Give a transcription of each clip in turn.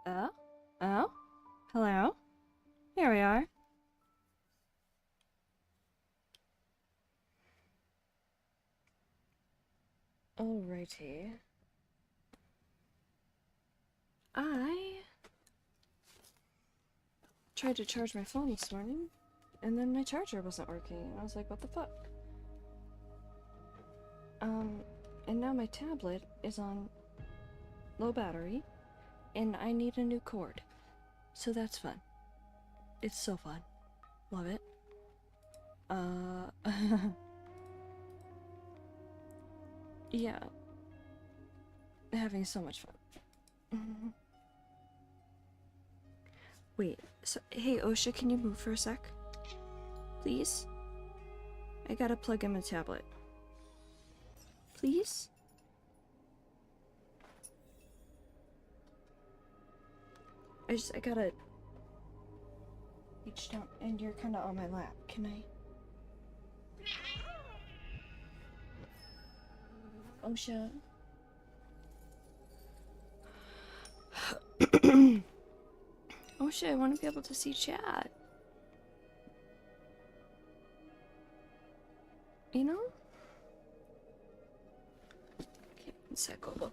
Oh? Oh? Hello? Here we are. Alrighty. I tried to charge my phone this morning, and then my charger wasn't working, and I was like, what the fuck? And now my tablet is on low battery, and I need a new cord. So that's fun. It's so fun. Love it. Yeah. Having so much fun. Wait, so, hey Osha, can you move for a sec? Please? I gotta plug in my tablet. Please? I gotta reach down, and you're kinda on my lap. Can I? Osha? Osha, I wanna be able to see chat. You know? Okay, one sec, Gobo.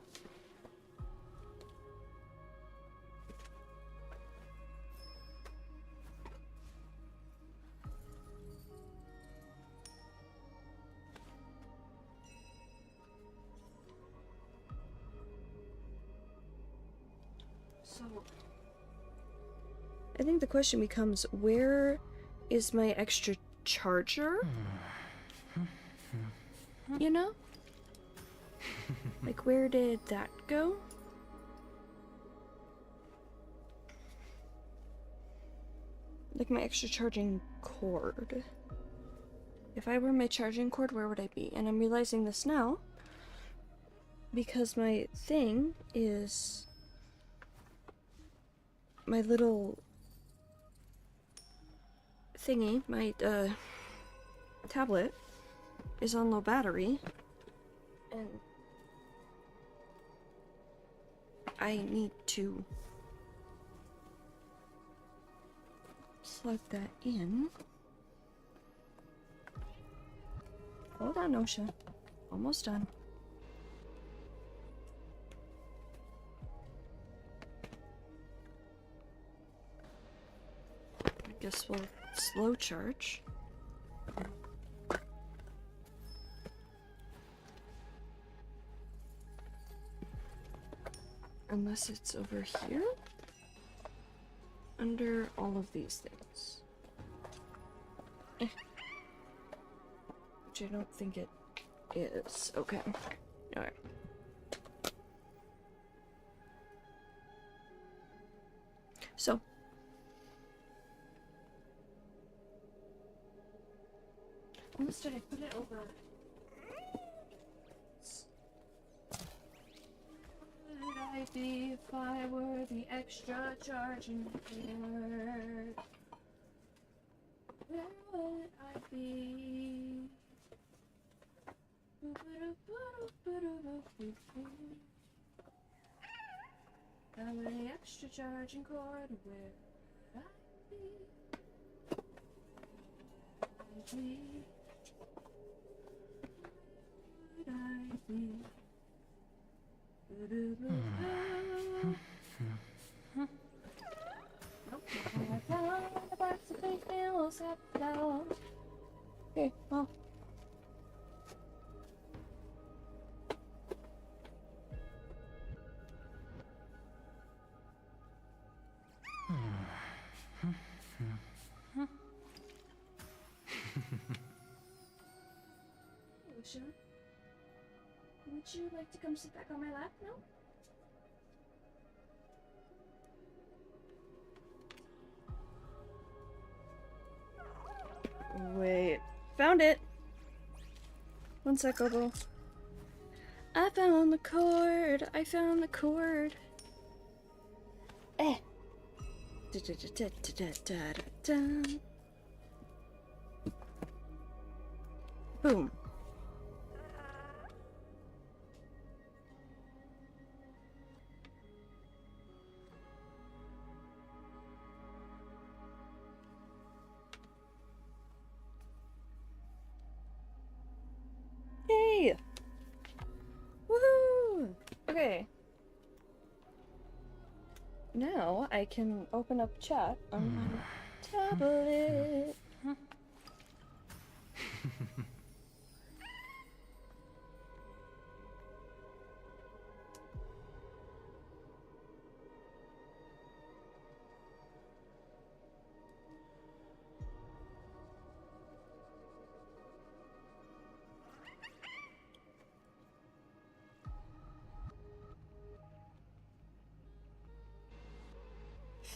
So, I think the question becomes, where is my extra charger? You know? Like, where did that go? Like, my extra charging cord. If I were my charging cord, where would I be? And I'm realizing this now because my thing is my little thingy, my tablet is on low battery, and I need to plug that in. Hold on, Osha. Almost done. I guess we'll slow charge. Unless it's over here? Under all of these things. Which I don't think it is. Okay. Alright. So. Unless did I put it over? Where would I be if I were the extra charging cord? Where would I be? I were the extra charging cord. Where would I be? Where would I be? Okay, well. Osha, would you like to come sit back on my lap now? Wait. Found it! One sec, Obo. I found the cord! I found the cord! Eh! Boom. Okay. Now I can open up chat on my tablet.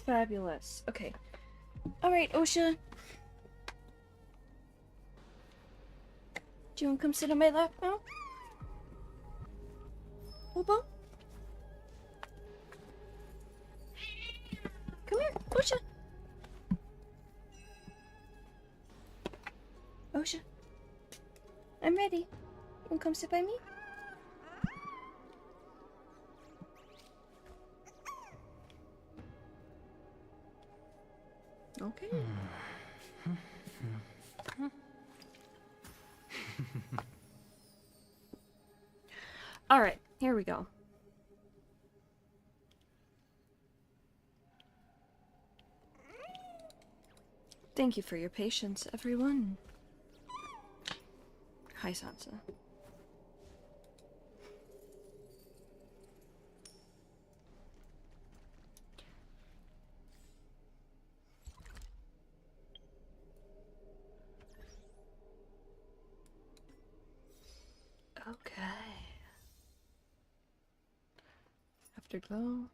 Fabulous. Okay. Alright, Osha. Do you want to come sit on my lap now? Bobo? Come here, Osha. Osha. I'm ready. You want to come sit by me? Okay. Alright, here we go. Thank you for your patience, everyone. Hi, Sansa. Okay. Afterglow.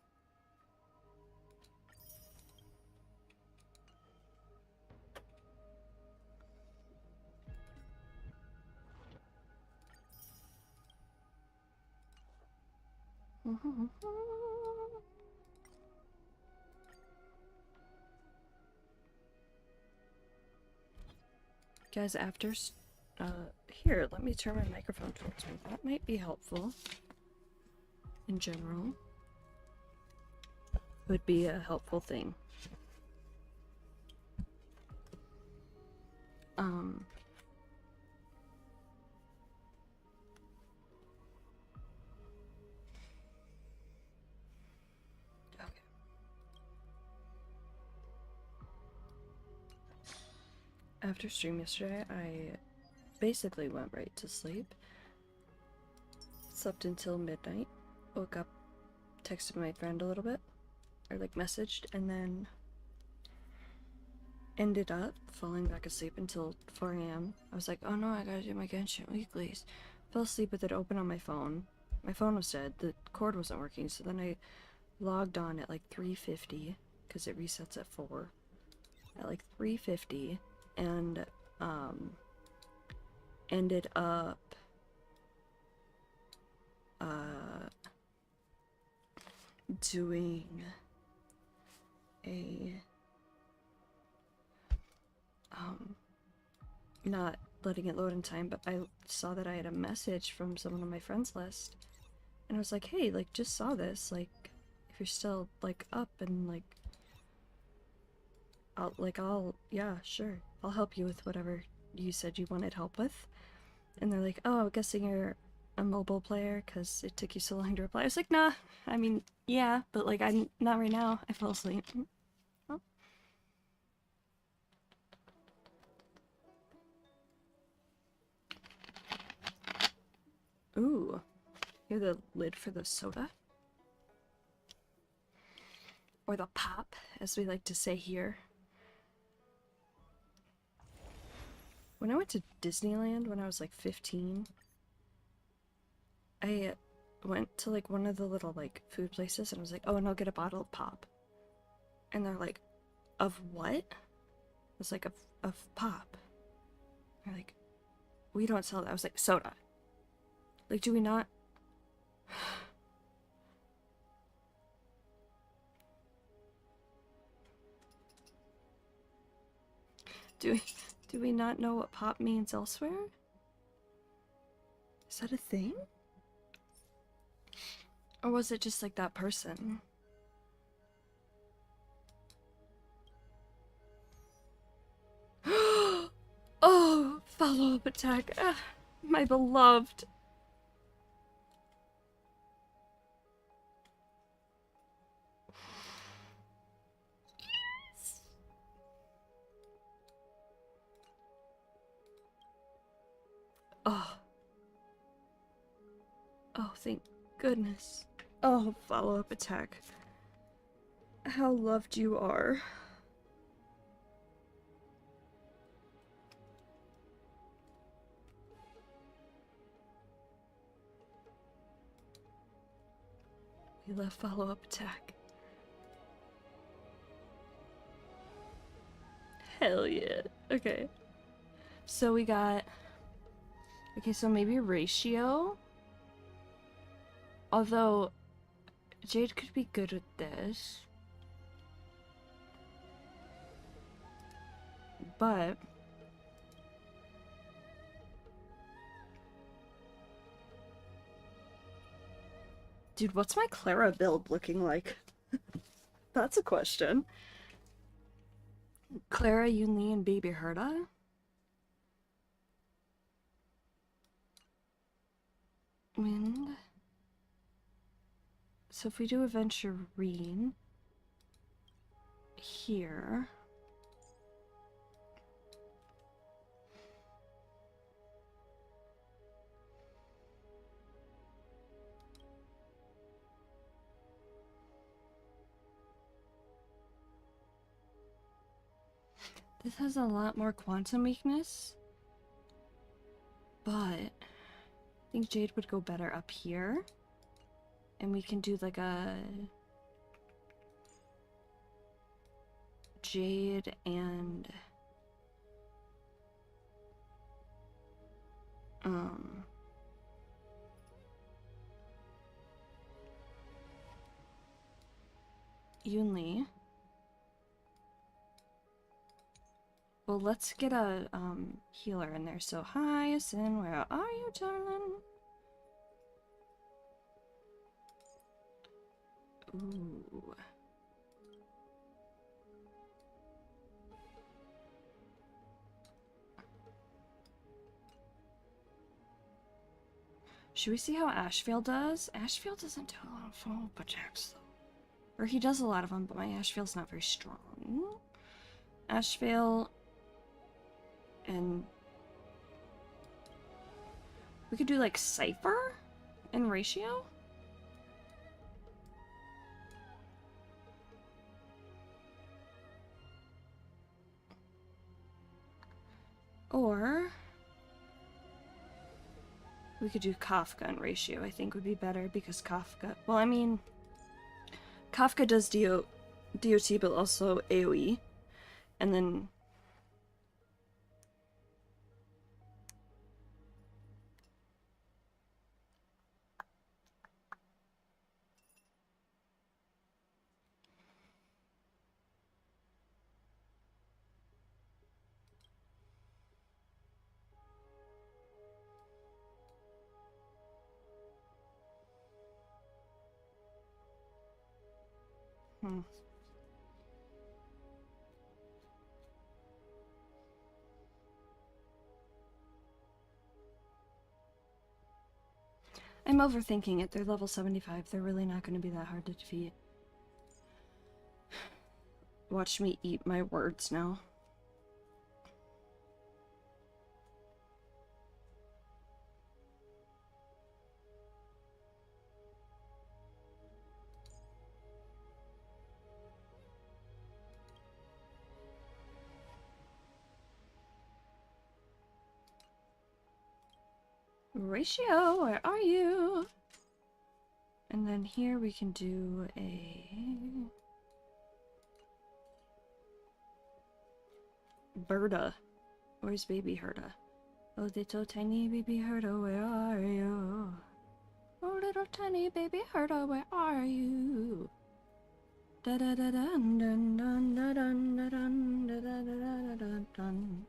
Guys, here, let me turn my microphone towards me. That might be helpful. In general. Would be a helpful thing. Okay. After stream yesterday, I basically went right to sleep. Slept until midnight. Woke up, texted my friend a little bit. Or like messaged, and then ended up falling back asleep until 4 a.m. I was like, oh no, I gotta do my Genshin weeklies. Fell asleep with it open on my phone. My phone was dead, the cord wasn't working, so then I logged on at like 3:50, because it resets at 4. At like 3:50, and ended up doing a not letting it load in time, but I saw that I had a message from someone on my friends list, and I was like, hey, like, just saw this, like, if you're still like up, and like yeah, sure, I'll help you with whatever you said you wanted help with. And they're like, oh, I'm guessing you're a mobile player because it took you so long to reply. I was like, nah, I mean, yeah, but like, I'm not right now. I fell asleep. Oh. Ooh, hear the lid for the soda? Or the pop, as we like to say here. When I went to Disneyland when I was like 15, I went to like one of the little like food places and I was like, oh, and I'll get a bottle of pop. And they're like, of what? I was like, of pop. They're like, we don't sell that. I was like, soda. Like, do we not? Do we not know what pop means elsewhere? Is that a thing? Or was it just like that person? Oh, follow-up attack. My beloved. Oh, thank goodness. Oh, follow-up attack. How loved you are. We love follow-up attack. Hell yeah. Okay. So we got... Okay, so maybe ratio? Although, Jade could be good with this. But... Dude, what's my Clara build looking like? That's a question. Clara, Yunli, and Baby Herta? Wind. So if we do Aventurine here... This has a lot more quantum weakness, but I think Jade would go better up here. And we can do like a Jade and Yunli. Well, let's get a healer in there. So Hyacinth, where are you, darling? Ooh. Should we see how Ashfield does? Ashfield doesn't do a lot of follow-up attacks, though. Or he does a lot of them, but my Ashfield's not very strong. Ashfield... And... We could do, like, Cypher? And Ratio? Or... We could do Kafka and Ratio, I think would be better, because Kafka... Well, I mean... Kafka does DOT, but also AoE. And then... I'm overthinking it. They're level 75. They're really not going to be that hard to defeat. Watch me eat my words now. Ratio, where are you? And then here we can do a... Berta. Where's baby Herta? Oh, little tiny baby Herta, where are you? Oh, little tiny baby Herta, where are you? Da da da dun dun dun da dun da dun da da da da dun.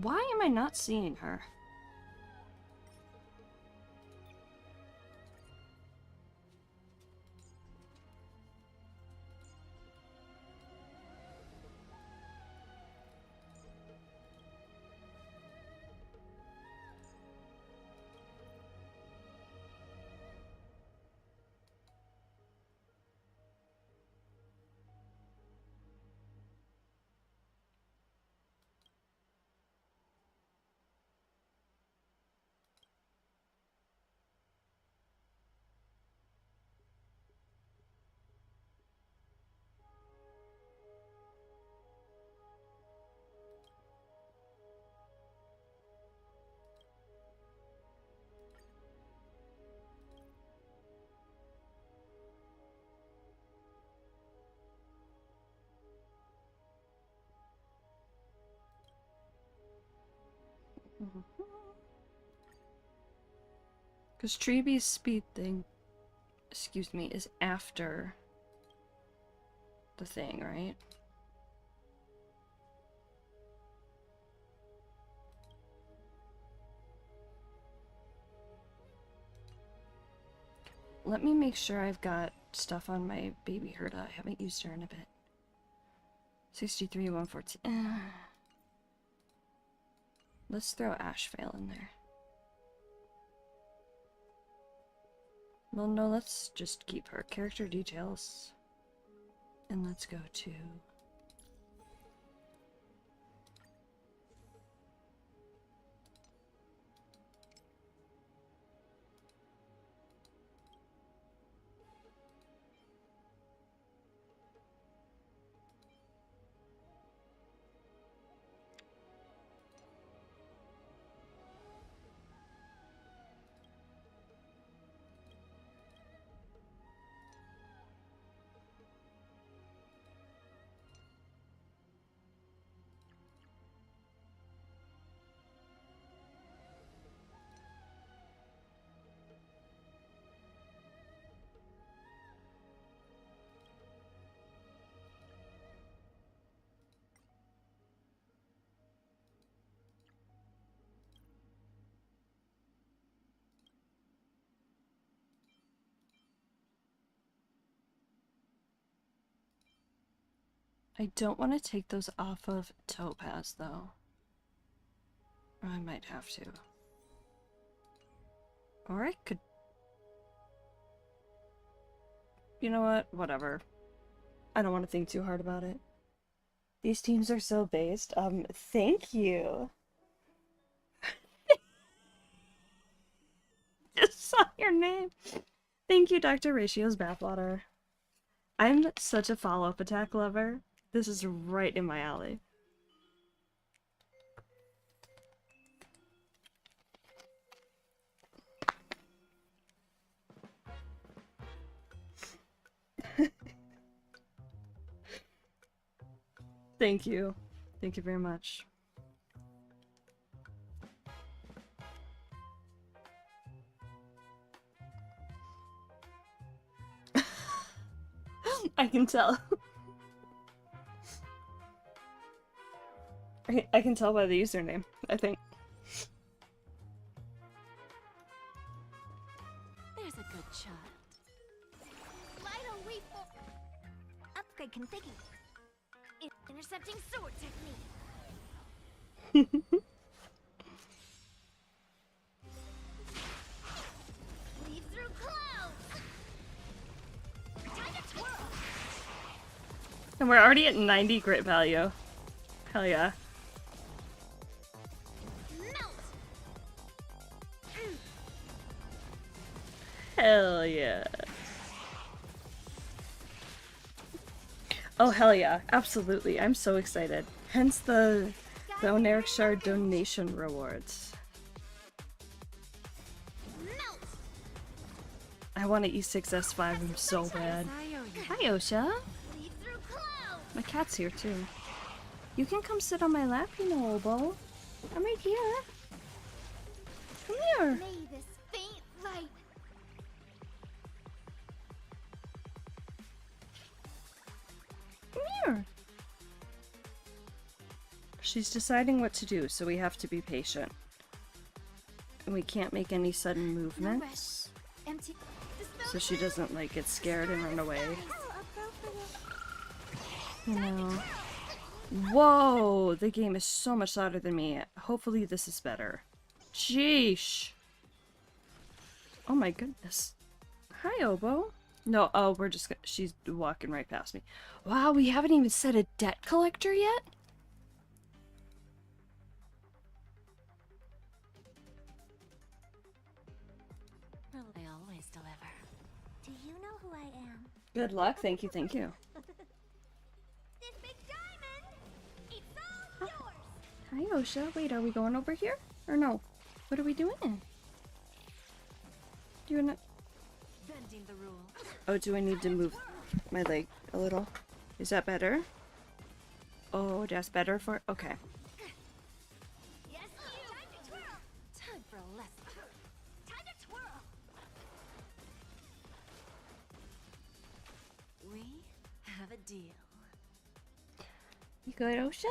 Why am I not seeing her? Because Treebee's speed thing, excuse me, is after the thing, right? Let me make sure I've got stuff on my baby Herda. I haven't used her in a bit. 63, 114. Let's throw Ashvale in there. Well, no, let's just keep her. Character details. And let's go to... I don't want to take those off of Topaz, though. Or I might have to. Or I could... You know what? Whatever. I don't want to think too hard about it. These teams are so based. Thank you. Just saw your name. Thank you, Dr. Ratio's Bathwater. I'm such a follow-up attack lover. This is right in my alley. Thank you. Thank you very much. I can tell. I can tell by the username, I think. There's a good shot. Vital weak upgrade configured. Intercepting sword technique. Leave through clouds. Time to twirl. And we're already at 90 grit value. Hell yeah. Hell yeah. Oh, hell yeah. Absolutely. I'm so excited. Hence the Oneric Shard donation rewards. I want to E6S5 him so bad. Hi, Osha. My cat's here, too. You can come sit on my lap, you know, Obo. I'm right here. Come here. May this faint light. Come here. She's deciding what to do, so we have to be patient. And we can't make any sudden movements. So she doesn't, like, get scared and run away. You know. Whoa! The game is so much louder than me. Hopefully this is better. Sheesh! Oh my goodness. Hi, Obo. No, oh, we're just gonna... She's walking right past me. Wow, we haven't even set a debt collector yet? Will they always deliver? Do you know who I am? Good luck. Thank you, thank you. This big diamond, it's all yours. Hi, Osha. Wait, are we going over here? Or no? What are we doing? You're not... Bending the rules. Oh, do I need to move my leg a little? Is that better? Oh, that's better for... Okay. Yes, you. Time to twirl. deal. You good, Osha?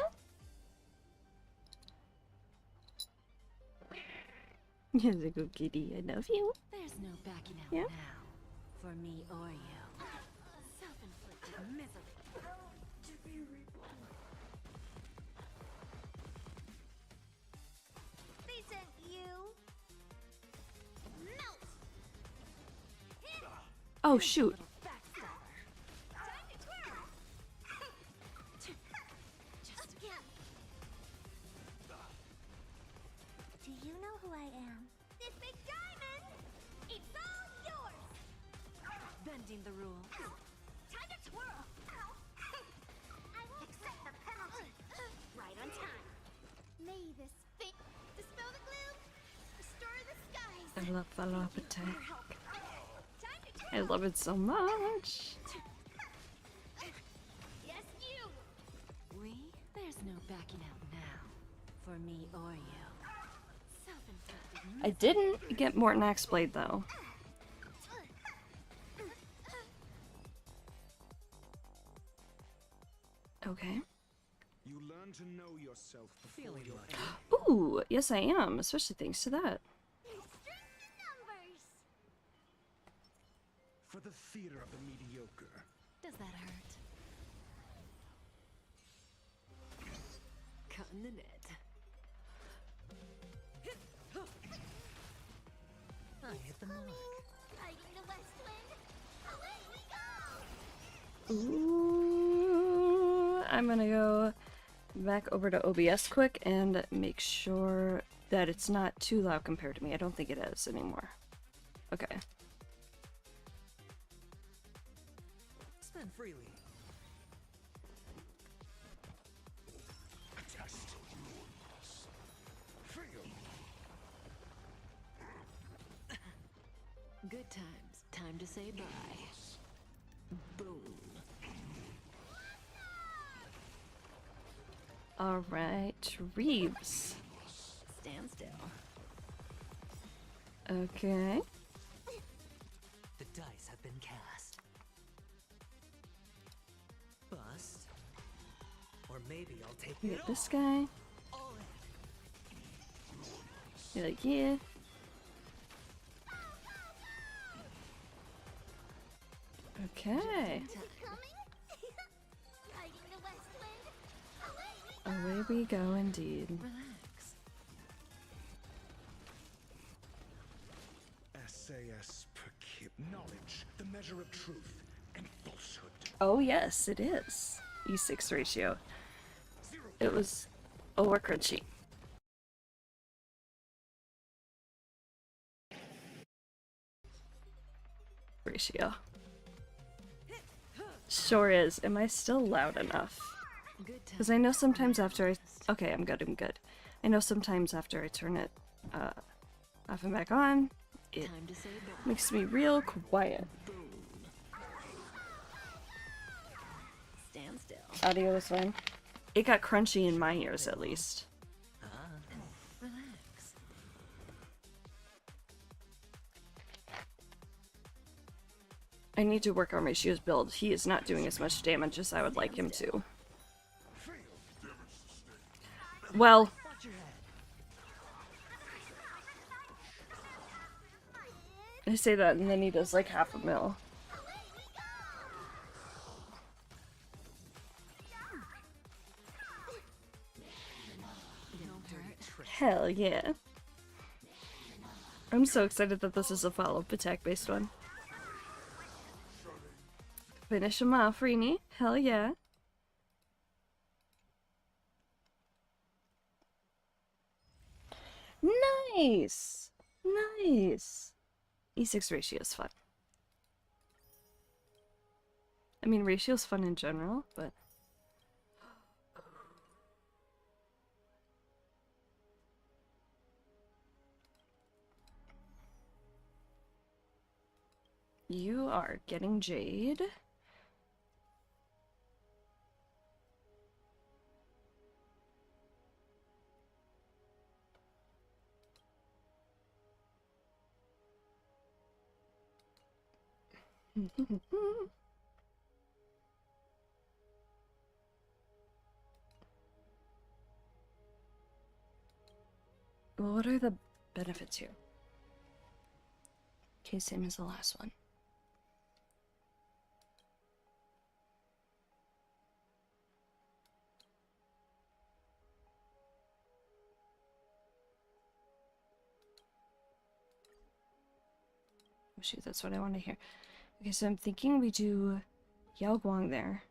You're a good kitty. I love you. There's no backing out Yeah. now. For me or you. Self-inflicted misery. They sent you. Melt. Oh shoot. Little backstabber. Time to twirl. Just again. Do you know who I am? This big diamond. It's all yours. Bending the rules. Time to twirl. I won't accept the penalty. Right on time. May this thing dispel the gloom, restore the skies. I love follow-up attack. Time to I love it so much. Yes, you. We? There's no backing out now. For me or you. Self-inflicted. I didn't get Morton Axe Blade though. Okay. You learn to know yourself before you're Ooh, yes I am, especially thanks to that. Numbers. for the theater of the mediocre. Does that hurt? Cutting the net. I hit the mark. Riding the west wind. Away we go. Ooh, I'm gonna go back over to OBS quick and make sure that it's not too loud compared to me. I don't think it is anymore. Okay. Spend freely. Test yours. Feel. Good times. Time to say bye. Boom. Alright, Reeves. Stand still. Okay. The dice have been cast. Bust. Or maybe I'll take We it get this guy. all in. Be like, yeah. Okay. Away we go indeed. Relax. SAS per kip. Knowledge, the measure of truth and falsehood. Oh yes, it is. E6 ratio. It was over crunchy. Ratio. Sure is. Am I still loud enough? Good Because I know sometimes after I... Okay, I'm good, I'm good. I know sometimes after I turn it off and back on, it Time to say bye. makes me real quiet. Stand still. Audio is fine. It got crunchy in my ears, at least. Relax. I need to work on Ratio's build. He is not doing as much damage as I would like him to. Well, Watch your head. I say that and then he does like half a mil. Don't hurt. Hell yeah. I'm so excited that this is a follow-up attack-based one. Finish him off, Rini. Hell yeah. Nice! Nice! E6 ratio is fun. I mean, ratio's fun in general, but... You are getting Jade. Well, what are the benefits here? Okay, same as the last one. Oh shoot, that's what I want to hear. Okay, so I'm thinking we do Yao Guang there.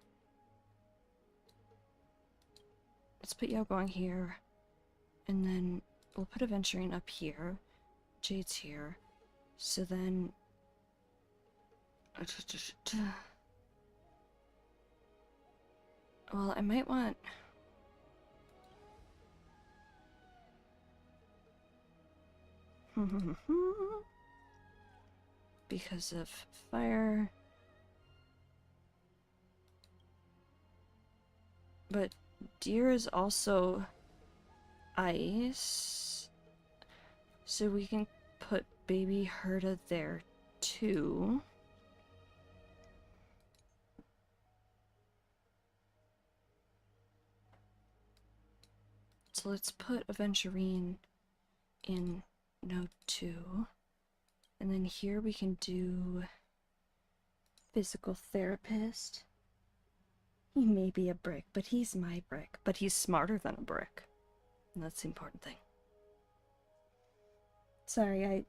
Let's put Yao Guang here. And then we'll put Aventurine up here. Jade's here. So then... Well, I might want... because of fire. But deer is also ice. So we can put baby Herta there too. So let's put Aventurine in node 2. And then here we can do physical therapist. He may be a brick, but he's my brick. But he's smarter than a brick. And that's the important thing. Sorry,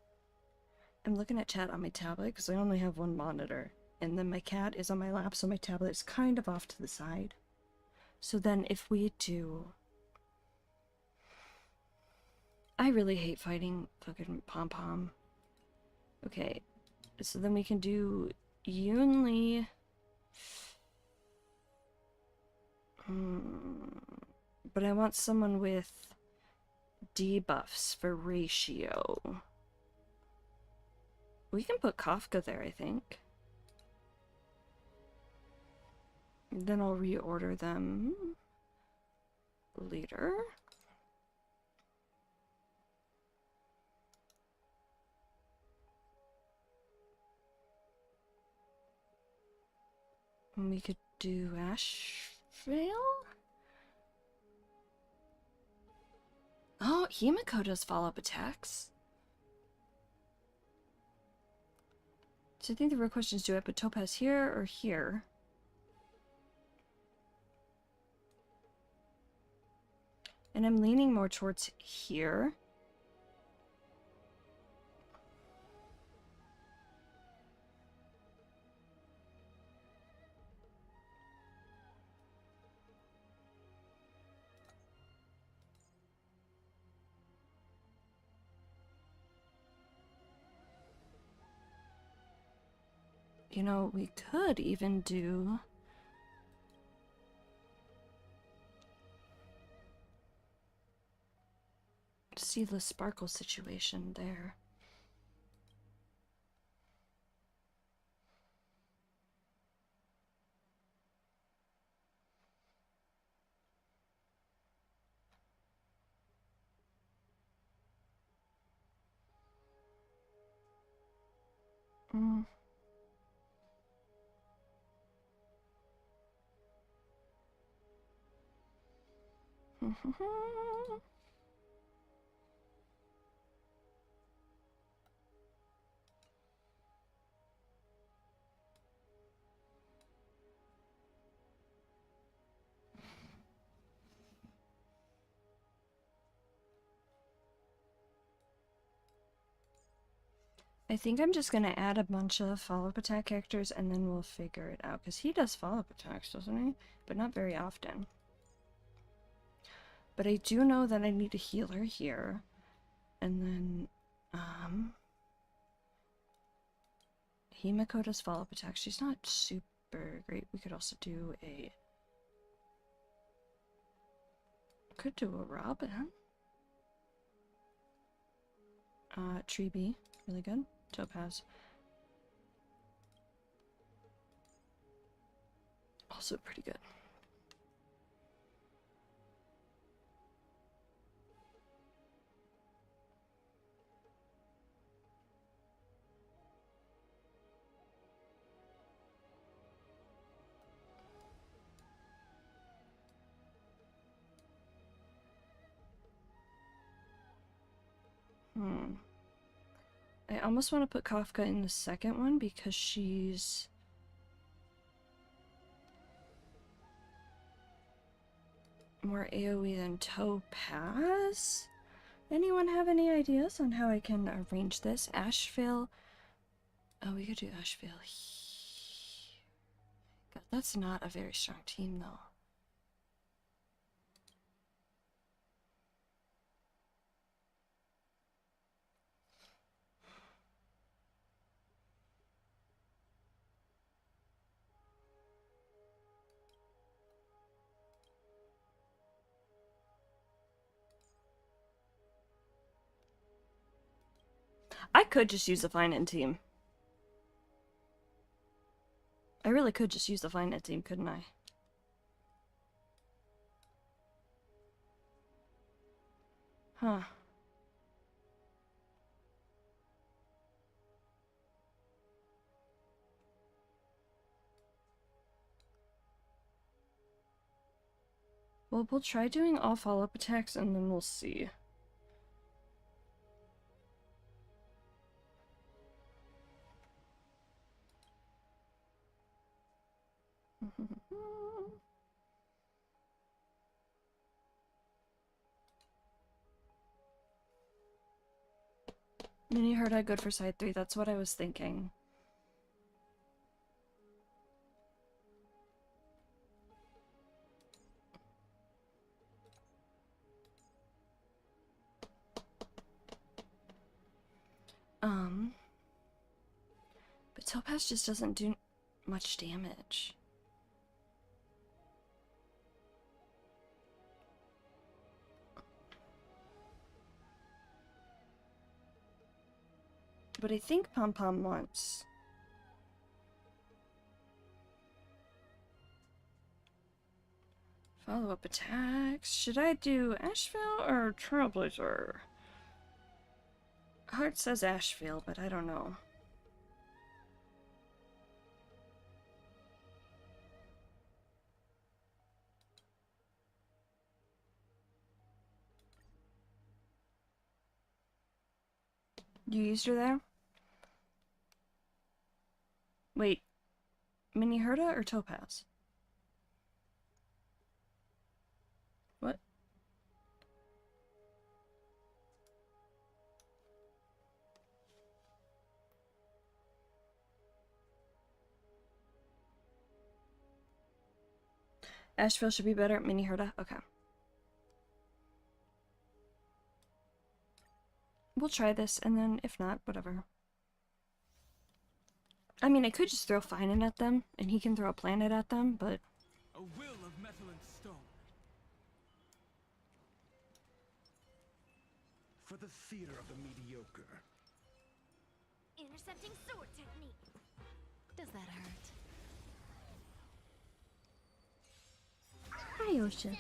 I'm looking at chat on my tablet because I only have one monitor. And then my cat is on my lap, so my tablet is kind of off to the side. So then if we do... I really hate fighting fucking pom-pom. Okay, so then we can do Yunli. But I want someone with debuffs for ratio. We can put Kafka there, I think. Then I'll reorder them later. And we could do Ashvale? Oh, Himiko does follow-up attacks. So I think the real question is, do I put Topaz here or here? And I'm leaning more towards here. You know, we could even do... see the sparkle situation there. I think I'm just gonna add a bunch of follow-up attack characters and then we'll figure it out. Because he does follow-up attacks, doesn't he? But not very often. But I do know that I need a healer here. And then, Himiko does follow-up attacks. She's not super great. We could also do a... could do a Robin. Treeby, really good. Topaz. Also pretty good. I almost want to put Kafka in the second one because she's... more AoE than Topaz? Anyone have any ideas on how I can arrange this? Ashvale... Oh, we could do Ashvale. God, that's not a very strong team, though. I could just use the Finite team. I really could just use the Finite team, couldn't I? Huh. Well, we'll try doing all follow-up attacks and then we'll see. Mini Herda good for side 3, that's what I was thinking. But Topaz just doesn't do much damage. But I think Pom Pom wants. Follow-up attacks. Should I do Ashvale or Trailblazer? Heart says Ashvale, but I don't know. You used her there? Wait, Mini Herda or Topaz? What? Asheville should be better at Mini Herda? Okay. We'll try this, and then if not, whatever. I mean, I could just throw Finan at them, and he can throw a planet at them, but... A will of metal and stone. For the theater of the mediocre. Intercepting sword technique. Does that hurt? Hi, Osha.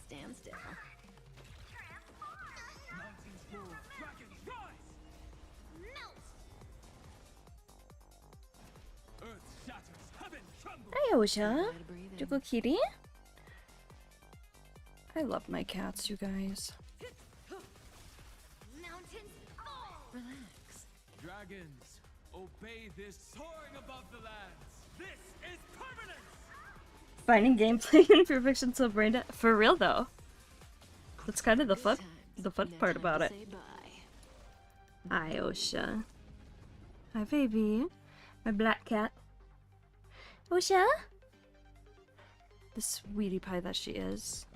Stand still. Mountains roar, dragons rise. Melt. Earth shatters, heaven trembles. Hi, Osha. Juggle Kitty. I love my cats, you guys. Mountains fall. Relax. Dragons, obey this soaring above the lands. This is permanence. Finding gameplay imperfections so brain dead. For real though. That's kind of the fun part about it. Hi, Osha. Hi, baby. My black cat. Osha? The sweetie pie that she is.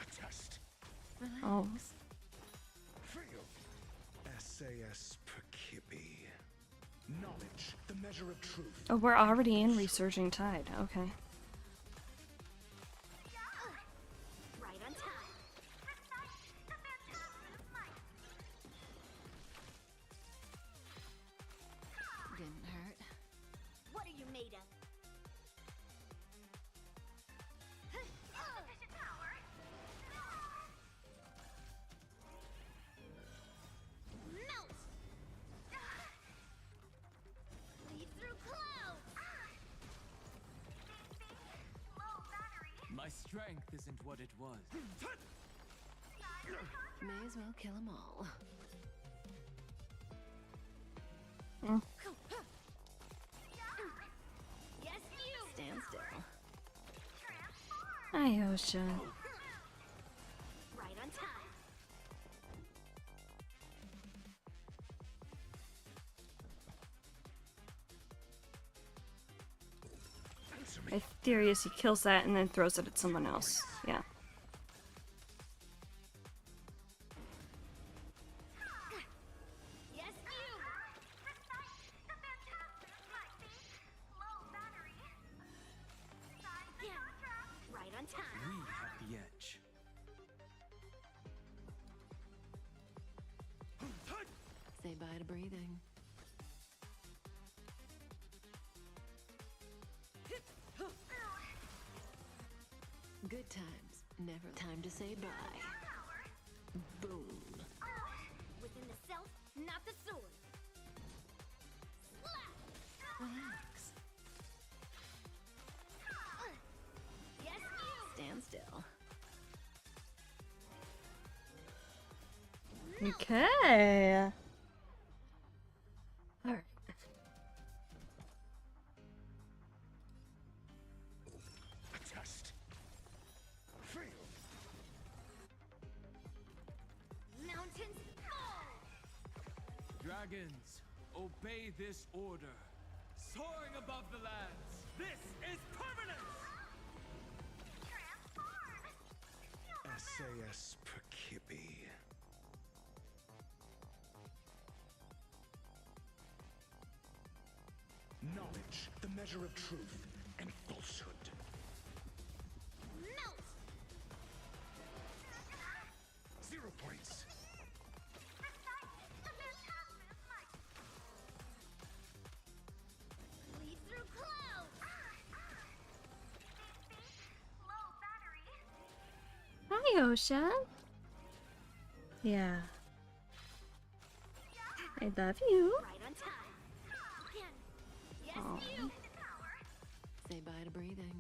A test. Oh. Fail. SAS Perkibi. Knowledge, the measure of truth. Oh, we're already in Resurging Tide. Okay. Right on time. Recite the fantastic might. Didn't hurt. What are you made of? Sufficient power. Melt. Lead through clouds. what it was. May as well kill them all. Yes, you. Stand still. Hi, Ocean. Right on time. Answer me. My theory is he kills that and then throws it at someone else. Yeah. Yes, you. The fantastic might be low battery. Sign the contract. Right on time. We have the edge. Say bye to breathing. Good times, never time to say bye. Boom. Within the self, not the sword. Slap. Relax. Yes, you. Stand still. Okay. Alright. A test. Fail. Mountains fall. Dragons, obey this order. Soaring above the lands. This is permanence! SAS Perkibi. Knowledge, the measure of truth and falsehood. Melt. 0 points. Lead through clouds. Low battery. Hi, Ocean. Yeah. I love you. Right on time. Again. Yes, Aw. you. Say bye to breathing.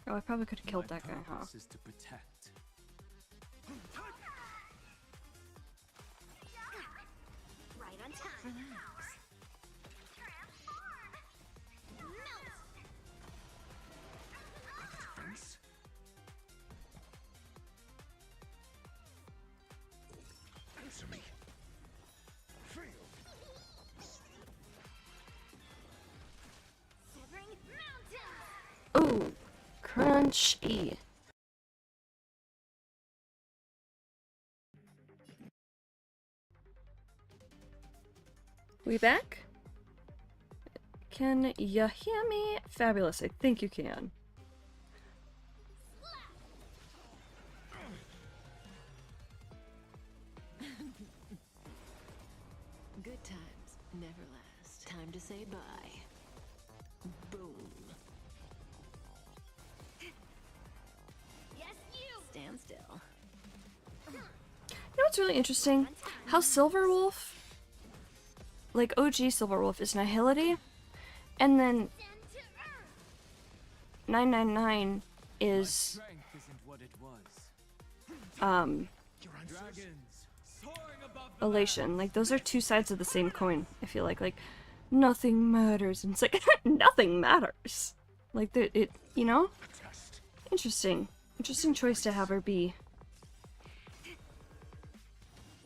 Oh, I probably could have killed My that guy, huh? purpose is to protect. Right on time. Relax. Melt. Defense. Answer me. Fail. Severing mountains. Ooh, crunchy. We back? Can you hear me? Fabulous, I think you can. Good times never last. Time to say bye. Boom. Yes, you. Stand still. You know what's really interesting? How Silverwolf, like OG Silverwolf, is Nihility, and then Send to earth. 999 is Strength isn't what it was. Your answers. Dragons, soaring above the Elation. Like those are two sides of the same coin. I feel like nothing matters, and it's like nothing matters. Like it, you know? A test. Interesting choice to have her be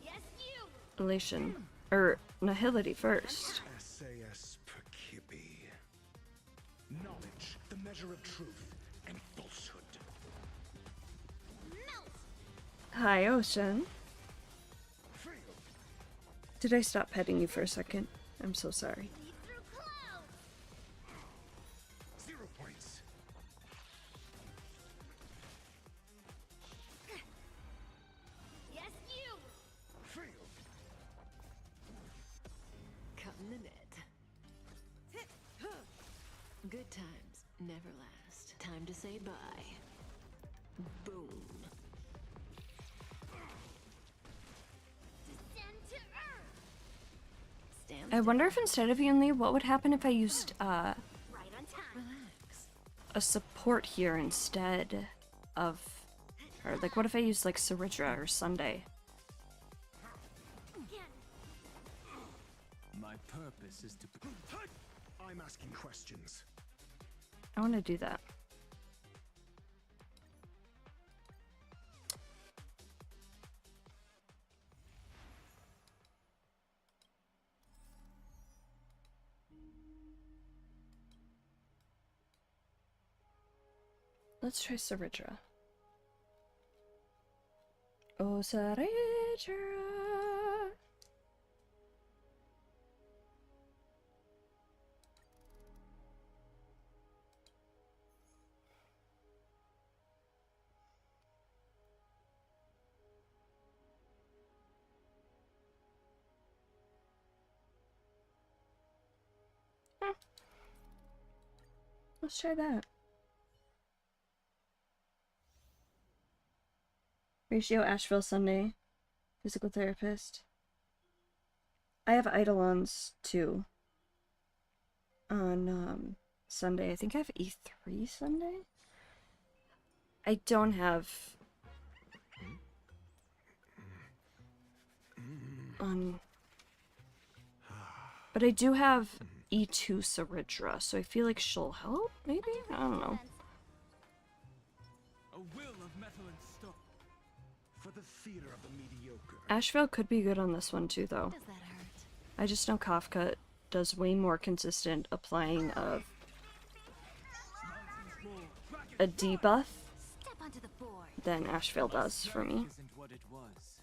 Yes, you. Elation or Nihility first. SAS Perkibi. Knowledge, the measure of truth and falsehood. Melt. Hi, Ocean. Fail. Did I stop petting you for a second? I'm so sorry. Lead through clouds. 0 points. Yes, you. Fail. Cutting the net. Good times never last. Time to say bye. Boom. Descend to earth. Stand I still. wonder if instead of Yunli, what would happen if I used Right on time. Relax. a support here instead of her? Like, what if I use like Saridra or Sunday? My purpose is to. I'm asking questions. I want to do that. Let's try Saridra. Oh, Saridra. Huh. Let's try that. Ratio Asheville Sunday. Physical therapist. I have Eidolons too. On Sunday. I think I have E3 Sunday. I don't have but I do have E2 Saridra, so I feel like she'll help, maybe? I don't know. A will of metal and stone. For the theater of the mediocre. Asheville could be good on this one too, though. Does that hurt? I just know Kafka does way more consistent applying of a debuff Step onto the board. than Asheville does for me. Isn't what it was.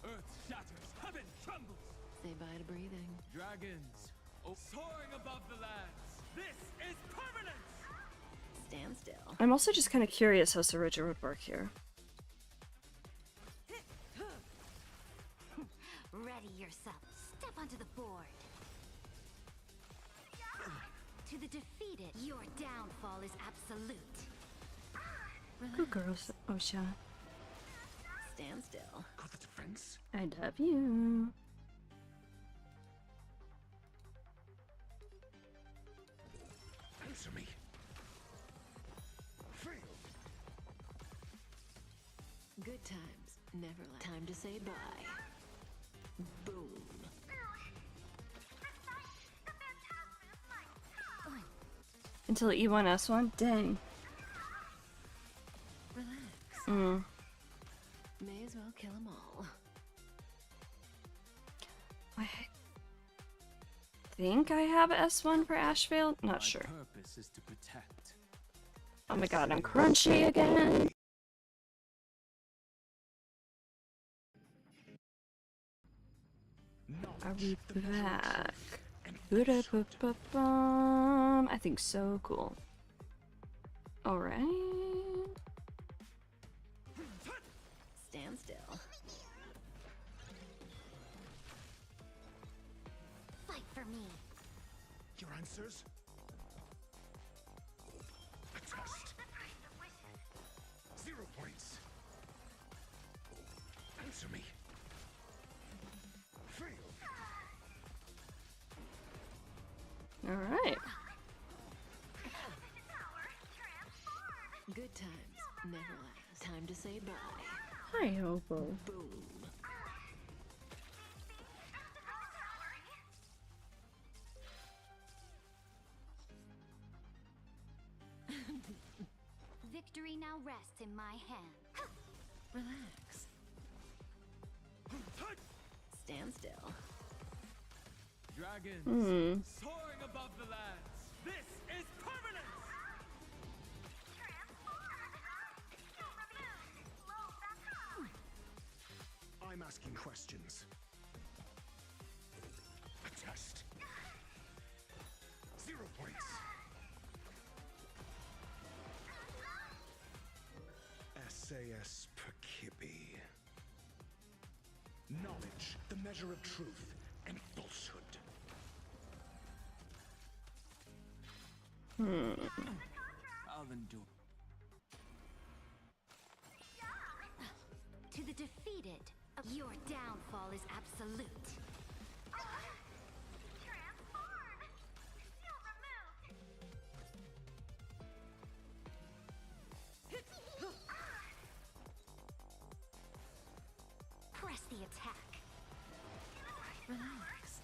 Earth shatters, heaven trembles. Say bye to breathing. Dragons, soaring above the lands. This is permanence. Stand still. I'm also just kind of curious how Saridra would work here. Ready yourself. Step onto the board. To the defeated, your downfall is absolute. Good girls, Osha. Stand still. Got the defense? I love you. Answer me. Fail. Good times, never last. Time to say bye. Boom. Until E1 S1? Dang. Relax. May as well kill them all. I think I have S1 for Asheville? Not sure. Purpose is to protect. Oh my god, I'm crunchy again. Are we back? Ba-da-ba-ba-bum. I think so. Cool. Alright. Stand still. Fight for me. Your answers? A test. 0 points. Answer me. Fail. Alright. Good times, never last. Time to say bye. Hi, Hobo. Boom. Victory now rests in my hand. Relax. Stand still. Dragons, soaring above the lands. This is permanence. I'm asking questions. A test. 0 points. SAS Perkibi. Knowledge, the measure of truth and falsehood. I'll endure. To the defeated, your downfall is absolute. attack. Relax.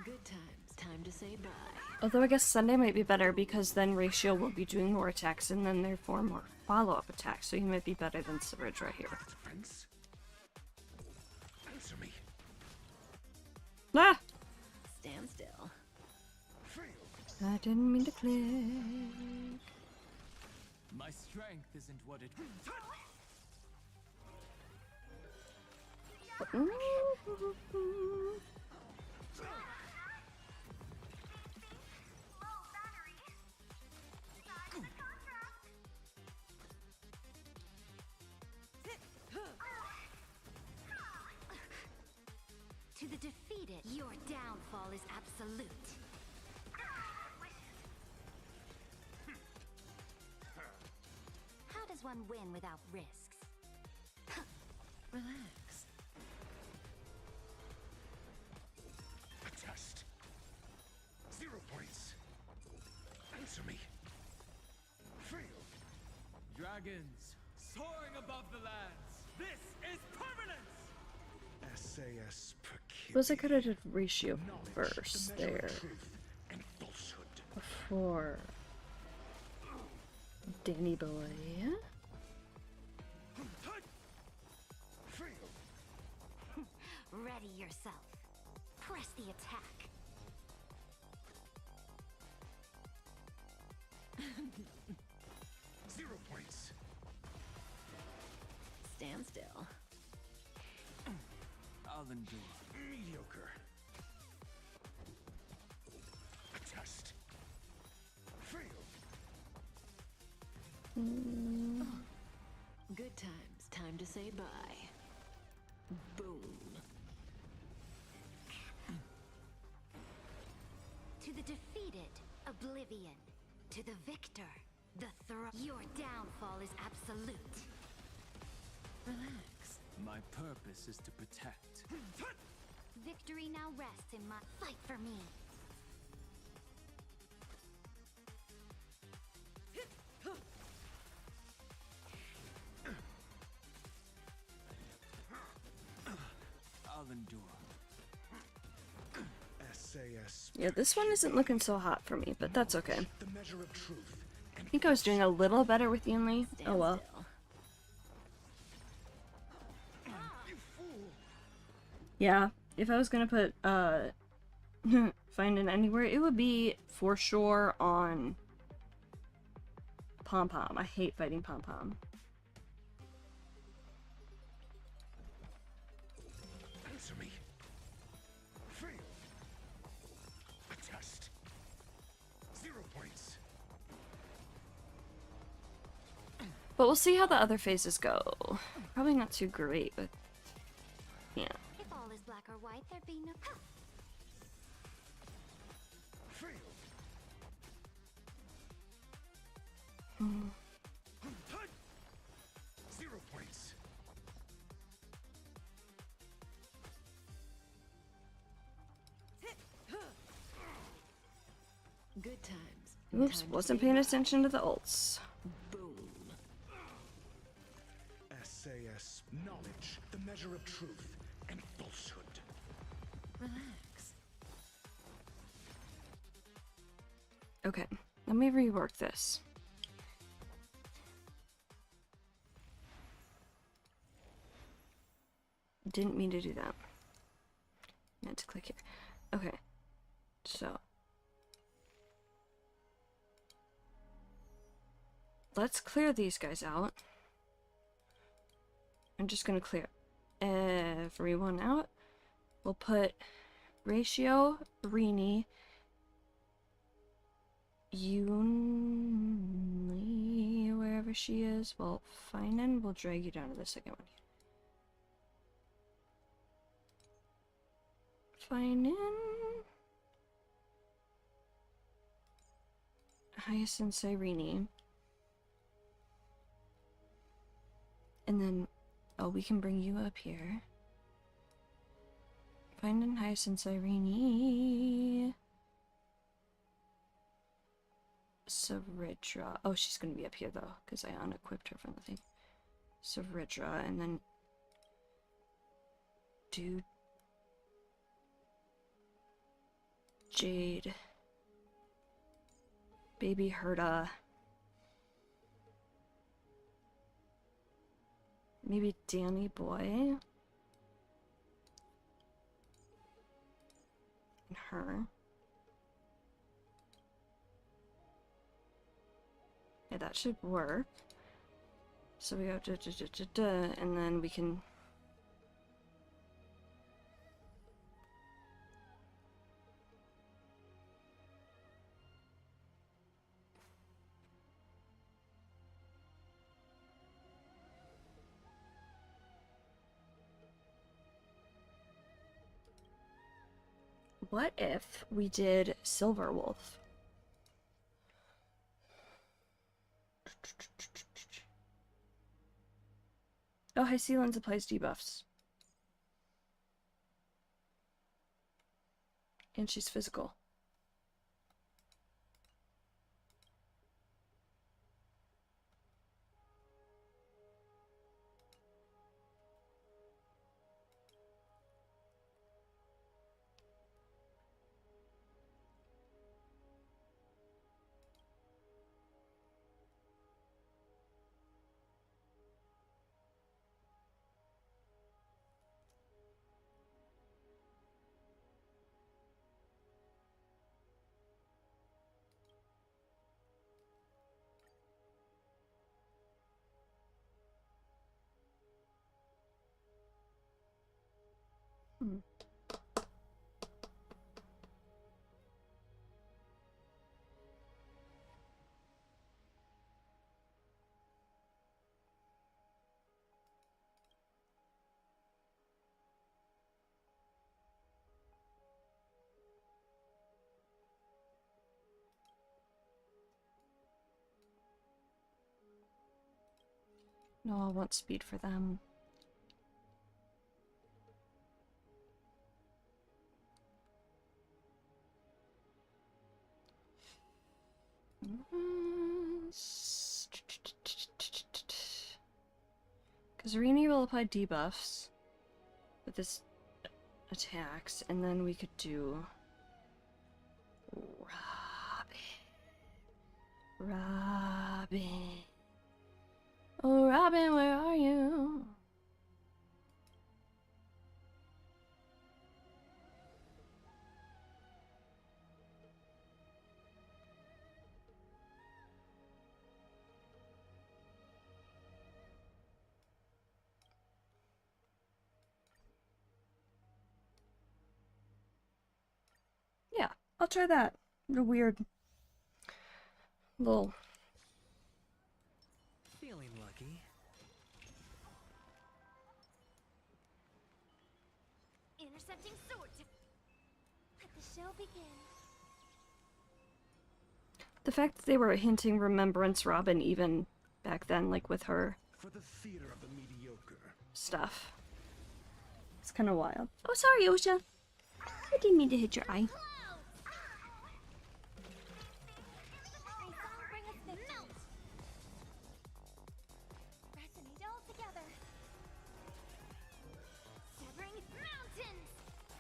Good times. Time to say bye. Although I guess Sunday might be better because then Ratio will be doing more attacks and then therefore more follow-up attacks, so he might be better than Surridge right here. Defense? Answer me. Ah! Stand still. Fail. I didn't mean to click. My strength isn't what it. To the defeated, your downfall is absolute. How does one win without risks? Relax. A test. 0 points. Answer me. Fail. Dragons soaring above the lands. This is permanence. SAS per kid. Suppose I could have did Ratio Knowledge, first the measure there of truth and falsehood. before Danny Boy. Fail. Ready yourself. Press the attack. Zero points. Stand still. I'll endure. Mediocre. A test. Fail. Good times. Time to say bye. Boom. To the defeated, oblivion. To the victor, the throne. Your downfall is absolute. Relax. My purpose is to protect. Victory now rests in my fight for me. I'll endure. SAS. Yeah, this one isn't looking so hot for me, but that's okay. The measure of truth I think I was doing a little better with Yunli. Stand Oh well. still. Yeah, if I was gonna put find it anywhere, it would be for sure on Pom Pom. I hate fighting Pom Pom. Answer me. Fail. A test. 0 points. But we'll see how the other phases go. Probably not too great, but yeah. If all is black or white, there'd be no. Fail. Hmm. 0 points. Good times. Oops, Time to wasn't say paying bye. attention to the ults. Boom. SAS. Knowledge. The measure of truth and falsehood. Relax. Okay, let me rework this. Didn't mean to do that. Meant to click here. Okay, so let's clear these guys out. I'm just gonna clear everyone out. We'll put Ratio, Rini, Yunli, wherever she is. Well, fine, and we'll drag you down to the second one. Fine, Hyacinth, Rini. And then, oh, we can bring you up here. Find in Hyacinth, Irene. Saridra. Oh, she's gonna be up here though, because I unequipped her from the thing. Savridra, and then do Jade, Baby Herta, maybe Danny Boy, and her. Yeah, that should work. So we go and then we can. What if we did Silver Wolf? Oh, High Sealens applies debuffs. And she's physical. Hmm. No, I want speed for them. Because Rini will apply debuffs with his attacks, and then we could do Robin. Oh, Robin, where are you? Yeah, I'll try that. The weird little. Feeling lucky. Intercepting sword. Let the show begin. The fact that they were hinting Remembrance Robin even back then, like with her For the theater of the mediocre. stuff. It's kind of wild. Oh, sorry, Osha. I didn't mean to hit your eye.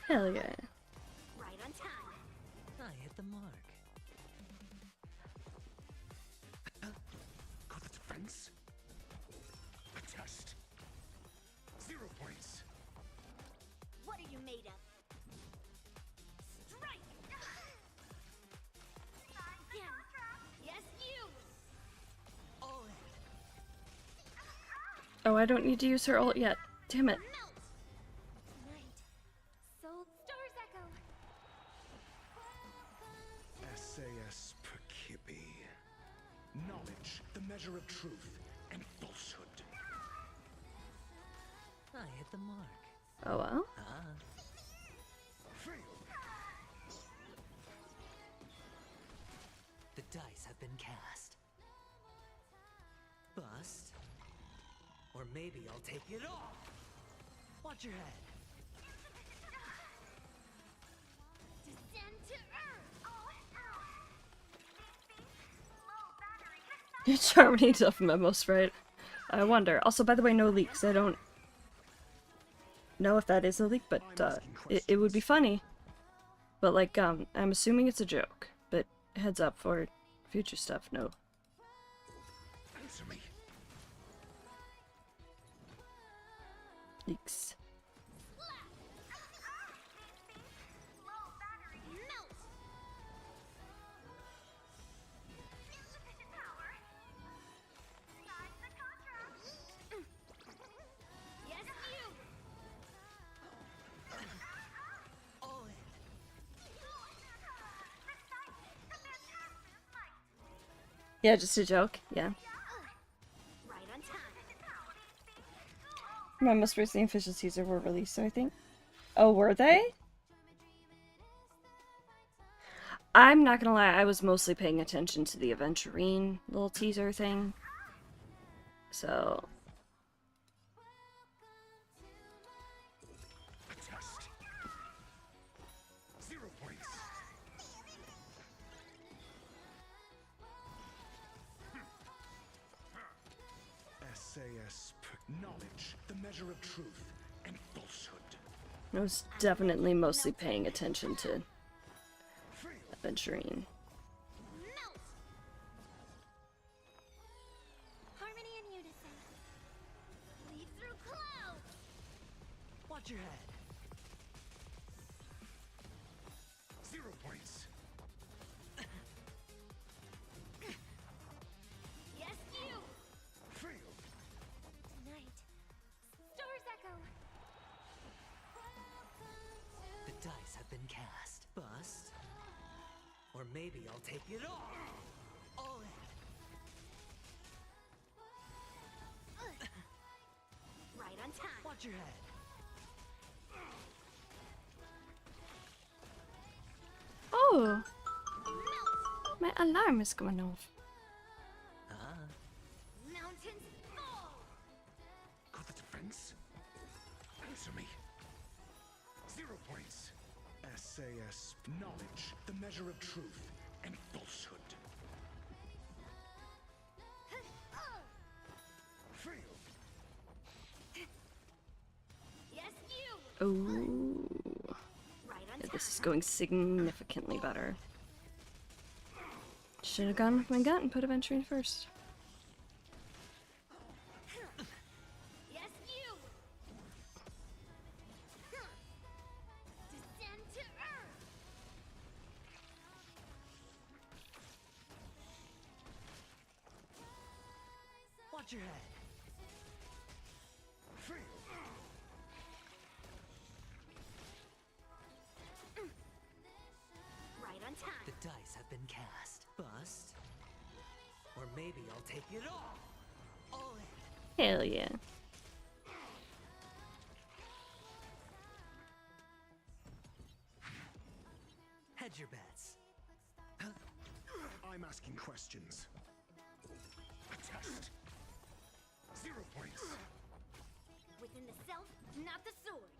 Hell yeah. Right on time. I hit the mark. Got the defense? A test. 0 points. What are you made of? Strike! Again. Yes, you! All in. Oh, I don't need to use her ult yet. Damn it. Melt! Night. Soul Stars Echo. SAS Perkibi. Knowledge, the measure of truth and falsehood. I hit the mark. Oh well. Fail. The dice have been cast. Bust. Or maybe I'll take it all. Watch your head. Descend to Earth. It's Harmony Duff Memo Sprite. I wonder. Also, by the way, no leaks. I don't know if that is a leak, but it would be funny. But like, I'm assuming it's a joke. But heads up for future stuff. No Answer me. leaks. Low battery. Melt. Insufficient power. Sign the contract. Yes, you. All in. Yeah, just a joke. Yeah. Right on time. My most recent official teaser were released, so I think. Oh, were they? I'm not gonna lie, I was mostly paying attention to the Aventurine little teaser thing. So. A test. 0 points. SAS knowledge, the measure of truth and falsehood. I was definitely mostly paying attention to Aventurine. Melt. Harmony and unison. Lead through clouds. Watch your head. 0 points. Yes, you. Failed. Tonight, stars echo. The dice have been cast. Bust. Or maybe I'll take it all. All in. Right on time. Watch your head. Oh, Melt. my alarm is going off. Mountains fall. Got the defense? Answer me. 0 points. SAS knowledge, the measure of truth and falsehood. Failed. Yes, you. Oh, Right on yeah, time. this is going significantly better. Should have gone with my gut and put Aventurine first. Yes, you. Descend to earth. Watch your head. Failed. Right on time. The dice have been cast. Bust. Or maybe I'll take it all. All in. Hell yeah. Hedge your bets. I'm asking questions. A test. 0 points. Within the self, not the sword.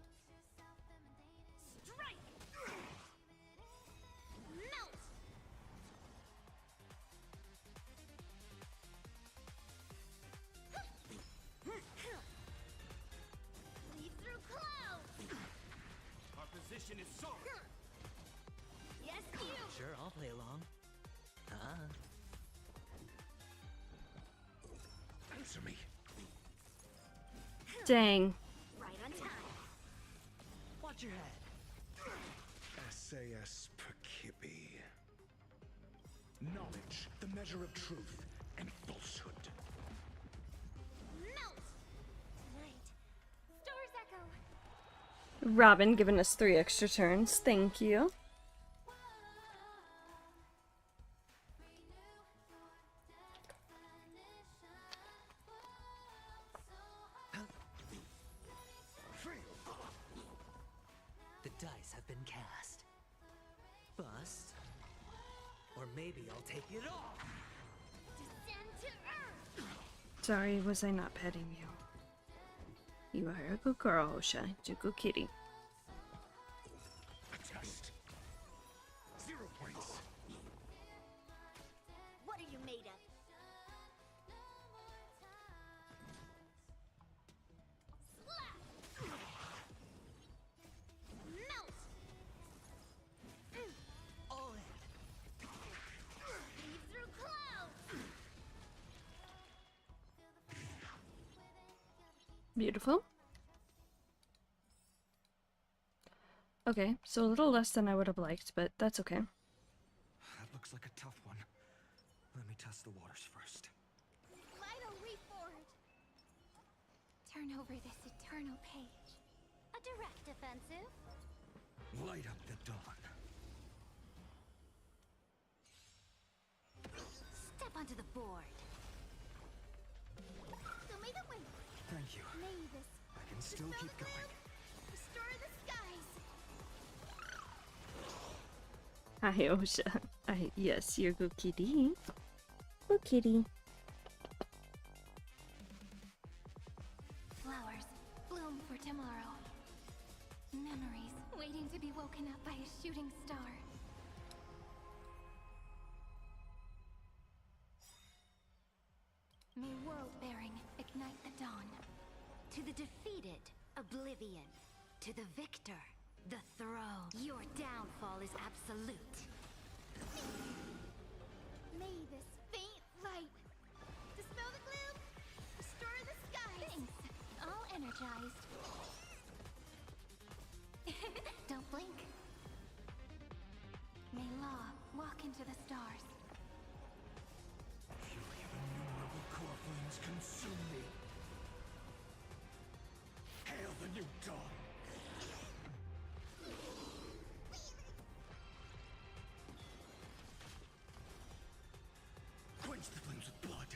Strike. Melt. Lead through clouds. Our position is solid. Yes, you. Sure, I'll play along. Answer me. Dang. Right on time. Watch your head. SAS Perkibi. Knowledge, the measure of truth and falsehood. Melt. Tonight, stars echo. Robin giving us 3 extra turns. Thank you. Failed. The dice have been cast. Bust. Or maybe I'll take it all. Descend to earth. Sorry, was I not petting you? You are a good girl, Osha. You're a good kitty. A test. 0 points. What are you made of? Beautiful. Okay, so a little less than I would have liked, but that's okay. That looks like a tough one. Let me test the waters first. Lido reforged. Turn over this eternal page. A direct offensive. Light up the dawn. Step onto the board. Show me the way. Thank you. May this I can still dispel keep the going. gloom, restore the skies. Hi, Osha. Yes, you're good kitty. Good kitty. Flowers bloom for tomorrow. Memories waiting to be woken up by a shooting star. May world-bearing ignite the dawn. To the defeated, oblivion. To the victor, the throne. Your downfall is absolute. May this faint light dispel the gloom, restore the skies. Thanks. All energized. Don't blink. May law walk into the stars. Fury of innumerable core flames consume me. Hail the new dawn. Quench the flames with blood.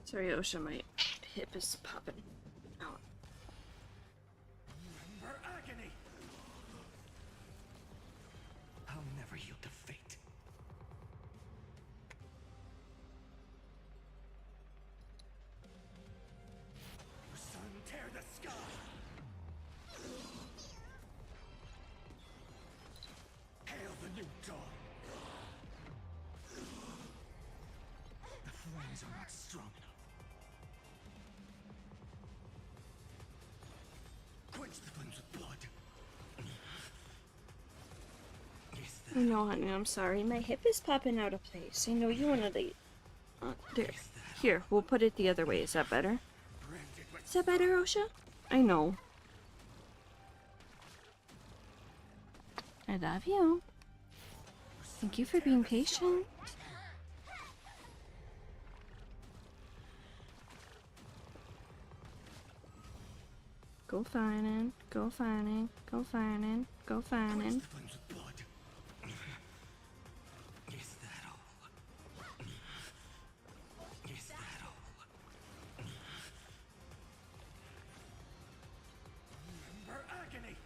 Sorry, Osha, my hip is popping out. Remember agony. I'll never yield to fate. The sun tear the sky. Hail the new dawn. The flames are not strong enough. Quench the flames with blood. Is that No, honey, I'm sorry. My hip is popping out of place. I know you wanted to... there. Here, we'll put it the other way. Is that better? branded with Is that better, Osha? I know. I love you. Thank you for being patient. Go finding, go finding, go finding, go finding. the flames with blood. Is that all? Is that all? Remember agony.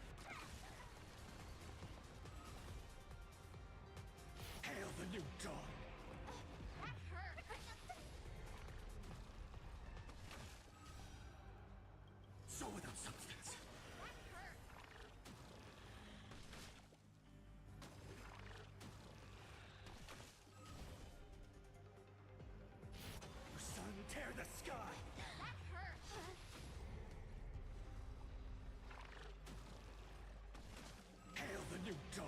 Hail the new dawn. So without substance. The sun tear the sky. Hail the new dawn.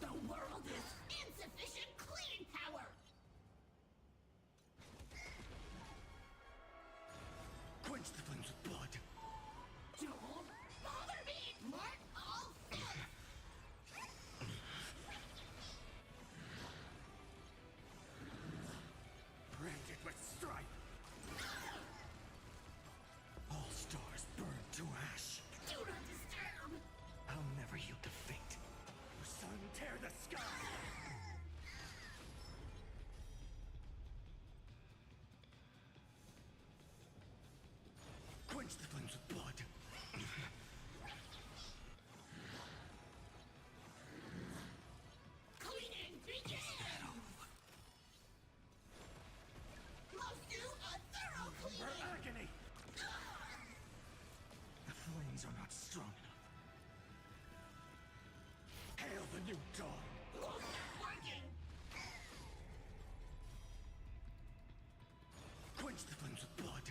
The world is insufficient cleaning power. Quench the flames with blood. Don't bother me, mark all Branded with strife. All stars burn to ash. Do not disturb. I'll never yield to fate. The sun tear the sky. Quench the flames with blood. Cleaning begins. Close to a thorough For cleaning. agony. The flames are not strong enough. Hail the new dawn. Working. Quench the flames with blood.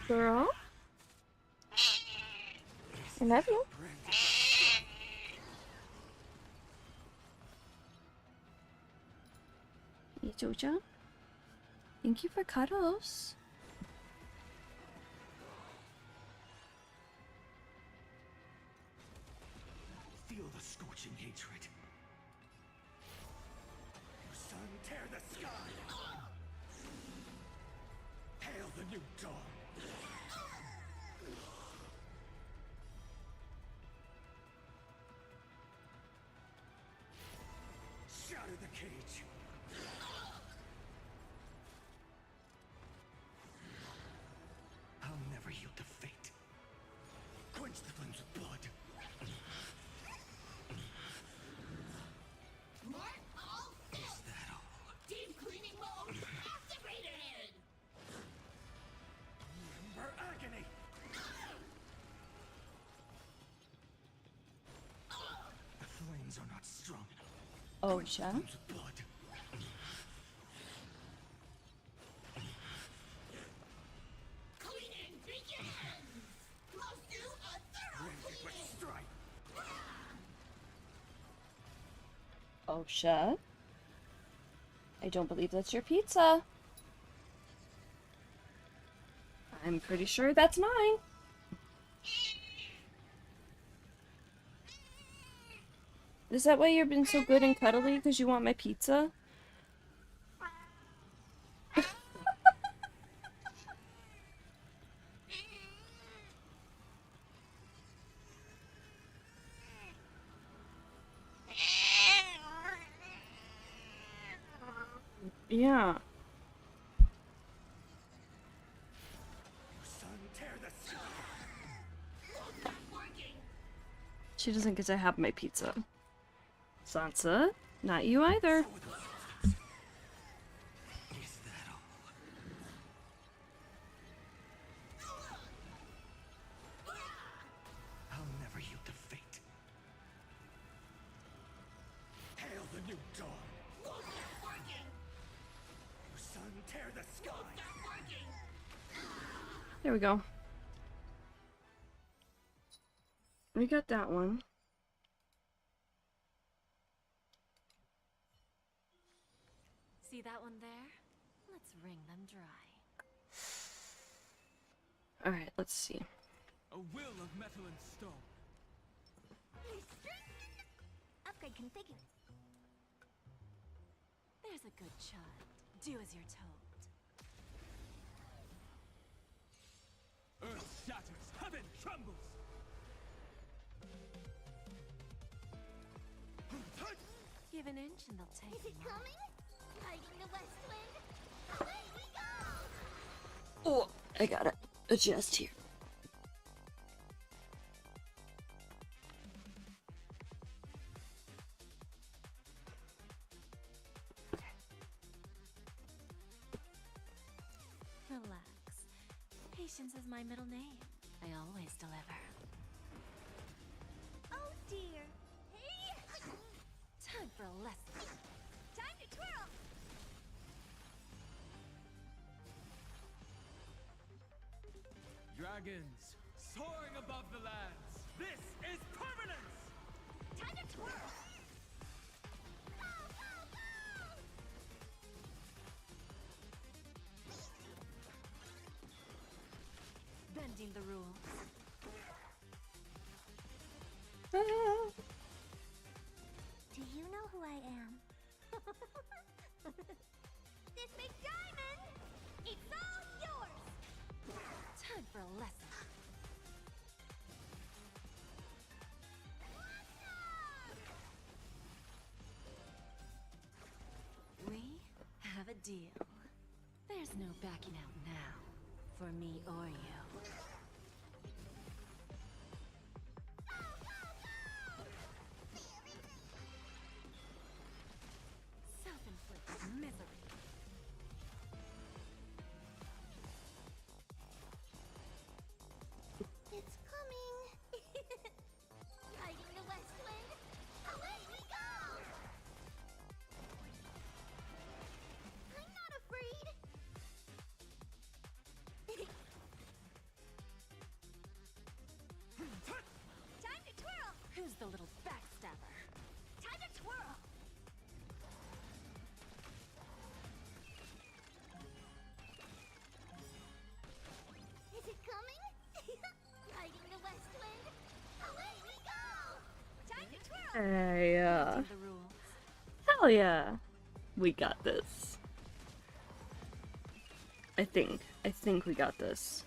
Girl? I love you. Hey, Jojo. Thank you for cuddles. Feel the scorching hatred. Your son tear the sky. Hail the new dawn. Shatter the cage. I'll never yield to fate. Quench the flames with blood. Is that all? Deep cleaning mode activated! Remember agony. The flames are not strong enough. Oh, Quench the yeah? flames with blood. Cleaning begins! Close to a thorough Frenzy but cleaning! strike. Oh, shut. I don't believe that's your pizza. I'm pretty sure that's mine. Is that why you've been so good and cuddly? Because you want my pizza? Yeah. Son, tear the sky. She doesn't get to have my pizza. Sansa, not you either. Is that all? I'll never yield to fate. Hail the new dawn. Your son, tear the sky. There we go. We got that one. See that one there? Let's wring them dry. Alright, let's see. A will of metal and stone. Upgrade configured. There's a good child. Do as you're told. Earth shatters, heaven trembles. Give an inch and they'll take Is it more. coming? Hiding the west wind. Away we go! Oh, I gotta adjust here. Relax. Patience is my middle name. I always deliver. Oh dear. Hey! Time for a lesson. Time to twirl! Dragons, soaring above the lands. This is permanence! Time to twirl! Go, go, go! Bending the rules. Ah. Do you know who I am? This big diamond! It's all yours! Time for a lesson. We have a deal. There's no backing out now, for me or you. Self-inflicted misery. It's coming! Hiding the west wind! Away we go! I'm not afraid! Hey, Bending the rules. hell yeah. We got this. I think we got this.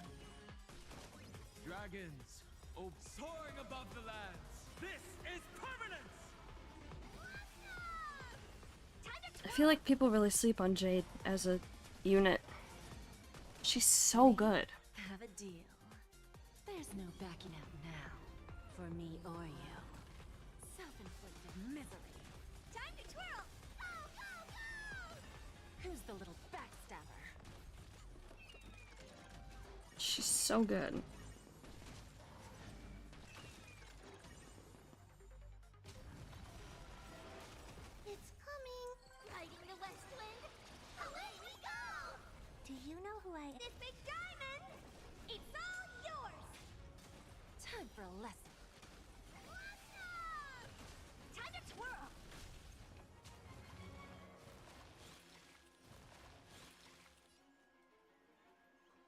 Dragons, oh, soaring above the lands. This is permanence! I feel like people really sleep on Jade as a unit. She's so good. Have a deal. There's no backing out now. For me or you. Self-inflicted misery. Time to twirl! Go, go, go! Who's the little backstabber? She's so good. It's coming! Riding the west wind! Away we go! Do you know who I am? This big diamond! It's all yours! Time for a lesson. Time to twirl!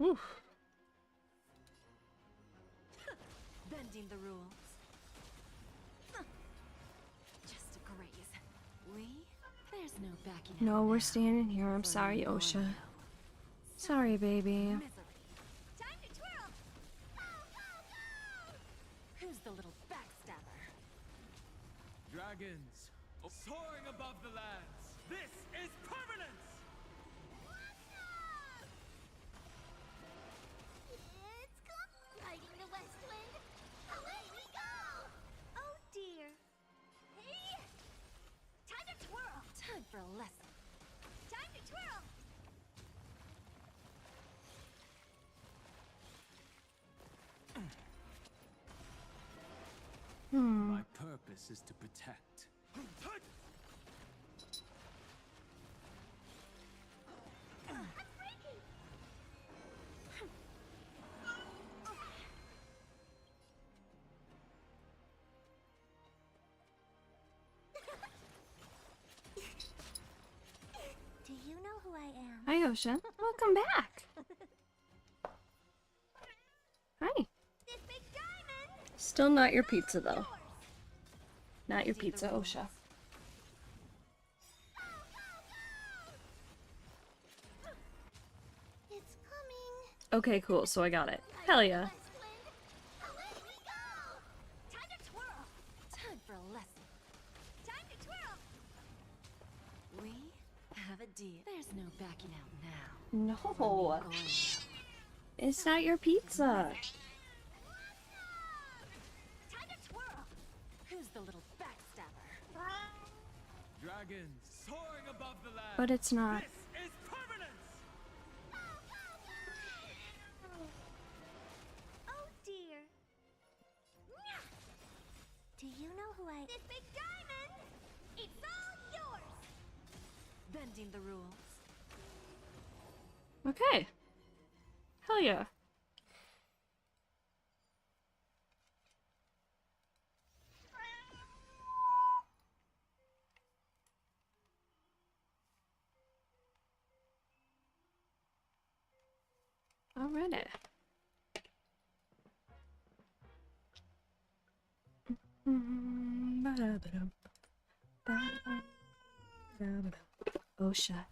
Oof. Bending the rules. Just a graze. We? There's no backing out. No, we're now. standing here. I'm For sorry, me or Osha. you. Sorry, baby. Misery. Time to twirl! Go, go, go! Who's the little backstabber? Dragons, oh, soaring above the lands. This is permanence! It's come! Riding the west wind! Away we go! Oh dear! Hey! Time to twirl! Time for a lesson. Time to twirl! My purpose is to protect. That's breaking! Do you know who I am? Hi, Osha. Welcome back. Hi. This big diamond! Still not your pizza, though. Yours! Not your Bending the pizza, rules. Osha. It's coming! Okay, cool. So I got it. Hell yeah. West wind! Away we go! Time to twirl! Time for a lesson. Time to twirl! We have a deal. There's no backing out now. No. Or you. It's not your pizza. Time to twirl! Who's the little backstabber? Dragons, soaring above the lands. But it's not. This is permanence! Oh dear! Do you know who I am? This big diamond! It's all yours! Bending the rules. Okay. Hell yeah. Alrighty. Osha.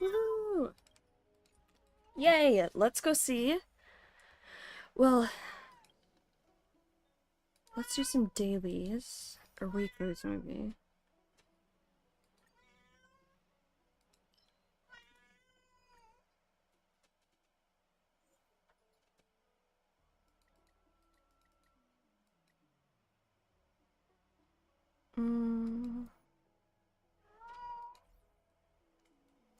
Woohoo! Yay! Let's go see. Well, let's do some dailies or weeklies, maybe.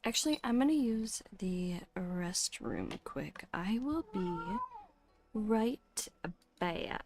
Actually, I'm gonna use the restroom quick. I will be right back.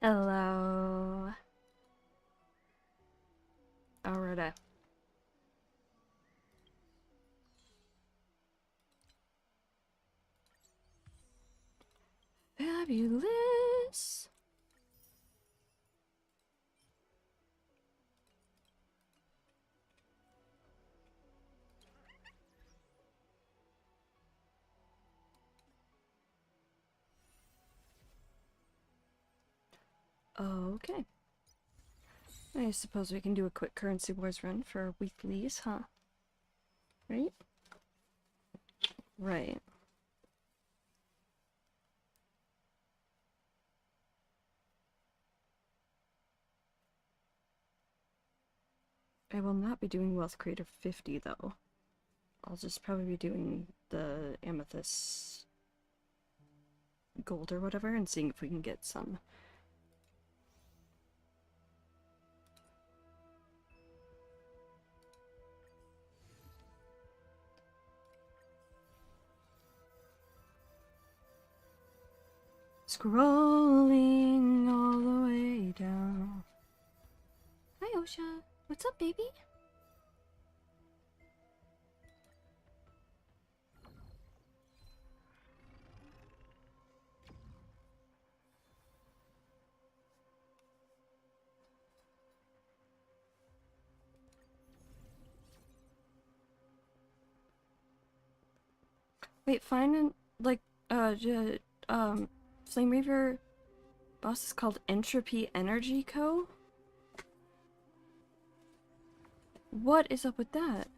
Hello. Alrighty. Fabulous. Okay. I suppose we can do a quick currency wars run for weeklies, huh? Right? Right. I will not be doing Wealth Creator 50 though. I'll just probably be doing the Amethyst Gold or whatever and seeing if we can get some. Scrolling all the way down. Hi, Osha. What's up, baby? Wait, find like, Flame Reaver boss is called Entropy Energy Co? What is up with that?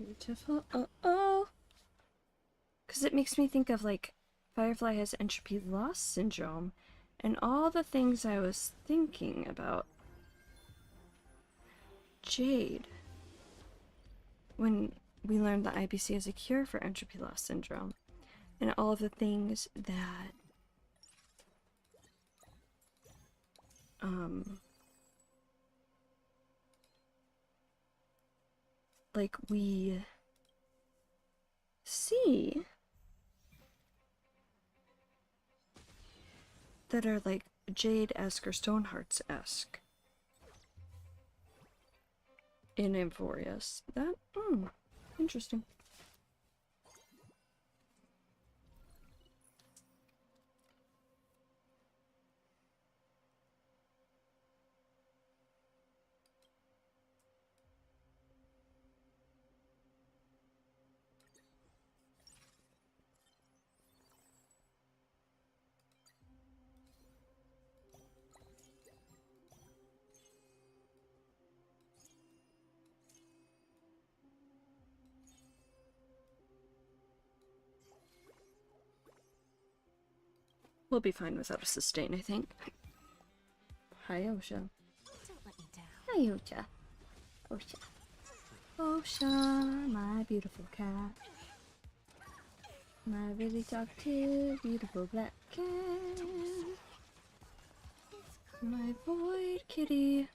Beautiful. Oh. Because it makes me think of, like, Firefly has entropy loss syndrome, and all the things I was thinking about Jade when we learned that IBC has a cure for entropy loss syndrome, and all of the things that like we see that are like Jade-esque or Stonehearts-esque in Amphorius. That, interesting. We'll be fine without a sustain, I think. Hi, Osha. Don't let me down. Hi, Osha. Osha. Osha, my beautiful cat. My really talkative, beautiful black cat. My void kitty.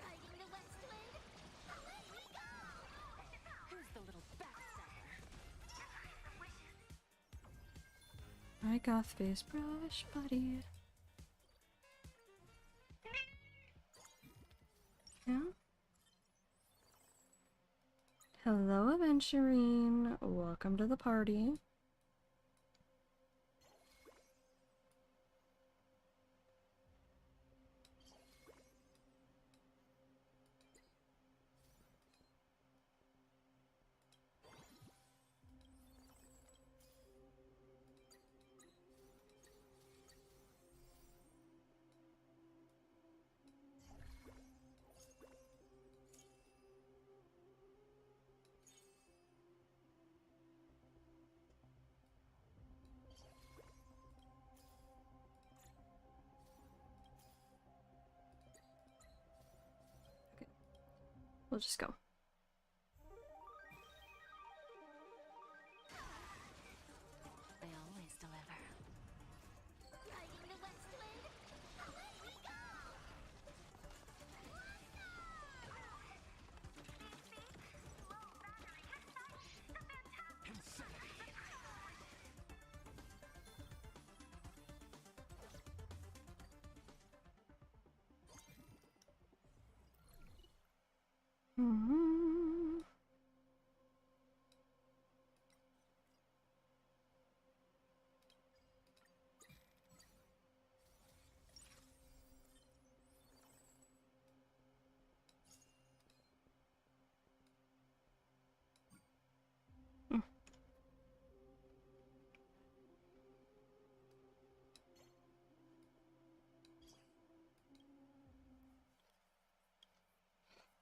Riding the west wind, away we go! Who's the little backstabber? My goth face brush buddy. Yeah? Hello, Aventurine. Welcome to the party. We'll just go. I always deliver. Riding the west wind, away we go! Mhm.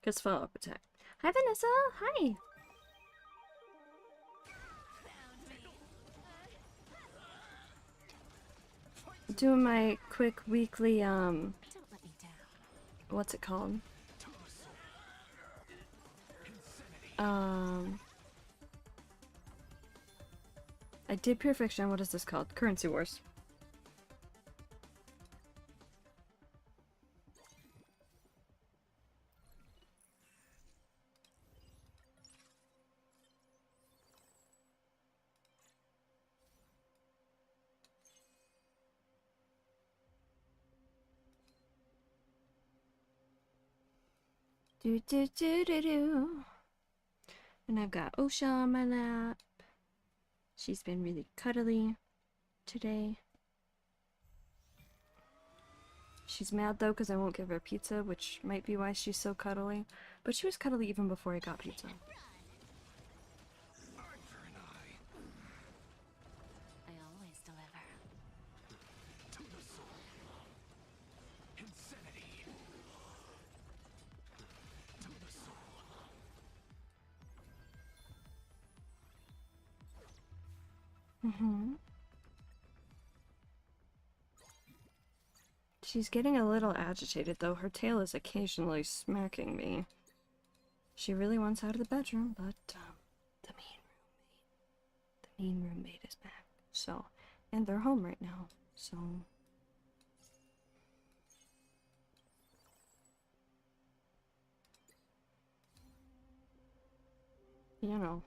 Because follow-up attack. Hi, Vanessa! Hi! Doing my quick weekly, Don't let me down. what's it called? I did Pure Fiction, what is this called? Currency Wars. Do do do do do. And I've got Osha on my lap. She's been really cuddly today. She's mad though because I won't give her pizza, which might be why she's so cuddly. But she was cuddly even before I got pizza. I always deliver. She's getting a little agitated though. Her tail is occasionally smacking me. She really wants out of the bedroom, but the mean roommate is back. So, and they're home right now. So, you know.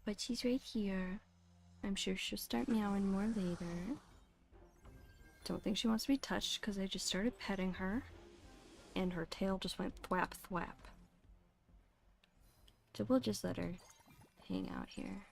But she's right here. I'm sure she'll start meowing more later. Don't think she wants to be touched because I just started petting her. And her tail just went thwap thwap. So we'll just let her hang out here.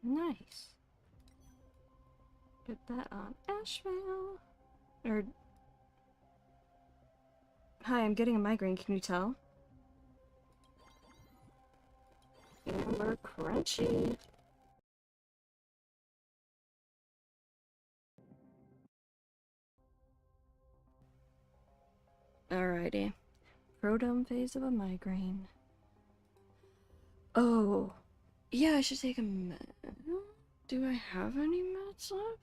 Nice. Put that on Asheville. Or... Hi, I'm getting a migraine, can you tell? Amber Crunchy. Alrighty. Prodome phase of a migraine. Oh. Yeah, I should take a med. Do I have any meds left?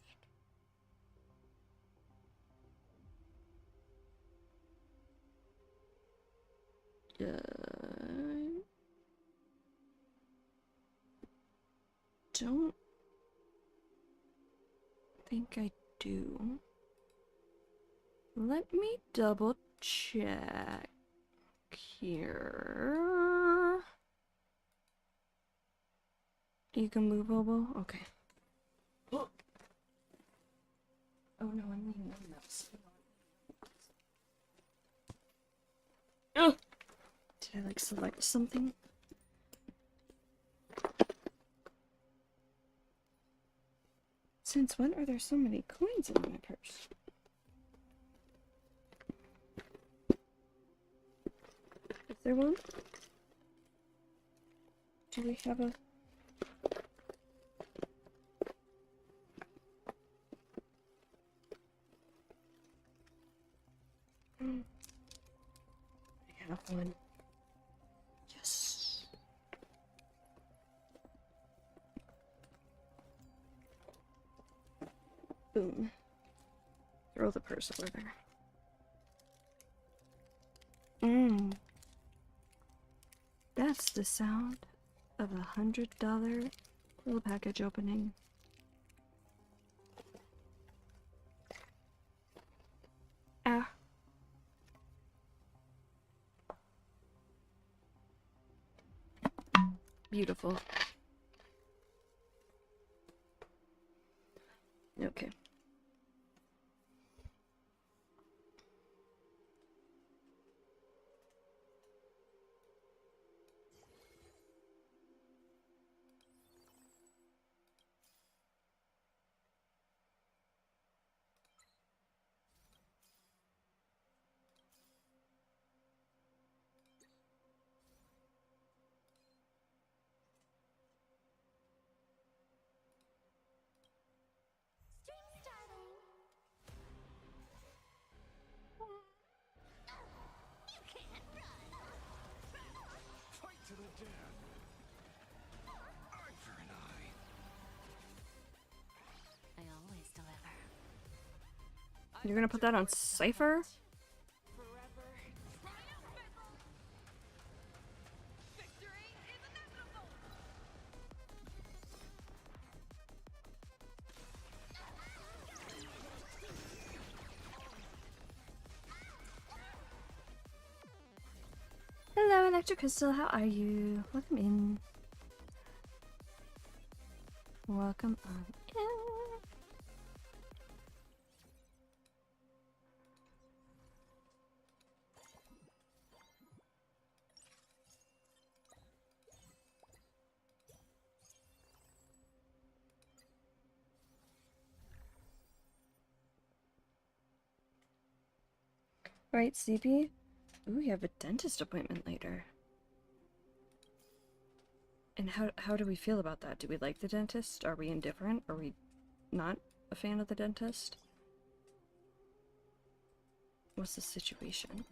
Don't think I do. Let me double check here. You can move, Obo? Okay. Oh no, I'm leaving my mouse. Oh! Did I like select something? Since when are there so many coins in my purse? there one? Do we have a... I have one. Yes. Boom. Throw the purse over there. That's the sound of $100 little package opening. Ah. Beautiful. Okay. Stream starting. You can't run. Fight to the death. Eye for an eye. I always deliver. You're gonna put that on Cypher? Forever triumphant! Victory is inevitable! Hello, Electric Crystal. How are you? Welcome in. Welcome on in. Right, CP? Ooh, you have a dentist appointment later. And how do we feel about that? Do we like the dentist? Are we indifferent? Are we not a fan of the dentist? What's the situation?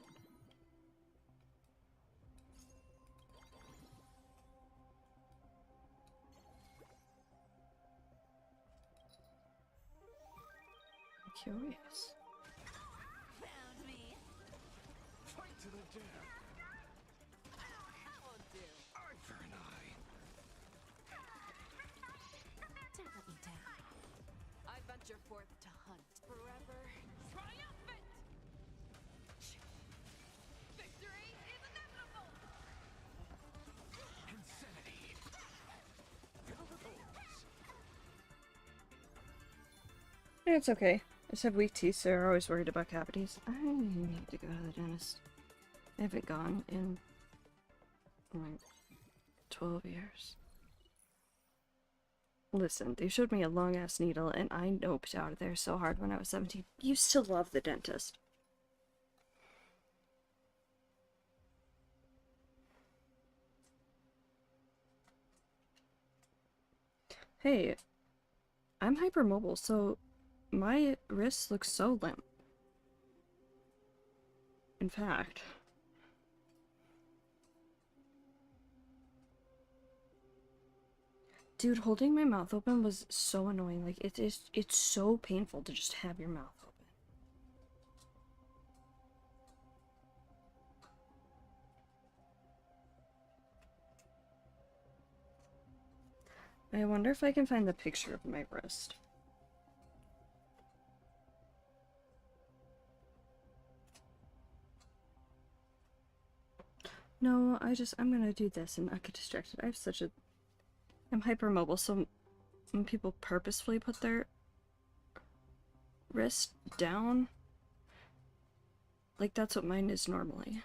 I'm curious. Found me. Fight to the death. That won't do. Eye for an eye. Don't let me down. I venture forth to hunt. Forever triumphant! Victory is inevitable! Insanity. Fill the holes. It's okay. I just have weak teeth, so I'm always worried about cavities. I need to go to the dentist. I haven't gone in like 12 years. Listen, they showed me a long ass needle and I noped out of there so hard when I was 17. Used to love the dentist. Hey, I'm hypermobile, so my wrist looks so limp. In fact, dude, holding my mouth open was so annoying. Like, it's so painful to just have your mouth open. I wonder if I can find the picture of my wrist. No, I'm gonna do this and not get distracted. I'm hypermobile, so when people purposefully put their wrist down, like that's what mine is normally.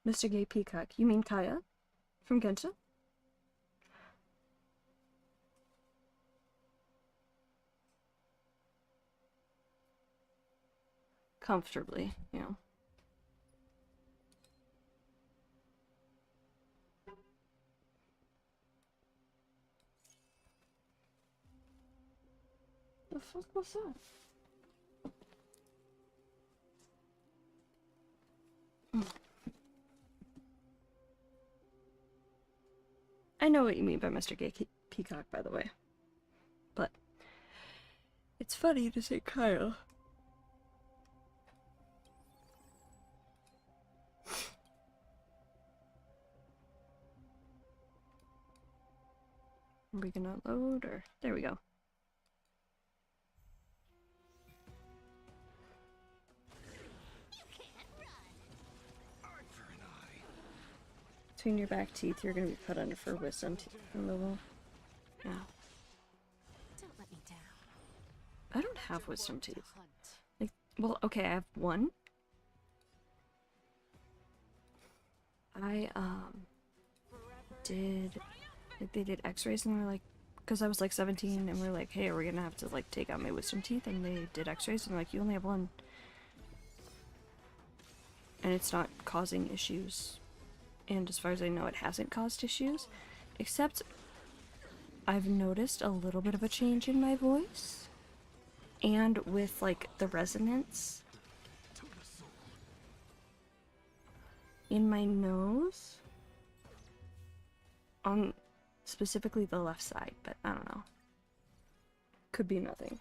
Mr. Gay Peacock. You mean Kaya? From Genshin? Comfortably, you know. The fuck was that? I know what you mean by Mr. Gay Peacock, by the way. But it's funny to say Kyle. Are we gonna load or there we go. Between your back teeth, you're gonna be put under for wisdom removal. Yeah. Don't let me down. I don't have wisdom teeth. Like, well, okay, I have one. I did like they did X-rays and they were like, because I was like 17 and we are like, hey, are we gonna have to like take out my wisdom teeth? And they did X-rays and they're like, you only have one, and it's not causing issues. And as far as I know, it hasn't caused issues, except I've noticed a little bit of a change in my voice and with like the resonance in my nose on specifically the left side, but I don't know. Could be nothing.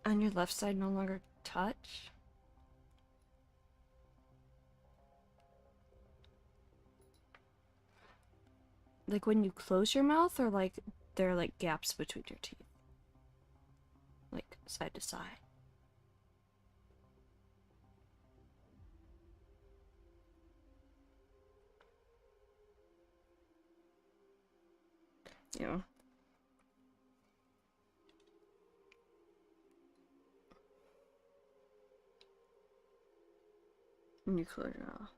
On your left side, no longer touch? Like when you close your mouth, or like there are like gaps between your teeth? Like side to side? You know? When you close your mouth.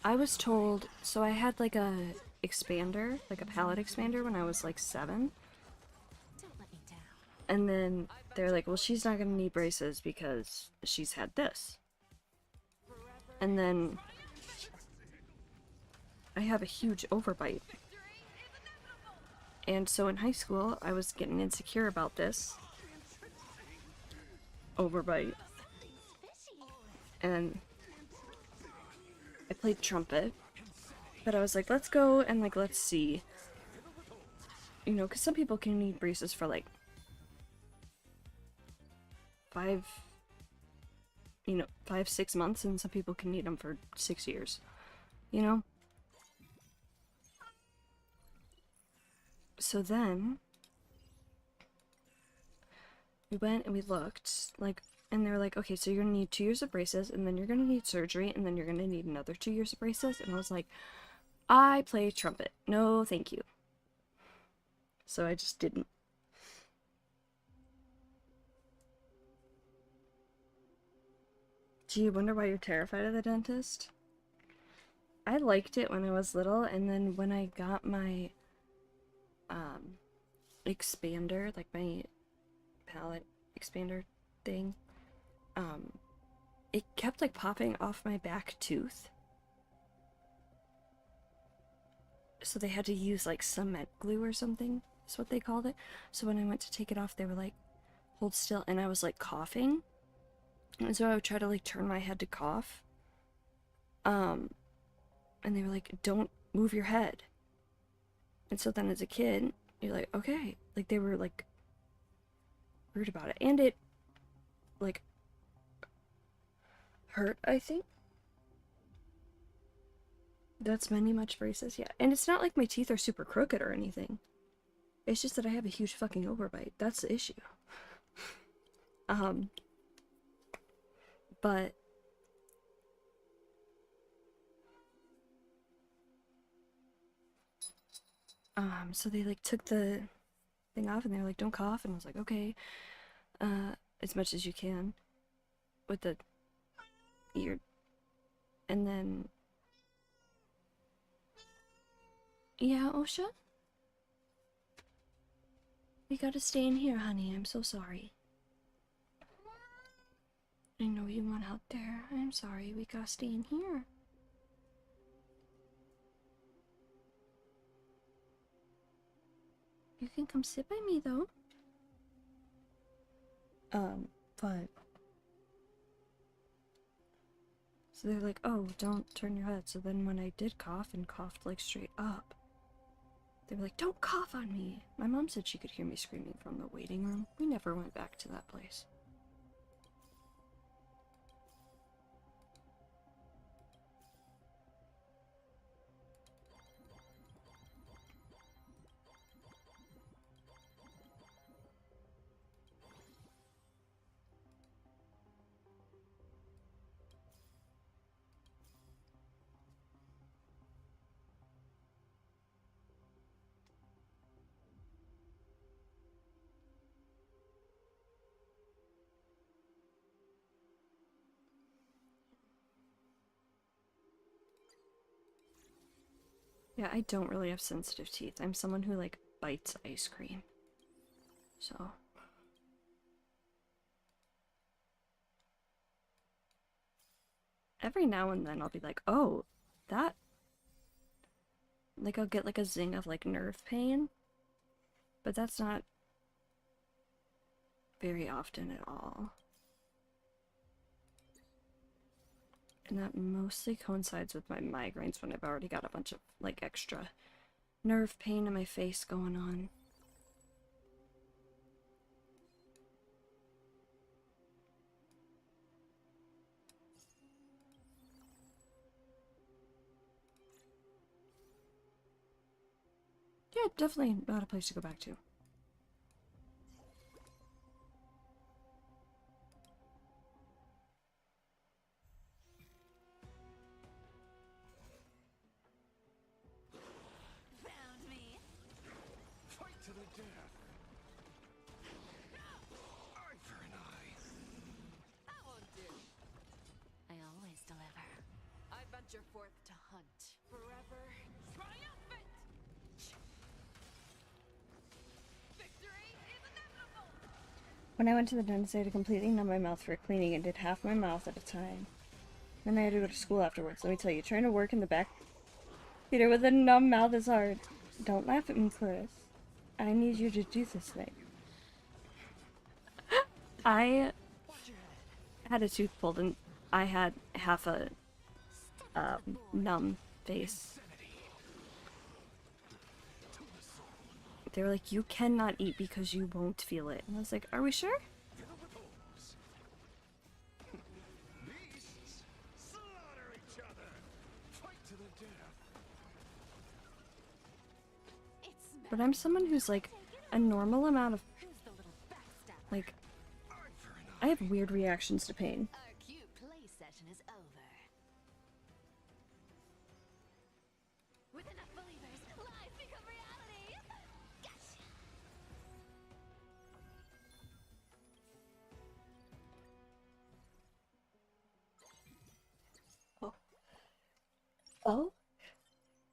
I was told, so I had like a expander, like a palate expander when I was like 7. Don't let me down. And then they're like, well, she's not gonna need braces because she's had this. And then I have a huge overbite. And so in high school, I was getting insecure about this overbite. And I played trumpet. But I was like, let's go and like, let's see. You know, because some people can need braces for like 5-6 months, and some people can need them for 6 years. You know? So then we went and we looked, like, and they were like, okay, so you're gonna need 2 years of braces, and then you're gonna need surgery, and then you're gonna need another 2 years of braces. And I was like, I play trumpet. No, thank you. So I just didn't. Gee, I wonder why you're terrified of the dentist? I liked it when I was little, and then when I got my expander, like my palate expander thing, it kept like popping off my back tooth. So they had to use like cement glue or something, is what they called it. So when I went to take it off, they were like, hold still, and I was like coughing. And so I would try to like turn my head to cough. And they were like, don't move your head. And so then as a kid, you're like, okay. Like they were like rude about it. And it like hurt, I think. That's many much braces, yeah. And it's not like my teeth are super crooked or anything. It's just that I have a huge fucking overbite. That's the issue. But so they like took the thing off and they were like, don't cough, and I was like, okay, as much as you can with the ear. And then yeah, Osha? We gotta stay in here, honey. I'm so sorry. I know you went out there. I'm sorry. We gotta stay in here. You can come sit by me, though. But... So they're like, oh, don't turn your head. So then when I did cough and coughed, like, straight up, they were like, don't cough on me. My mom said she could hear me screaming from the waiting room. We never went back to that place. Yeah, I don't really have sensitive teeth. I'm someone who, like, bites ice cream. So... every now and then I'll be like, oh, that... like, I'll get, like, a zing of, like, nerve pain. But that's not very often at all. And that mostly coincides with my migraines when I've already got a bunch of, like, extra nerve pain in my face going on. Yeah, definitely not a place to go back to. Found me. Fight to the death. Eye for an eye. That won't do. I always deliver. I venture forth to hunt. Forever triumphant! Victory is inevitable! When I went to the dentist, I had to completely numb my mouth for cleaning and did half my mouth at a time. Then I had to go to school afterwards. Let me tell you, trying to work in the back theater with a numb mouth is hard. Don't laugh at me, Clarice. I need you to do this thing. I had a tooth pulled and I had half a numb face. They were like, you cannot eat because you won't feel it. And I was like, are we sure? Beasts slaughter each other. Fight to the death. But I'm someone who's like a normal amount of, Who's the little backstabber? like, Eye for an eye. I have weird reactions to pain. Our cute play session is over. With enough believers, lies become reality! Gotcha! Oh,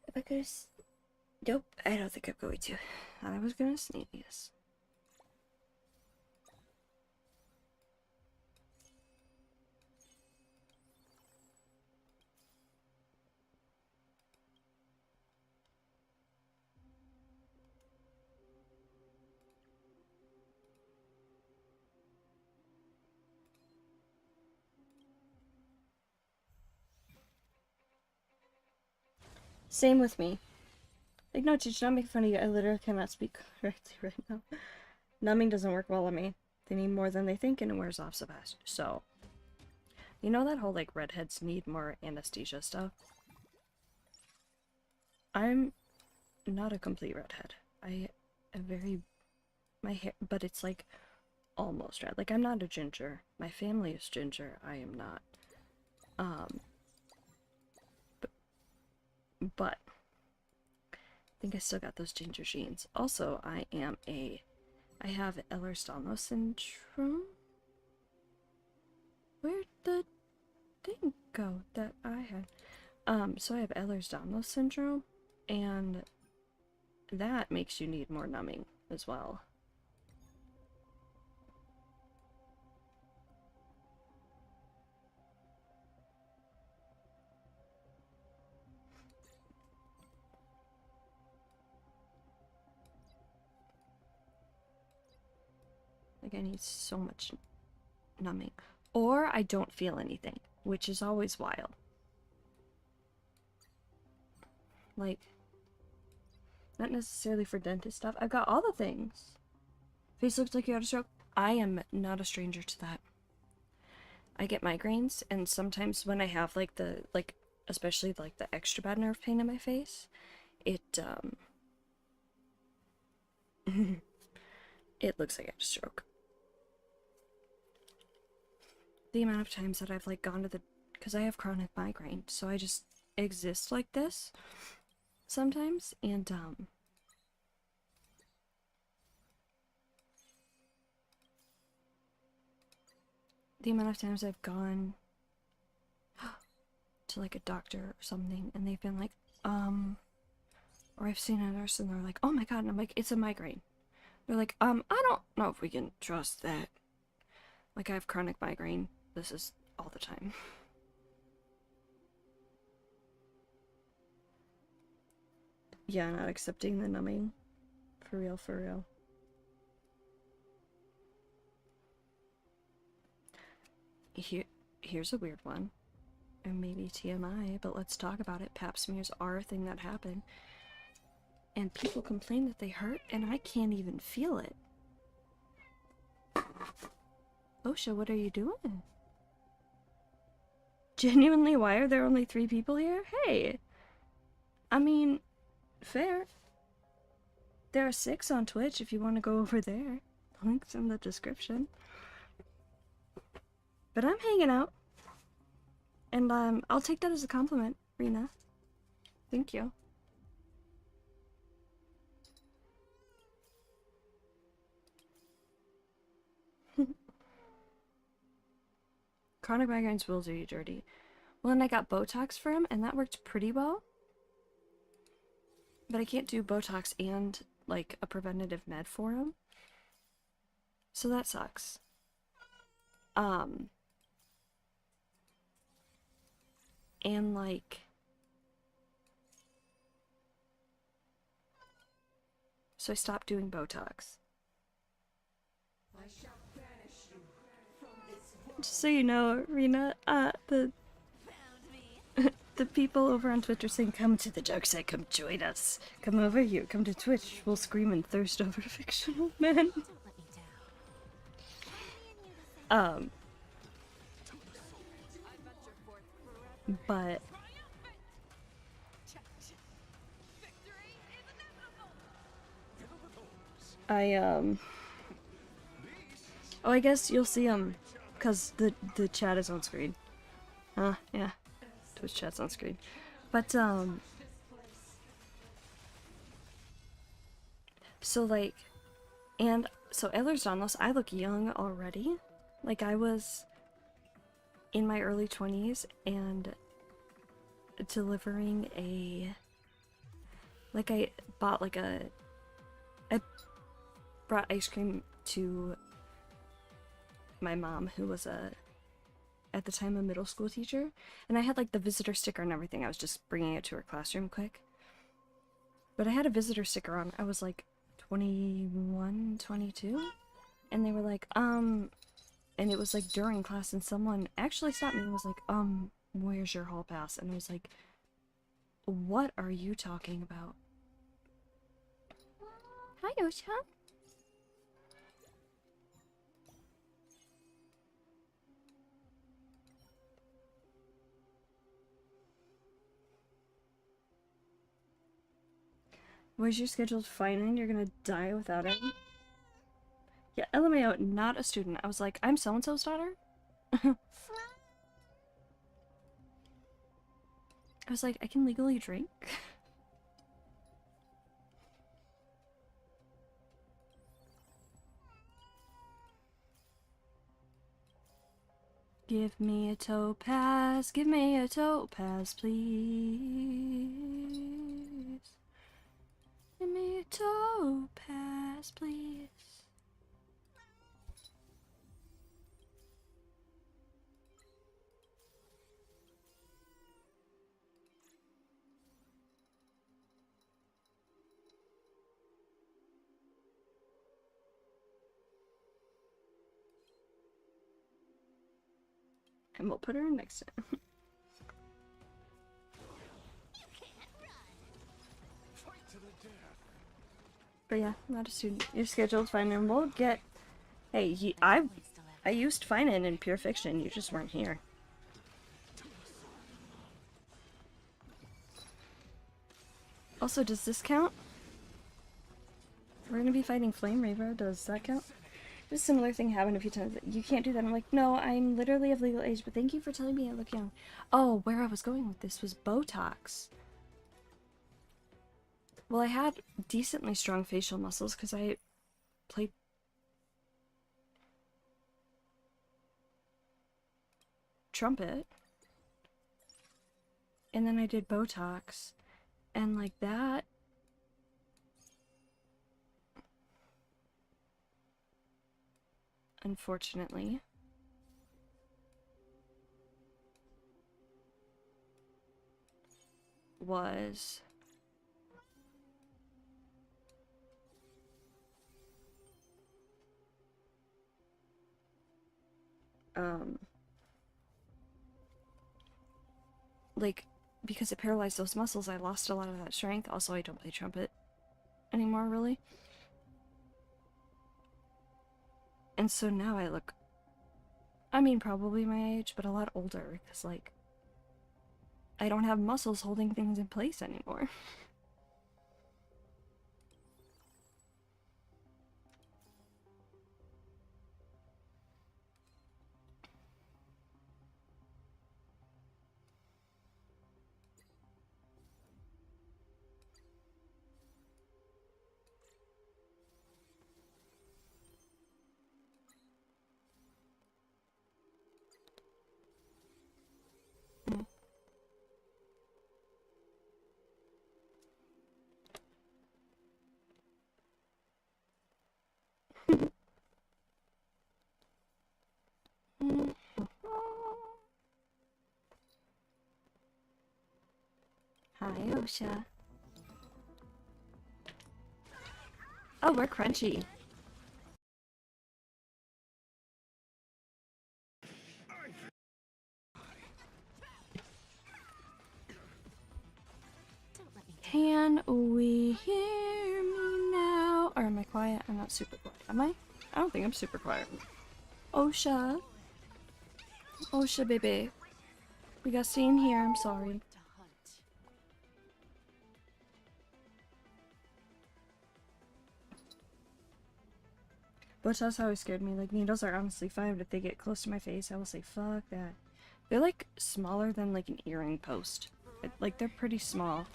if I could. Nope, I don't think I'm going to. I was gonna sneeze. Same with me. Like, no, teacher, not making fun of you. I literally cannot speak correctly right now. Numbing doesn't work well on me. They need more than they think, and it wears off so fast. So, you know that whole, like, redheads need more anesthesia stuff? I'm not a complete redhead. I am very... My hair... But it's, like, almost red. Like, I'm not a ginger. My family is ginger. I am not. But I think I still got those ginger genes. Also, I have Ehlers-Danlos syndrome. Where'd the thing go that I had? So I have Ehlers-Danlos syndrome, and that makes you need more numbing as well. Like, I need so much numbing. Or I don't feel anything, which is always wild. Like, not necessarily for dentist stuff. I've got all the things. Face looks like you had a stroke. I am not a stranger to that. I get migraines, and sometimes when I have, like, especially, like, the extra bad nerve pain in my face, it, it looks like I had a stroke. The amount of times that I've, like, gone to the... Because I have chronic migraine, so I just exist like this sometimes, and, the amount of times I've gone to, like, a doctor or something, and they've been like, or I've seen a nurse and they're like, oh my god, and I'm like, it's a migraine. They're like, I don't know if we can trust that. Like, I have chronic migraine. This is all the time. Yeah, not accepting the numbing. For real, for real. Here's a weird one. And maybe TMI, but let's talk about it. Pap smears are a thing that happen. And people complain that they hurt, and I can't even feel it. Osha, what are you doing? Genuinely, why are there only 3 people here? Hey! I mean, fair. There are 6 on Twitch if you want to go over there. Links in the description. But I'm hanging out. And, I'll take that as a compliment, Rena. Thank you. Chronic migraines will do you dirty. Well, and I got Botox for him, and that worked pretty well. But I can't do Botox and, like, a preventative med for him. So that sucks. And, like... So I stopped doing Botox. Just so you know, Rena, the people over on Twitch are saying, come to the dark side, come join us. Come over here, come to Twitch. We'll scream and thirst over fictional men. But... Oh, I guess you'll see them, because the chat is on screen. Yeah. Twitch chat's on screen. But, so, like, and, so Ehlers-Danlos, I look young already. Like, I was in my early 20s, and delivering a, like I bought like a, I brought ice cream to my mom, who was at the time a middle school teacher, and I had like the visitor sticker and everything. I was just bringing it to her classroom quick. But I had a visitor sticker on. I was like 21, 22, and they were like, and it was like during class, and someone actually stopped me and was like, where's your hall pass? And I was like, what are you talking about? Hi, Osha. Was your scheduled fine-in? You're gonna die without it? Yeah, LMAO, not a student. I was like, I'm so-and-so's daughter? I was like, I can legally drink? Give me a topaz, give me a topaz, please. Give me a topaz, please. And we'll put her in next time. But yeah, not a student. You're scheduled fine, and we'll get. Hey, I used fine in Pure Fiction. You just weren't here. Also, does this count? We're gonna be fighting Flame Reaver. Does that count? A similar thing happened a few times. You can't do that. I'm like, no, I'm literally of legal age, but thank you for telling me I look young. Oh, where I was going with this was Botox. Well, I had decently strong facial muscles because I played trumpet. And then I did Botox. And like that, unfortunately, was like, because it paralyzed those muscles, I lost a lot of that strength. Also, I don't play trumpet anymore, really. And so now I look, I mean, probably my age, but a lot older, because, like, I don't have muscles holding things in place anymore. Hi, Osha. Oh, we're crunchy. Can we hear me now? Or am I quiet? I'm not super quiet. Am I? I don't think I'm super quiet. Osha. Osha, baby. We got seen here. I'm sorry. To hunt. But that's always scared me. Like, needles are honestly fine, but if they get close to my face, I will say, fuck that. They're, like, smaller than, like, an earring post. Like, they're pretty small.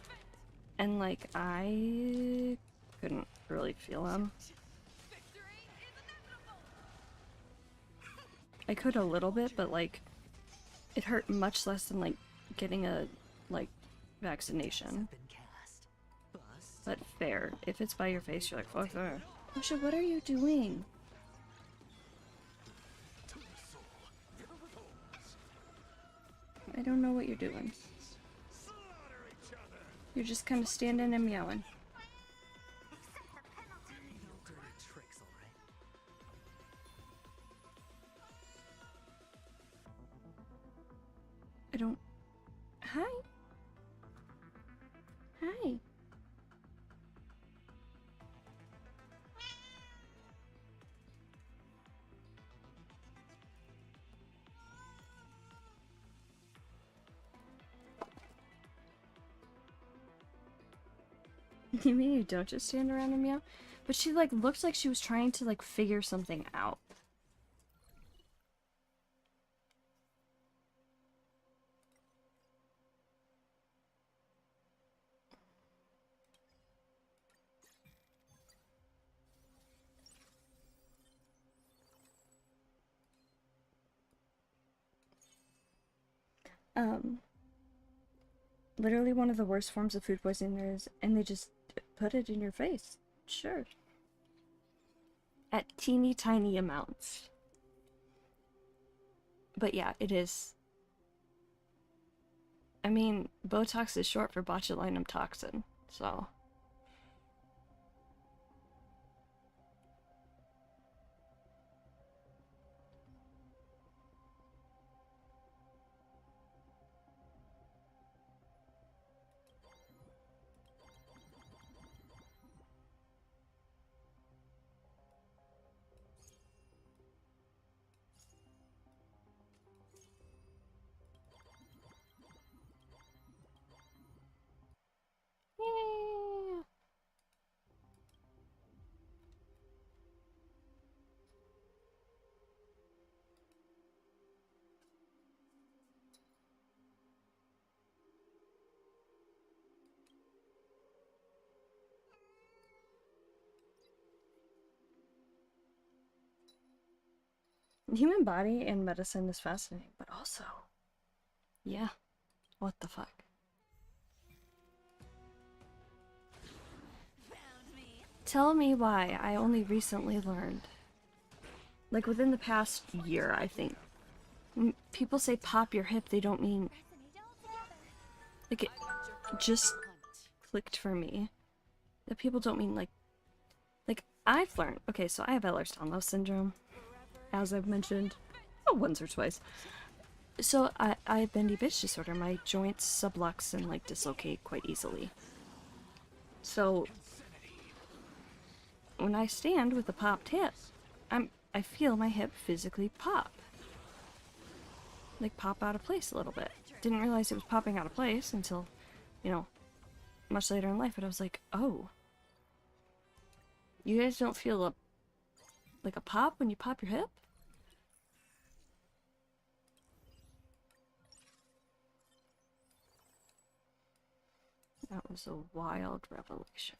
And, like, I couldn't really feel them. I could a little bit, but, like, it hurt much less than, like, getting a like, vaccination. Been cast. Bust. But fair. If it's by your face, you're like, fuck that. Osha, what are you doing? I don't know what you're doing. You're just kind of standing and meowing. Dirty tricks, alright. I don't... Hi? Hi. You mean you don't just stand around and meow? But she, like, looked like she was trying to, like, figure something out. Literally one of the worst forms of food poisoning there is, and they just put it in your face. Sure. At teeny tiny amounts. But yeah, it is. I mean, Botox is short for botulinum toxin, so... Yeah. The human body and medicine is fascinating, but also... Yeah. What the fuck? Tell me why I only recently learned. Like, within the past year, I think. When people say pop your hip, they don't mean... Like, it just clicked for me. That people don't mean, like... Like, I've learned... Okay, so I have Ehlers-Danlos syndrome. As I've mentioned. Once or twice. So, I have bendy bitch disorder. My joints sublux and, like, dislocate quite easily. So... When I stand with a popped hip, I feel my hip physically pop. Like, pop out of place a little bit. Didn't realize it was popping out of place until, you know, much later in life, but I was like, oh. You guys don't feel like a pop when you pop your hip? That was a wild revelation.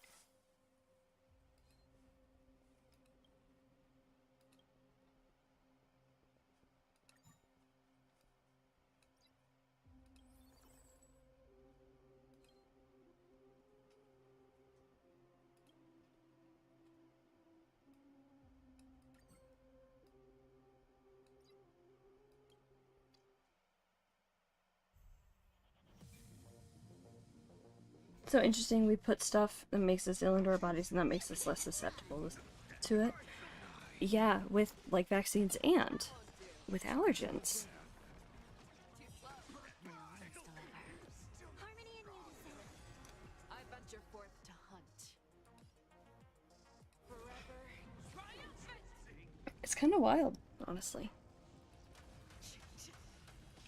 So interesting, we put stuff that makes us ill into our bodies and that makes us less susceptible to it. Yeah, with, like, vaccines and with allergens. I venture forth to hunt. Forever triumphant! It's kind of wild, honestly.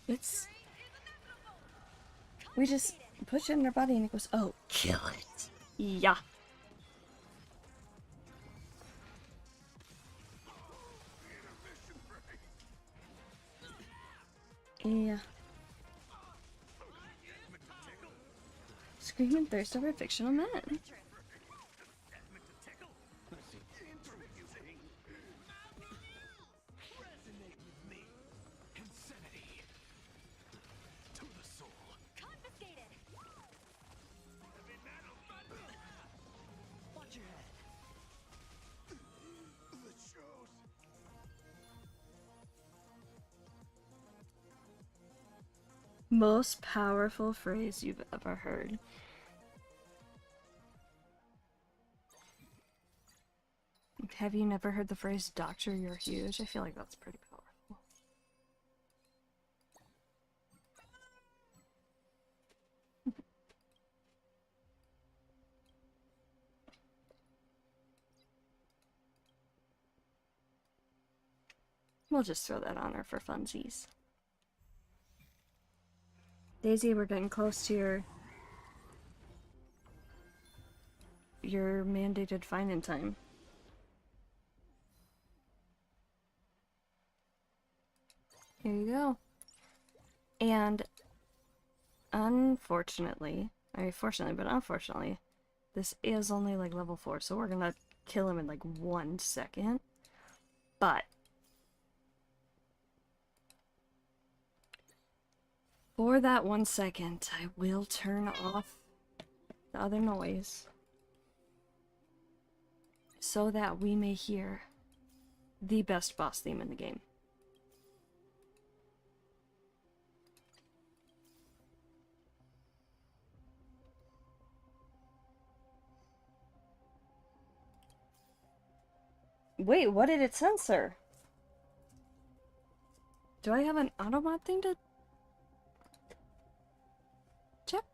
It's... We just push it in our body and it goes, oh, kill it. Yeah. Yeah. Scream and thirst over fictional men. Confiscated. Most powerful phrase you've ever heard. Have you never heard the phrase, "Doctor, you're huge"? I feel like that's pretty powerful. We'll just throw that on her for funsies. Daisy, we're getting close to your mandated fine-in time. Here you go. And unfortunately, I mean fortunately, but unfortunately, this is only like level 4, so we're gonna kill him in like 1 second. But for that 1 second, I will turn off the other noise so that we may hear the best boss theme in the game. Wait, what did it censor? Do I have an automod thing to check?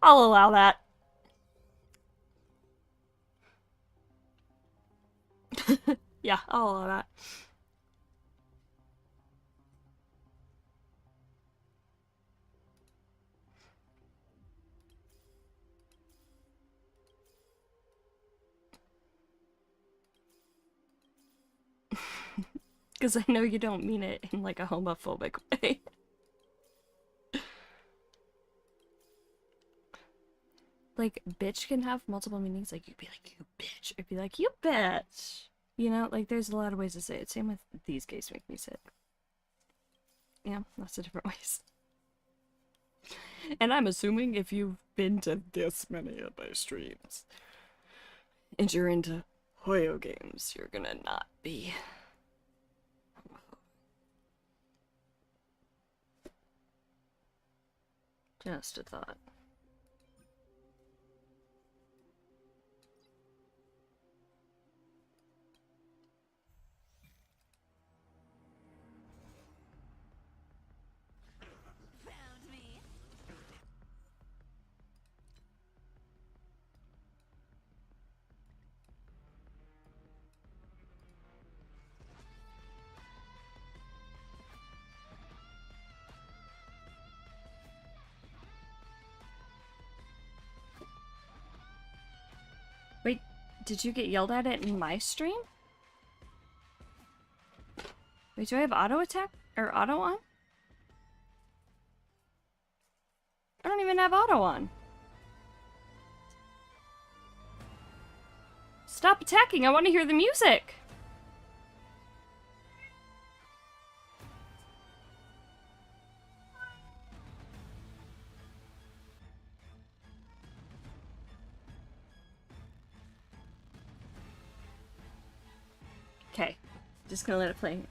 I'll allow that. Yeah, I'll allow that. Because I know you don't mean it in like a homophobic way. Like, bitch can have multiple meanings. Like, you'd be like, you bitch. I'd be like, you bitch. You know, like, there's a lot of ways to say it. Same with these gays make me sick. Yeah, lots of different ways. And I'm assuming if you've been to this many of my streams and you're into Hoyo games, you're gonna not be. Just a thought. Found me. Wait, did you get yelled at it in my stream? Wait, do I have auto attack or auto on? I don't even have auto on. Stop attacking, I want to hear the music. Okay, just gonna let it play.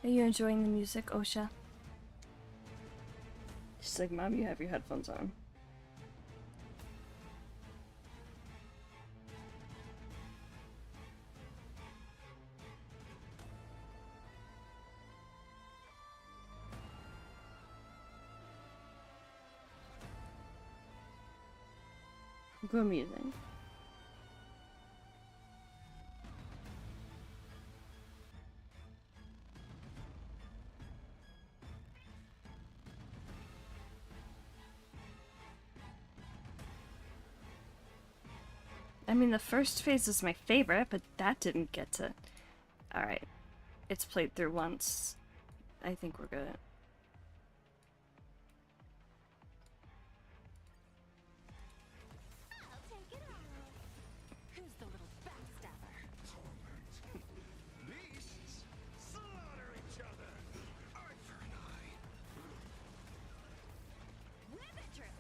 Are you enjoying the music, Osha? She's like, Mom, you have your headphones on. Go amusing. I mean, the first phase is my favorite, but that didn't get to... Alright. It's played through once. I think we're good. I'll take it all. Who's the little backstabber? Beasts slaughter each other. Eye for an eye. Whip it, Drift.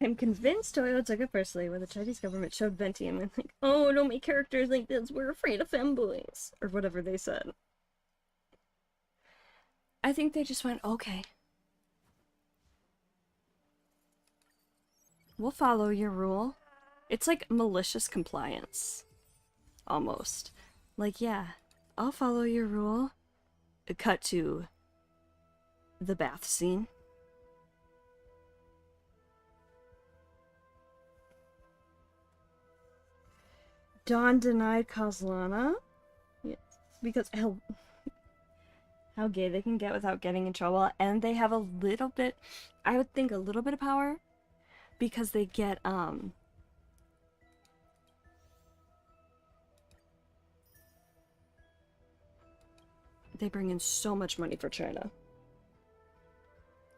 I'm convinced Toyo took it personally when the Chinese government showed Venti and went like, oh, don't make characters like this, we're afraid of femboys. Or whatever they said. I think they just went, okay. We'll follow your rule. It's like malicious compliance. Almost. Like, yeah, I'll follow your rule. Cut to the bath scene. Dawn denied Kozlana. Yes, because how gay they can get without getting in trouble, and they have a little bit, I would think a little bit of power, because they get, they bring in so much money for China.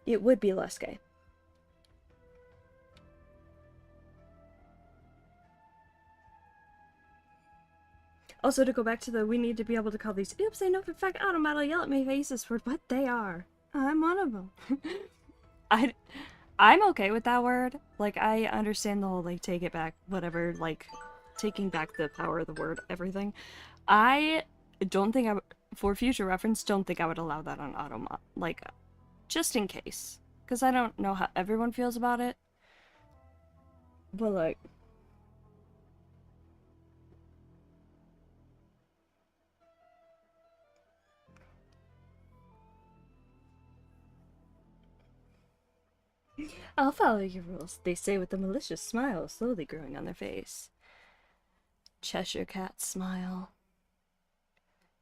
It would be less gay. Also, to go back to the, we need to be able to call these, oops, I know for a fact, automatically yell at my faces for what they are. I'm one of them. I'm okay with that word. Like, I understand the whole, like, take it back, whatever, like, taking back the power of the word, everything. I don't think I would, for future reference, don't think I would allow that on Automod. Like, just in case. Because I don't know how everyone feels about it. But, like... I'll follow your rules, they say with a malicious smile slowly growing on their face. Cheshire Cat smile.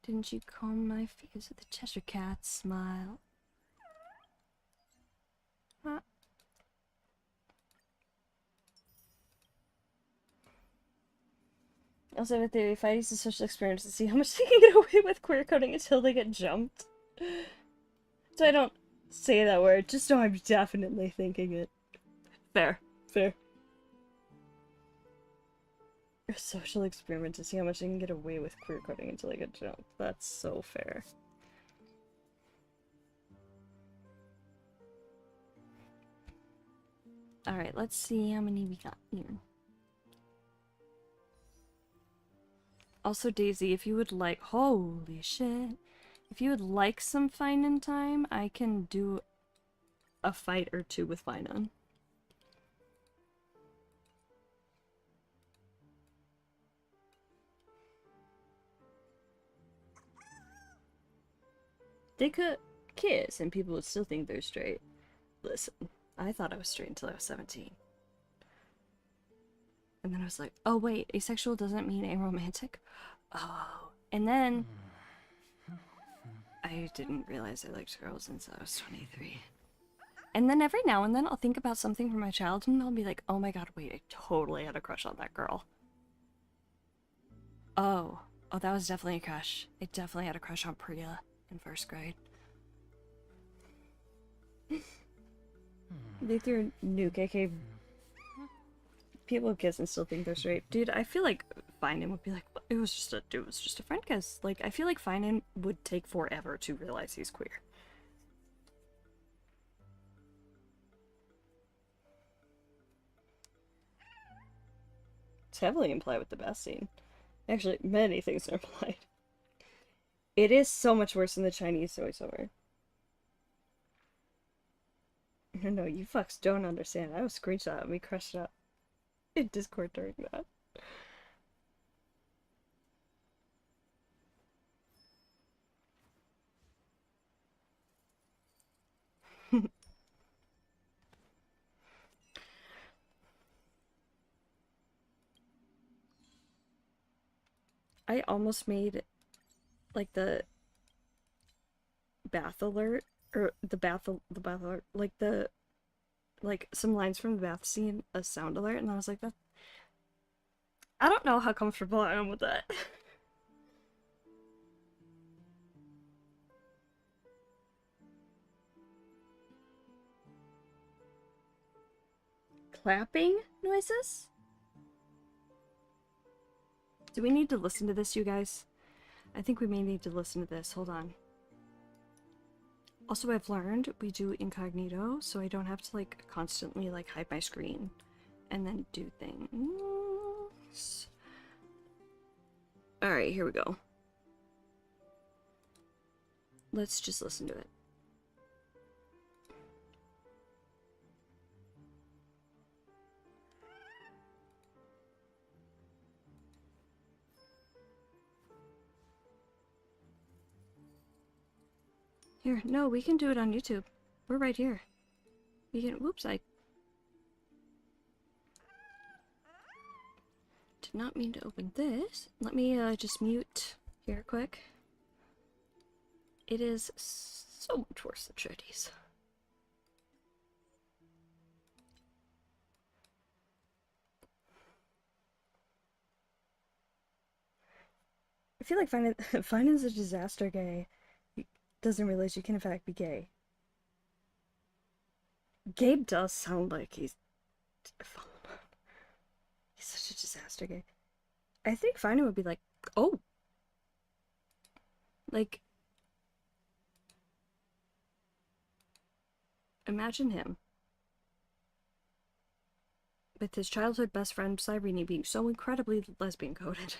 Didn't you comb my face with a Cheshire Cat smile? Huh? Also, have a theory, fighting is a social experience to see how much they can get away with queer coding until they get jumped. So I don't say that word, just know I'm definitely thinking it. Fair. Fair. A social experiment to see how much they can get away with queer coding until they get jumped. That's so fair. Alright, let's see how many we got here. Also, Daisy, if you would like... Holy shit. If you would like some Finan time, I can do a fight or two with Finan. They could kiss and people would still think they're straight. Listen, I thought I was straight until I was 17. And then I was like, oh wait, asexual doesn't mean aromantic? Oh. And then... I didn't realize I liked girls since I was 23. And then every now and then I'll think about something from my childhood and I'll be like, oh my god, wait, I totally had a crush on that girl. Oh, that was definitely a crush. I definitely had a crush on Priya in first grade. They threw a new KK. People kiss and still think they're straight. Dude, I feel like Finan would be like, it was just a friend kiss. Like, I feel like Finan would take forever to realize he's queer. It's heavily implied with the best scene. Actually, many things are implied. It is so much worse than the Chinese voiceover. No, you fucks don't understand. I was screenshot and we crushed it up. in Discord during that. I almost made like the bath alert or the bath alert, like some lines from the bath scene a sound alert, and I was like, that I don't know how comfortable I am with that. Clapping noises? Do we need to listen to this, you guys? I think we may need to listen to this. Hold on. Also, I've learned we do incognito, so I don't have to like constantly like hide my screen and then do things. Alright, here we go. Let's just listen to it. Here, no, we can do it on YouTube. We're right here. We can, whoops, I did not mean to open this. Let me just mute here quick. It is so much worse than Shady's. I feel like Finance a disaster gay doesn't realize you can in fact be gay. Gabe does sound like he's such a disaster gay. I think Finding would be like, oh, like, imagine him with his childhood best friend Cyrene being so incredibly lesbian coded,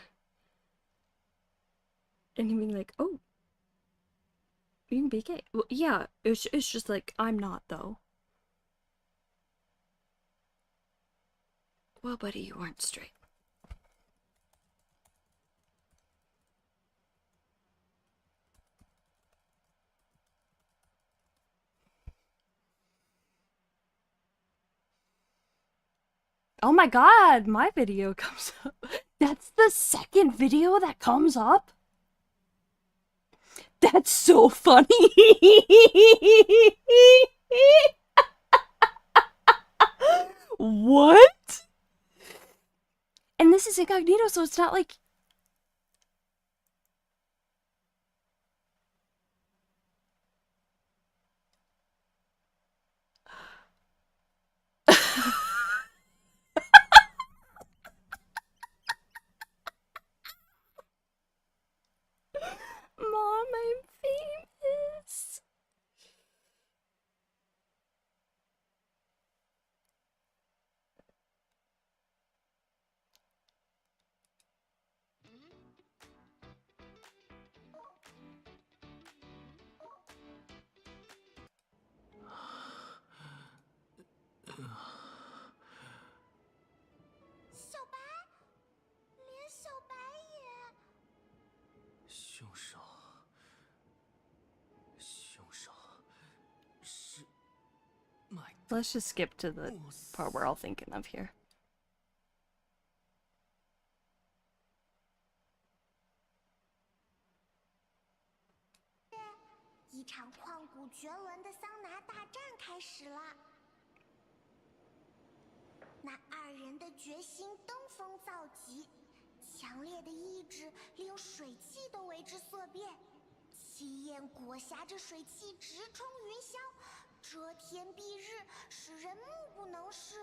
and him being like, oh, you can be gay. Well, yeah, it's just like, I'm not, though. Well, buddy, you weren't straight. Oh my god, my video comes up. That's the second video that comes up? That's so funny. What? And this is incognito, so it's not like... Mom, I'm famous. Let's just skip to the part we're all thinking of here. 一场旷古绝伦的桑拿大战开始了。那二人的决心登峰造极，强烈的意志令水汽都为之色变，气焰裹挟着水汽直冲云霄，遮天蔽日，使人目不能视。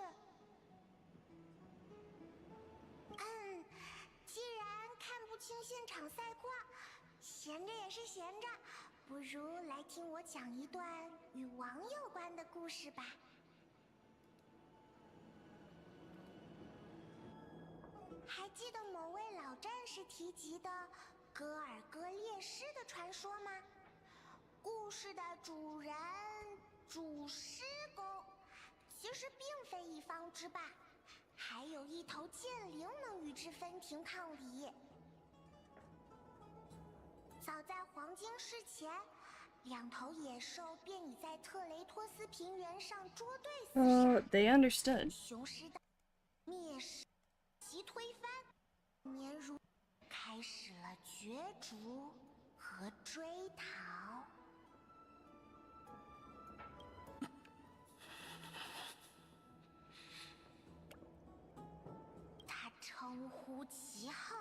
既然看不清现场赛况，闲着也是闲着。 不如来听我讲一段与王有关的故事吧。还记得某位老战士提及的戈尔戈烈士的传说吗？故事的主人主师公其实并非一方之霸，还有一头剑灵能与之分庭抗礼。早在黄金世前，两头野兽便已在特雷托斯平原上捉对厮杀。They understood. 雄狮的灭世及推翻，年如开始了角逐和追逃。他称呼其号。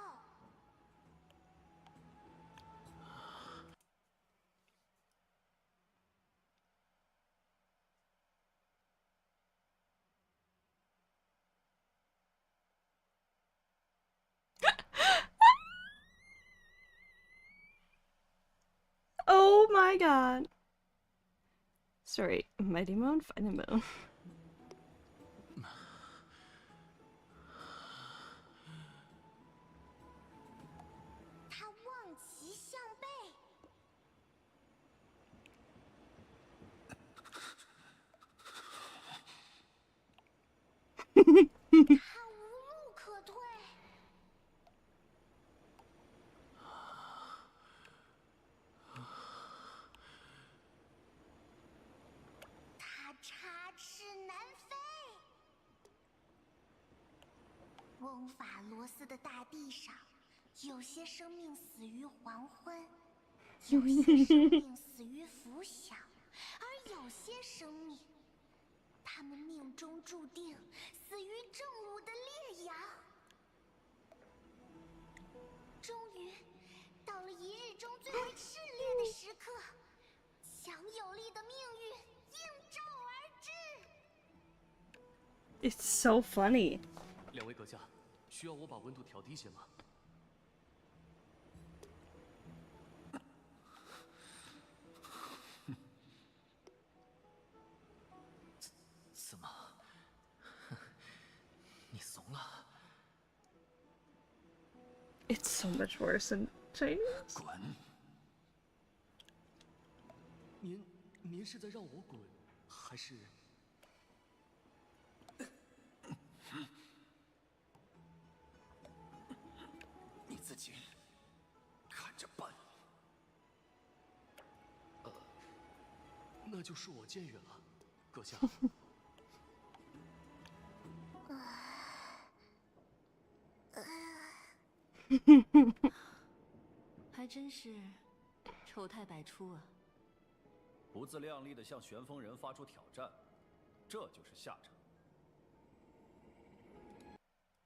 Oh my god. Sorry, Mighty Moan, Fighting Moan. 他望其项背。他无路可退。他插翅难飞。翁法罗斯的大地上，有些生命死于黄昏，有些生命死于拂晓，而有些生命，他们命中注定死于正午的烈阳。终于，到了一日中最为炽烈的时刻，强有力的命运应召而至。It's so funny. 两位阁下，需要我把温度调低些吗？怎么？你怂了？ It's so much worse in Chinese. 滚！您是在让我滚，还是？你自己看着办。那就恕我僭越了，阁下。还真是丑态百出啊！不自量力的向旋风人发出挑战，这就是下场。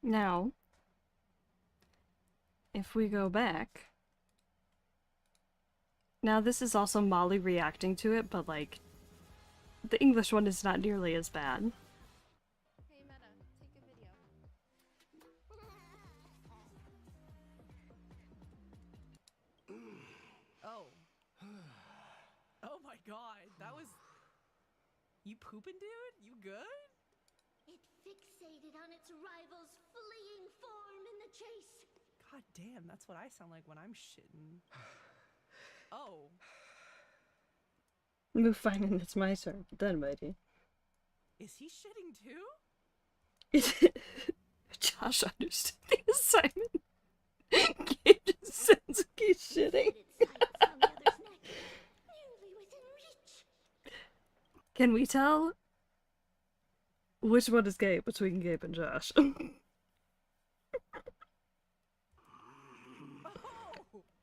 Now, if we go back, now this is also Molly reacting to it, but like, the English one is not nearly as bad. Hey Meta, take a video. Oh. Oh my god, that was... You pooping, dude? You good? It fixated on its rival's fleeing form in the chase. God damn, that's what I sound like when I'm shitting. Oh. Move fine and it's my turn. Then, mighty. Is he shitting too? Josh understood the assignment. Gabe just sounds like he's shitting. Can we tell which one is Gabe between Gabe and Josh?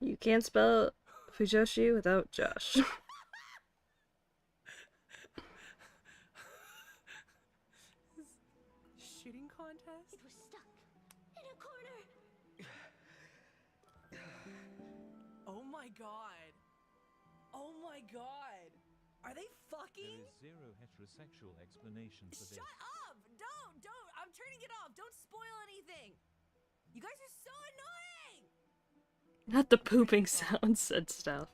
You can't spell Fujoshi without Josh. Shitting contest? It was stuck in a corner. Oh my god. Oh my god. Are they fucking? There is zero heterosexual explanation for this. Shut up! Don't! I'm turning it off. Don't spoil anything. You guys are so annoying. Not the pooping sounds and stuff.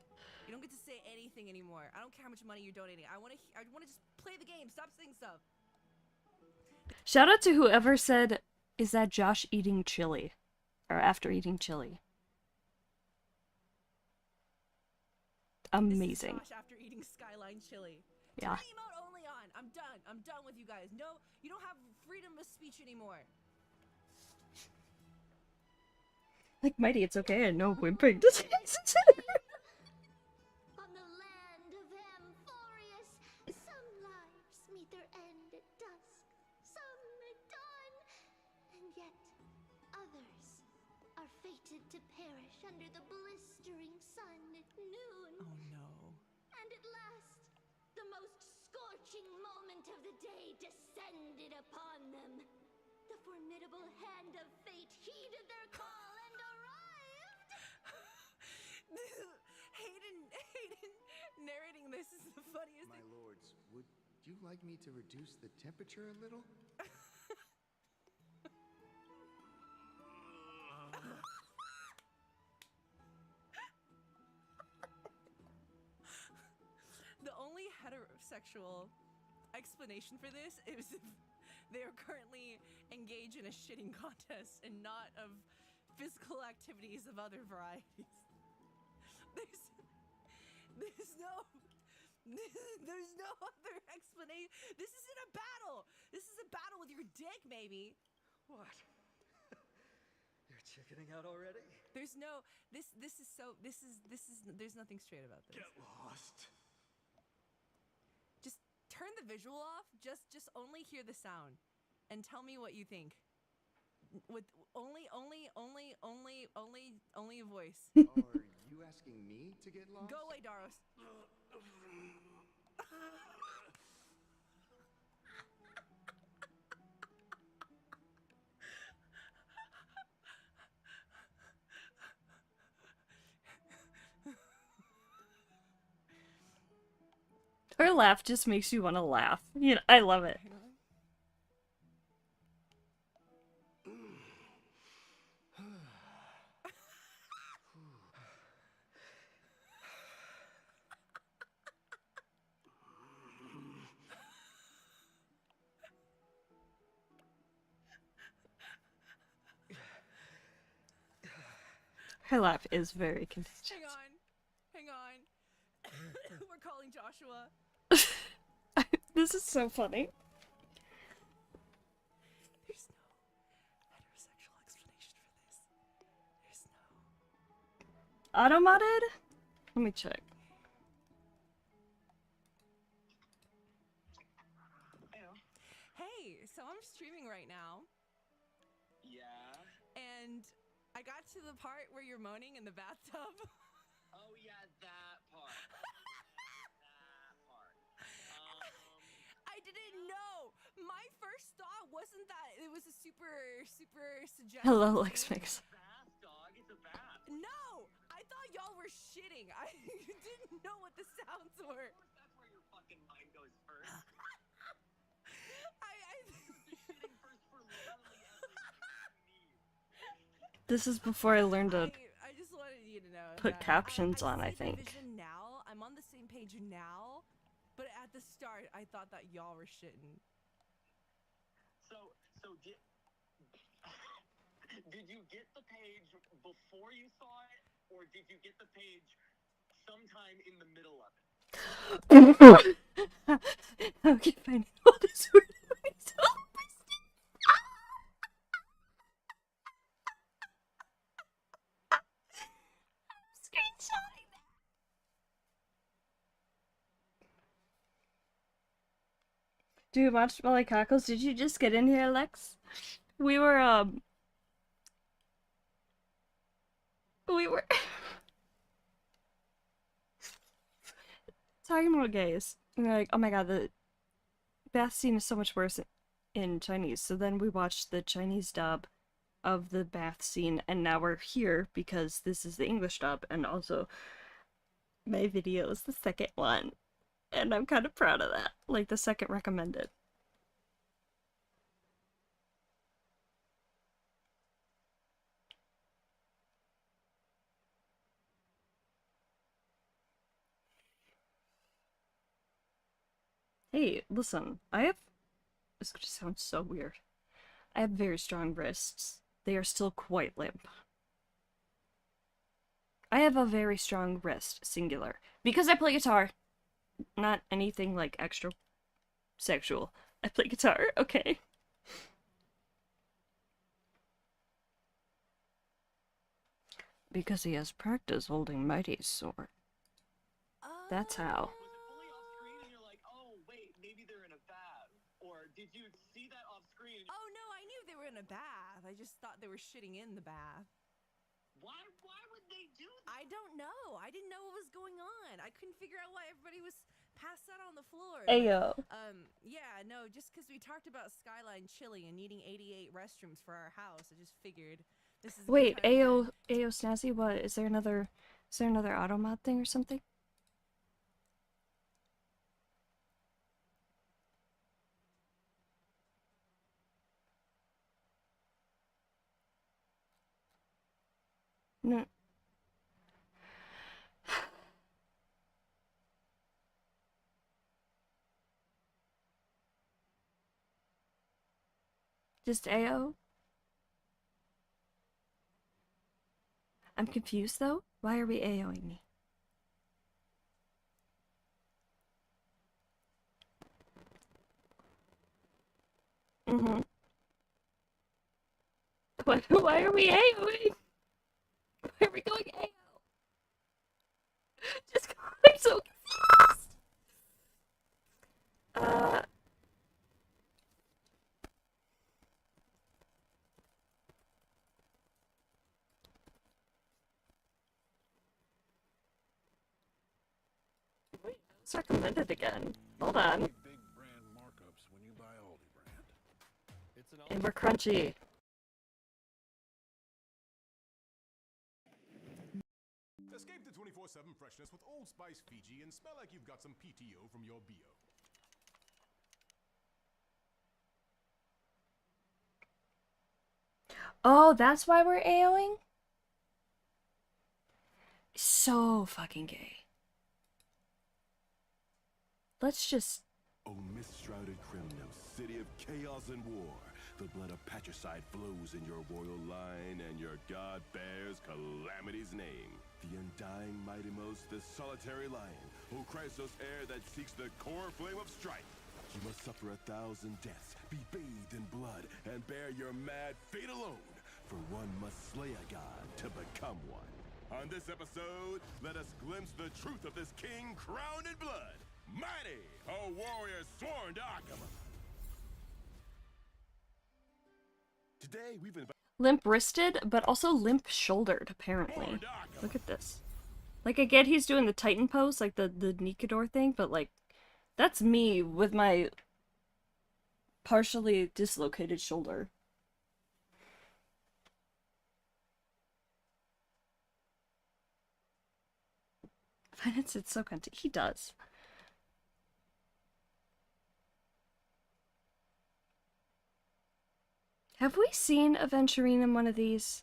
You don't get to say anything anymore. I don't care how much money you're donating. I want to just play the game. Stop saying stuff. Shout out to whoever said, "Is that Josh eating chili?" Or after eating chili. Amazing. This is Josh after eating Skyline chili. Yeah. Turn emote only on. I'm done. I'm done with you guys. No, you don't have freedom of speech anymore. Like, Mighty, it's okay, I know whimpering disease. On the land of Amphorius, some lives meet their end at dusk, some at dawn, and yet others are fated to perish under the blistering sun at noon. Oh no. And at last, the most scorching moment of the day descended upon them. The formidable hand of fate heeded their call and arrived! Hayden narrating this is the funniest My lords, would you like me to reduce the temperature a little? The only heterosexual explanation for this is if they are currently engaged in a shitting contest and not of physical activities of other varieties. There's no other explanation. This isn't a battle. This is a battle with your dick, maybe. What? You're chickening out already? There's nothing straight about this. Get lost. Just turn the visual off. Just only hear the sound, and tell me what you think. With only a voice. Are you asking me to get lost? Go away, Daros. Her laugh just makes you want to laugh. You know, I love it. Her laugh is very contagious. Hang on. We're calling Joshua. This is so funny. There's no heterosexual explanation for this. There's no... Automated? Let me check. Hey, so I'm streaming right now. Yeah? And I got to the part where you're moaning in the bathtub. Oh yeah, that part. I didn't know. My first thought wasn't that it was a super suggestive. Hello, Lex Mix. Bath, dog. It's a bath. No, I thought y'all were shitting. I didn't know what the sounds were. Of course, that's where your fucking mind goes first. Shitting first for literally everything you need. This is before I learned to I just wanted you to know. put that captions on, I see the think. vision now. I'm on the same page now, but at the start, I thought that y'all were shitting. So did you get the page before you saw it, or did you get the page sometime in the middle of it? Okay, fine. What is we're doing? Screenshotting that. Do you watch Molly Cockles? Did you just get in here, Lex? We were talking about gays. And we're like, oh my god, the bath scene is so much worse in Chinese. So then we watched the Chinese dub of the bath scene, and now we're here because this is the English dub, and also my video is the second one. And I'm kind of proud of that. Like, the second recommended. Hey, listen, this just sounds so weird. I have very strong wrists. They are still quite limp. I have a very strong wrist, singular. Because I play guitar. Not anything like extra sexual. I play guitar, okay. Because he has practice holding Mighty's sword. That's how. Was it fully off screen and you're like, oh wait, maybe they're in a bath? Or did you see that off screen? Oh no, I knew they were in a bath. I just thought they were shitting in the bath. Why would they do that? I don't know. I didn't know what was going on. I couldn't figure out why everybody was passed out on the floor. Ayo. Yeah, no, just because we talked about Skyline Chili and needing 88 restrooms for our house, I just figured this is. Wait, Ayo Snazzy, what? Is there another auto mod thing or something? No. Just AO? I'm confused though. Why are we AOing me? Mm-hmm. Why are we AOing? Why are we going AO? Just I'm so confused. Wait, it's recommended again. Hold on. Big brand markups when you buy Aldi brand. It's an And we're crunchy. Escape the 24/7 freshness with Old Spice Fiji and smell like you've got some PTO from your BO. Oh, that's why we're AOing? So fucking gay. Let's just... Oh, mist-shrouded Kremnos, city of chaos and war. The blood of patricide flows in your royal line, and your god bears calamity's name. The undying mightymost, the solitary lion, O Chrysos heir that seeks the core flame of strife. You must suffer 1,000 deaths, be bathed in blood, and bear your mad fate alone. For one must slay a god to become one. On this episode, let us glimpse the truth of this king crowned in blood. Mighty, a warrior sworn to Arkham. Today we've been limp-wristed, but also limp-shouldered, apparently. Look at this. Like, I get he's doing the Titan pose, like the Nikador thing, but, like, that's me with my partially dislocated shoulder. Finance it's so cunty. He does. Have we seen Aventurine in one of these?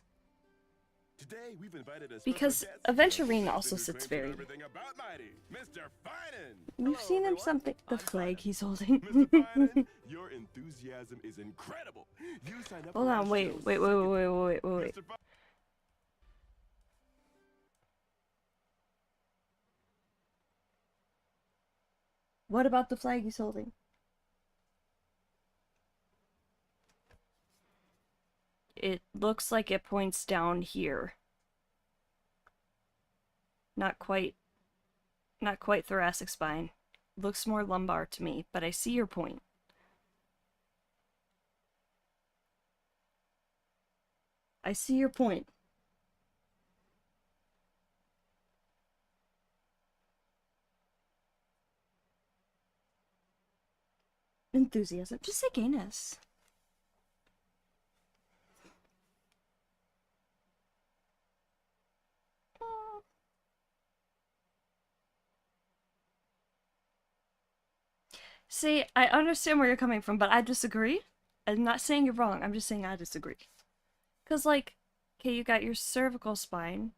Today we've invited a Because Aventurine also sits very... everything about Mighty, Mr. Finan. We've seen him something... The flag he's holding. Mr. Finan, your enthusiasm is incredible. You signed up Hold for our on, wait. Mr. What about the flag he's holding? It looks like it points down here. Not quite thoracic spine. Looks more lumbar to me, but I see your point. I see your point. Enthusiasm. Just say gayness. See, I understand where you're coming from, but I disagree. I'm not saying you're wrong, I'm just saying I disagree. Because, like, okay, you got your cervical spine,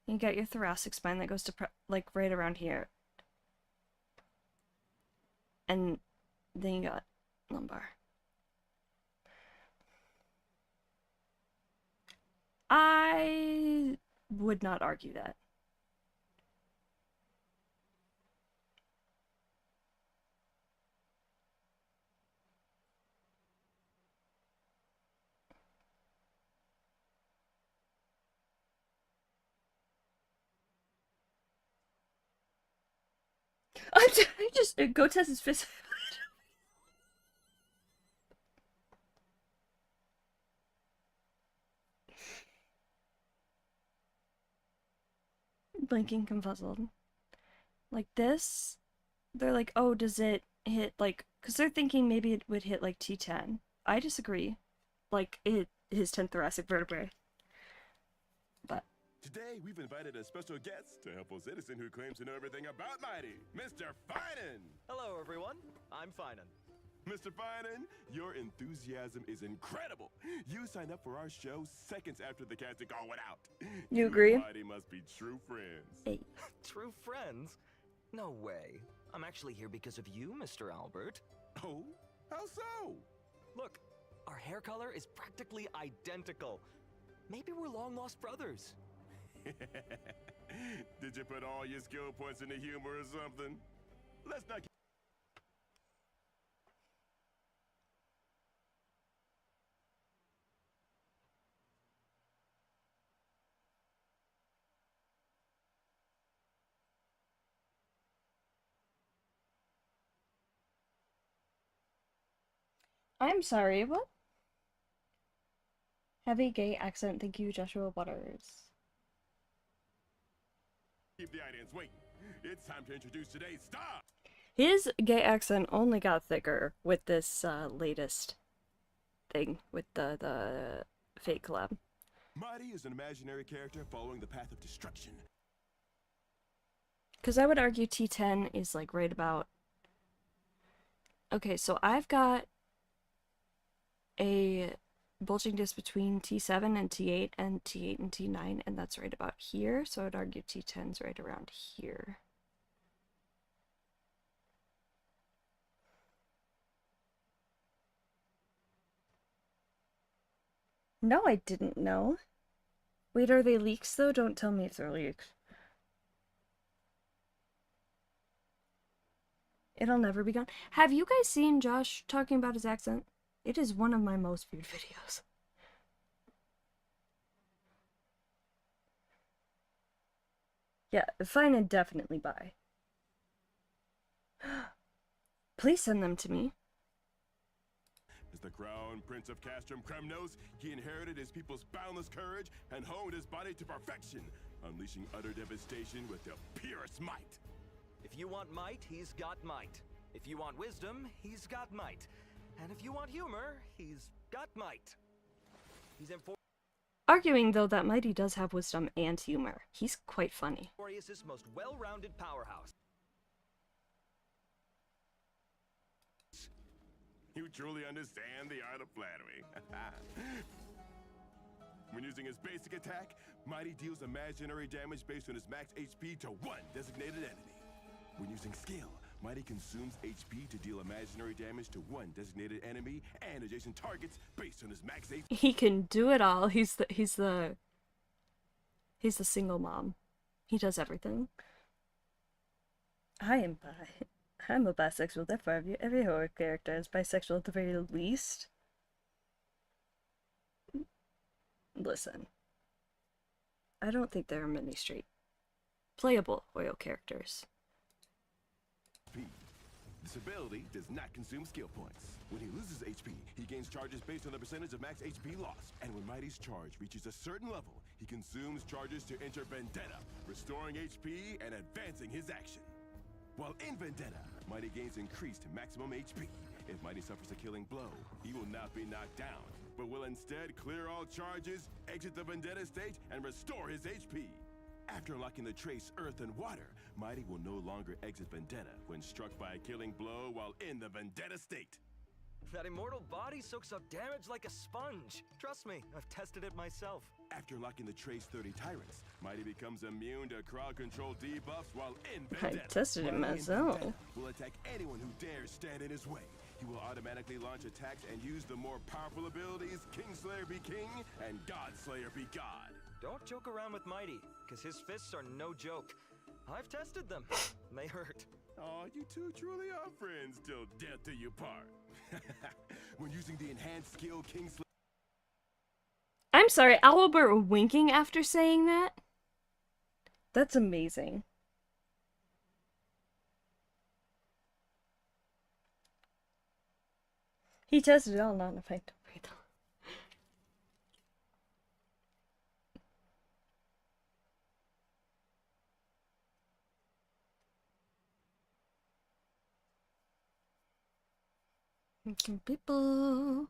and you got your thoracic spine that goes to, like, right around here. And then you got lumbar. I would not argue that. I just Gotez's fist. Blinking confuzzled. Like this, they're like, oh, does it hit like? Because they're thinking maybe it would hit like T10. I disagree. Like it his 10th thoracic vertebrae. But Today, we've invited a special guest, a helpful citizen who claims to know everything about Mighty, Mr. Finan! Hello, everyone. I'm Finan. Mr. Finan, your enthusiasm is incredible. You signed up for our show seconds after the casting call went out. You agree? And Mighty must be true friends. Hey. True friends? No way. I'm actually here because of you, Mr. Albert. Oh? How so? Look, our hair color is practically identical. Maybe we're long-lost brothers. Did you put all your skill points into humor or something? Let's not. I'm sorry, what? Heavy gay accent, thank you, Joshua Waters. Keep the audience waiting. It's time to introduce today's star. His gay accent only got thicker with this latest thing with the fake collab. Mighty is an imaginary character following the path of destruction. Because I would argue T10 is like right about. Okay, so I've got a bulging disc between T7 and T8 and T8 and T9, and that's right about here, so I'd argue T10's right around here. No, I didn't know. Wait, are they leaks though? Don't tell me if they're leaks. It'll never be gone. Have you guys seen Josh talking about his accent? It is one of my most viewed videos. Yeah, fine and definitely buy. Please send them to me. As the crown prince of Castrum Kremnos, he inherited his people's boundless courage and honed his body to perfection, unleashing utter devastation with the purest might. If you want might, he's got might. If you want wisdom, he's got might. And if you want humor, he's got might. He's Arguing, though, that Mighty does have wisdom and humor. He's quite funny. Emporius' most well-rounded powerhouse. You truly understand the art of flattery. When using his basic attack, Mighty deals imaginary damage based on his max HP to one designated enemy. When using skill, Mighty consumes HP to deal imaginary damage to one designated enemy and adjacent targets based on his max HP. He can do it all. He's the single mom. He does everything. I am bi. I'm a bisexual, therefore every horror character is bisexual at the very least. Listen. I don't think there are many straight playable royal characters. This ability does not consume skill points. When he loses HP, he gains charges based on the percentage of max HP lost. And when Mighty's charge reaches a certain level, he consumes charges to enter Vendetta, restoring HP and advancing his action. While in Vendetta, Mighty gains increased maximum HP. If Mighty suffers a killing blow, he will not be knocked down, but will instead clear all charges, exit the Vendetta state, and restore his HP. After unlocking the trace Earth and Water, Mighty will no longer exit Vendetta when struck by a killing blow while in the Vendetta state. That immortal body soaks up damage like a sponge. Trust me, I've tested it myself. After unlocking the trace 30 Tyrants, Mighty becomes immune to crowd control debuffs while in Vendetta. I tested it Mighty in myself. Vendetta will attack anyone who dares stand in his way. He will automatically launch attacks and use the more powerful abilities Kingslayer be King and Godslayer be God. Don't joke around with Mighty, because his fists are no joke. I've tested them. They hurt. Oh, you two truly are friends till death do you part. When using the enhanced skill Kingslayer... I'm sorry, Albert winking after saying that? That's amazing. He tested it all, not in a fight. Some people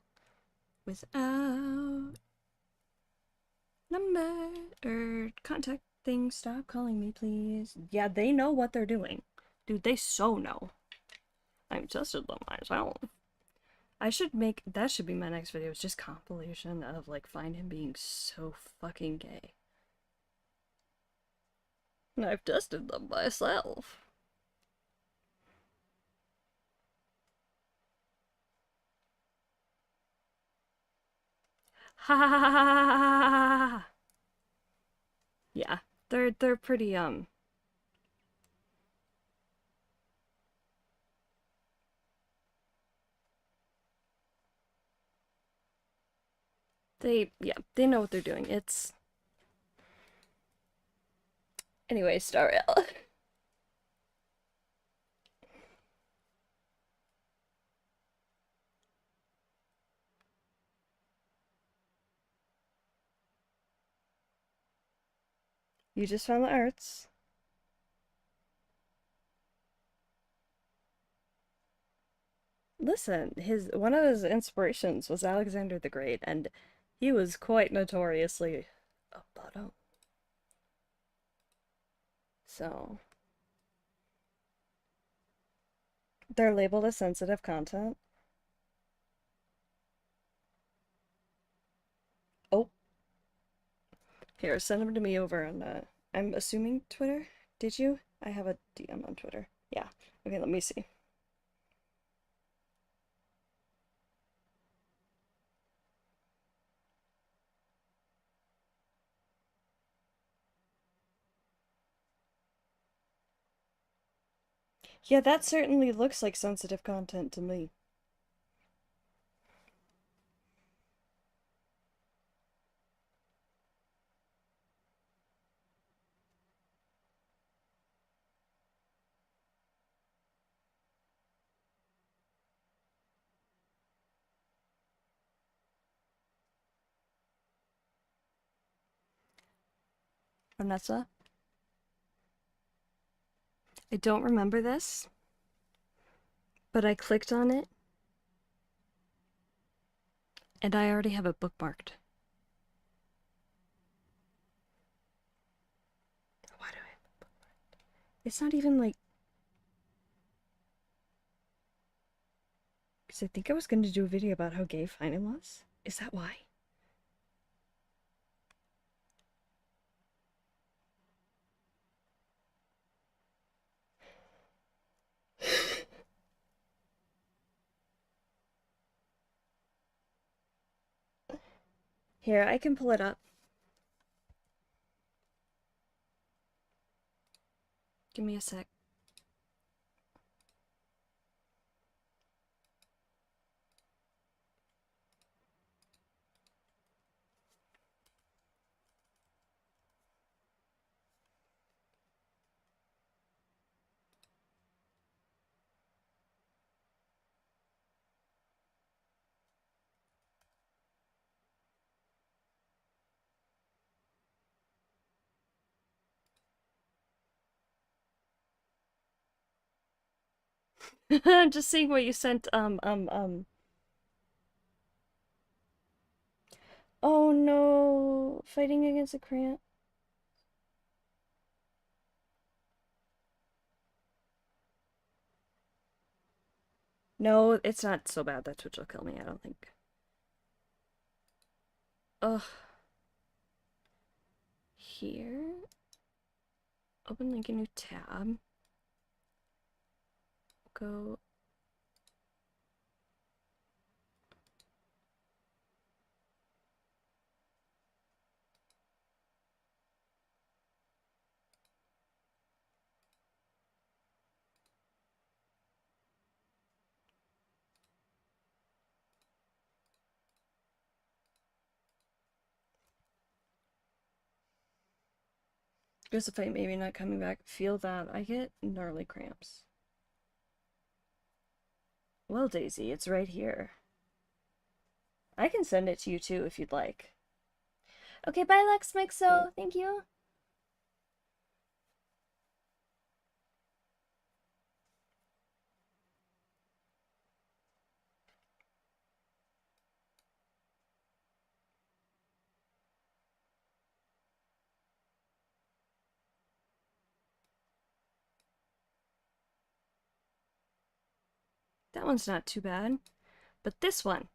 without number or contact things, stop calling me, please. Yeah, they know what they're doing. Dude, they so know. I've tested them myself. I should make, that should be my next video. It's just compilation of, like, find him being so fucking gay. And I've tested them myself. Ha ha ha ha ha ha. Yeah, they're pretty they know what they're doing. It's anyway, Starrel. You just found the arts. Listen, one of his inspirations was Alexander the Great, and he was quite notoriously a bottom. So they're labeled as sensitive content. Oh. Here, send them to me over on I'm assuming Twitter. Did you? I have a DM on Twitter. Yeah. Okay, let me see. Yeah, that certainly looks like sensitive content to me. Vanessa? I don't remember this, but I clicked on it, and I already have it bookmarked. Why do I have it bookmarked? It's not even like... Because I think I was going to do a video about how gay Finan was. Is that why? Here, I can pull it up. Give me a sec. I'm just seeing what you sent, Oh no, fighting against a cramp. No, it's not so bad that Twitch will kill me, I don't think. Ugh. Here. Open link a new tab. Go. Just a fight, maybe not coming back. Feel that. I get gnarly cramps. Well, Daisy, it's right here. I can send it to you too if you'd like. Okay, bye Lex Mixo. Thank you. That one's not too bad. But this one.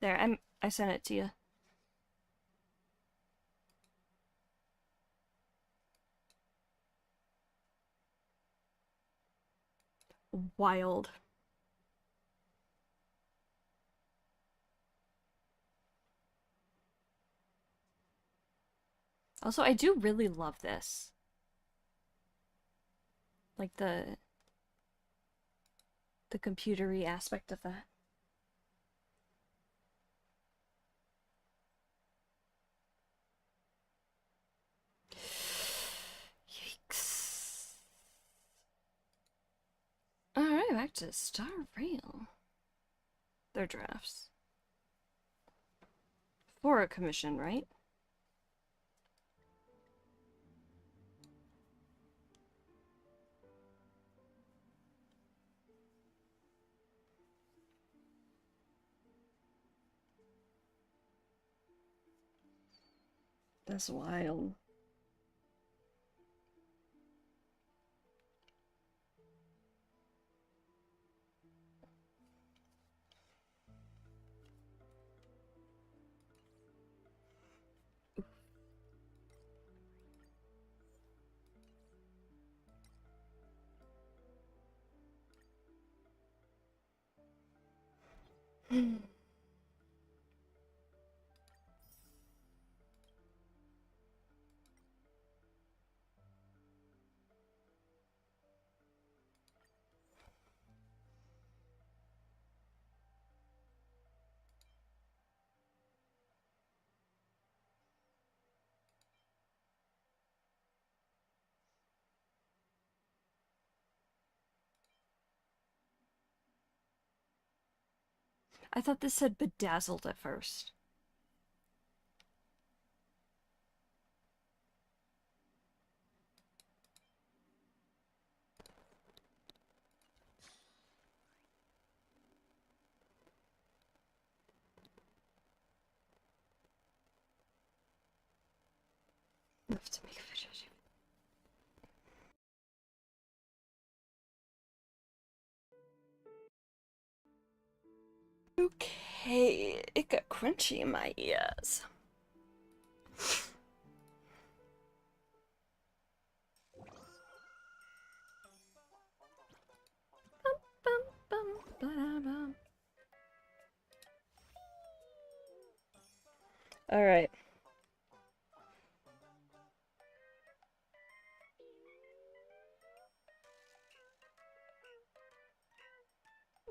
There, I sent it to you. Wild. Also, I do really love this. Like the computery aspect of that. Yikes. Alright, back to Star Rail. Their drafts. For a commission, right? That's wild. I thought this said bedazzled at first. Enough to make a video. Okay, it got crunchy in my ears. All right.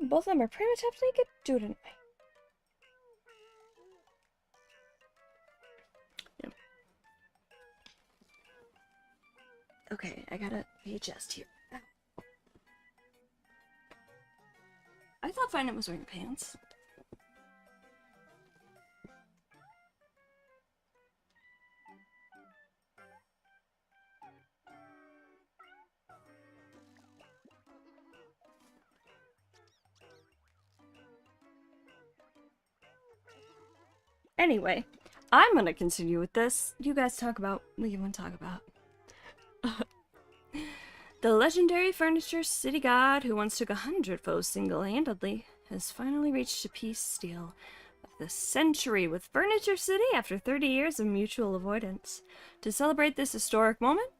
Both of them are pretty much half naked. Do it anyway. Yeah. Okay, I gotta readjust here. I thought Finan was wearing pants. Anyway, I'm gonna continue with this. You guys talk about what you want to talk about. The legendary furniture city god who once took 100 foes single-handedly has finally reached a peace deal of the century with Furniture City after 30 years of mutual avoidance. To celebrate this historic moment,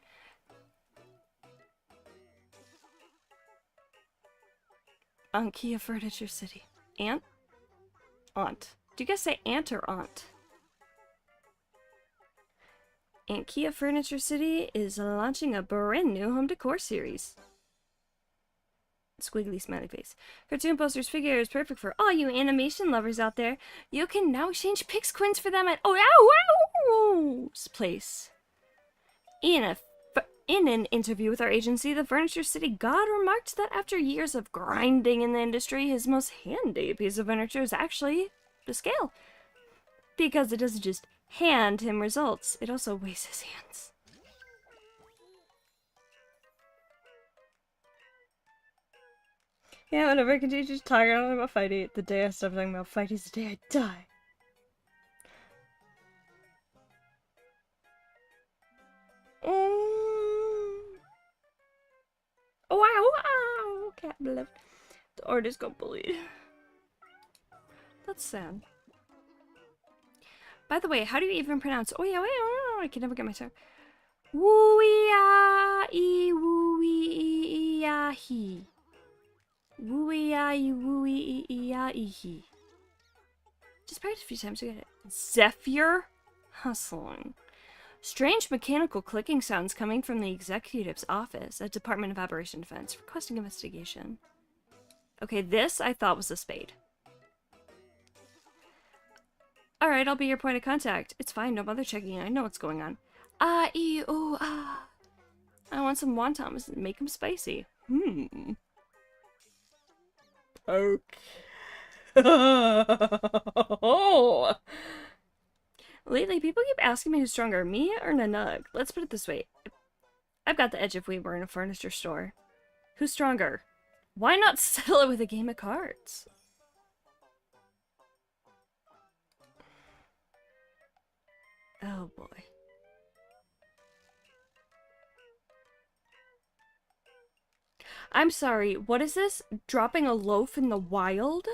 Ankia Furniture City. Aunt? Do you guys say aunt or aunt? Ankia Furniture City is launching a brand new home decor series. squiggly smiley face. Cartoon posters figure is perfect for all you animation lovers out there. You can now exchange Pixquins for them at Ow's place. In an interview with our agency, the Furniture City God remarked that after years of grinding in the industry, his most handy piece of furniture is actually the scale. Because it doesn't just hand him results, it also weighs his hands. Yeah, whenever I continue to talk about Fighty, the day I stop talking about Fighty is the day I die. Wow, cat left. The artist got bullied. That's sad. By the way, how do you even pronounce I can never get my tongue. Woo-ya-e, woo-ya-e-ya-he. Woo-ya-e, woo-ya-e-ya-he. Just practice a few times to get it. Zephyr? Hustling. Strange mechanical clicking sounds coming from the executive's office at Department of Aberration Defense, requesting investigation. Okay, this I thought was a spade. Alright, I'll be your point of contact. It's fine, no bother checking. I know what's going on. Ah-ee-oh-ah. I want some wontons and make them spicy. Okay. Lately, people keep asking me who's stronger, me or Nanug. Let's put it this way. I've got the edge if we were in a furniture store. Who's stronger? Why not settle it with a game of cards? Oh boy. I'm sorry, what is this? Dropping a loaf in the wild?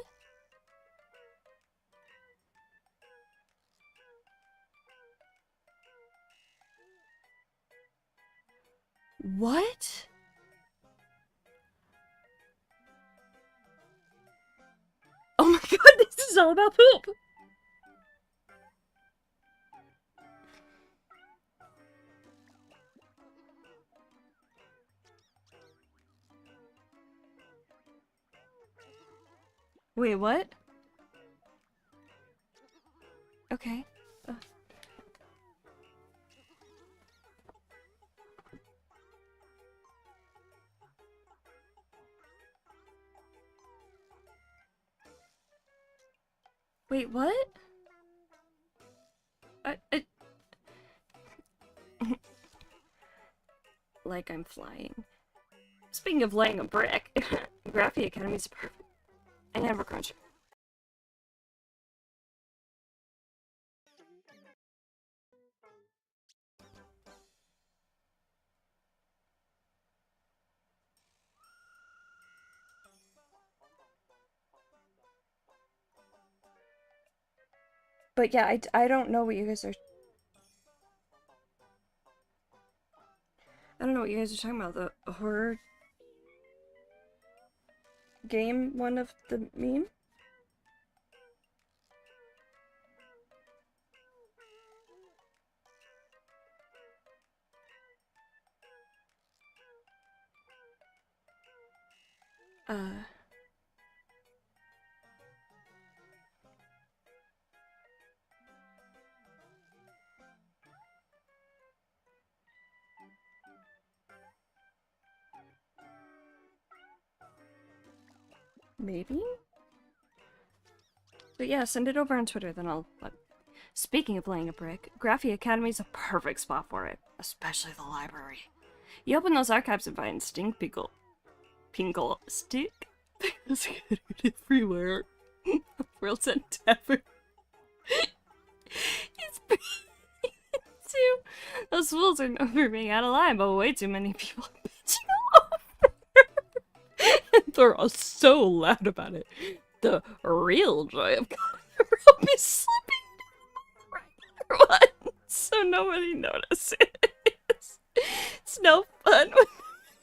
What? Oh my god, this is all about poop! Wait, what? Okay. Wait, what? Like I'm flying. Speaking of laying a brick, Graphy Academy's perfect. And Amber Crunch. But yeah, I don't know what you guys are... I don't know what you guys are talking about. The horror... game one of the meme? Maybe? But yeah, send it over on Twitter, then I'll... Speaking of laying a brick, Graphy Academy's a perfect spot for it. Especially the library. You open those archives and find stink pickle. Pinkle stick? Pickles everywhere. World's End Tavern. It's pretty too. Those fools are known for being out of line, but way too many people are bitching all over. They're all so loud about it. The real joy of cutting a rope is slipping down the regular one, so nobody notices. It's no fun when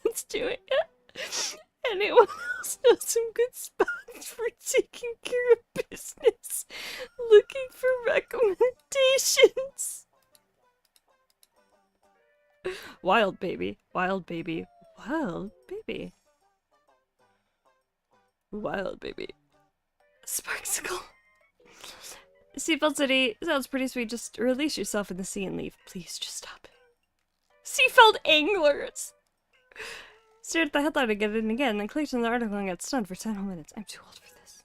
it's doing it. Anyone else knows some good spots for taking care of business? Looking for recommendations. Wild baby, wild baby, wild baby. Wild baby. Sparksicle. Seatbelt City sounds pretty sweet. Just release yourself in the sea and leave. Please, just stop it. Seafeld Anglers! Stared at the headline again and again, then clicked on the article and got stunned for 10 whole minutes. I'm too old for this.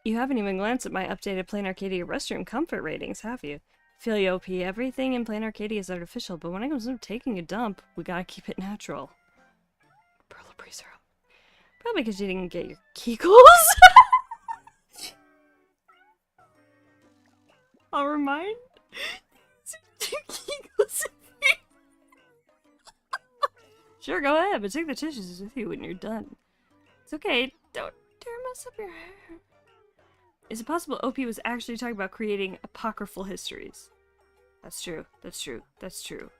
You haven't even glanced at my updated Plain Arcadia restroom comfort ratings, have you? Feel you, OP. Everything in Plain Arcadia is artificial, but when it comes to taking a dump, we gotta keep it natural. Perla Breeze her up. Probably because you didn't get your Kegels. I'll remind. Sure, go ahead, but take the tissues with you when you're done. It's okay, don't dare mess up your hair. Is it possible OP was actually talking about creating apocryphal histories? That's true, that's true, that's true.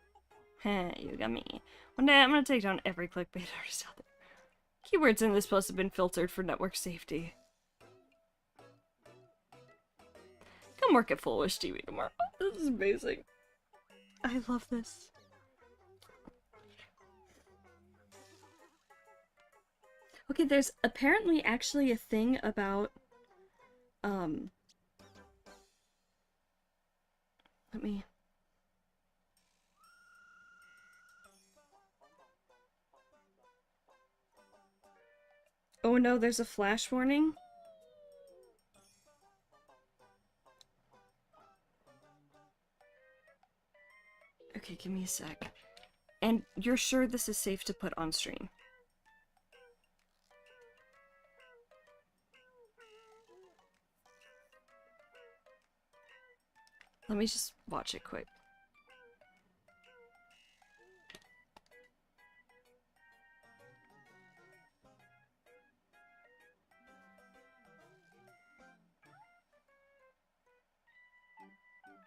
Heh, you got me. One day I'm gonna take down every clickbait artist out there. Keywords in this post have been filtered for network safety. Come work at Full Wish TV tomorrow. This is amazing. I love this. Okay, there's apparently actually a thing about, let me... Oh no, there's a flash warning? Okay, give me a sec. And you're sure this is safe to put on stream? Let me just watch it quick.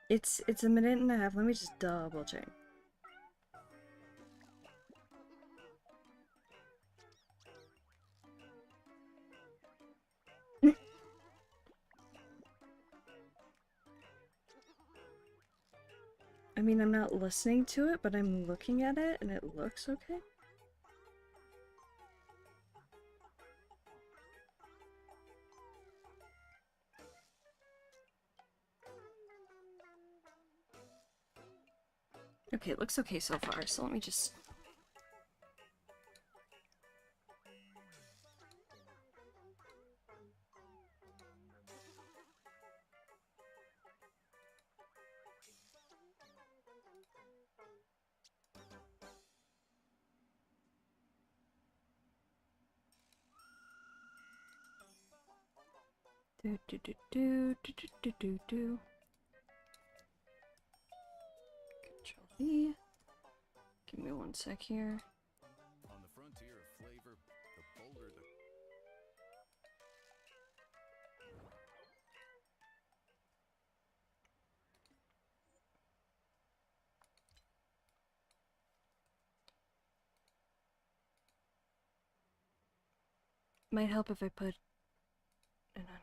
It's a minute and a half. Let me just double check. I mean, I'm not listening to it, but I'm looking at it and it looks okay. Okay, it looks okay so far, so let me just... Do. Control V. Give me one sec here. On the frontier of flavor, the bolder the... Might help if I put it on here.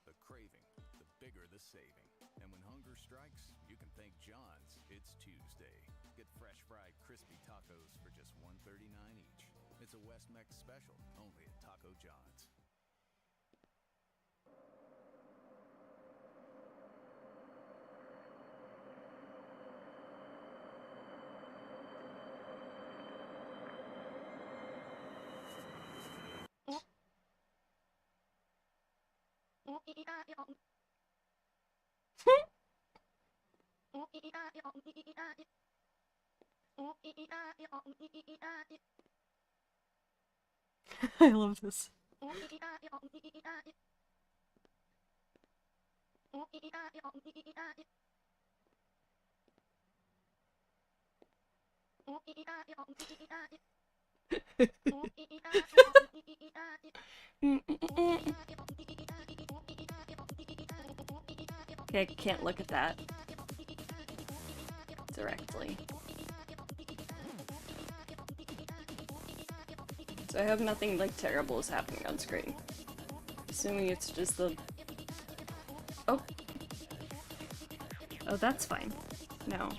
The craving, the bigger the saving. And when hunger strikes, you can thank John's. It's Tuesday. Get fresh fried crispy tacos for just $1.39 each. It's a West Mex special, only at Taco John's. I love this. Okay, I can't look at that directly. So I hope nothing like terrible is happening on screen. Assuming it's just the... Oh! Oh, that's fine. No.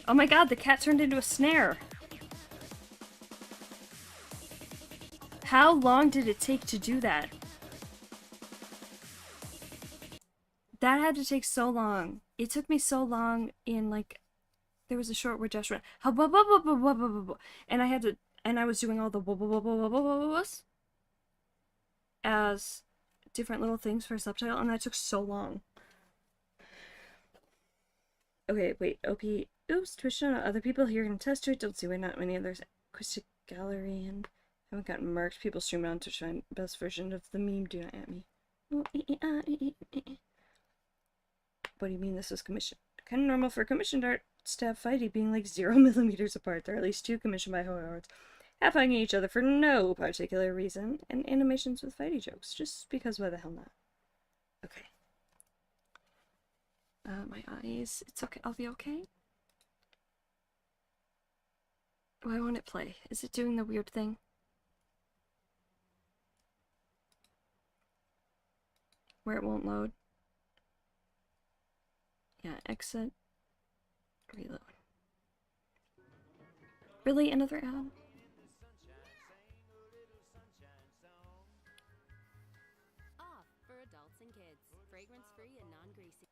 Oh my god, the cat turned into a snare! How long did it take to do that? That had to take so long. It took me so long in, like, there was a short where Josh went, and I had to, and I was doing all the as different little things for a subtitle, and that took so long. Okay, wait, OP, oops, Twitch on other people here can attest to it, don't see why not many others. Acoustic Gallery, and haven't gotten marked. People stream on Twitch, find best version of the meme, do not at me. What do you mean this was commissioned? Kind of normal for commissioned art to have fighting being like 0 millimeters apart. There are at least 2 commissioned by Howards, half hugging each other for no particular reason, and animations with fighty jokes, just because why the hell not? Okay. My eyes. It's okay. I'll be okay. Why won't it play? Is it doing the weird thing? Where it won't load? Yeah, exit. Reload. Really? Another ad? Off for adults and kids. Fragrance free and non-greasy.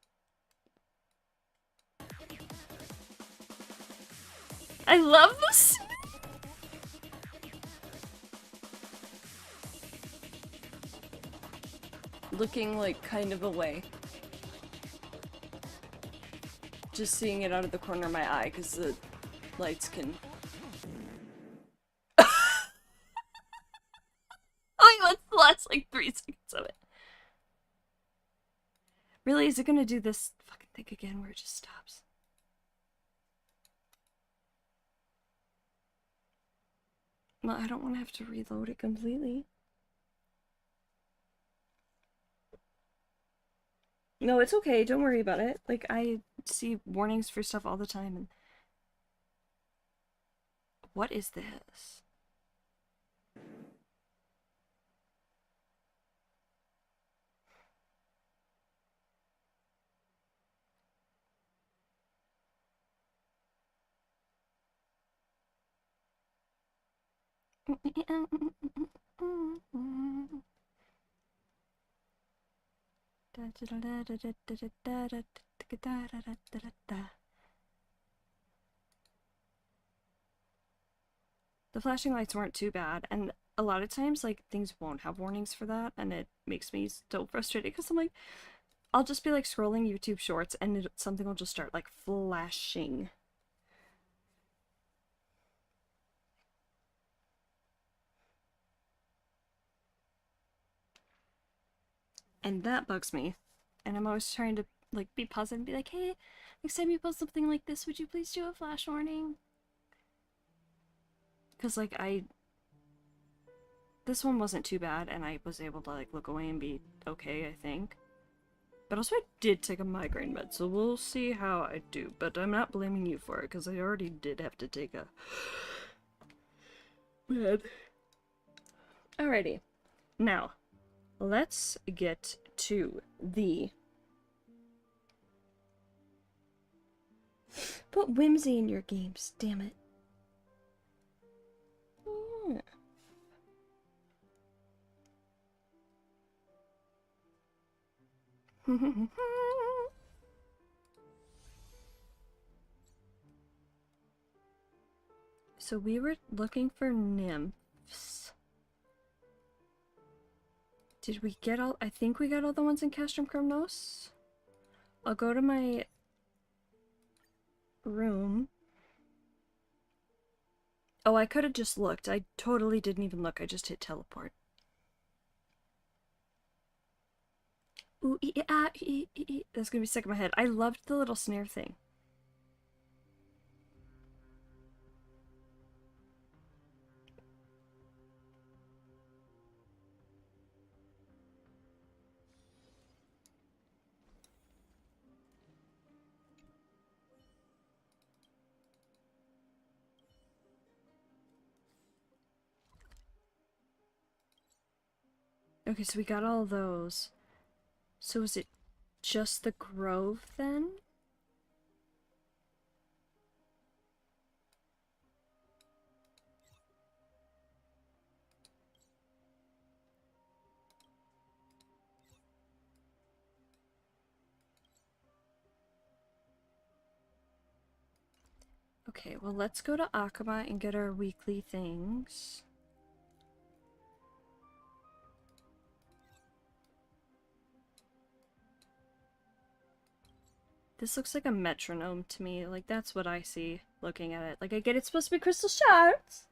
I love this! Looking like kind of away. Just seeing it out of the corner of my eye because the lights can. Only what's the last like 3 seconds of it? Really, is it gonna do this fucking thing again where it just stops? Well, I don't want to have to reload it completely. No, it's okay. Don't worry about it. Like, I see warnings for stuff all the time. And what is this? The flashing lights weren't too bad, and a lot of times, like, things won't have warnings for that, and it makes me so frustrated, because I'm like, I'll just be, like, scrolling YouTube shorts, and something will just start, like, flashing. And that bugs me. And I'm always trying to, like, be positive and be like, hey, next time you post something like this, would you please do a flash warning? Because, like, this one wasn't too bad, and I was able to, like, look away and be okay, I think. But also I did take a migraine med, so we'll see how I do. But I'm not blaming you for it, because I already did have to take a med. Alrighty. Now, let's get to the... Put whimsy in your games, damn it. Yeah. So we were looking for nymphs. Did we get all? I think we got all the ones in Castrum Krymnos. I'll go to my room. Oh, I could have just looked. I totally didn't even look. I just hit teleport. Ooh, that's gonna be stuck in my head. I loved the little snare thing. Okay, so we got all those. So is it just the grove then? Okay, well, let's go to Akama and get our weekly things. This looks like a metronome to me. Like, that's what I see looking at it. Like, I get it's supposed to be crystal shards.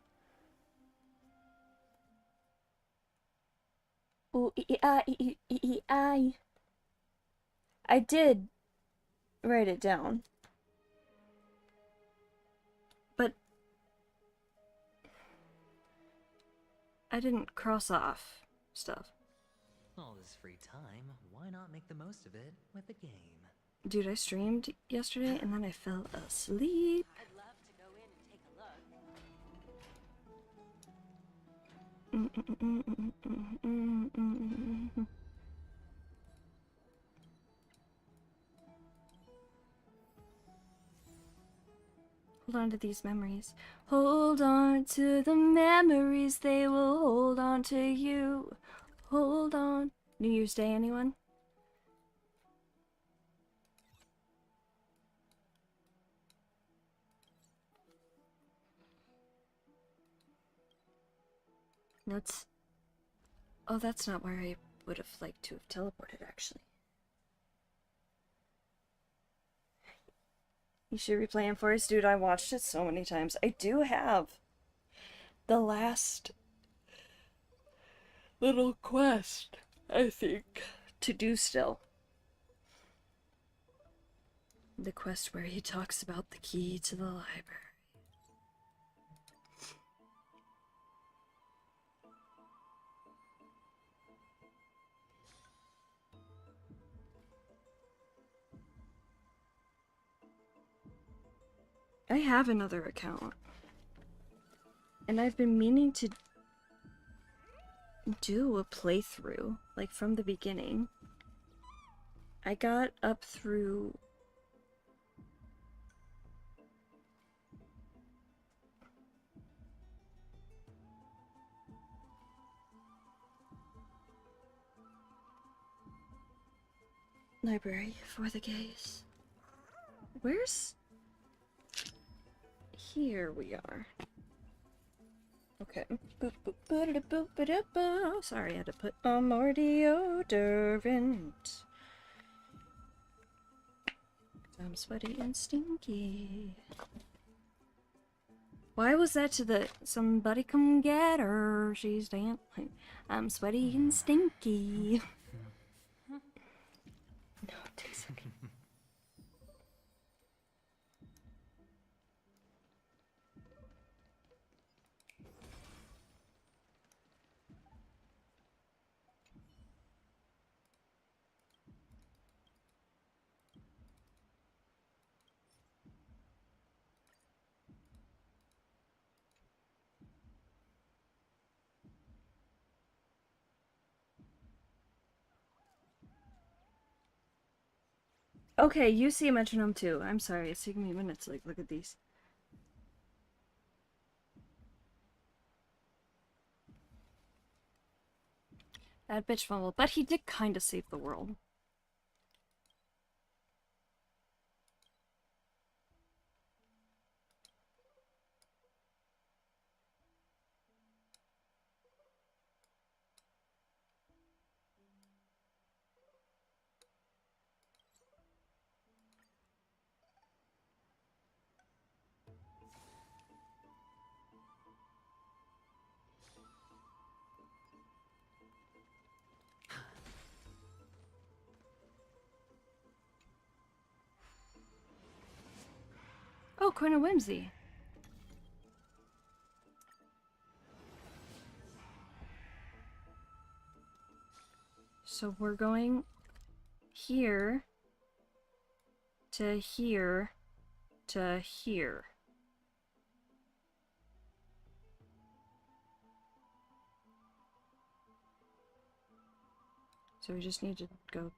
Ooh, I. I did write it down. But I didn't cross off stuff. All this free time, why not make the most of it with a game? Dude, I streamed yesterday and then I fell asleep. I'd love to go in and take a look. Hold on to these memories. Hold on to the memories, they will hold on to you. Hold on. New Year's Day, anyone? That's... Oh, that's not where I would have liked to have teleported, actually. You should replay in Forest. Dude, I watched it so many times. I do have the last little quest, I think, to do still. The quest where he talks about the key to the library. I have another account. And I've been meaning to do a playthrough, like from the beginning. I got up through... Library for the gays. Where's... Here we are. Okay. Boop, boop, boop, boop, boop, boop. Sorry, I had to put on more deodorant. I'm sweaty and stinky. Why was that to the... Somebody come get her, she's dancing. I'm sweaty and stinky. No, take a second. Okay, you see a metronome too. I'm sorry, it's taking me a minute to like look at these. That bitch fumbled, but he did kind of save the world. Oh, Coin of Whimsy. So we're going here to here to here. So we just need to go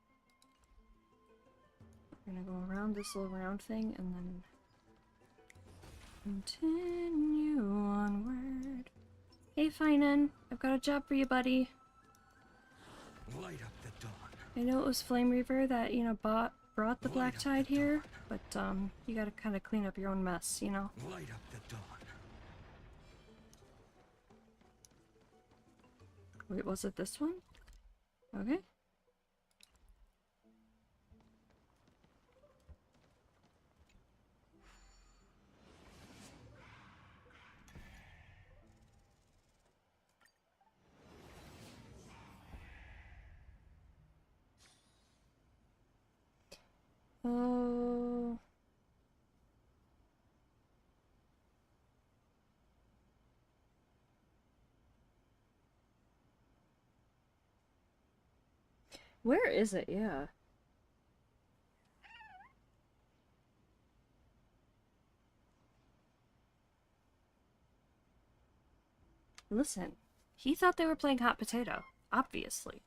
We're gonna go around this little round thing and then continue onward. Hey, Finan, I've got a job for you, buddy. Light up the dawn. I know it was Flame Reaver that, you know, brought the Black Tide here, but, you gotta kind of clean up your own mess, you know? Light up the dawn. Wait, was it this one? Okay. Oh. Where is it? Yeah. Listen, he thought they were playing hot potato, obviously.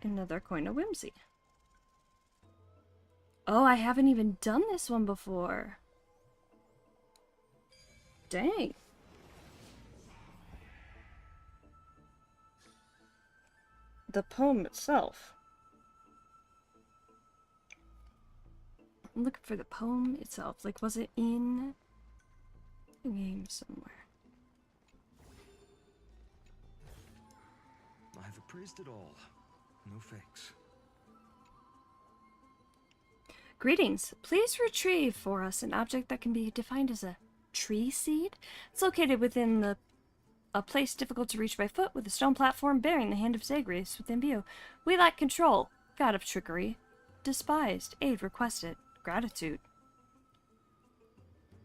Another coin of whimsy. Oh, I haven't even done this one before. Dang. The poem itself. I'm looking for the poem itself. Like, was it in the game somewhere? I've appraised it all. No fakes. Greetings. Please retrieve for us an object that can be defined as a tree seed. It's located within a place difficult to reach by foot, with a stone platform bearing the hand of Zagreus within view. We lack control. God of trickery. Despised. Aid requested. Gratitude.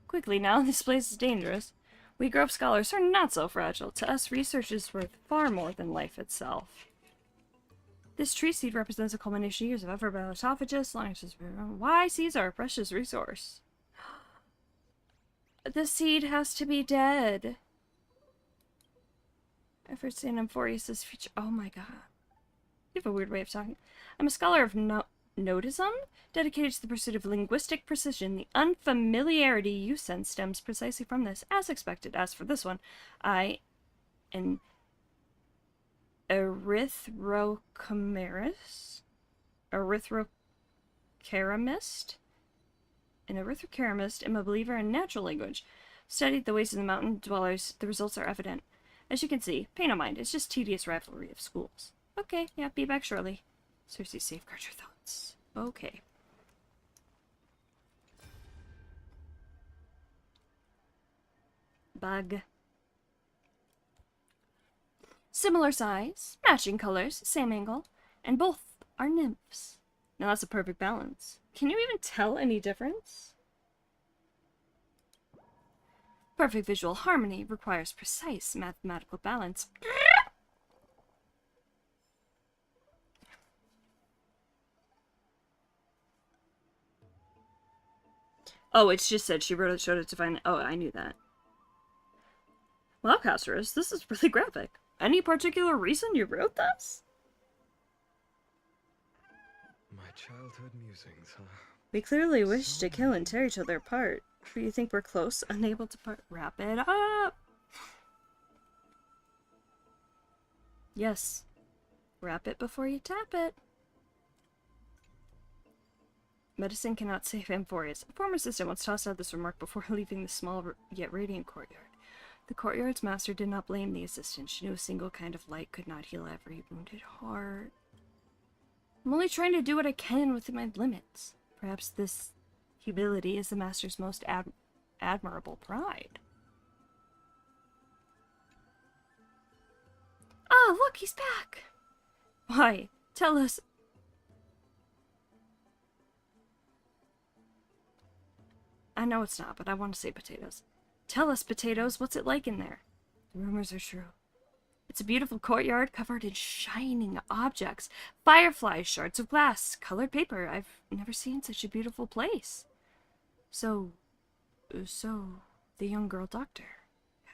Quickly now, this place is dangerous. We Grove scholars are not so fragile. To us, research is worth far more than life itself. This tree seed represents a culmination of years of effort by autophagists, long as why seeds are a precious resource. The seed has to be dead. Efforts in Amphorius' future. Oh my god. You have a weird way of talking. I'm a scholar of notism, dedicated to the pursuit of linguistic precision. The unfamiliarity you sense stems precisely from this, as expected. As for this one, I am erythrocaramist? An erythrocaramist am a believer in natural language. Studied the ways of the mountain dwellers. The results are evident. As you can see, pay no mind. It's just tedious rivalry of schools. Okay, yeah, be back shortly. Cersei, safeguard your thoughts. Okay. Bug. Similar size, matching colors, same angle, and both are nymphs. Now that's a perfect balance. Can you even tell any difference? Perfect visual harmony requires precise mathematical balance. Oh, it's just said she wrote it, showed it to find. Oh, I knew that. Well, Casterus, this is really graphic. Any particular reason you wrote this? My childhood musings, huh? We clearly wish to kill and tear each other apart. Do you think we're close, unable to part? Wrap it up! Yes. Wrap it before you tap it. Medicine cannot save Amphorius. A former assistant once tossed out this remark before leaving the small yet radiant courtyard. The courtyard's master did not blame the assistant. She knew a single kind of light could not heal every wounded heart. I'm only trying to do what I can within my limits. Perhaps this humility is the master's most admirable pride. Ah, look, he's back! Why, tell us... I know it's not, but I want to say potatoes. Tell us, potatoes, what's it like in there? The rumors are true. It's a beautiful courtyard covered in shining objects. Fireflies, shards of glass, colored paper. I've never seen such a beautiful place. So, the young girl doctor.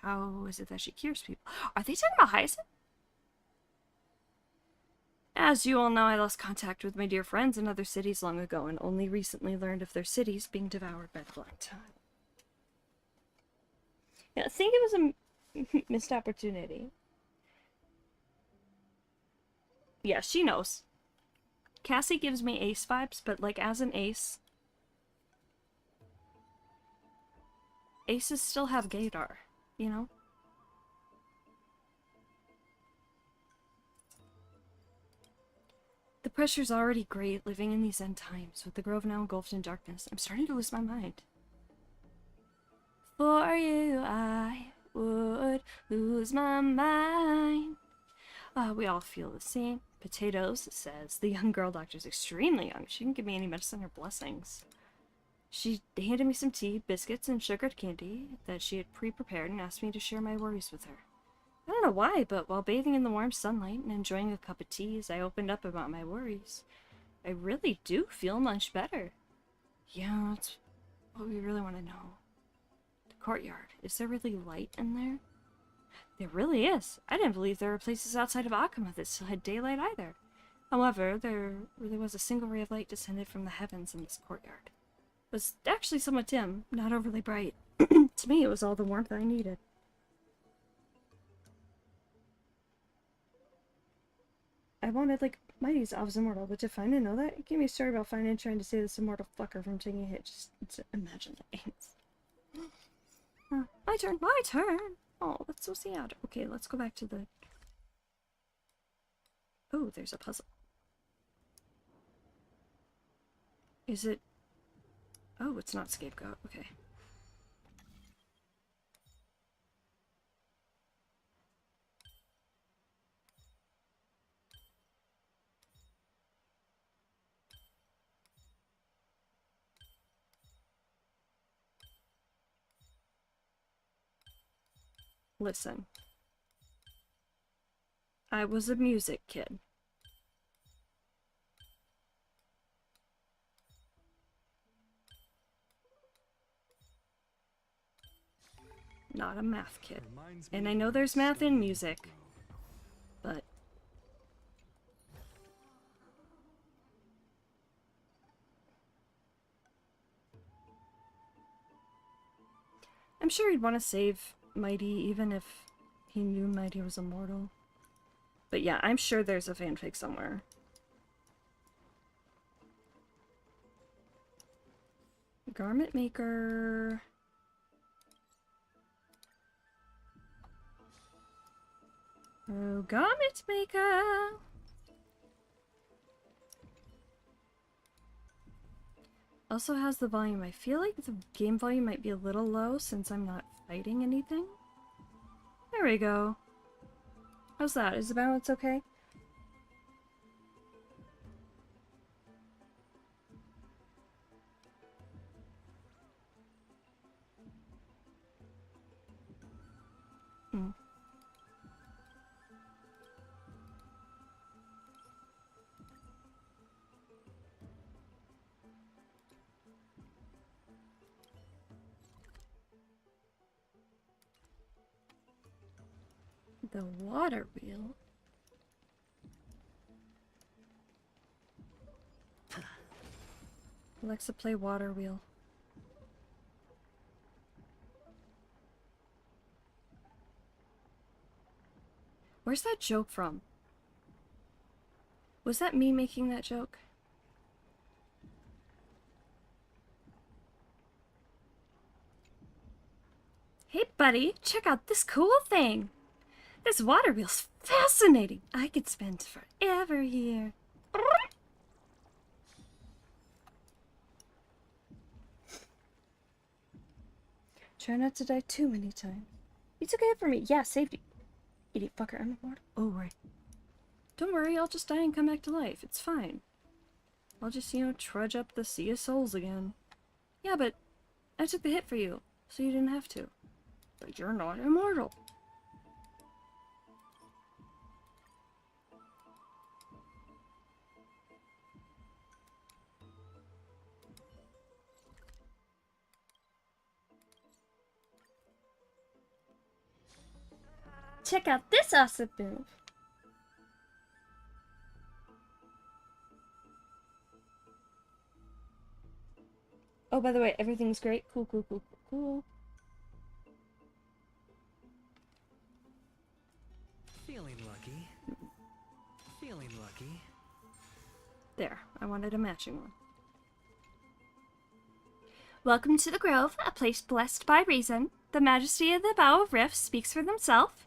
How is it that she cures people? Are they talking about Hyacinth? As you all know, I lost contact with my dear friends in other cities long ago and only recently learned of their cities being devoured by the Black Tide. Yeah, I think it was a missed opportunity. Yeah, she knows. Cassie gives me ace vibes, but like as an ace, aces still have gaydar, you know? The pressure's already great living in these end times, with the grove now engulfed in darkness. I'm starting to lose my mind. For you, I would lose my mind. We all feel the same. Potatoes says the young girl doctor's extremely young. She didn't give me any medicine or blessings. She handed me some tea, biscuits, and sugared candy that she had pre-prepared and asked me to share my worries with her. I don't know why, but while bathing in the warm sunlight and enjoying a cup of tea as I opened up about my worries, I really do feel much better. Yeah, that's what we really want to know. The courtyard. Is there really light in there? There really is. I didn't believe there were places outside of Akama that still had daylight either. However, there really was a single ray of light descended from the heavens in this courtyard. It was actually somewhat dim, not overly bright. To me, it was all the warmth I needed. I wanted, like, Mighty's I was immortal, but to find and know that, it gave me a story about finding and trying to save this immortal fucker from taking a hit. Just imagine the aims. My turn, my turn! Oh, that's so sad. Okay, let's go back to the... Oh, there's a puzzle. Is it... Oh, it's not scapegoat. Okay. Listen. I was a music kid. Not a math kid. And I know there's math in music, but... I'm sure he'd want to save Mighty even if he knew Mighty was immortal. But yeah, I'm sure there's a fanfic somewhere. Garment maker... Oh, garment maker! Also has the volume. I feel like the game volume might be a little low since I'm not fighting anything. There we go. How's that? Is the balance okay? Hmm. The water wheel? Alexa, play water wheel. Where's that joke from? Was that me making that joke? Hey buddy, check out this cool thing! This water wheel's fascinating! I could spend forever here. Try not to die too many times. You took a hit for me. Yeah, saved you. Idiot fucker, I'm immortal. Oh, right. Don't worry, I'll just die and come back to life. It's fine. I'll just, you know, trudge up the Sea of Souls again. Yeah, but I took the hit for you, so you didn't have to. But you're not immortal. check out this awesome move. Oh, by the way, everything's great. Cool, cool, cool, cool, cool. Feeling lucky. Feeling lucky. There, I wanted a matching one. Welcome to the Grove, a place blessed by reason. The majesty of the Bough of Rift speaks for themselves.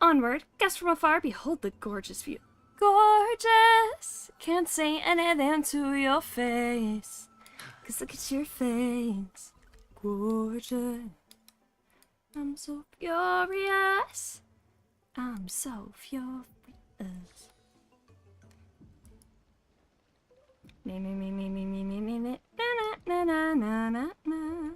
Onward, guest from afar, behold the gorgeous view. Gorgeous! Can't say anything to your face. 'Cause look at your face. Gorgeous. I'm so furious. I'm so furious. Me, me, me, me, me, me, me, me, me. Na, na, na, na, na, na.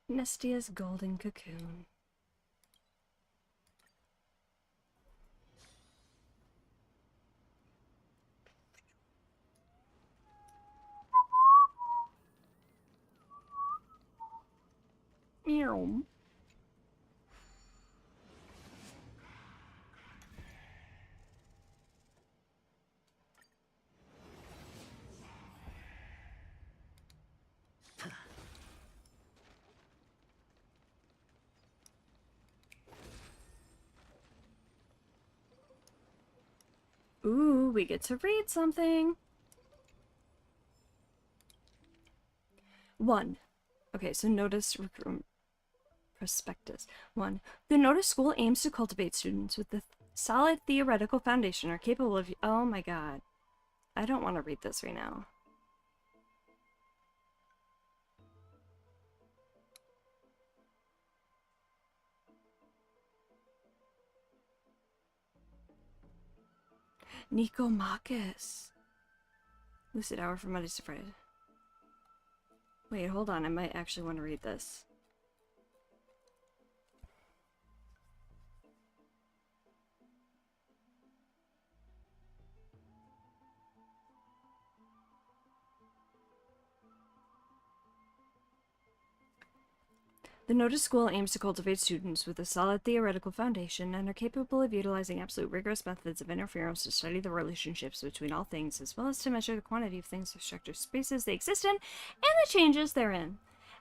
Nestia's golden cocoon. Meow. Ooh, we get to read something. 1. Okay, so notice recruitment prospectus. 1. The Notice School aims to cultivate students with a solid theoretical foundation are capable of... Oh my god. I don't want to read this right now. Nicomacheus. Lucid hour from Mondays to Friday. Wait, hold on. I might actually want to read this. The Notice School aims to cultivate students with a solid theoretical foundation and are capable of utilizing absolute rigorous methods of interference to study the relationships between all things, as well as to measure the quantity of things, the structure spaces they exist in, and the changes therein.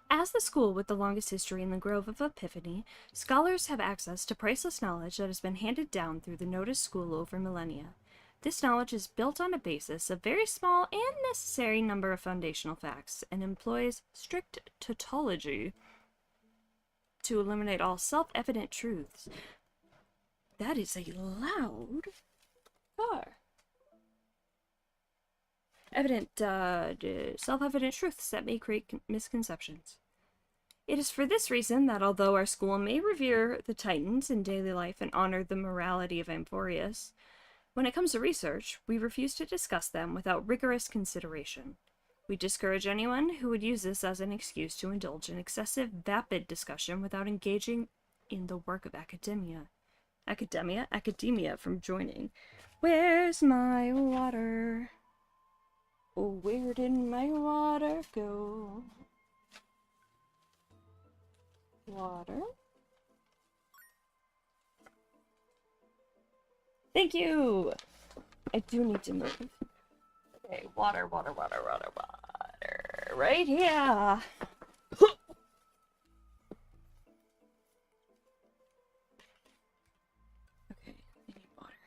As the school with the longest history in the Grove of Epiphany, scholars have access to priceless knowledge that has been handed down through the Notice School over millennia. This knowledge is built on a basis of very small and necessary number of foundational facts, and employs strict tautology to eliminate all self-evident truths. That is a loud car. Self-evident truths that may create misconceptions. It is for this reason that although our school may revere the Titans in daily life and honor the morality of Amphorius, when it comes to research, we refuse to discuss them without rigorous consideration. We discourage anyone who would use this as an excuse to indulge in excessive, vapid discussion without engaging in the work of academia. Academia from joining. Where's my water? Oh, where did my water go? Water. Thank you! I do need to move. Okay, water. Right here. Okay, I need water.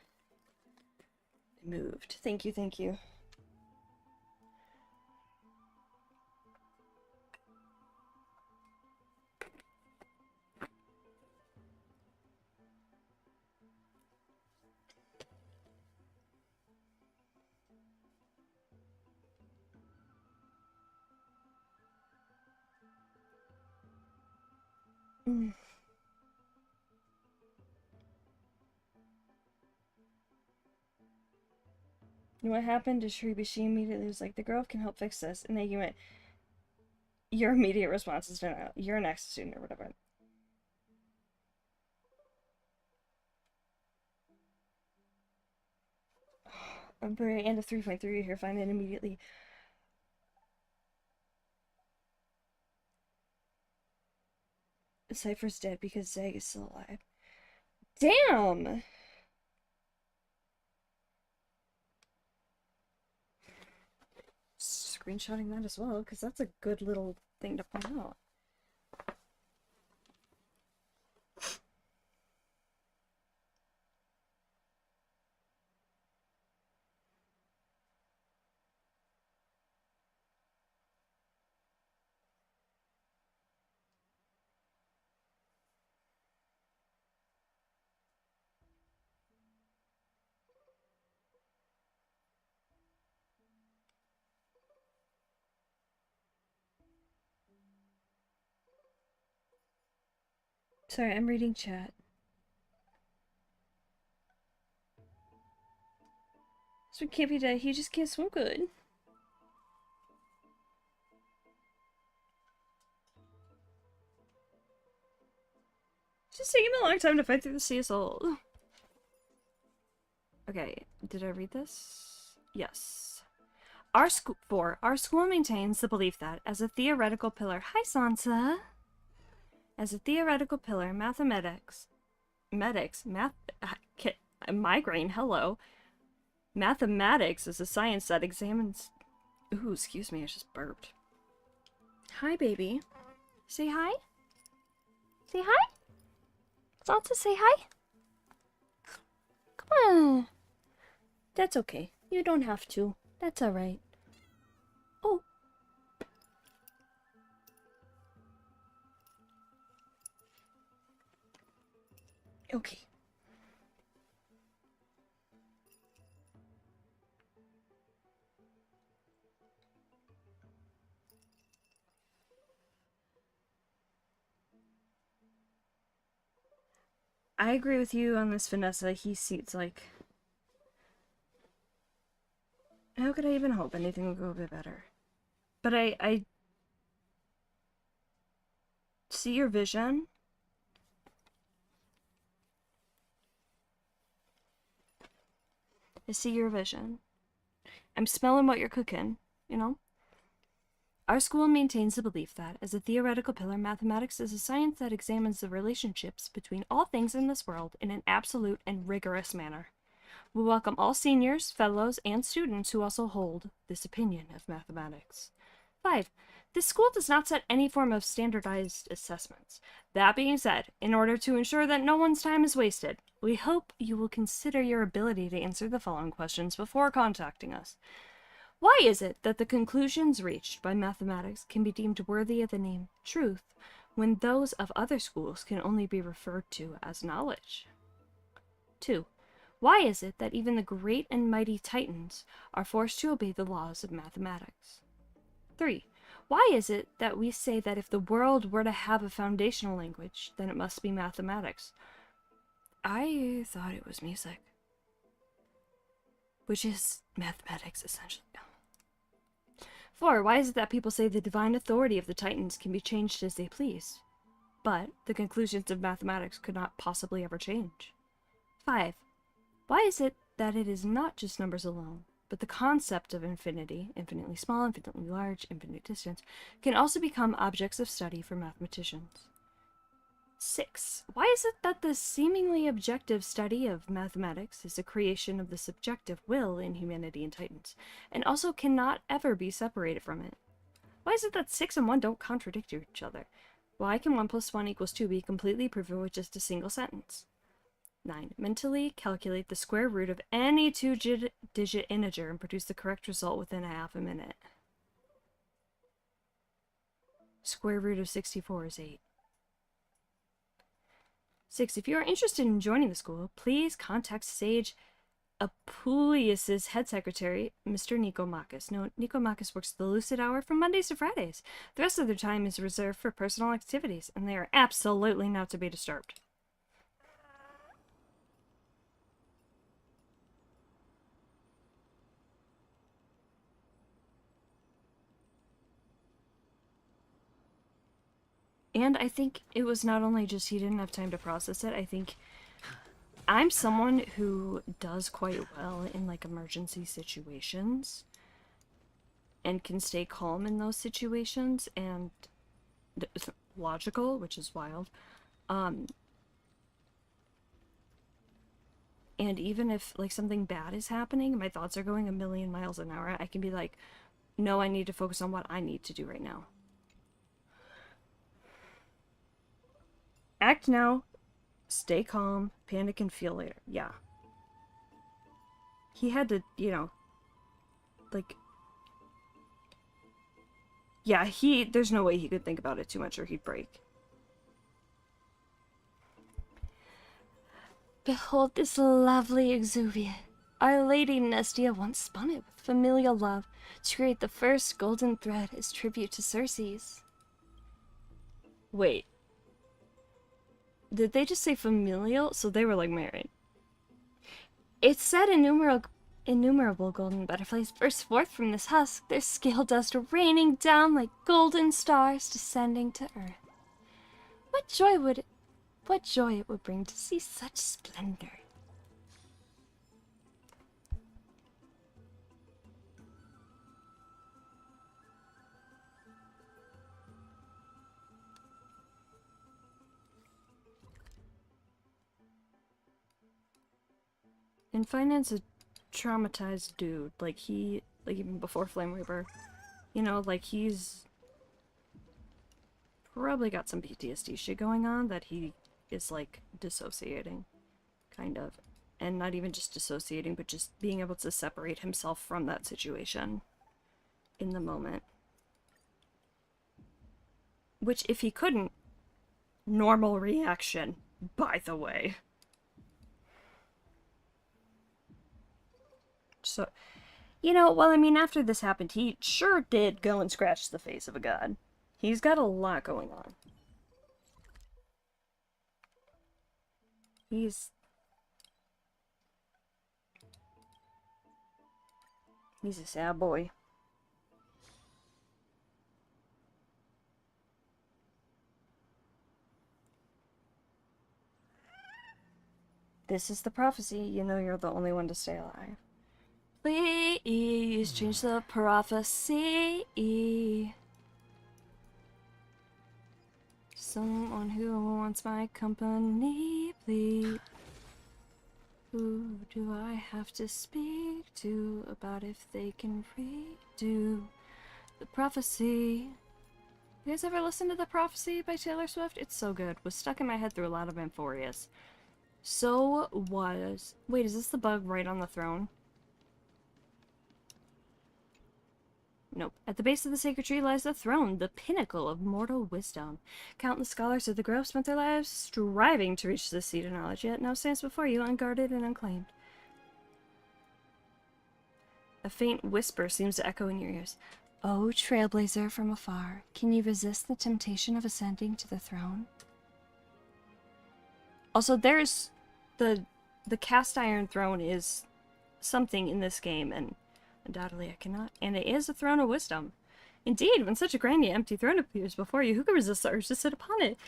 I moved. Thank you. What happened to Shribishi immediately was like, the girl can help fix this. And then you went, Your immediate response is denial. You're an ex student or whatever. I'm very end of 3.3 here. Find it immediately. Cypher's dead because Zeg is still alive. Damn! Screenshotting that as well, because that's a good little thing to point out. Sorry, I'm reading chat. So can't be dead, he just can't swim good. It's just taking me a long time to fight through the sea of souls. Okay, did I read this? Yes. Our school maintains the belief that, as a theoretical pillar, hi Sansa! As a theoretical pillar, migraine, hello. Mathematics is a science that examines... Ooh, excuse me, I just burped. Hi, baby. Say hi? Say hi? Sansa, say hi? Come on. That's okay. You don't have to. That's alright. Oh. Okay. I agree with you on this, Vanessa. He seems like... How could I even hope anything would go a bit better? But I see your vision. I see your vision. I'm smelling what you're cooking, you know? Our school maintains the belief that, as a theoretical pillar, mathematics is a science that examines the relationships between all things in this world in an absolute and rigorous manner. We welcome all seniors, fellows, and students who also hold this opinion of mathematics. 5. This school does not set any form of standardized assessments. That being said, in order to ensure that no one's time is wasted, we hope you will consider your ability to answer the following questions before contacting us. Why is it that the conclusions reached by mathematics can be deemed worthy of the name truth, when those of other schools can only be referred to as knowledge? 2. Why is it that even the great and mighty titans are forced to obey the laws of mathematics? 3. Why is it that we say that if the world were to have a foundational language, then it must be mathematics? I thought it was music. Which is mathematics, essentially. 4. Why is it that people say the divine authority of the Titans can be changed as they please, but the conclusions of mathematics could not possibly ever change? 5. Why is it that it is not just numbers alone, but the concept of infinity, infinitely small, infinitely large, infinite distance, can also become objects of study for mathematicians? 6. Why is it that the seemingly objective study of mathematics is a creation of the subjective will in humanity and Titans, and also cannot ever be separated from it? Why is it that 6 and 1 don't contradict each other? Why can 1 plus 1 equals 2 be completely proven with just a single sentence? 9. Mentally calculate the square root of any 2-digit integer and produce the correct result within a half a minute. Square root of 64 is 8. 6. If you are interested in joining the school, please contact Sage Apuleius' head secretary, Mr. Nicomachus. No, Nicomachus works the lucid hour from Mondays to Fridays. The rest of their time is reserved for personal activities, and they are absolutely not to be disturbed. And I think it was not only just he didn't have time to process it, I think I'm someone who does quite well in like emergency situations and can stay calm in those situations and logical, which is wild. And even if like something bad is happening, my thoughts are going a million miles an hour, I can be like, no, I need to focus on what I need to do right now. Act now, stay calm, panic and feel later. Yeah. He had to, you know, like... Yeah, there's no way he could think about it too much or he'd break. Behold this lovely exuvia. Our Lady Nestia once spun it with familial love to create the first golden thread as tribute to Circe's. Wait. Did they just say familial? So they were like married. It said innumerable golden butterflies burst forth from this husk, their scale dust raining down like golden stars descending to earth. What joy it would bring to see such splendor. And Finance a traumatized dude. Like even before Flame Reaper. You know, like he's probably got some PTSD shit going on that he is like dissociating. Kind of. And not even just dissociating, but just being able to separate himself from that situation in the moment. Which, if he couldn't, normal reaction, by the way. So, you know, well, I mean, after this happened, he sure did go and scratch the face of a god. He's got a lot going on. He's a sad boy. This is the prophecy. You know you're the only one to stay alive. Please change the prophecy. Someone who wants my company, please. Who do I have to speak to about if they can redo the prophecy? You guys ever listen to The Prophecy by Taylor Swift? It's so good. Was stuck in my head through a lot of Amphorius. Wait, is this the bug right on the throne? Nope. At the base of the sacred tree lies the throne, the pinnacle of mortal wisdom. Countless scholars of the grove spent their lives striving to reach this seat of knowledge, yet now stands before you unguarded and unclaimed. A faint whisper seems to echo in your ears. Oh, trailblazer from afar, can you resist the temptation of ascending to the throne? Also, there's the cast iron throne is something in this game, and undoubtedly I cannot. And it is a throne of wisdom. Indeed, when such a grand yet empty throne appears before you, who can resist the urge to sit upon it?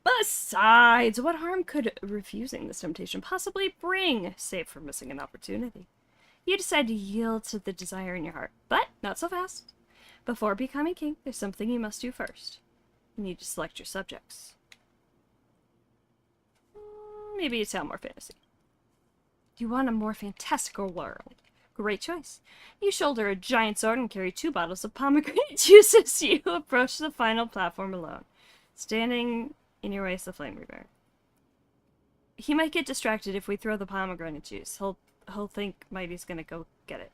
Besides, what harm could refusing this temptation possibly bring, save for missing an opportunity? You decide to yield to the desire in your heart, but not so fast. Before becoming king, there's something you must do first. You need to select your subjects. Maybe it's more fantasy. Do you want a more fantastical world? Great choice. You shoulder a giant sword and carry 2 bottles of pomegranate juice as you approach the final platform alone. Standing in your way is the Flame Reaper. He might get distracted if we throw the pomegranate juice. He'll think Mighty's gonna go get it.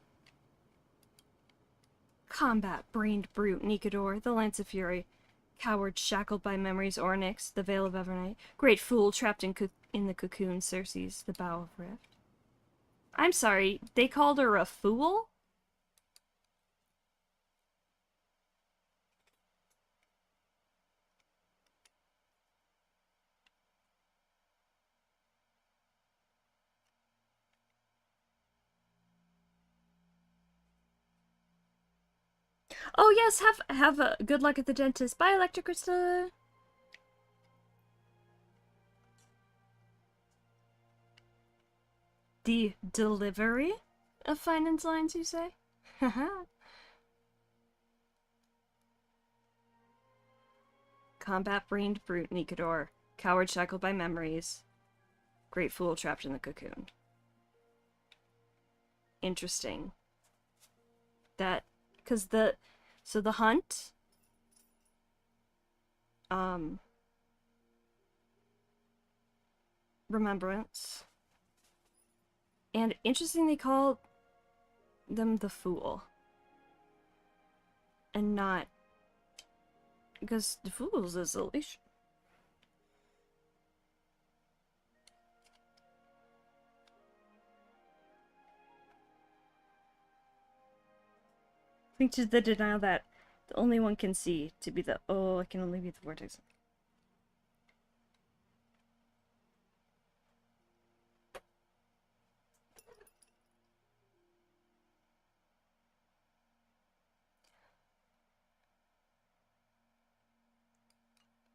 Combat, brained brute, Nikador, the Lance of Fury. Coward shackled by memories, Ornyx, the Veil of Evernight. Great fool trapped in the cocoon, Circe's, the Bow of Rift. I'm sorry, they called her a fool? Oh yes, have a good luck at the dentist. Bye, Electric Crystal. The delivery of finance lines, you say? Haha. Combat-brained brute Nikador. Coward shackled by memories. Great fool trapped in the cocoon. Interesting. That, because so the hunt, remembrance, and interesting they call them the fool, and not, because the fool's isolation. Think to the denial that the only one can see to be the it can only be the vortex.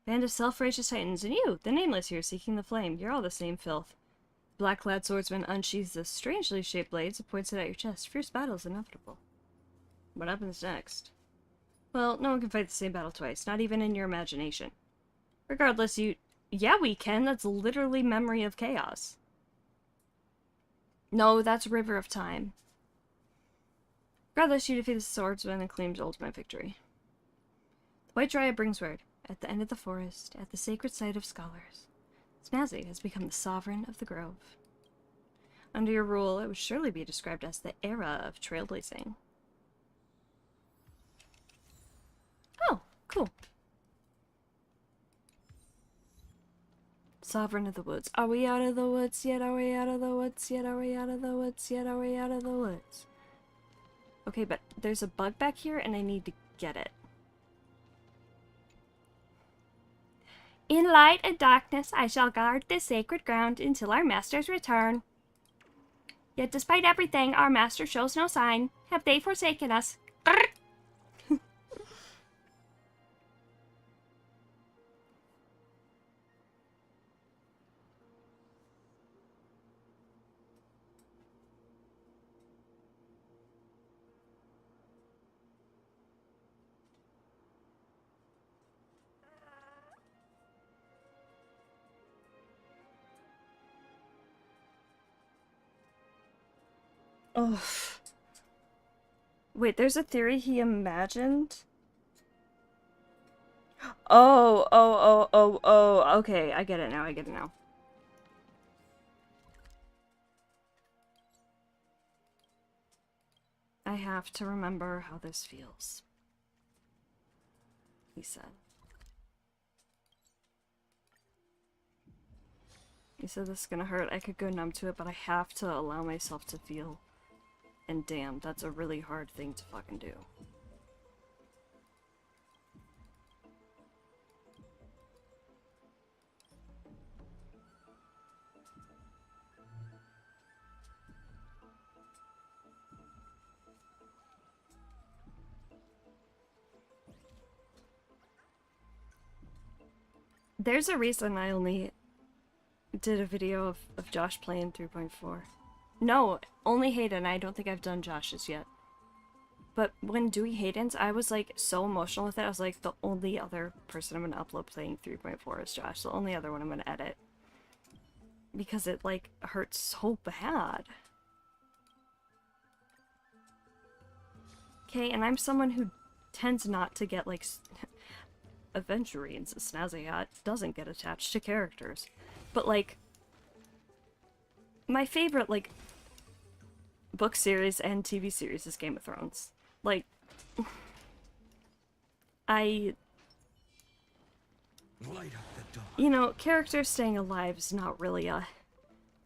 Band of self-righteous titans, and you, the nameless here, seeking the flame. You're all the same filth. Black-clad swordsman unsheathes the strangely shaped blades and points it at your chest. Fierce battle is inevitable. What happens next? Well, no one can fight the same battle twice, not even in your imagination. Regardless, yeah, we can. That's literally Memory of Chaos. No, that's River of Time. Regardless, you defeat the swordsman and claimed ultimate victory. The White Dryad brings word. At the end of the forest, at the sacred site of scholars, Snazzy has become the sovereign of the grove. Under your rule, it would surely be described as the era of trailblazing. Oh, cool. Sovereign of the woods. Are we out of the woods yet? Are we out of the woods yet? Are we out of the woods yet? Are we out of the woods? Okay, but there's a bug back here and I need to get it. In light and darkness, I shall guard this sacred ground until our master's return. Yet despite everything, our master shows no sign. Have they forsaken us? Oh. Wait, there's a theory he imagined? Oh, okay, I get it now, I get it now. I have to remember how this feels, he said. He said this is gonna hurt. I could go numb to it, but I have to allow myself to feel. And damn, that's a really hard thing to fucking do. There's a reason I only did a video of Josh playing 3.4. No, only Hayden. I don't think I've done Josh's yet. But when doing Hayden's, I was like so emotional with it. I was like, the only other person I'm gonna upload playing 3.4 is Josh. The only other one I'm gonna edit. Because it like hurts so bad. Okay, and I'm someone who tends not to get like Aventurines, Snazzy doesn't get attached to characters. But like my favorite like book series and TV series is Game of Thrones. Like you know, characters staying alive is not really a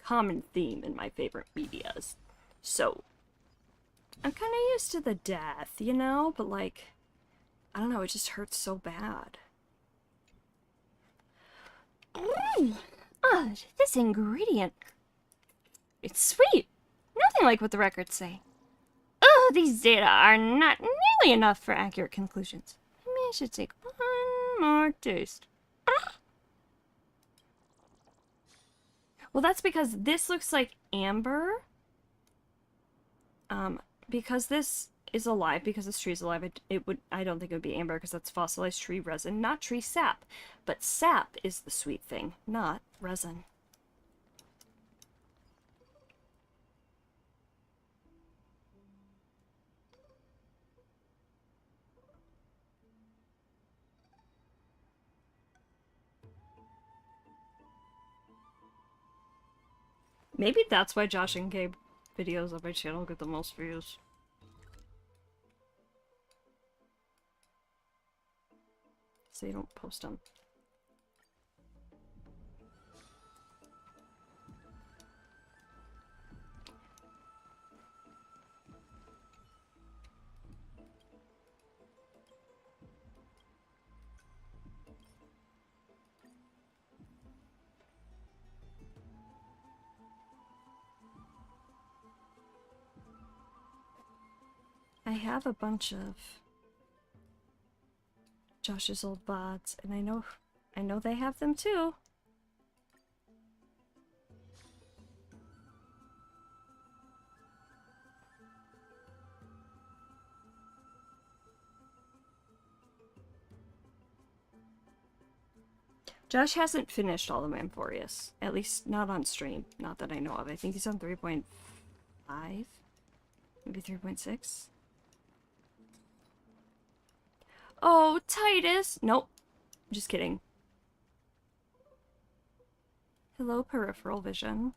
common theme in my favorite medias. So I'm kind of used to the death, you know, but like I don't know, it just hurts so bad. Oh, this ingredient. It's sweet. Nothing like what the records say. Oh, these data are not nearly enough for accurate conclusions. Maybe I should take one more taste. Well, that's because this looks like amber. Because this is alive, because this tree is alive, I don't think it would be amber because that's fossilized tree resin, not tree sap. But sap is the sweet thing, not resin. Maybe that's why Josh and Gabe videos on my channel get the most views. So you don't post them. I have a bunch of Josh's old VODs, and I know they have them too. Josh hasn't finished all of Amphoreus, at least not on stream, not that I know of. I think he's on 3.5, maybe 3.6. Oh, Titus! Nope. Just kidding. Hello, peripheral vision.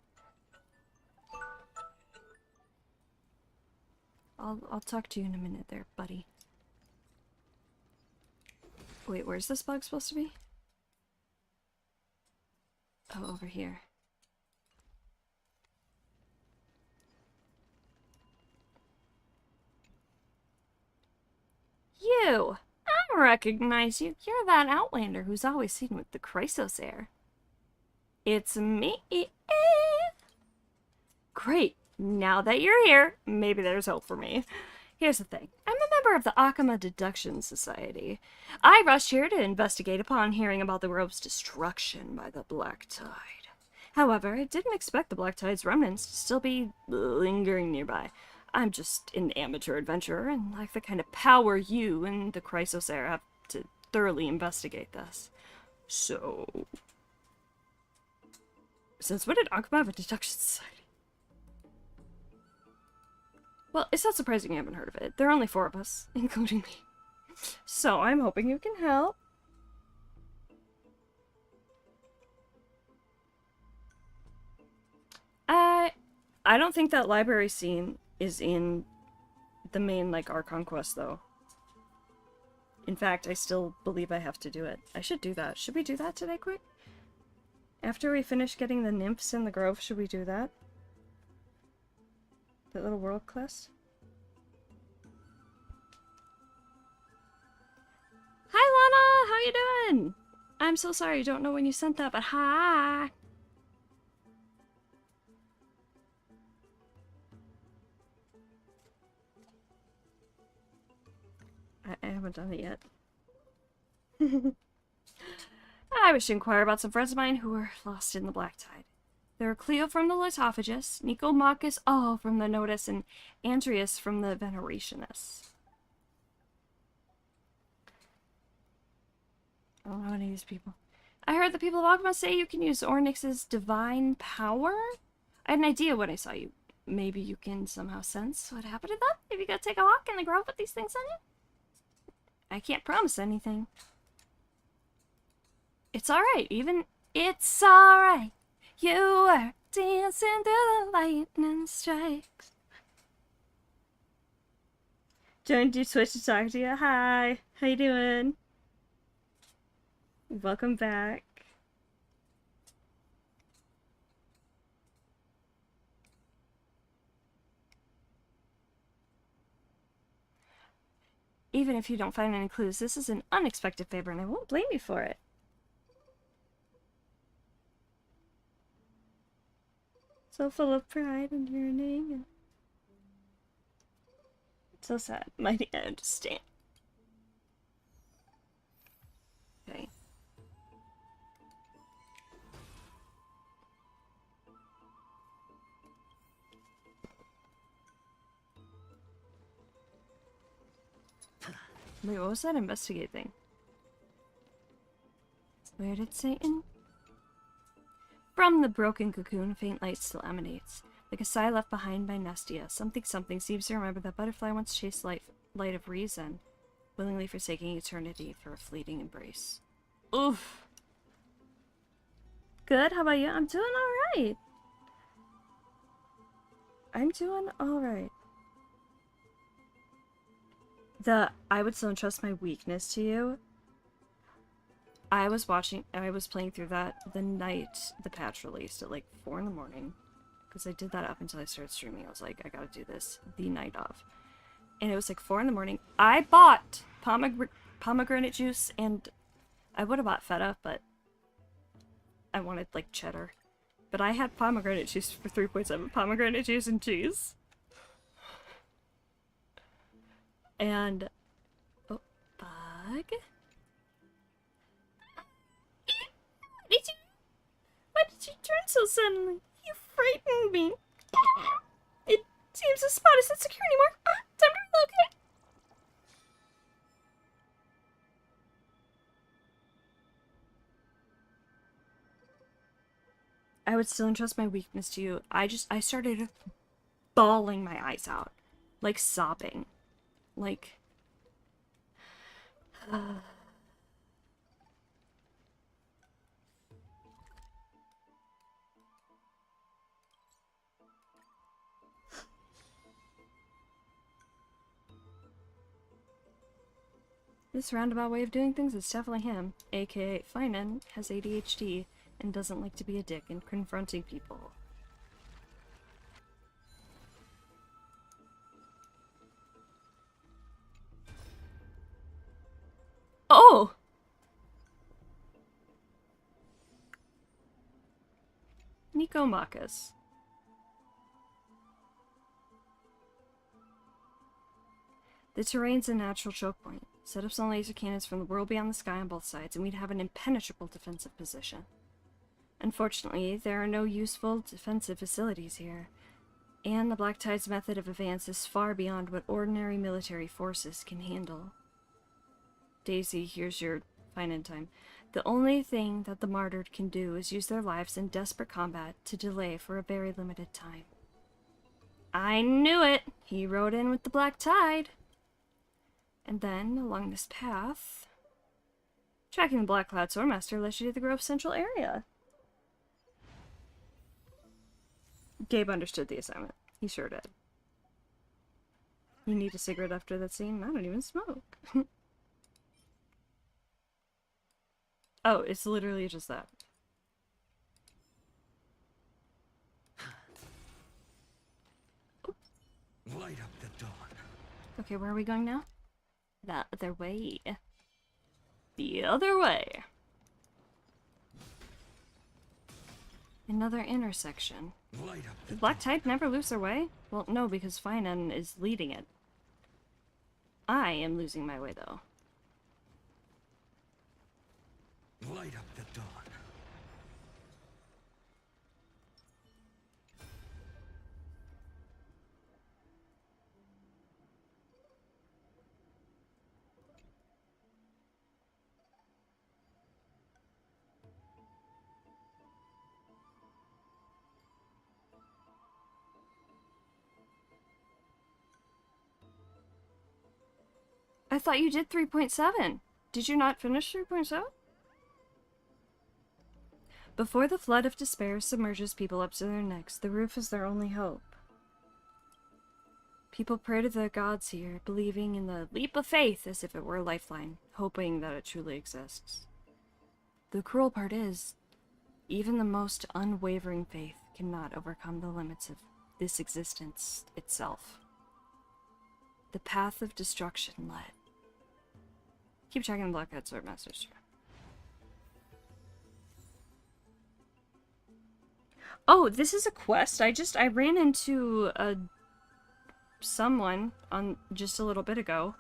I'll talk to you in a minute there, buddy. Wait, where's this bug supposed to be? Oh, over here. You! I recognize you. You're that Outlander who's always seen with the Chrysosaur. It's me. Great. Now that you're here, maybe there's hope for me. Here's the thing. I'm a member of the Akama Deduction Society. I rushed here to investigate upon hearing about the grove's destruction by the Black Tide. However, I didn't expect the Black Tide's remnants to still be lingering nearby. I'm just an amateur adventurer and lack the kind of power you and the Chrysosaur have to thoroughly investigate this. So... Since when did Akama have a deduction society? Well, it's not surprising you haven't heard of it. There are only 4 of us, including me. So I'm hoping you can help. I don't think that library scene is in the main, like, Archon quest, though. In fact, I still believe I have to do it. I should do that. Should we do that today, quick? After we finish getting the nymphs in the grove, should we do that? That little world quest? Hi, Lana! How you doing? I'm so sorry, I don't know when you sent that, but hi! I haven't done it yet. I wish to inquire about some friends of mine who were lost in the Black Tide. There are Cleo from the Litophagus, Nicomachus from the Notice, and Andreas from the Venerationist. I don't know any of these people. I heard the people of Agma say you can use Ornyx's divine power? I had an idea when I saw you. Maybe you can somehow sense what happened to them? If you go take a walk in the grove with these things on you? I can't promise anything. It's alright, even... It's alright. You were dancing through the lightning strikes. Joined you Twitch to talk to you. Hi. How you doing? Welcome back. Even if you don't find any clues, this is an unexpected favor and I won't blame you for it. So full of pride and yearning and... It's so sad. Mighty, I understand. Okay. Wait, what was that investigate thing? Where did Satan? From the broken cocoon, faint light still emanates. Like a sigh left behind by Nestia, something seems to remember that butterfly once chased light of reason, willingly forsaking eternity for a fleeting embrace. Oof. Good, how about you? I'm doing alright. I'm doing alright. I would still entrust my weakness to you. I was playing through that the night the patch released at like 4 in the morning. Because I did that up until I started streaming. I was like, I gotta do this the night of. And it was like 4 in the morning. I bought pomegranate juice, and I would have bought feta, but I wanted like cheddar. But I had pomegranate juice for 3.7. Pomegranate juice and cheese. And... oh, bug? Why did you turn so suddenly? You frightened me. It seems the spot isn't secure anymore. Time to relocate. I would still entrust my weakness to you. I started bawling my eyes out. Like sobbing. Like... This roundabout way of doing things is definitely him, aka Finan has ADHD and doesn't like to be a dick in confronting people. Oh! Nico Marcus. The terrain's a natural choke point. Set up some laser cannons from the world beyond the sky on both sides, and we'd have an impenetrable defensive position. Unfortunately, there are no useful defensive facilities here, and the Black Tide's method of advance is far beyond what ordinary military forces can handle. Daisy, here's your find-in time. The only thing that the martyred can do is use their lives in desperate combat to delay for a very limited time. I knew it! He rode in with the Black Tide! And then, along this path, tracking the Black Cloud Swordmaster led you to the Grove Central area. Gabe understood the assignment. He sure did. You need a cigarette after that scene? I don't even smoke. Oh, it's literally just that. Light up the dawn. Okay, where are we going now? The other way. The other way. Another intersection. Light up the Did Black Tide never lose their way? Well, no, because Finan is leading it. I am losing my way, though. Light up the dawn. I thought you did 3.7. Did you not finish 3.7? Before the flood of despair submerges people up to their necks, the roof is their only hope. People pray to their gods here, believing in the leap of faith as if it were a lifeline, hoping that it truly exists. The cruel part is, even the most unwavering faith cannot overcome the limits of this existence itself. The path of destruction led. Keep checking the Black Hat Swordmasters. Oh, this is a quest. I ran into someone on just a little bit ago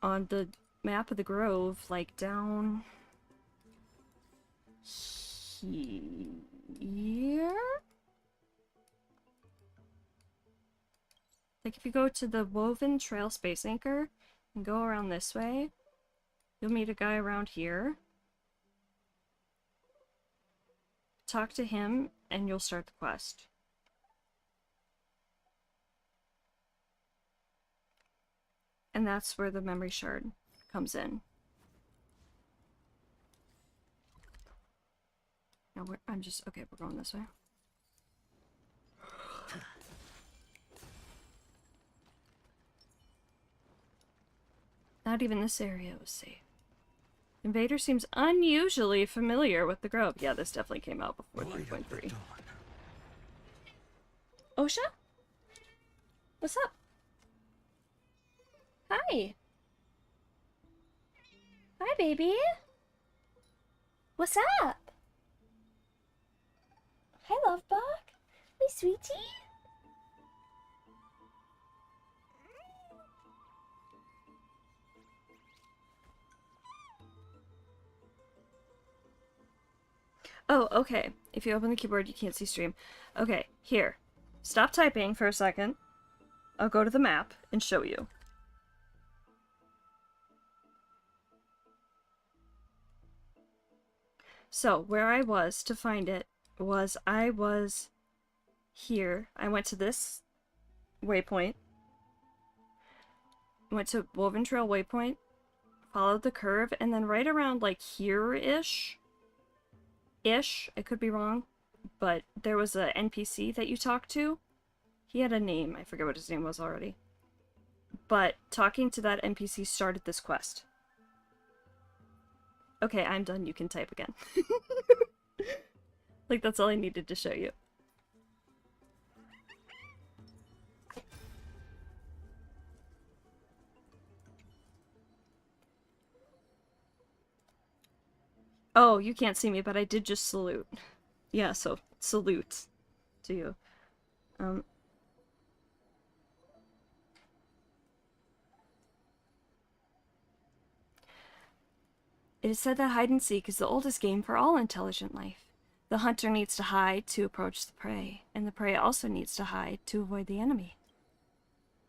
on the map of the Grove, like down here. Like if you go to the Woven Trail Space Anchor, and go around this way. You'll meet a guy around here. Talk to him, and you'll start the quest. And that's where the memory shard comes in. Now I'm just... Okay, we're going this way. Not even this area was safe. Invader seems unusually familiar with the grove. Yeah, this definitely came out before 3.3. Osha? What's up? Hi. Hi, baby. What's up? Hi, love bug. My sweetie. Oh, okay. If you open the keyboard, you can't see stream. Okay, here. Stop typing for a second. I'll go to the map and show you. So, where I was to find it was I was here. I went to this waypoint. Went to Woven Trail waypoint. Followed the curve, and then right around like here-ish. I could be wrong. But there was a NPC that you talked to. He had a name. I forget what his name was already. But talking to that NPC started this quest. Okay, I'm done. You can type again. Like, that's all I needed to show you. Oh, you can't see me, but I did just salute. Yeah, so salute to you. It is said that hide and seek is the oldest game for all intelligent life. The hunter needs to hide to approach the prey, and the prey also needs to hide to avoid the enemy.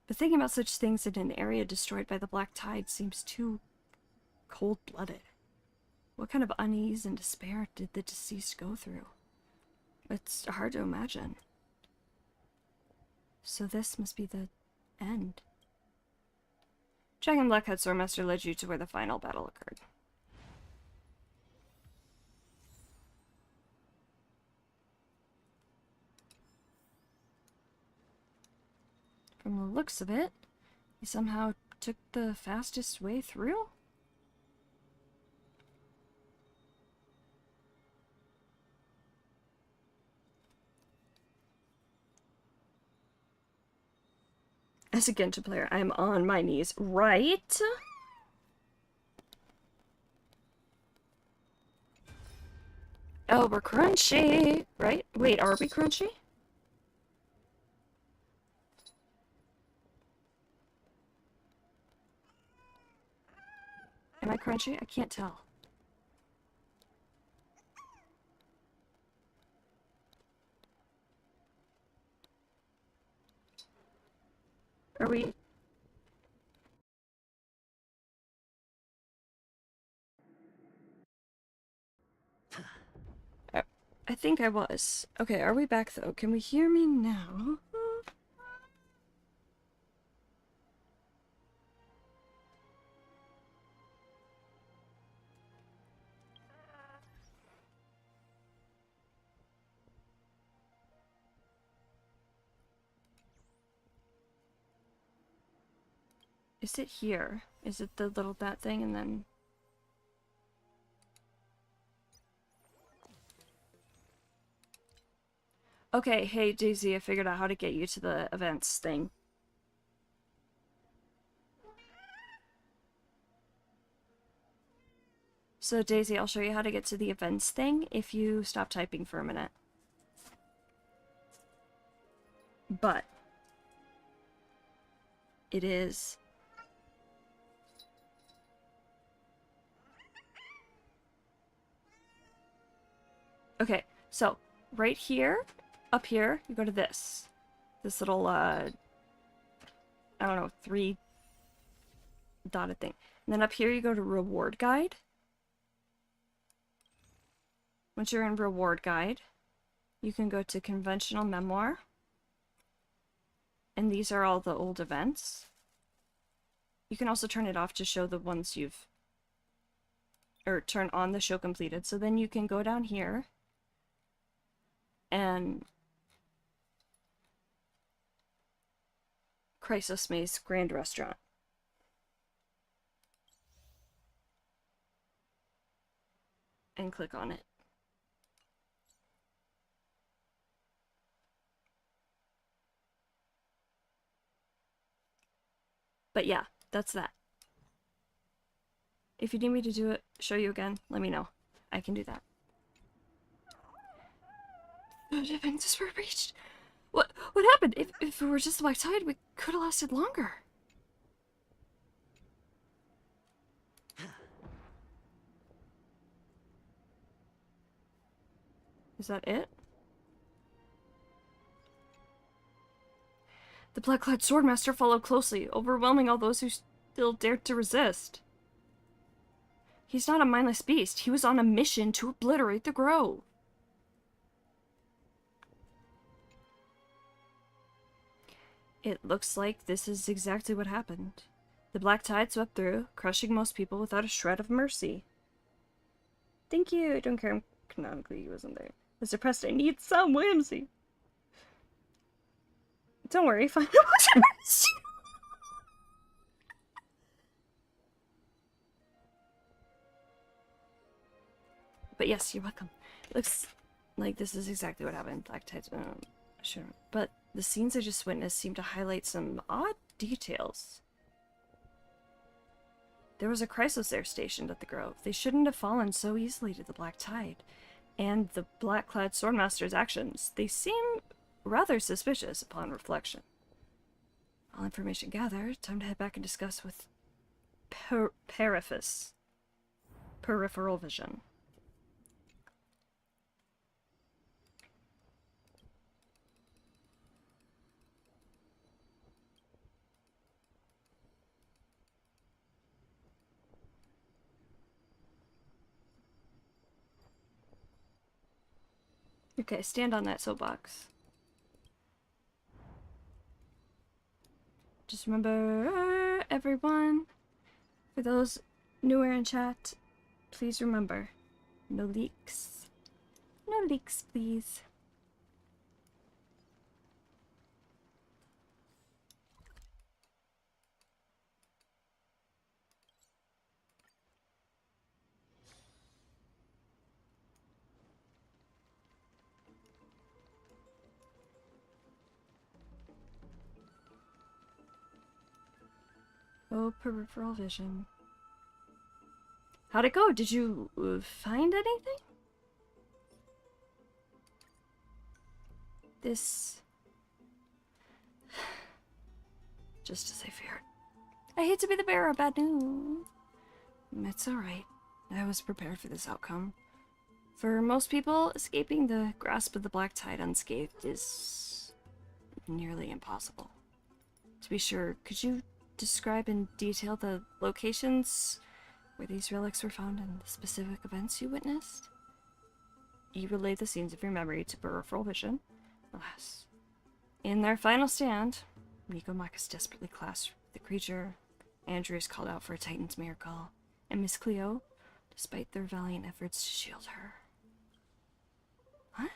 But thinking about such things in an area destroyed by the black tide seems too cold-blooded. What kind of unease and despair did the deceased go through? It's hard to imagine. So this must be the end. Dragon Blackhead Swordmaster led you to where the final battle occurred. From the looks of it, he somehow took the fastest way through? As a Genshin player, I'm on my knees, right? Oh, we're crunchy, right? Wait, are we crunchy? Am I crunchy? I can't tell. Are we... I think I was. Okay, are we back though? Can we hear me now? Is it here? Is it the little that thing and then... Okay, hey Daisy, I figured out how to get you to the events thing. So Daisy, I'll show you how to get to the events thing if you stop typing for a minute. But it is... Okay, so right here, up here, you go to this little, I don't know, 3 dotted thing. And then up here you go to Reward Guide. Once you're in Reward Guide, you can go to Conventional Memoir. And these are all the old events. You can also turn it off to show the ones you've... or turn on the show completed. So then you can go down here and... Crisis Maze Grand Restaurant. And click on it. But yeah, that's that. If you need me to do it, show you again, let me know. I can do that. The defenses were breached. What happened? If it were just the Black Tide, we could have lasted longer. Is that it? The black-clad swordmaster followed closely, overwhelming all those who still dared to resist. He's not a mindless beast. He was on a mission to obliterate the grove. It looks like this is exactly what happened. The black tide swept through, crushing most people without a shred of mercy. Thank you. I don't care. Canonically, he wasn't there. I was depressed. I need some whimsy. Don't worry, find out. But yes, you're welcome. It looks like this is exactly what happened. Black tides. Sure. But the scenes I just witnessed seem to highlight some odd details. There was a Chrysos there stationed at the grove. They shouldn't have fallen so easily to the black tide. And the black-clad swordmaster's actions, they seem rather suspicious upon reflection. All information gathered, time to head back and discuss with Periphas. Peripheral vision. Okay, stand on that soapbox. Just remember, everyone, for those newer in chat, please remember, no leaks. No leaks, please. Oh, peripheral vision. How'd it go? Did you find anything? This... Just as I feared. I hate to be the bearer of bad news. It's alright. I was prepared for this outcome. For most people, escaping the grasp of the black tide unscathed is nearly impossible. To be sure, could you describe in detail the locations where these relics were found and the specific events you witnessed? You relayed the scenes of your memory to peripheral vision. Alas. In their final stand, Nicomachus desperately clasped the creature, Andreas called out for a Titan's miracle, and Miss Cleo, despite their valiant efforts to shield her. What?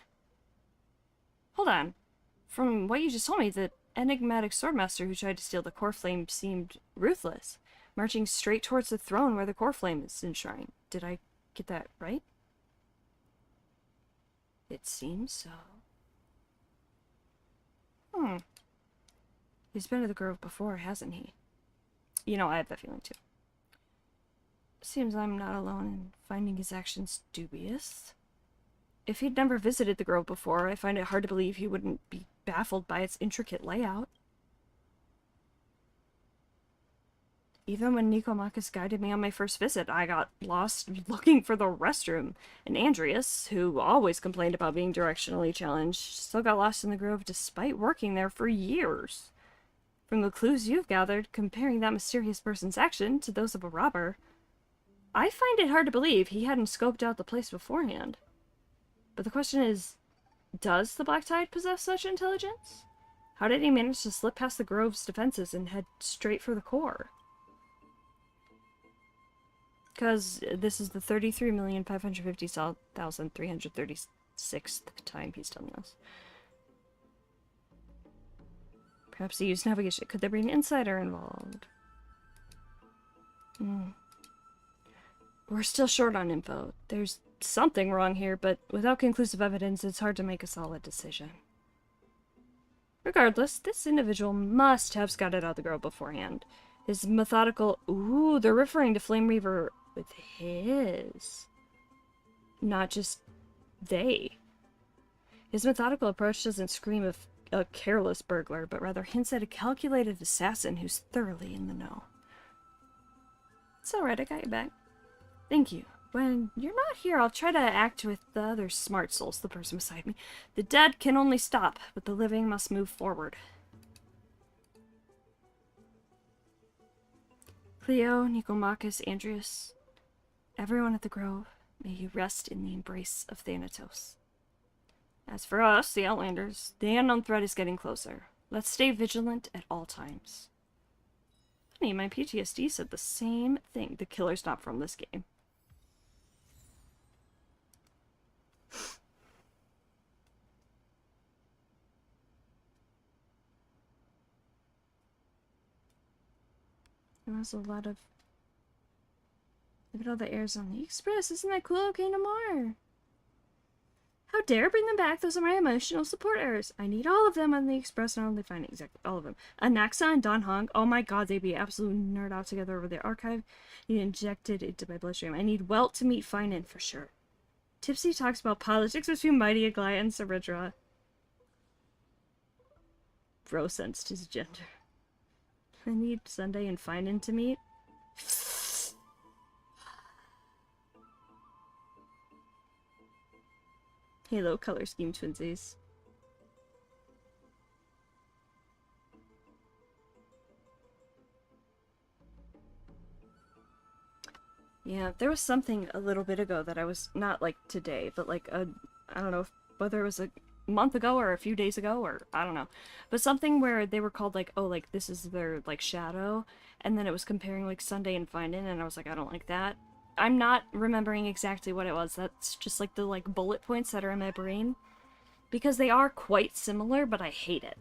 Hold on. From what you just told me, the enigmatic swordmaster who tried to steal the core flame seemed ruthless, marching straight towards the throne where the core flame is enshrined. Did I get that right? It seems so. He's been to the grove before, hasn't he? You know, I have that feeling too. Seems I'm not alone in finding his actions dubious. If he'd never visited the grove before, I find it hard to believe he wouldn't be baffled by its intricate layout. Even when Nicomachus guided me on my first visit, I got lost looking for the restroom, and Andreas, who always complained about being directionally challenged, still got lost in the grove despite working there for years. From the clues you've gathered, comparing that mysterious person's action to those of a robber, I find it hard to believe he hadn't scoped out the place beforehand. But the question is, does the Black Tide possess such intelligence? How did he manage to slip past the Grove's defenses and head straight for the core? Because this is the 33,550,336th time he's done this. Perhaps he used navigation. Could there be an insider involved? We're still short on info. There's something wrong here, but without conclusive evidence, it's hard to make a solid decision. Regardless, this individual must have scouted out the Grove beforehand. His methodical... Ooh, they're referring to Flame Reaver with his. Not just they. His methodical approach doesn't scream of a careless burglar, but rather hints at a calculated assassin who's thoroughly in the know. It's alright, I got your back. Thank you. When you're not here, I'll try to act with the other smart souls, the person beside me. The dead can only stop, but the living must move forward. Cleo, Nicomachus, Andreas, everyone at the Grove, may you rest in the embrace of Thanatos. As for us, the Outlanders, the unknown threat is getting closer. Let's stay vigilant at all times. Funny, my PTSD said the same thing. The killer's not from this game. There's a lot of... Look at all the airs on the Express. Isn't that cool? Okay, no more. How dare bring them back? Those are my emotional support errors. I need all of them on the Express, not only find exactly all of them. Anaxa and Don Hong. Oh my god, they'd be absolute nerd out together over the archive. Need injected into my bloodstream. I need Welt to meet Finan for sure. Tipsy talks about politics between Mighty Aglaia and Saridra. Bro sensed his gender. I need Sunday and Finan to meet. Halo color scheme twinsies. Yeah, there was something a little bit ago that I was, not like today, but like I don't know whether it was a month ago or a few days ago or I don't know, but something where they were called like, oh, like this is their like shadow, and then it was comparing like Sunday and Finan, and I was like, I don't like that. I'm not remembering exactly what it was. That's just like the like bullet points that are in my brain, because they are quite similar, but I hate it.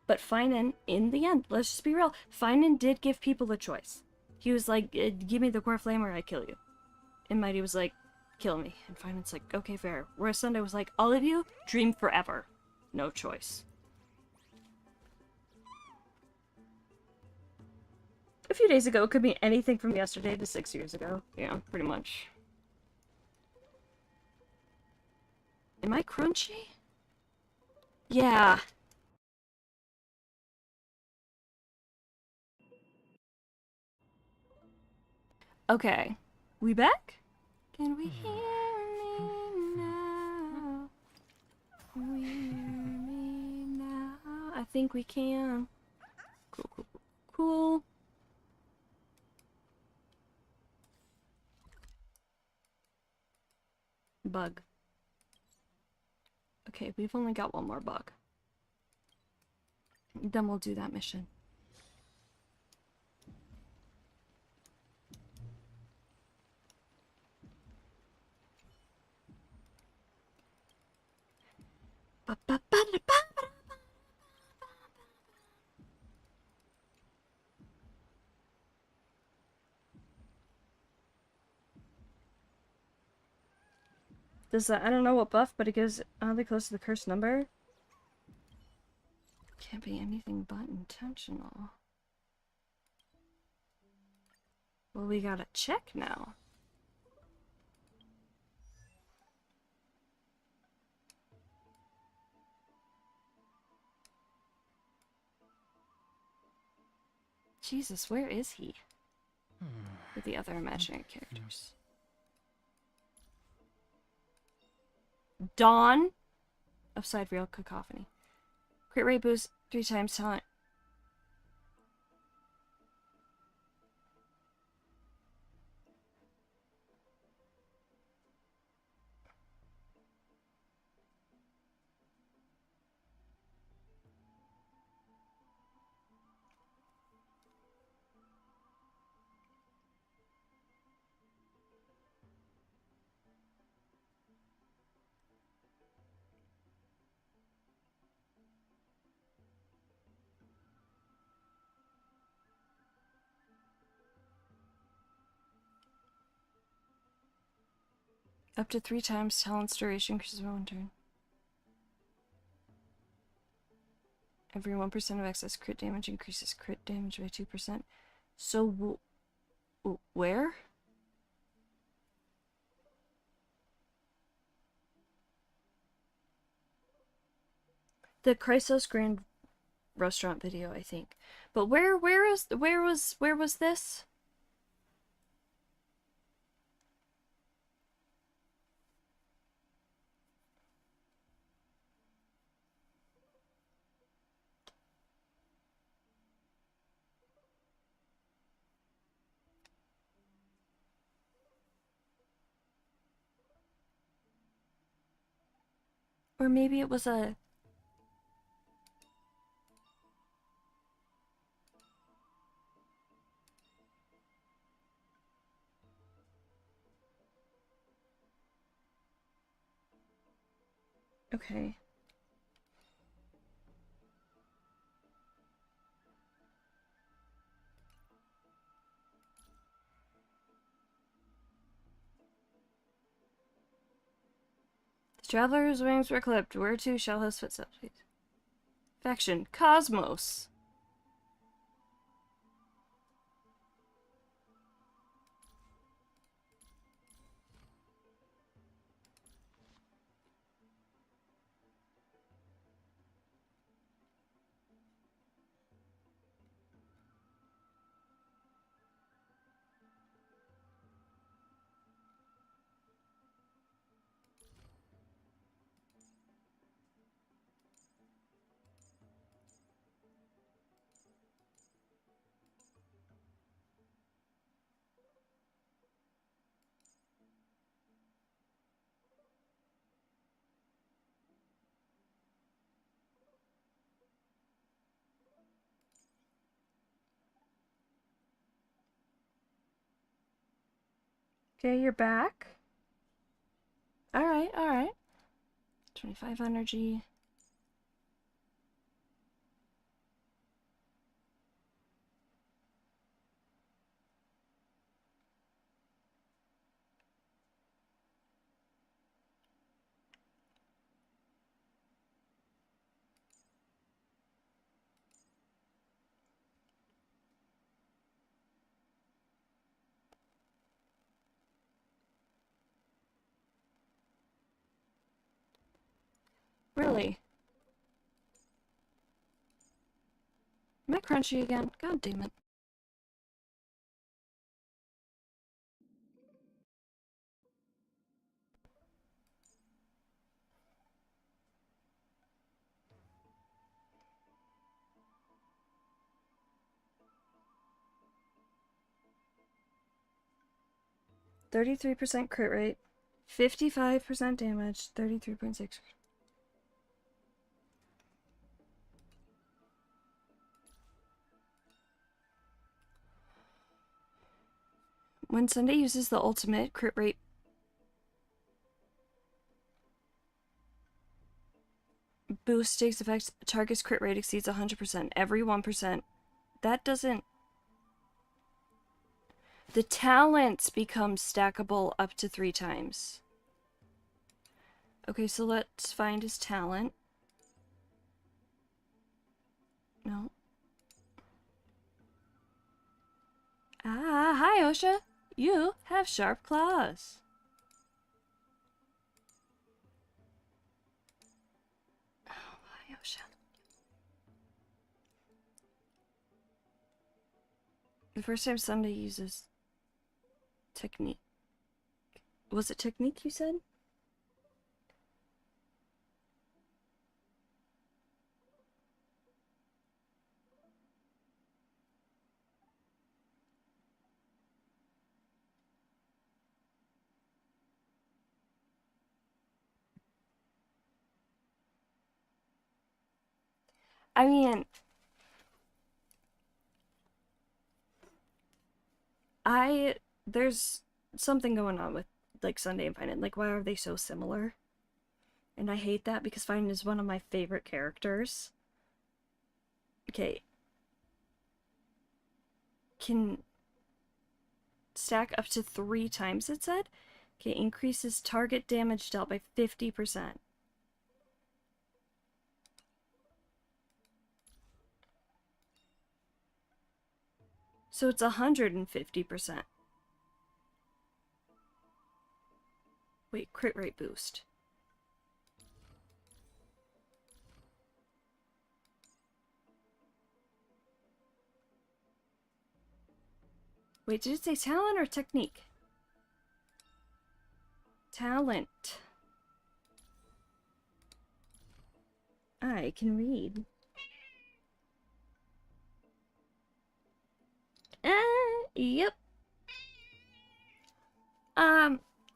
But Finan, in the end, let's just be real, Finan did give people a choice. He was like, give me the core flame or I kill you. And Mighty was like, kill me. And Finan's like, okay, fair. Whereas Sunday was like, all of you, dream forever. No choice. A few days ago, it could be anything from yesterday to 6 years ago. Yeah, pretty much. Am I crunchy? Yeah. Okay. We back? Can we hear me now? Can we hear me now? I think we can. Cool, cool, cool. Bug. Okay, we've only got one more bug. Then we'll do that mission. Does I don't know what buff, but it gives oddly close to the cursed number. Can't be anything but intentional. Well, we gotta check now. Jesus, where is he? With the other imaginary characters. Dawn of Sidereal Cacophony. Crit rate boost 3 times talent. Up to 3 times talent's duration increases by 1 turn. Every 1% of excess crit damage increases crit damage by 2%. So, where? The Chrysos Grand Restaurant video, I think. But where was this? Or maybe it was a... Okay. The traveler's wings were clipped. Where to shall his footsteps lead? Faction. Cosmos. Okay, you're back. Alright, alright. 25 energy. Really? Am I crunchy again? God damn it. %33% crit rate, 55% damage, 33.6. When Sunday uses the ultimate, crit rate boost takes effect, target's crit rate exceeds 100%, every 1%. That doesn't... The talents become stackable up to 3 times. Okay, so let's find his talent. No. Ah, hi, Osha. You have sharp claws. Oh, hi, Osha. The first time Sunday uses technique. Was it technique you said? I mean, there's something going on with like Sunday and Finan. Like, why are they so similar? And I hate that because Finan is one of my favorite characters. Okay. Can stack up to 3 times, it said. Okay, increases target damage dealt by 50%. So it's 150%. Wait, crit rate boost. Wait, did it say talent or technique? Talent. I can read. Yep.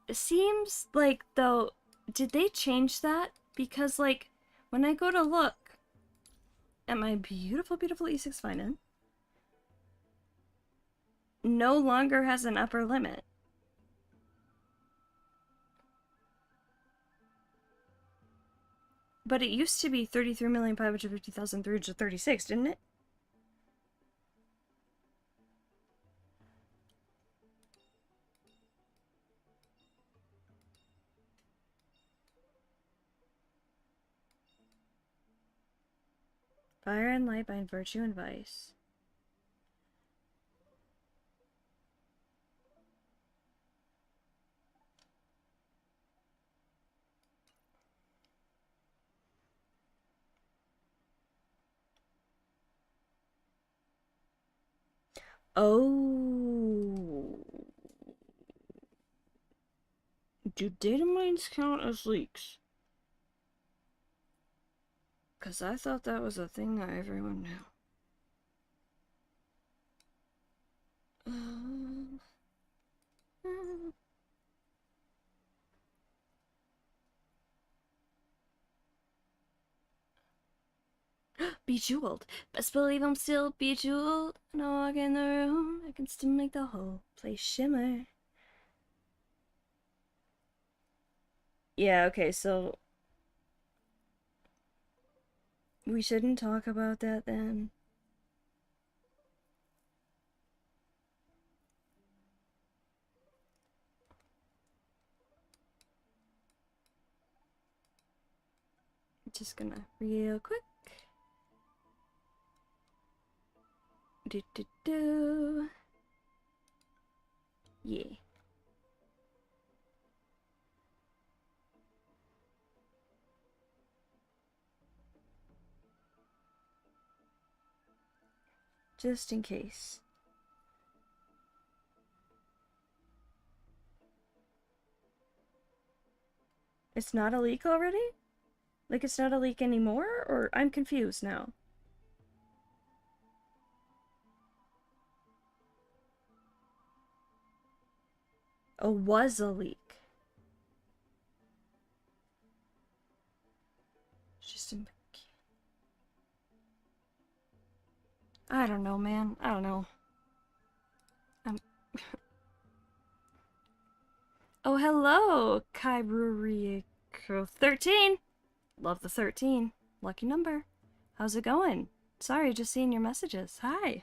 It seems like, though, did they change that? Because, like, when I go to look at my beautiful, beautiful E6 Finan, no longer has an upper limit. But it used to be 33,550,336, didn't it? Fire and light bind virtue and vice. Oh. Do data mines count as leaks? Because I thought that was a thing that everyone knew. Bejeweled. Best believe I'm still bejeweled. When I walk in the room, I can still make the whole place shimmer. Yeah, okay, so we shouldn't talk about that then. Just gonna real quick. Do. Yeah. Just in case. It's not a leak already? Like, it's not a leak anymore? Or I'm confused now. Oh, was a leak. Just in... I don't know, man. I don't know. Oh, hello, Kaiburico 13. Love the 13. Lucky number. How's it going? Sorry, just seeing your messages. Hi.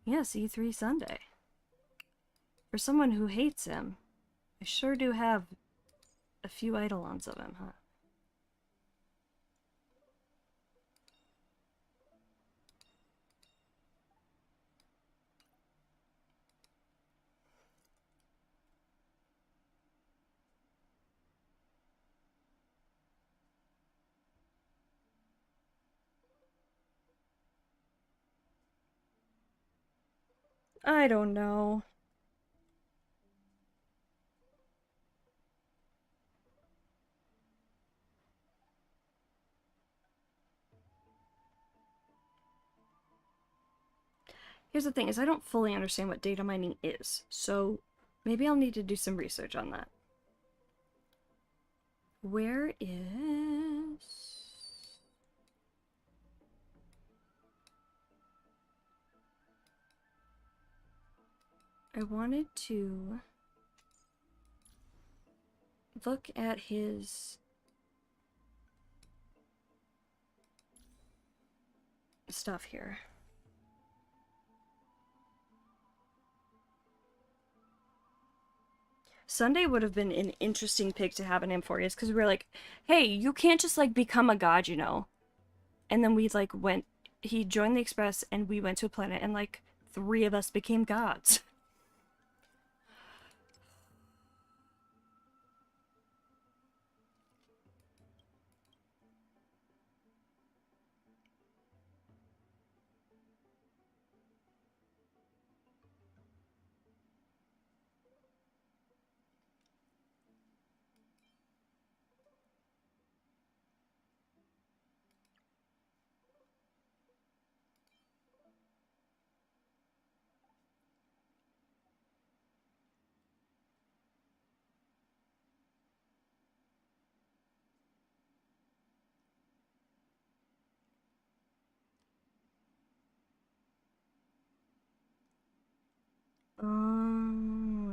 Yes, E3 Sunday. For someone who hates him, I sure do have a few eidolons of him, huh? I don't know. Here's the thing, is I don't fully understand what data mining is, so maybe I'll need to do some research on that. Where is... I wanted to look at his stuff here. Sunday would have been an interesting pick to have in Amphoreus because we were like, hey, you can't just like become a god, you know. And then we like went, he joined the Express and we went to a planet and like 3 of us became gods.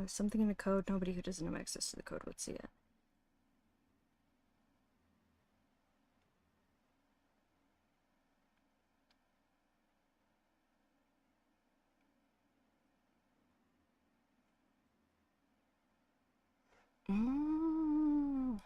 Something in the code. Nobody who doesn't have access to the code would see it. Ooh.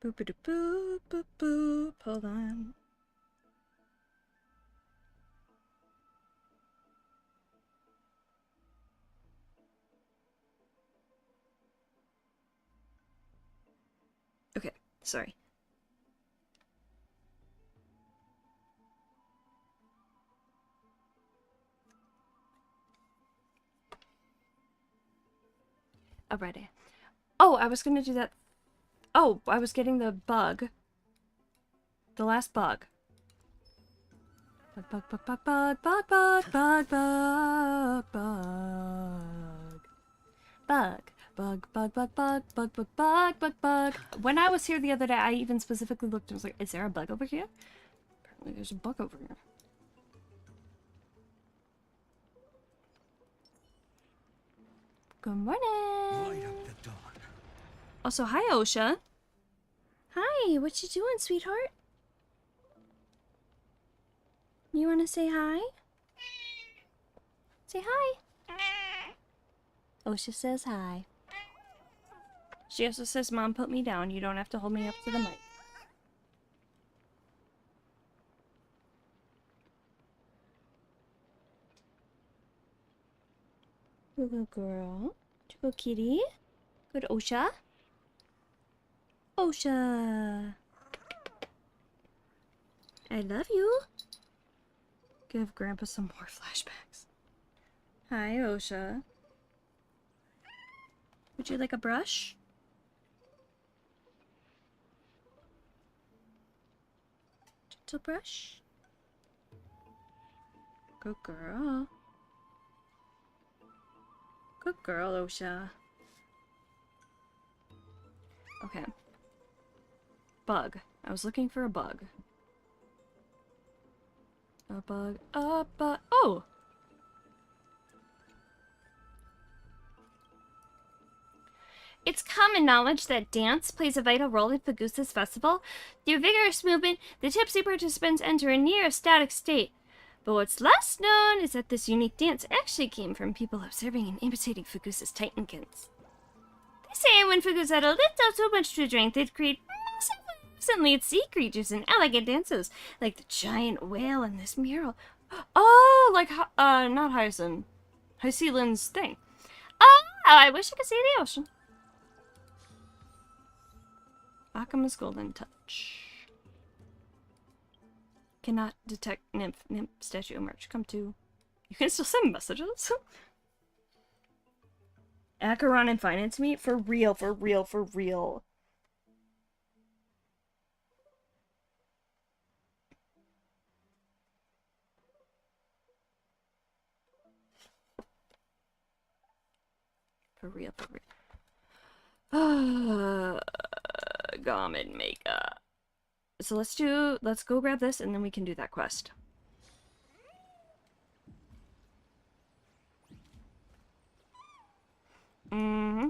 Boop a boop boop boop. Hold on. Okay, sorry. Alrighty. Oh, I was gonna do that. Oh, I was getting the bug. The last bug. Bug, bug, bug, bug, bug, bug, bug, bug, bug, bug. Bug. Bug, bug, bug, bug, bug, bug, bug, bug, bug. When I was here the other day, I even specifically looked and was like, is there a bug over here? Apparently there's a bug over here. Good morning! Light up the dawn. Also, hi, Osha. Hi, what you doing, sweetheart? You wanna say hi? Say hi. Osha says hi. She also says, Mom, put me down. You don't have to hold me up to the mic. Good girl. Good kitty. Good Osha. Osha. I love you. Give Grandpa some more flashbacks. Hi, Osha. Would you like a brush? Gentle brush. Good girl. Good girl, Osha. Okay. Bug. I was looking for a bug. A bug. A bug. Oh! It's common knowledge that dance plays a vital role in Fagusa's festival. Through vigorous movement, the tipsy participants enter a near ecstatic state. But what's less known is that this unique dance actually came from people observing and imitating Fagusa's Titankins. They say when Fagusa had a little too much to drink, they'd create magnificent sea creatures and elegant dances, like the giant whale in this mural. Oh, like, not Hyacinth. Hyacinth's thing. Oh, I wish I could see the ocean. Akama's golden touch. Cannot detect nymph statue emerge. Come to You can still send messages. Acheron and finance me? For real, for real, for real. For real, for real. Garment maker. So let's go grab this and then we can do that quest. Mm-hmm.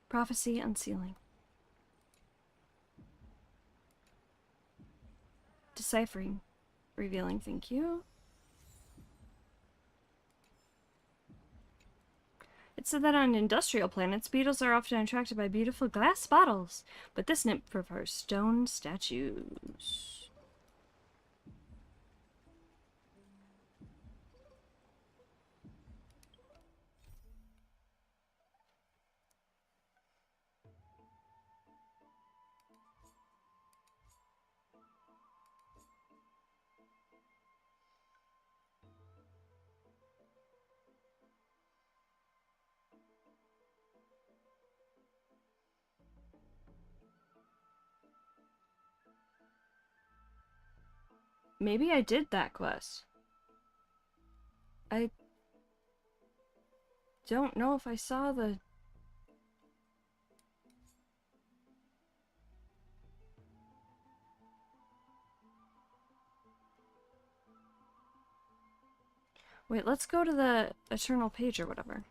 Prophecy unsealing. Deciphering. Revealing, thank you. It said that on industrial planets, beetles are often attracted by beautiful glass bottles, but this nymph prefers stone statues. Maybe I did that quest. I don't know if I saw the... Wait, let's go to the Eternal page or whatever.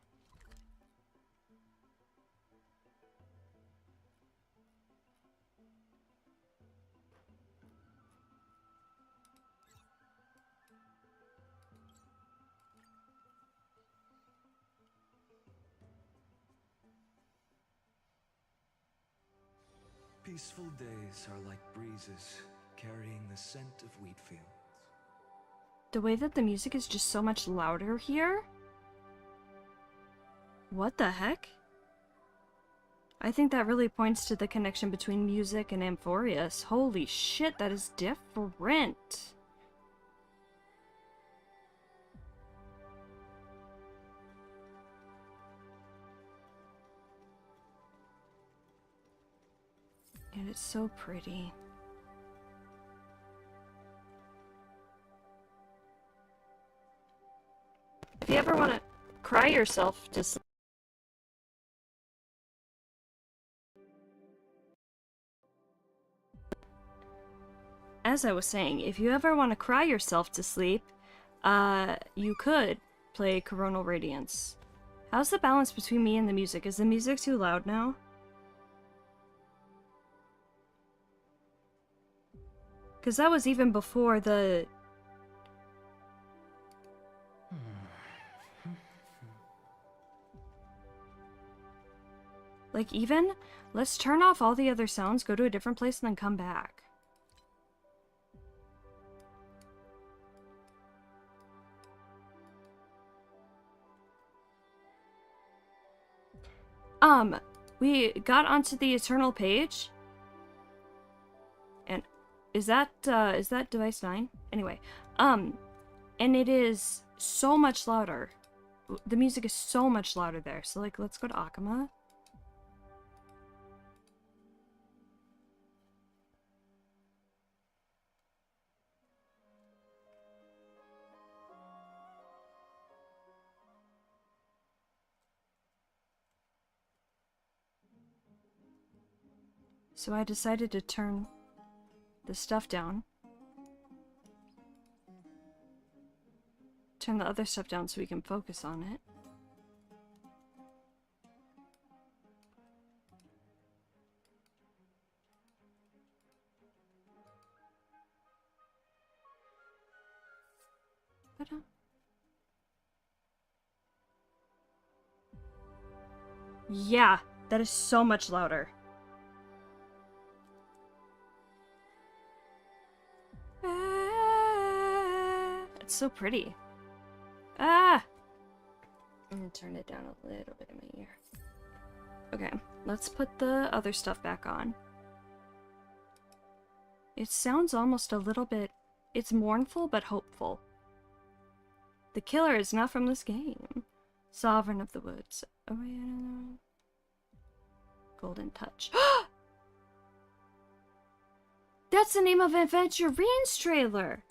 Peaceful days are like breezes carrying the scent of wheat fields. The way that the music is just so much louder here? What the heck? I think that really points to the connection between music and Amphorius. Holy shit, that is different. And it's so pretty. If you ever want to cry yourself to sleep, as I was saying, if you ever want to cry yourself to sleep, you could play Coronal Radiance. How's the balance between me and the music? Is the music too loud now? Because that was even before the... Like, even... Let's turn off all the other sounds, go to a different place, and then come back. We got onto the Eternal page. And is that device 9? Anyway, and it is so much louder. The music is so much louder there. So, like, let's go to Akama. So I decided to turn the stuff down. Turn the other stuff down so we can focus on it. Ta-da. Yeah, that is so much louder. it's so pretty. Ah! I'm gonna turn it down a little bit in my ear. Okay, let's put the other stuff back on. It sounds almost a little bit... It's mournful but hopeful. The killer is not from this game. Sovereign of the Woods. Oh, wait, I don't know. Golden Touch. That's the name of Adventurine's trailer!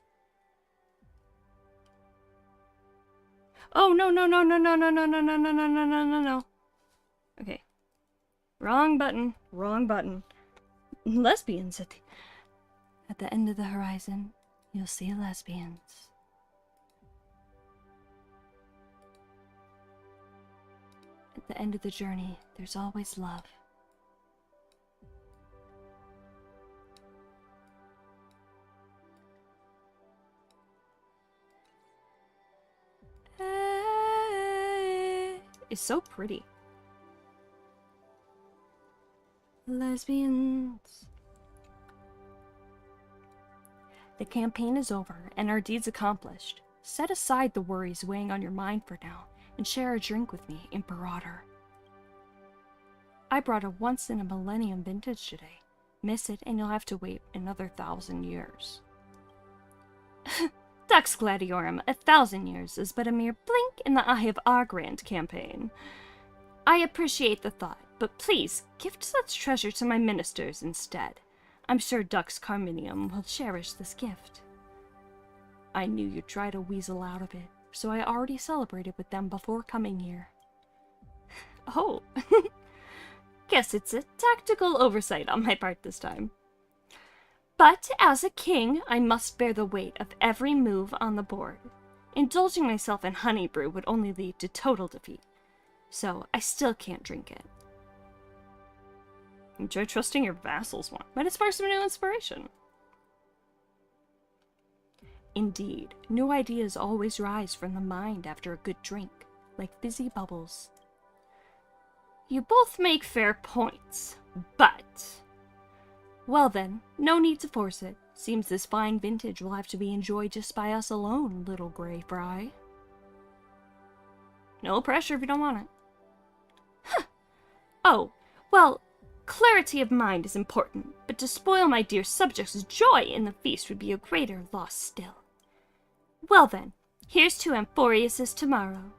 Oh, no, no, no, no, no, no, no, no, no, no, no, no, no, no, no. Okay. Wrong button. Wrong button. Lesbians at the end of the horizon. You'll see lesbians. At the end of the journey, there's always love. It's so pretty. Lesbians. The campaign is over and our deeds accomplished. Set aside the worries weighing on your mind for now and share a drink with me, Imperator. I brought a once-in-a-millennium vintage today. Miss it and you'll have to wait another 1,000 years. Dux Gladiorum, 1,000 years is but a mere blink in the eye of our grand campaign. I appreciate the thought, but please, gift such treasure to my ministers instead. I'm sure Dux Carminium will cherish this gift. I knew you'd try to weasel out of it, so I already celebrated with them before coming here. Oh, guess it's a tactical oversight on my part this time. But as a king, I must bear the weight of every move on the board. Indulging myself in honey brew would only lead to total defeat, so I still can't drink it. Enjoy trusting your vassals one. Might inspire some new inspiration. Indeed, new ideas always rise from the mind after a good drink, like fizzy bubbles. You both make fair points, but... Well then, no need to force it. Seems this fine vintage will have to be enjoyed just by us alone, little Grey Fry. No pressure if you don't want it. Huh. Oh, well, clarity of mind is important, but to spoil my dear subjects' joy in the feast would be a greater loss still. Well then, here's to Amphorius's tomorrow.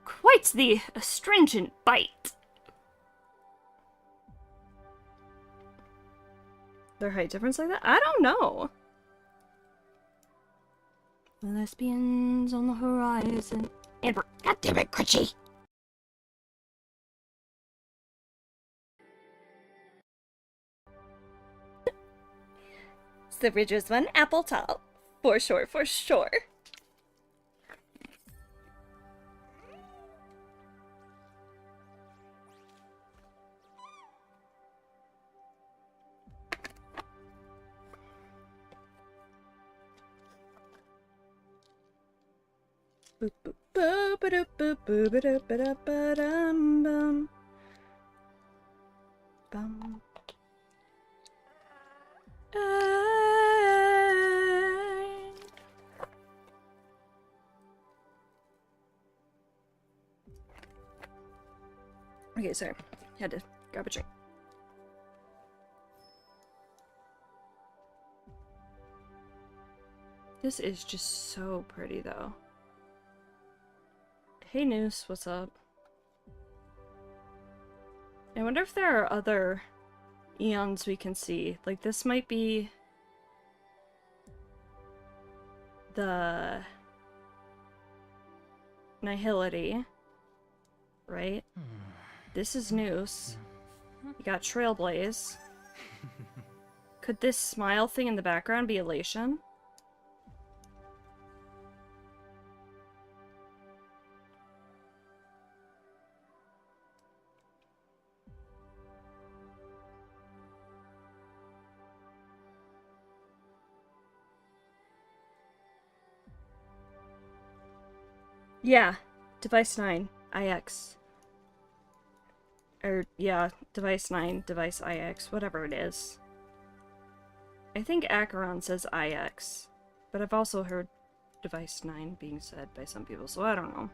Quite the astringent bite. Their height difference like that? I don't know. Lesbians on the horizon. And we're goddammit, Critchy! The Ridges one, apple tall. For sure, for sure. Boop boop boop ba doop boop boop ba doop ba doop ba dum bum. Bum. Okay, sorry. Had to grab a drink. This is just so pretty, though. Hey, Noose, what's up? I wonder if there are other eons we can see. Like, this might be the Nihility, right? This is Noose. You got Trailblaze. Could this smile thing in the background be Elation? Yeah, device 9, IX. Or, yeah, device 9, device IX, whatever it is. I think Acheron says IX. But I've also heard Device 9 being said by some people, so I don't know.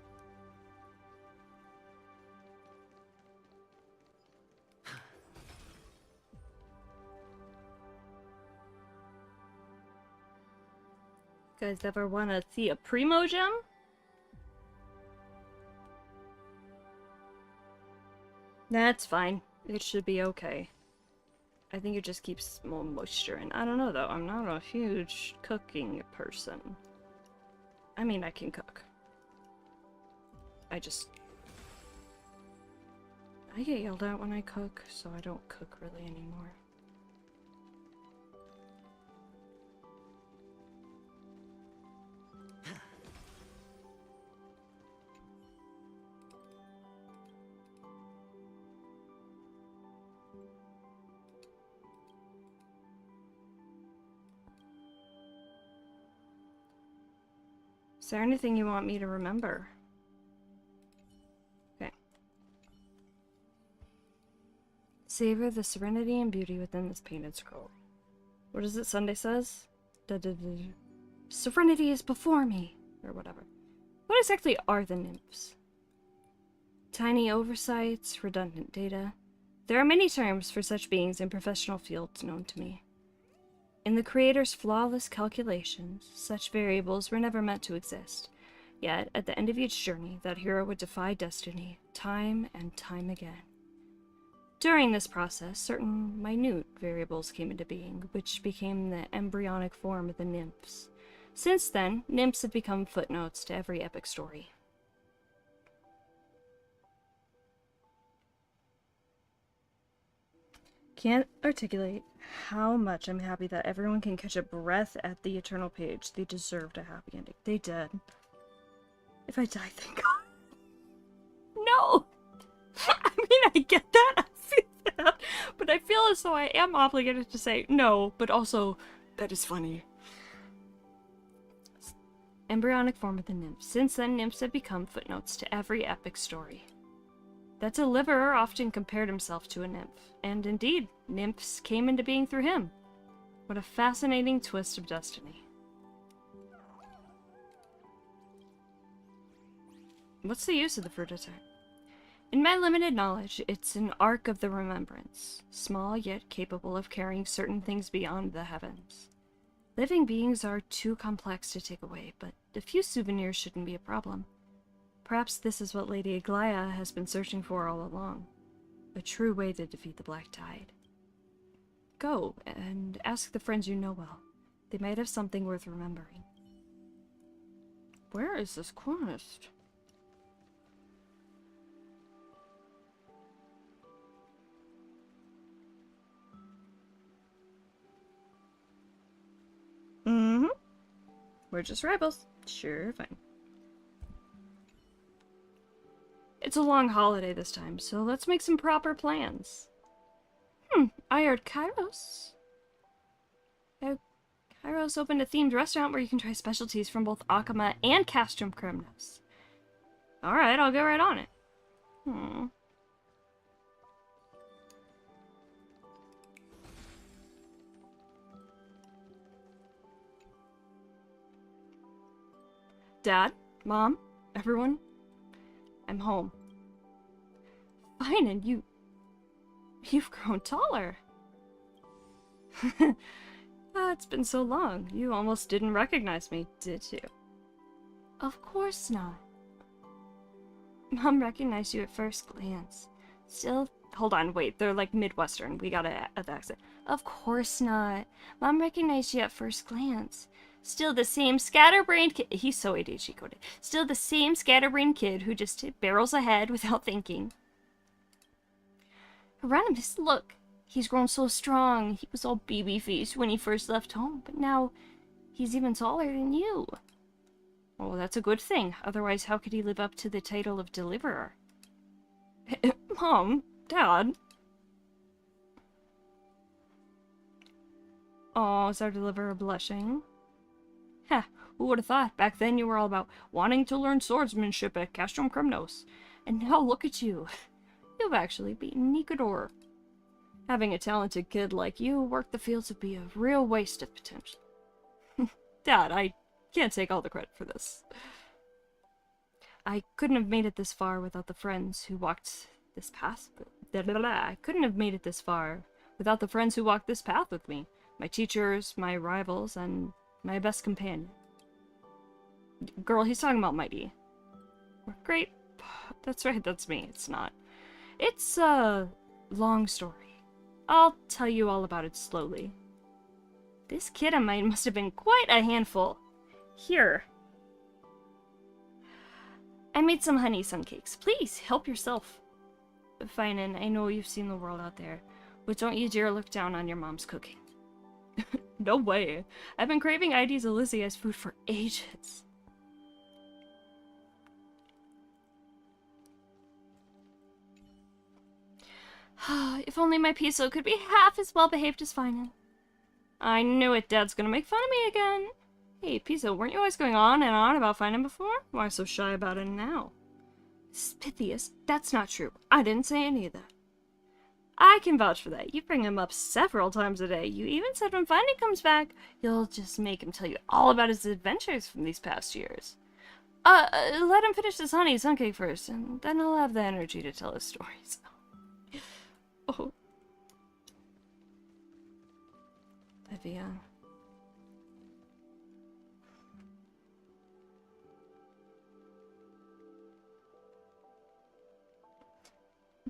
Guys ever want to see a Primo gem? That's fine. It should be okay. I think it just keeps more moisture in. I don't know though, I'm not a huge cooking person. I mean, I can cook. I get yelled at when I cook, so I don't cook really anymore. Is there anything you want me to remember? Okay. Savor the serenity and beauty within this painted scroll. What is it Sunday says? Serenity is before me, or whatever. What exactly are the nymphs? Tiny oversights, redundant data. There are many terms for such beings in professional fields known to me. In the Creator's flawless calculations, such variables were never meant to exist. Yet, at the end of each journey, that hero would defy destiny, time and time again. During this process, certain minute variables came into being, which became the embryonic form of the nymphs. Since then, nymphs have become footnotes to every epic story. Can't articulate how much I'm happy that everyone can catch a breath at the Eternal page. They deserved a happy ending. They did. If I die, thank God. No! I mean, I get that, I feel that, but I feel as though I am obligated to say no, but also, that is funny. Embryonic form of the nymphs. Since then, nymphs have become footnotes to every epic story. That deliverer often compared himself to a nymph, and indeed, nymphs came into being through him. What a fascinating twist of destiny. What's the use of the fruit attack? In my limited knowledge, it's an ark of the remembrance, small yet capable of carrying certain things beyond the heavens. Living beings are too complex to take away, but a few souvenirs shouldn't be a problem. Perhaps this is what Lady Aglaia has been searching for all along. A true way to defeat the Black Tide. Go, and ask the friends you know well. They might have something worth remembering. Where is this quest? Mm-hmm. We're just rebels. Sure, fine. It's a long holiday this time, so let's make some proper plans. I heard Kairos. Kairos opened a themed restaurant where you can try specialties from both Akama and Castrum Kremnos. Alright, I'll get right on it. Dad? Mom? Everyone? I'm home. Fine, and you've grown taller. It's been so long. You almost didn't recognize me, did you? Of course not. Mom recognized you at first glance. Still, hold on, wait, they're like Midwestern. We gotta add the accent. Of course not. Mom recognized you at first glance. Still the same scatterbrained kid. He's so ADHD coded. Still the same scatterbrained kid who just barrels ahead without thinking. Hieronymus, look. He's grown so strong. He was all baby-faced when he first left home, but now he's even taller than you. Well, that's a good thing. Otherwise, how could he live up to the title of Deliverer? Mom, Dad. Oh, is our Deliverer blushing? Heh, who would have thought? Back then you were all about wanting to learn swordsmanship at Castrum Kremnos. And now look at you. You've actually beaten Nikador. Having a talented kid like you work the fields would be a real waste of potential. Dad, I can't take all the credit for this. I couldn't have made it this far without the friends who walked this path. I couldn't have made it this far without the friends who walked this path with me. My teachers, my rivals, and my best companion. Girl, he's talking about Mighty. Great. That's right, that's me. It's not. It's a long story. I'll tell you all about it slowly. This kid of mine must have been quite a handful. Here. I made some honey sun cakes. Please, help yourself. Fine, and I know you've seen the world out there, but don't you dare look down on your mom's cooking. No way. I've been craving ID's Elysia's food for ages. If only my Piso could be half as well behaved as Finan. I knew it, Dad's gonna make fun of me again. Hey, Piso, weren't you always going on and on about Finan before? Why so shy about it now? Pythias, that's not true. I didn't say any of that. I can vouch for that. You bring him up several times a day. You even said when Finan comes back, you'll just make him tell you all about his adventures from these past years. Let him finish this honey sun cake first, and then he'll have the energy to tell his stories. Oh. Vivian.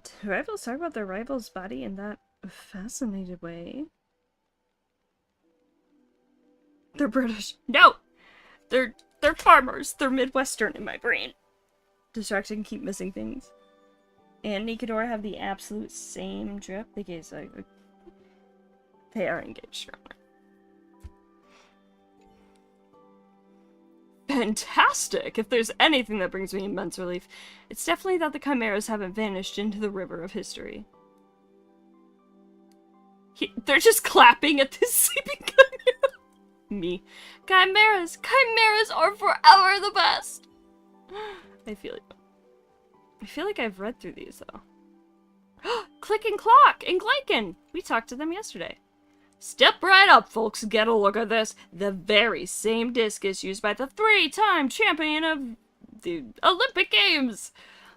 Do rivals talk about their rival's body in that fascinated way? They're British. No! They're farmers. They're Midwestern in my brain. Distracted and keep missing things. And Nikadora have the absolute same drip. They are engaged. Fantastic! If there's anything that brings me immense relief, it's definitely that the chimeras haven't vanished into the river of history. They're just clapping at this sleeping chimera. Me. Chimeras! Chimeras are forever the best! I feel like I've read through these, though. Click and Clock and Glycan! We talked to them yesterday. Step right up, folks. Get a look at this. The very same discus used by the 3-time champion of the Olympic Games.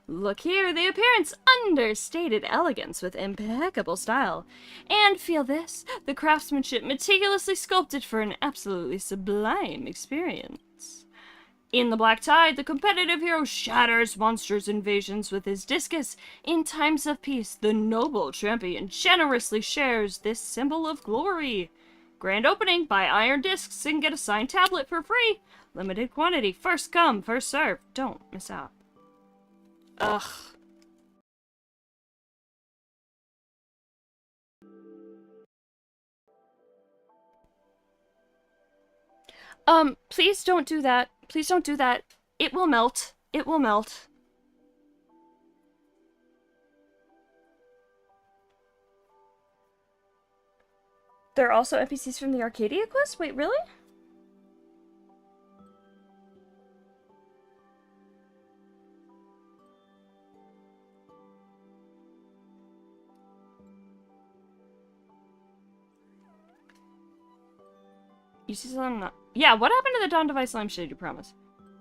Look here, the appearance, understated elegance with impeccable style. And feel this, the craftsmanship meticulously sculpted for an absolutely sublime experience. In the Black Tide, the competitive hero shatters monsters' invasions with his discus. In times of peace, the noble champion generously shares this symbol of glory. Grand opening, buy iron discs and get a signed tablet for free. Limited quantity, first come, first serve. Don't miss out. Ugh. Please don't do that. Please don't do that. It will melt. It will melt. There are also NPCs from the Arcadia quest? Wait, really? You see something? Yeah, what happened to the Dawn Device lampshade you promised?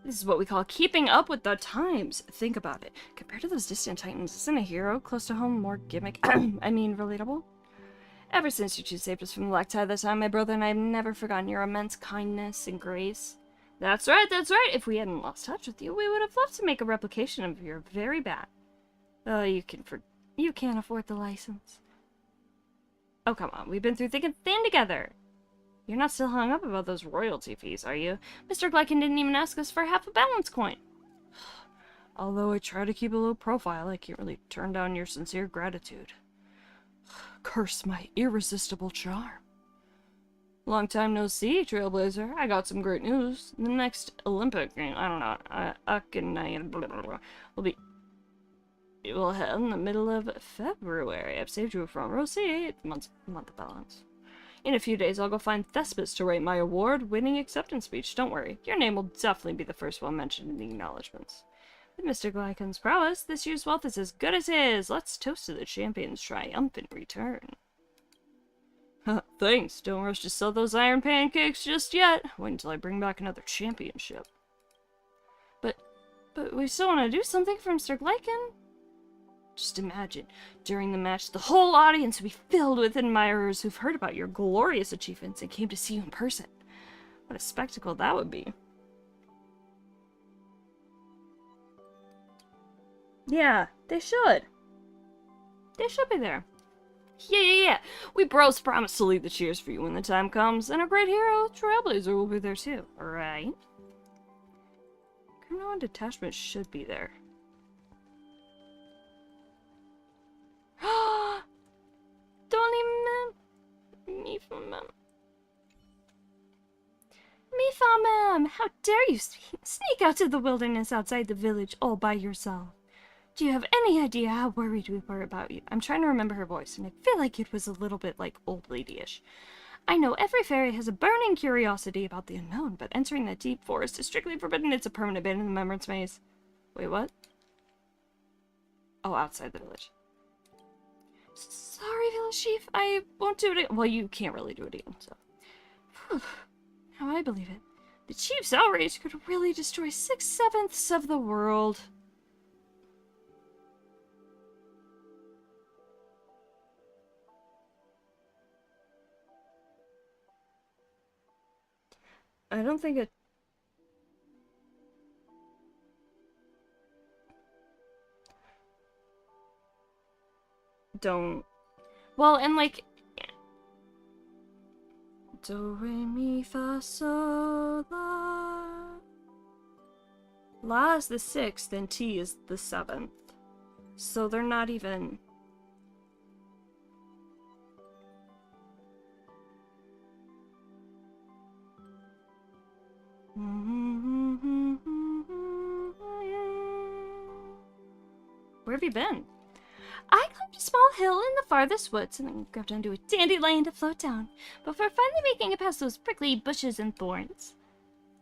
This is what we call keeping up with the times. Think about it. Compared to those distant titans, isn't a hero close to home more gimmick? I mean, relatable? Ever since you two saved us from the Black Tide this time, my brother and I have never forgotten your immense kindness and grace. That's right, that's right. If we hadn't lost touch with you, we would have loved to make a replication of your very bat. Oh, you can't afford the license. Oh, come on. We've been through thick and thin together. You're not still hung up about those royalty fees, are you? Mr. Glycan didn't even ask us for half a balance coin. Although I try to keep a low profile, I can't really turn down your sincere gratitude. Curse my irresistible charm. Long time no see, Trailblazer. I got some great news. The next Olympic game, I don't know, it will head in the middle of February. I've saved you from Rosie, month of balance. In a few days, I'll go find Thespis to write my award-winning acceptance speech. Don't worry, your name will definitely be the first one mentioned in the acknowledgments. With Mr. Glycan's prowess, this year's wealth is as good as his. Let's toast to the champion's triumphant return. Thanks. Don't rush to sell those iron pancakes just yet. Wait until I bring back another championship. But we still want to do something for Mr. Glycan. Just imagine, during the match, the whole audience would be filled with admirers who've heard about your glorious achievements and came to see you in person. What a spectacle that would be. Yeah, they should. They should be there. Yeah. We bros promise to lead the cheers for you when the time comes, and our great hero, Trailblazer, will be there too, alright? Criminal and Detachment should be there. Don't leave me for mem. Me for mem! How dare you sneak out to the wilderness outside the village all by yourself? Do you have any idea how worried we were about you? I'm trying to remember her voice, and I feel like it was a little bit like old lady-ish. I know every fairy has a burning curiosity about the unknown, but entering that deep forest is strictly forbidden. It's a permanent ban in the Remembrance Maze. Wait, what? Oh, outside the village. Sorry, village chief. I won't do it again. Well, you can't really do it again, so. Whew. Now I believe it. The chief's outrage could really destroy 6/7 of the world. I don't think it... Don't... Well, and like... Do, re, mi, fa, sol, la... La is the 6th, and T is the 7th. So they're not even... Where have you been? I climbed a small hill in the farthest woods and then grabbed onto a dandelion to float down, before finally making it past those prickly bushes and thorns.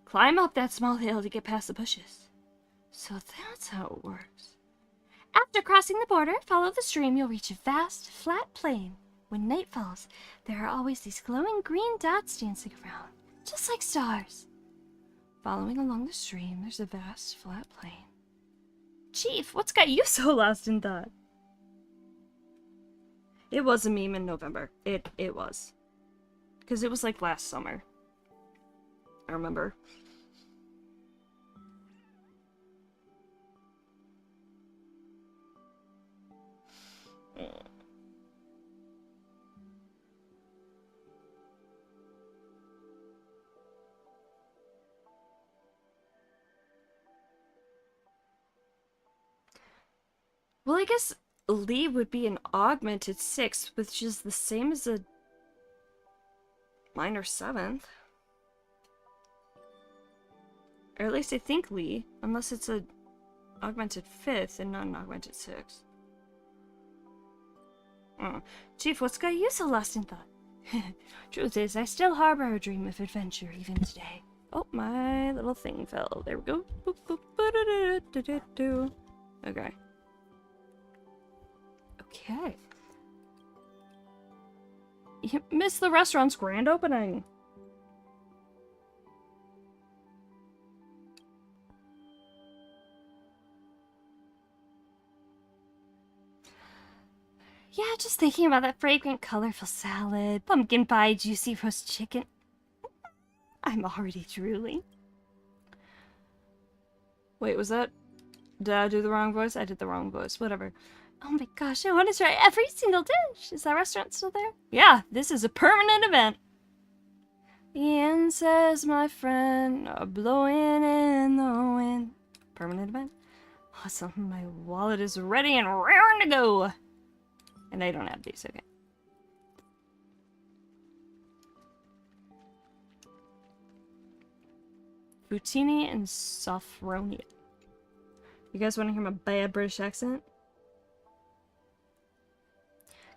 Climb up that small hill to get past the bushes. So that's how it works. After crossing the border, follow the stream, you'll reach a vast, flat plain. When night falls, there are always these glowing green dots dancing around, just like stars. Following along the stream, there's a vast, flat plain. Chief, what's got you so lost in thought? It was a meme in November. It was. Because it was like last summer. I remember. Well, I guess Lee would be an augmented 6th, which is the same as a minor 7th. Or at least I think Lee, unless it's a augmented 5th and not an augmented 6th. Chief, what's got you so lost in thought? Truth is, I still harbor a dream of adventure even today. Oh, my little thing fell. There we go. Boop, boop, ba-da-da-da-da-da-da. Okay. Okay. You missed the restaurant's grand opening. Yeah, just thinking about that fragrant, colorful salad, pumpkin pie, juicy roast chicken. I'm already drooling. Wait, was that... Did I do the wrong voice? I did the wrong voice. Whatever. Oh my gosh, I want to try every single dish. Is that restaurant still there? Yeah, this is a permanent event. Ian says my friend are blowing in the wind. Permanent event? Awesome, my wallet is ready and raring to go. And I don't have these, okay. Poutine and Sophronia. You guys want to hear my bad British accent?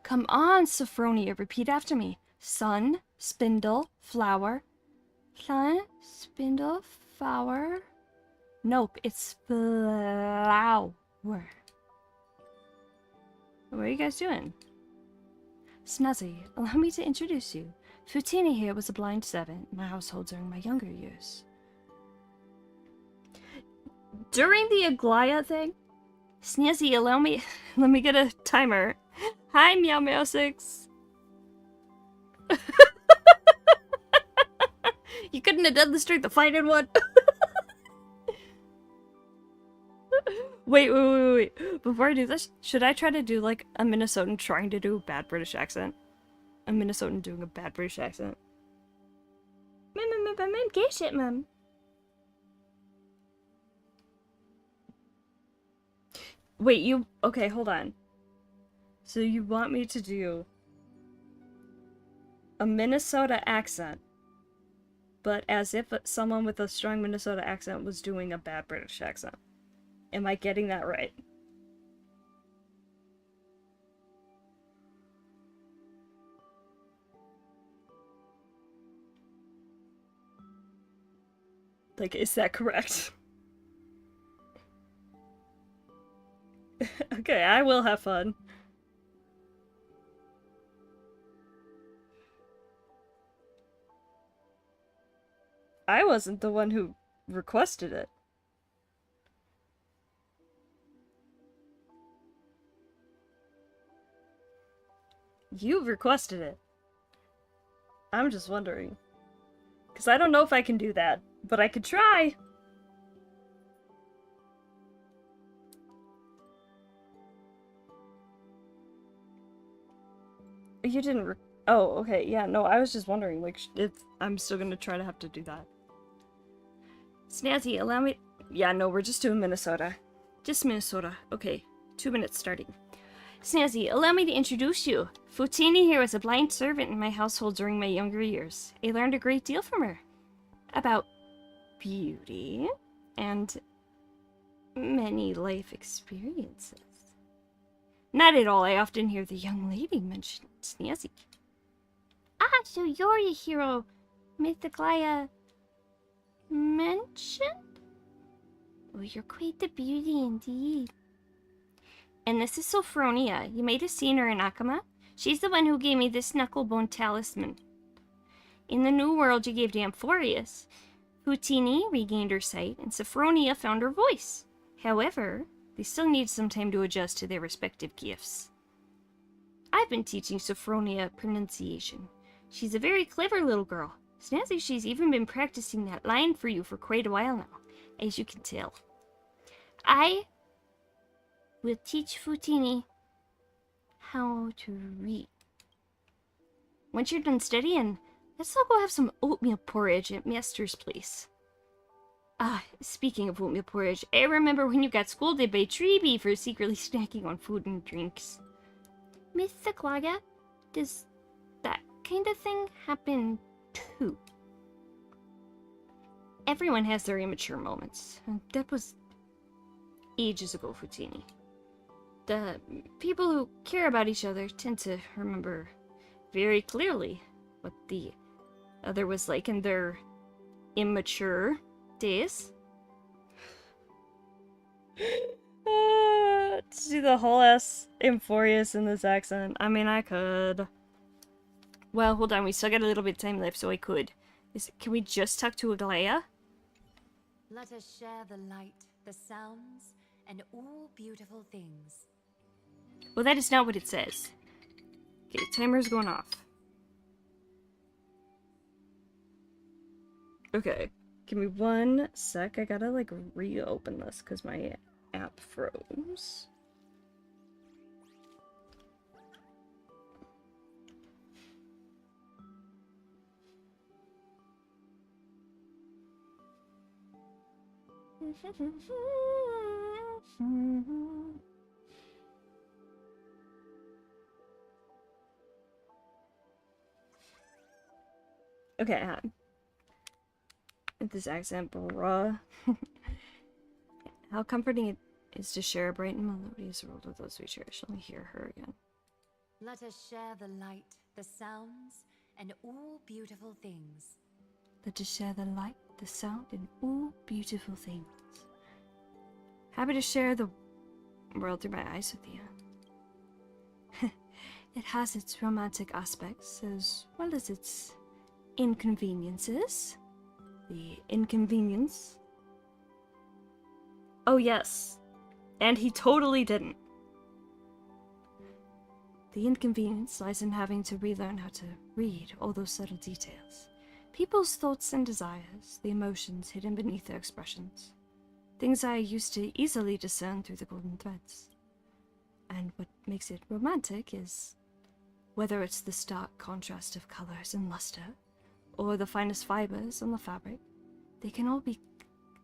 Come on, Sophronia, repeat after me. Sun, spindle, flower. Sun, spindle, flower. Nope, it's flower. What are you guys doing? Snazzy, allow me to introduce you. Futini here was a blind servant in my household during my younger years. During the Aglaya thing? Snazzy, allow me... Let me get a timer. Hi, Meow Meow 6. You couldn't have done the Strength of Fighting one. Wait. Before I do this, should I try to do like a Minnesotan trying to do a bad British accent? A Minnesotan doing a bad British accent. Ma'am, gay shit, ma'am. Wait, you... Okay, hold on. So you want me to do a Minnesota accent, but as if someone with a strong Minnesota accent was doing a bad British accent. Am I getting that right? Like, is that correct? Okay, I will have fun. I wasn't the one who requested it. You requested it. I'm just wondering. Because I don't know if I can do that, but I could try. You didn't oh, okay, yeah, no, I was just wondering, like, if I'm still gonna try to have to do that. Snazzy, allow me... Yeah, no, we're just doing Minnesota. Just Minnesota. Okay, 2 minutes starting. Snazzy, allow me to introduce you. Futini here was a blind servant in my household during my younger years. I learned a great deal from her. About beauty and many life experiences. Not at all. I often hear the young lady mention Snazzy. Ah, so you're the hero Mythiclia mentioned? Oh, you're quite the beauty indeed. And this is Sophronia. You might have seen her in Akama. She's the one who gave me this knucklebone talisman. In the new world you gave to Amphorius, Futini regained her sight, and Sophronia found her voice. However, they still need some time to adjust to their respective gifts. I've been teaching Sophronia pronunciation. She's a very clever little girl. Snazzy, she's even been practicing that line for you for quite a while now, as you can tell. I will teach Futini how to read. Once you're done studying, let's all go have some oatmeal porridge at Master's place. Ah, speaking of oatmeal porridge, I remember when you got scolded by Treeby for secretly snacking on food and drinks. Miss Saklaga, does that kind of thing happen too? Everyone has their immature moments. That was ages ago, Futini. The people who care about each other tend to remember very clearly what the other was like in their immature days. To see the whole ass Amphorius in this accent. I mean, I could. Well, hold on, we still got a little bit of time left, so I could. Can we just talk to Aglaya? Let us share the light, the sounds, and all beautiful things. Well, that is not what it says. Okay, timer's going off. Okay, give me 1 sec. I gotta, like, reopen this because my app froze. Okay, this accent, bruh. How comforting it is to share a bright and melodious world with those we cherish. Let me hear her again. Let us share the light, the sounds, and all beautiful things. Let us share the light, the sound, and all beautiful things. Happy to share the world through my eyes with you. it has its romantic aspects as well as its inconveniences. The inconvenience. Oh, yes. And he totally didn't. The inconvenience lies in having to relearn how to read all those subtle details. People's thoughts and desires, the emotions hidden beneath their expressions. Things I used to easily discern through the golden threads. And what makes it romantic is, whether it's the stark contrast of colors and luster, or the finest fibers on the fabric, they can all be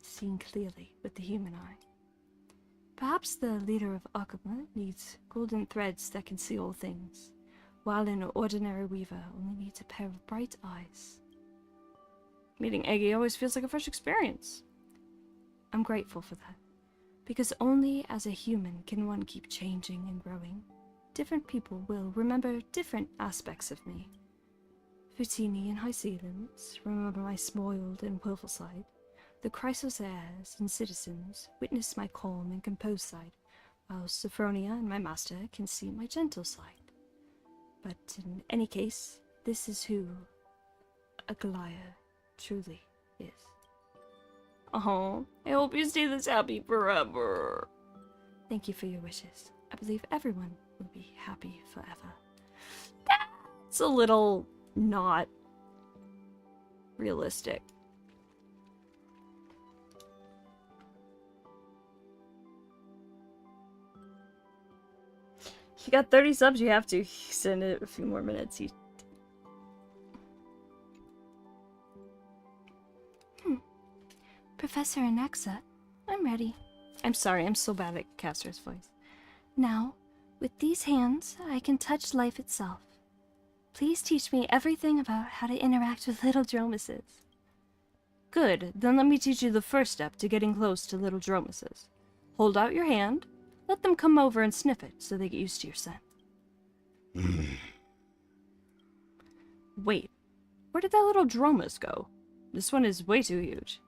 seen clearly with the human eye. Perhaps the leader of Akuma needs golden threads that can see all things, while an ordinary weaver only needs a pair of bright eyes. Meeting Eggy always feels like a fresh experience. I'm grateful for that, because only as a human can one keep changing and growing. Different people will remember different aspects of me. Futini and High Ceilings remember my spoiled and willful side. The Chrysos heirs and citizens witness my calm and composed side, while Sophronia and my master can see my gentle side. But in any case, this is who Agalaya truly is. Oh, I hope you stay this happy forever. Thank you for your wishes. I believe everyone will be happy forever. That's a little not realistic. You got 30 subs, you have to send it a few more minutes. Professor Anaxa, I'm ready. I'm sorry, I'm so bad at Castor's voice. Now, with these hands, I can touch life itself. Please teach me everything about how to interact with little dromuses. Good, then let me teach you the first step to getting close to little dromuses. Hold out your hand. Let them come over and sniff it so they get used to your scent. Wait, where did that little dromus go? This one is way too huge.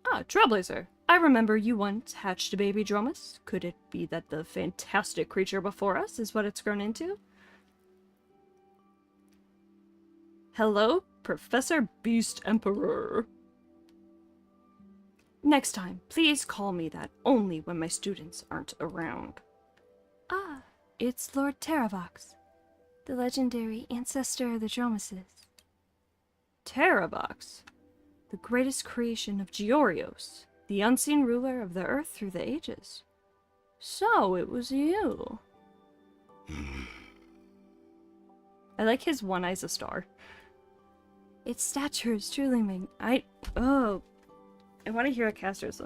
Ah, Trailblazer. I remember you once hatched a baby dromus. Could it be that the fantastic creature before us is what it's grown into? Hello, Professor Beast Emperor. Next time, please call me that only when my students aren't around. Ah, it's Lord Terravox, the legendary ancestor of the Dromuses. Terravox, the greatest creation of Georios, the unseen ruler of the earth through the ages. So, it was you. I like his one eye's a star. Its stature is truly I want to hear a Castor's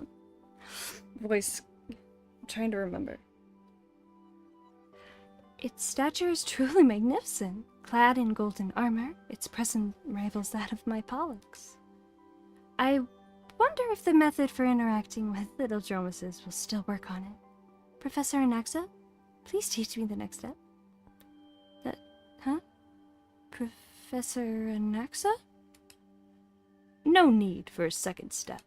voice. I'm trying to remember. Its stature is truly magnificent. Clad in golden armor, its presence rivals that of my Pollux. I wonder if the method for interacting with little dromuses will still work on it. Professor Anaxa, please teach me the next step. Professor Anaxa? No need for a second step.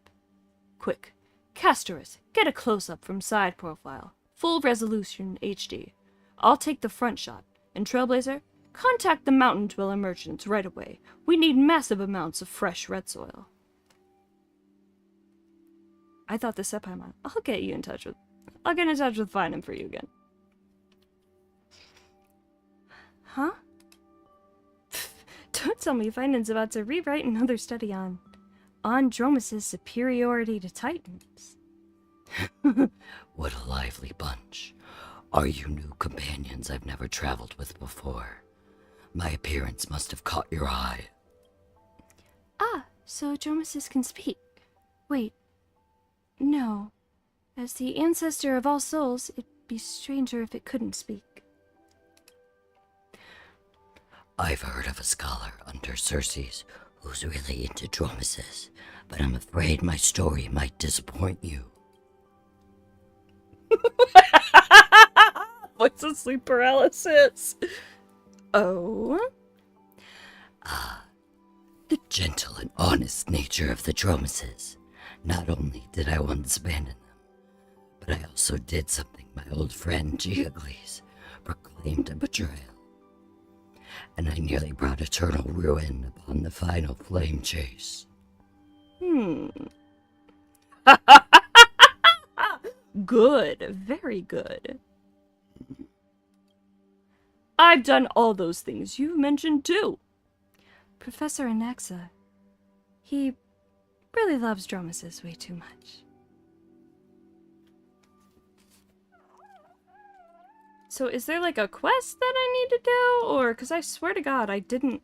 Quick, Castorus, get a close-up from side profile. Full resolution HD. I'll take the front shot. And Trailblazer, contact the mountain dweller merchants right away. We need massive amounts of fresh red soil. I thought the Sephiroth. I'll get in touch with Finem for you again. Huh? Don't tell me Finem's about to rewrite another study on Dromus's superiority to Titans. What a lively bunch. Are you new companions I've never traveled with before? My appearance must have caught your eye. Ah, so Dromuses can speak. Wait. No. As the ancestor of all souls, it'd be stranger if it couldn't speak. I've heard of a scholar under Circes who's really into Dromuses, but I'm afraid my story might disappoint you. What's a sleep paralysis? Oh? The gentle and honest nature of the Dromuses. Not only did I once abandon them, but I also did something my old friend Giagles proclaimed a betrayal, and I nearly brought eternal ruin upon the final flame chase. Good. Very good. I've done all those things you mentioned too. Professor Anaxa, he really loves Dromesis way too much. So is there like a quest that I need to do? Or, because I swear to God, I didn't...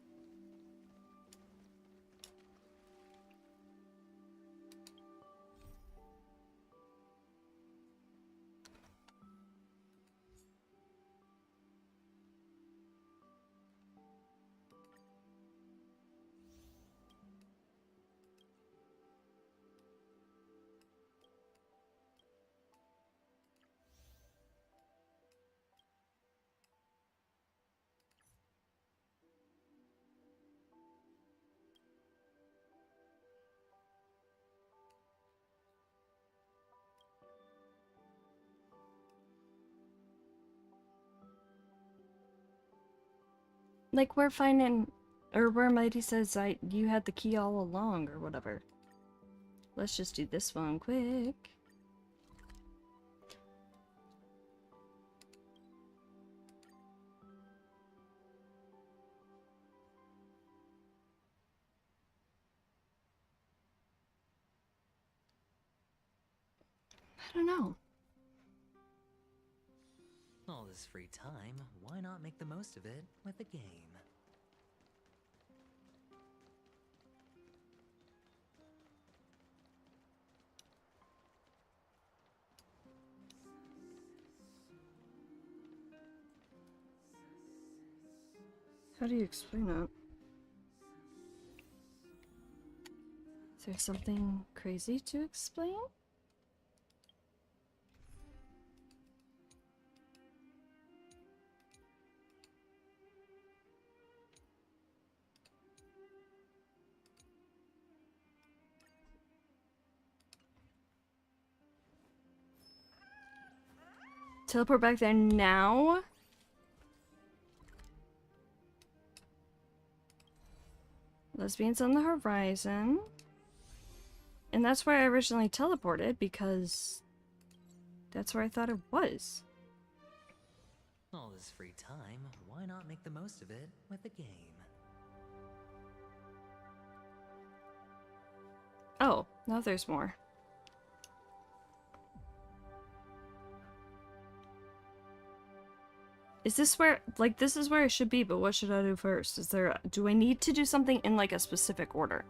Like, we're finding, or where Mighty says you had the key all along, or whatever. Let's just do this one quick. I don't know. All this free time, why not make the most of it with a game? How do you explain that? Is there something crazy to explain? Teleport back there now? Lesbians on the horizon. And that's where I originally teleported, because that's where I thought it was. All this free time, why not make the most of it with a game? Oh, now there's more. Is this where, like, this is where I should be, but what should I do first? Is there, do I need to do something in, like, a specific order?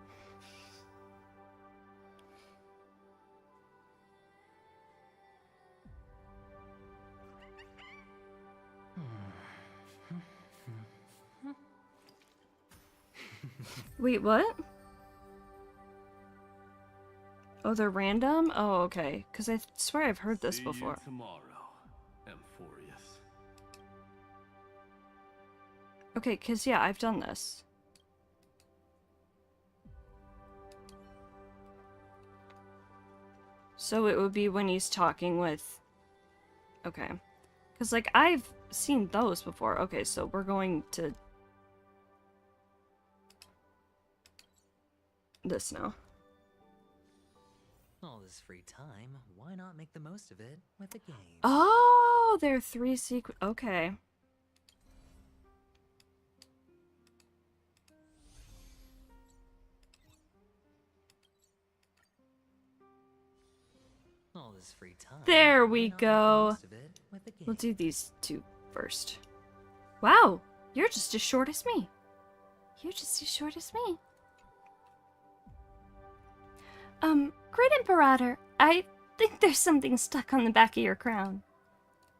Wait, what? Oh, they're random? Oh, okay. Because I swear I've heard this before. See you tomorrow, Amphorius. Okay, because, yeah, I've done this. So it would be when he's talking with... Okay. Because, like, I've seen those before. Okay, so we're going to... this now. All this free time, why not make the most of it with a game? Oh, there are 3 okay. All this free time. There we go. We'll do these 2 first. Wow, you're just as short as me. You're just as short as me. Great Imperator, I think there's something stuck on the back of your crown.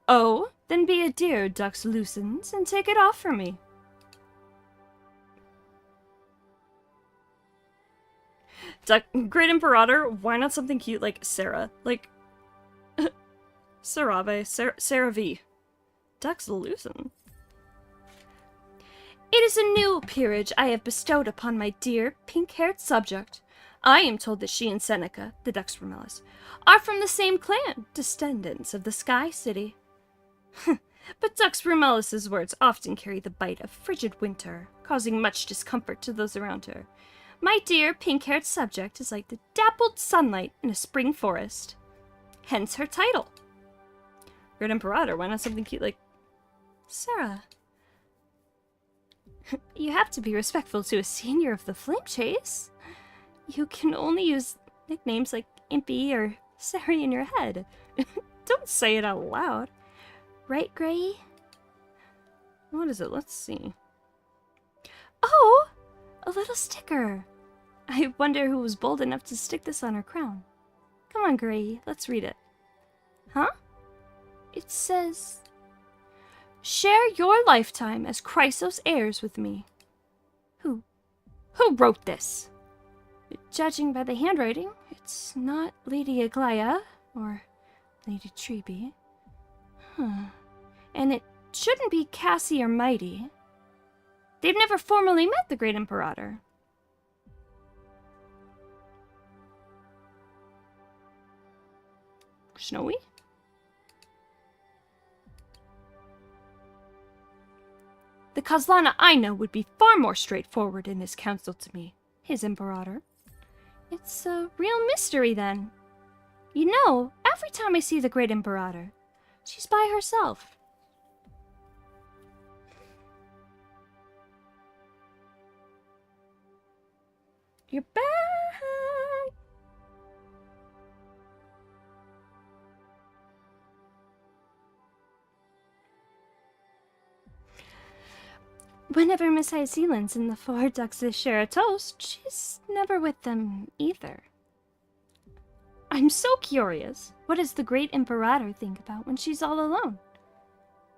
Oh, then be a dear, Dux Lucens, and take it off for me. Great Imperator, why not something cute like Sarah? Like, Sarave, Sarah V. Dux Lucen. It is a new peerage I have bestowed upon my dear, pink-haired subject. I am told that she and Seneca, the Dux Vermellis, are from the same clan, descendants of the Sky City. But Dux Brumellus's words often carry the bite of frigid winter, causing much discomfort to those around her. My dear pink-haired subject is like the dappled sunlight in a spring forest. Hence her title. Great Imperator, why not something cute like Sarah? You have to be respectful to a senior of the Flame Chase. You can only use nicknames like Impy or Sari in your head. Don't say it out loud. Right, Gray? What is it? Let's see. Oh! A little sticker. I wonder who was bold enough to stick this on her crown. Come on, Gray. Let's read it. Huh? It says... Share your lifetime as Chrysos heirs with me. Who wrote this? Judging by the handwriting, it's not Lady Aglaia or Lady Treby. Huh. And it shouldn't be Cassie or Mighty. They've never formally met the Great Imperator. Snowy? The Kozlana I know would be far more straightforward in his counsel to me, his Imperator. It's a real mystery, then. You know, every time I see the Great Imperator, she's by herself. You're back! Whenever Miss High Sealands and the four Duxes share a toast, she's never with them either. I'm so curious. What does the Great Imperator think about when she's all alone?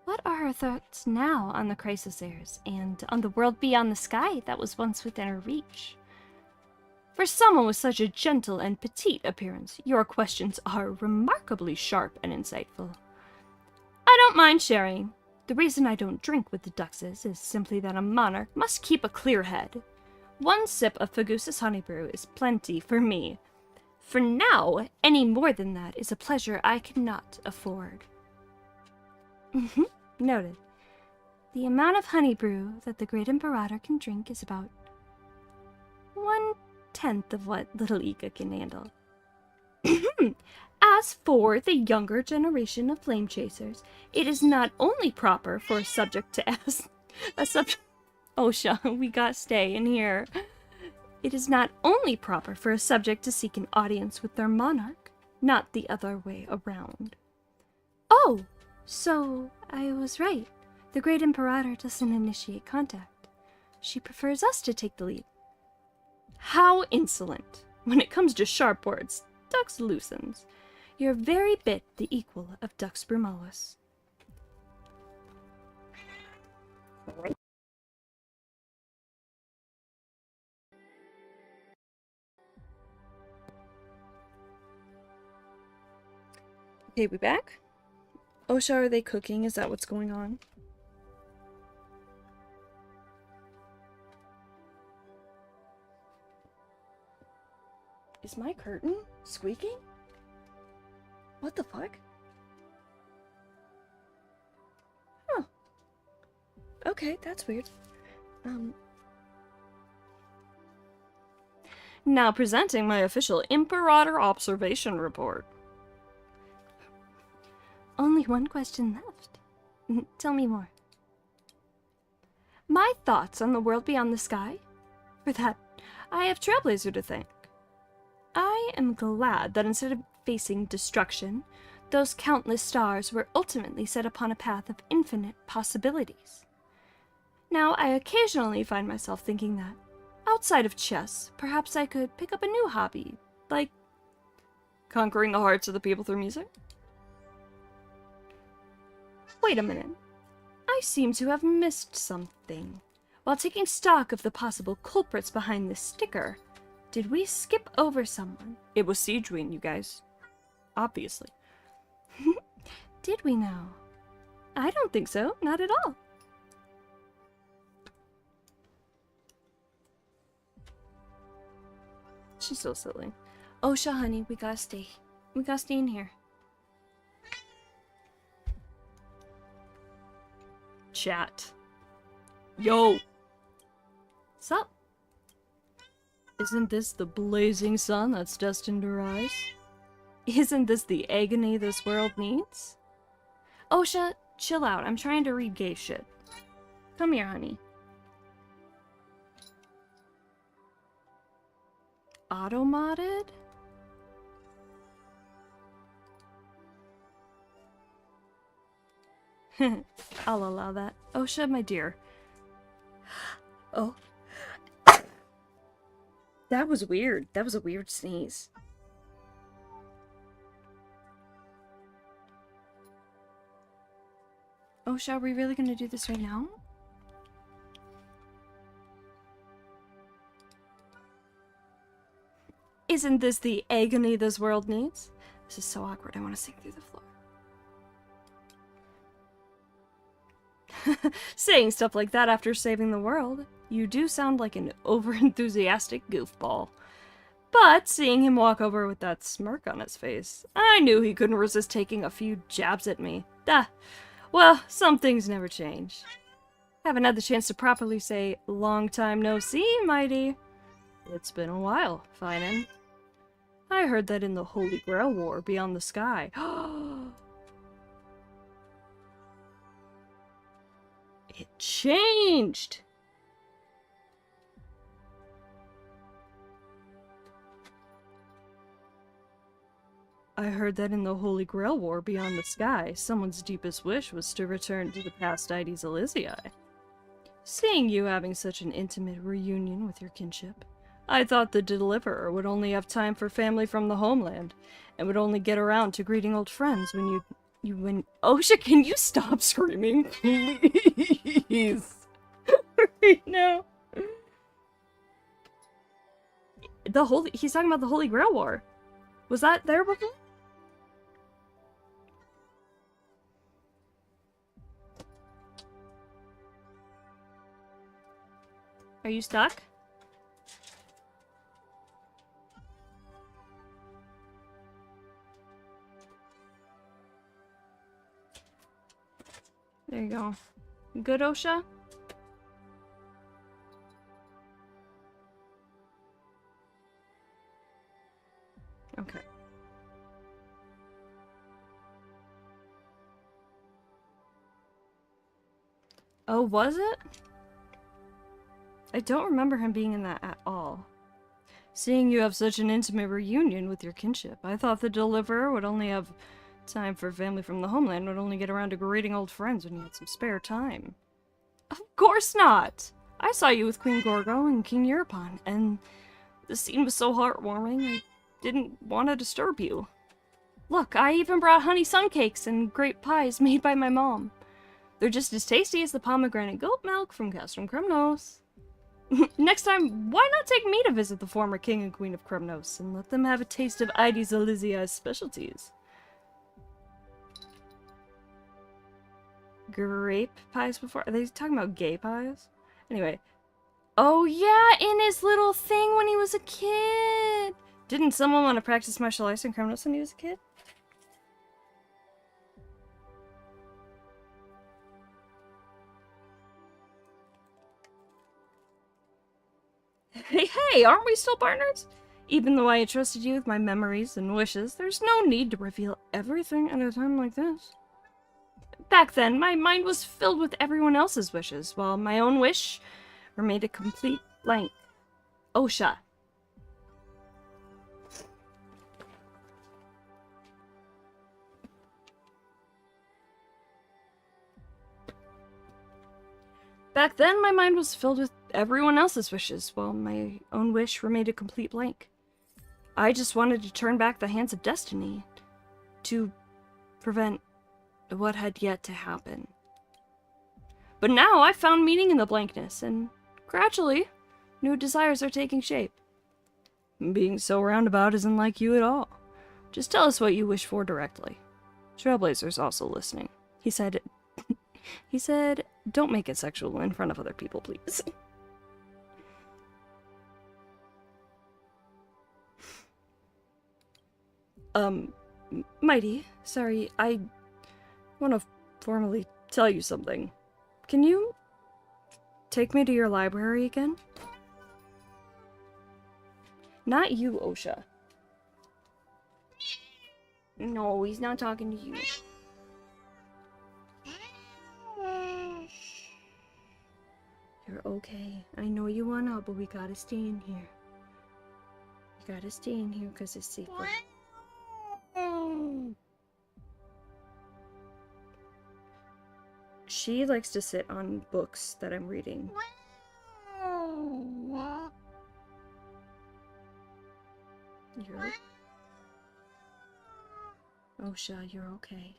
What are her thoughts now on the Chrysos heirs and on the world beyond the sky that was once within her reach? For someone with such a gentle and petite appearance, your questions are remarkably sharp and insightful. I don't mind sharing. The reason I don't drink with the Duxes is simply that a monarch must keep a clear head. One sip of Fagusis honey brew is plenty for me. For now, any more than that is a pleasure I cannot afford. Noted. The amount of honey brew that the Great Imperator can drink is about 1/10 of what little Iga can handle. As for the younger generation of flame chasers, it is not only proper for a subject to ask Osha, we got stay in here. It is not only proper for a subject to seek an audience with their monarch, not the other way around. Oh, so I was right. The Great Imperator doesn't initiate contact. She prefers us to take the lead. How insolent. When it comes to sharp words, Dux loosens. You're very bit the equal of Dux Brumalus. Okay, we back? Osha, are they cooking? Is that what's going on? Is my curtain squeaking? What the fuck? Huh. Okay, that's weird. Now presenting my official Imperator observation report. Only one question left. Tell me more. My thoughts on the world beyond the sky? For that, I have Trailblazer to thank. I am glad that instead of facing destruction, those countless stars were ultimately set upon a path of infinite possibilities. Now, I occasionally find myself thinking that, outside of chess, perhaps I could pick up a new hobby, like conquering the hearts of the people through music. Wait a minute. I seem to have missed something. While taking stock of the possible culprits behind this sticker, did we skip over someone? It was Siegewin, you guys. Obviously. Did we now? I don't think so. Not at all. She's so silly. Osha, honey, we gotta stay. We gotta stay in here. chat. Yo! Sup? Isn't this the blazing sun that's destined to rise? Isn't this the agony this world needs? Osha, chill out. I'm trying to read gay shit. Come here, honey. Auto-modded? I'll allow that. Osha, my dear. Oh. That was weird. That was a weird sneeze. Osha, are we really gonna do this right now? Isn't this the agony this world needs? This is so awkward. I want to sink through the floor. Saying stuff like that after saving the world, you do sound like an over-enthusiastic goofball. But seeing him walk over with that smirk on his face, I knew he couldn't resist taking a few jabs at me. Well, some things never change. Haven't had the chance to properly say, long time no see, mighty. It's been a while, Finan. I heard that in the Holy Grail War beyond the sky. It changed! I heard that in the Holy Grail War beyond the sky, someone's deepest wish was to return to the past Ides Elysiae. Seeing you having such an intimate reunion with your kinship, I thought the Deliverer would only have time for family from the homeland, and would only get around to greeting old friends when Osha, can you stop screaming, please? Right now. He's talking about the Holy Grail War. Was that there before? Are you stuck? There you go. Good, Osha? Okay. Oh, was it? I don't remember him being in that at all. Seeing you have such an intimate reunion with your kinship, I thought the Deliverer would only have time for family from the homeland, would only get around to greeting old friends when you had some spare time. Of course not! I saw you with Queen Gorgo and King Euripon, and the scene was so heartwarming, I didn't want to disturb you. Look, I even brought honey sun cakes and grape pies made by my mom. They're just as tasty as the pomegranate goat milk from Castrum Kremnos. Next time, why not take me to visit the former king and queen of Kremnos and let them have a taste of Ides Elysiae's specialties? Grape pies before? Are they talking about gay pies? Anyway. Oh yeah, in his little thing when he was a kid! Didn't someone want to practice martial arts in Kremnos when he was a kid? Hey, aren't we still partners? Even though I entrusted you with my memories and wishes, there's no need to reveal everything at a time like this. Back then, my mind was filled with everyone else's wishes, while my own wish remained a complete blank. Osha. Back then, my mind was filled with everyone else's wishes, while my own wish remained a complete blank. I just wanted to turn back the hands of destiny to prevent what had yet to happen. But now I've found meaning in the blankness, and gradually, new desires are taking shape. Being so roundabout isn't like you at all. Just tell us what you wish for directly. Trailblazer's also listening. He said, don't make it sexual in front of other people, please. Mighty, sorry, I want to formally tell you something. Can you take me to your library again? Not you, Osha. No, he's not talking to you. You're okay. I know you want out, but we gotta stay in here. You gotta stay in here because it's safer. She likes to sit on books that I'm reading. You're... Osha, you're okay.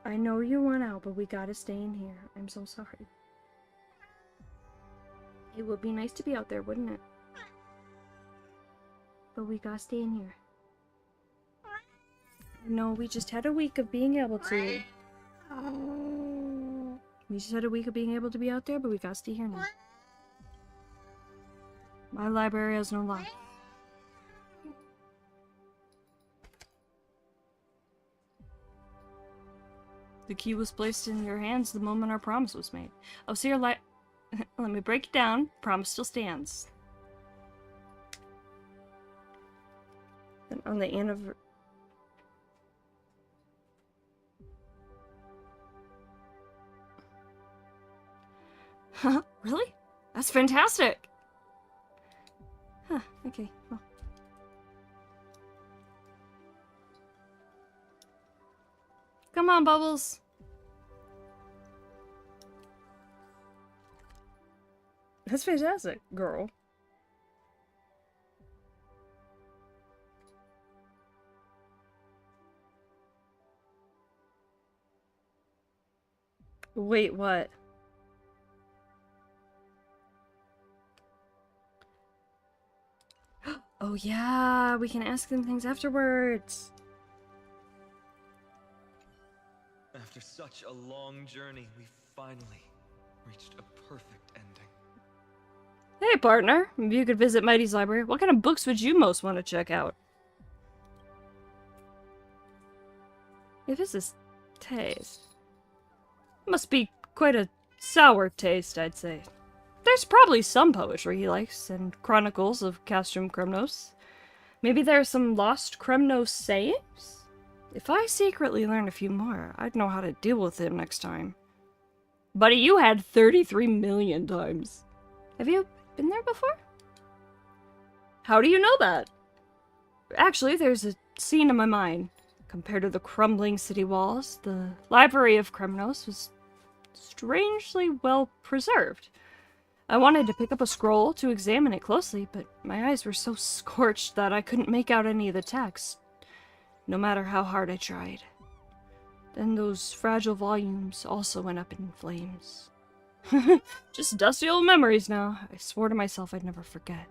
I know you want out, but we gotta stay in here. I'm so sorry. It would be nice to be out there, wouldn't it? But we gotta stay in here. No, we just had a week of being able to. We just had a week of being able to be out there, but we gotta stay here now. My library has no lock. The key was placed in your hands the moment our promise was made. Oh, so your let me break it down. Promise still stands. Then on the anniversary. Huh? Really? That's fantastic! Huh, okay, well. Come on, Bubbles! That's fantastic, girl. Wait, what? Oh yeah, we can ask them things afterwards. After such a long journey, we finally reached a perfect ending. Hey partner, if you could visit Mighty's library, what kind of books would you most want to check out? If this is taste. Must be quite a sour taste, I'd say. There's probably some poetry he likes, and chronicles of Castrum Kremnos. Maybe there's some lost Kremnos sayings? If I secretly learn a few more, I'd know how to deal with him next time. Buddy, you had 33 million times. Have you been there before? How do you know that? Actually, there's a scene in my mind. Compared to the crumbling city walls, the library of Kremnos was strangely well preserved. I wanted to pick up a scroll to examine it closely, but my eyes were so scorched that I couldn't make out any of the text, no matter how hard I tried. Then those fragile volumes also went up in flames. Just dusty old memories now. I swore to myself I'd never forget.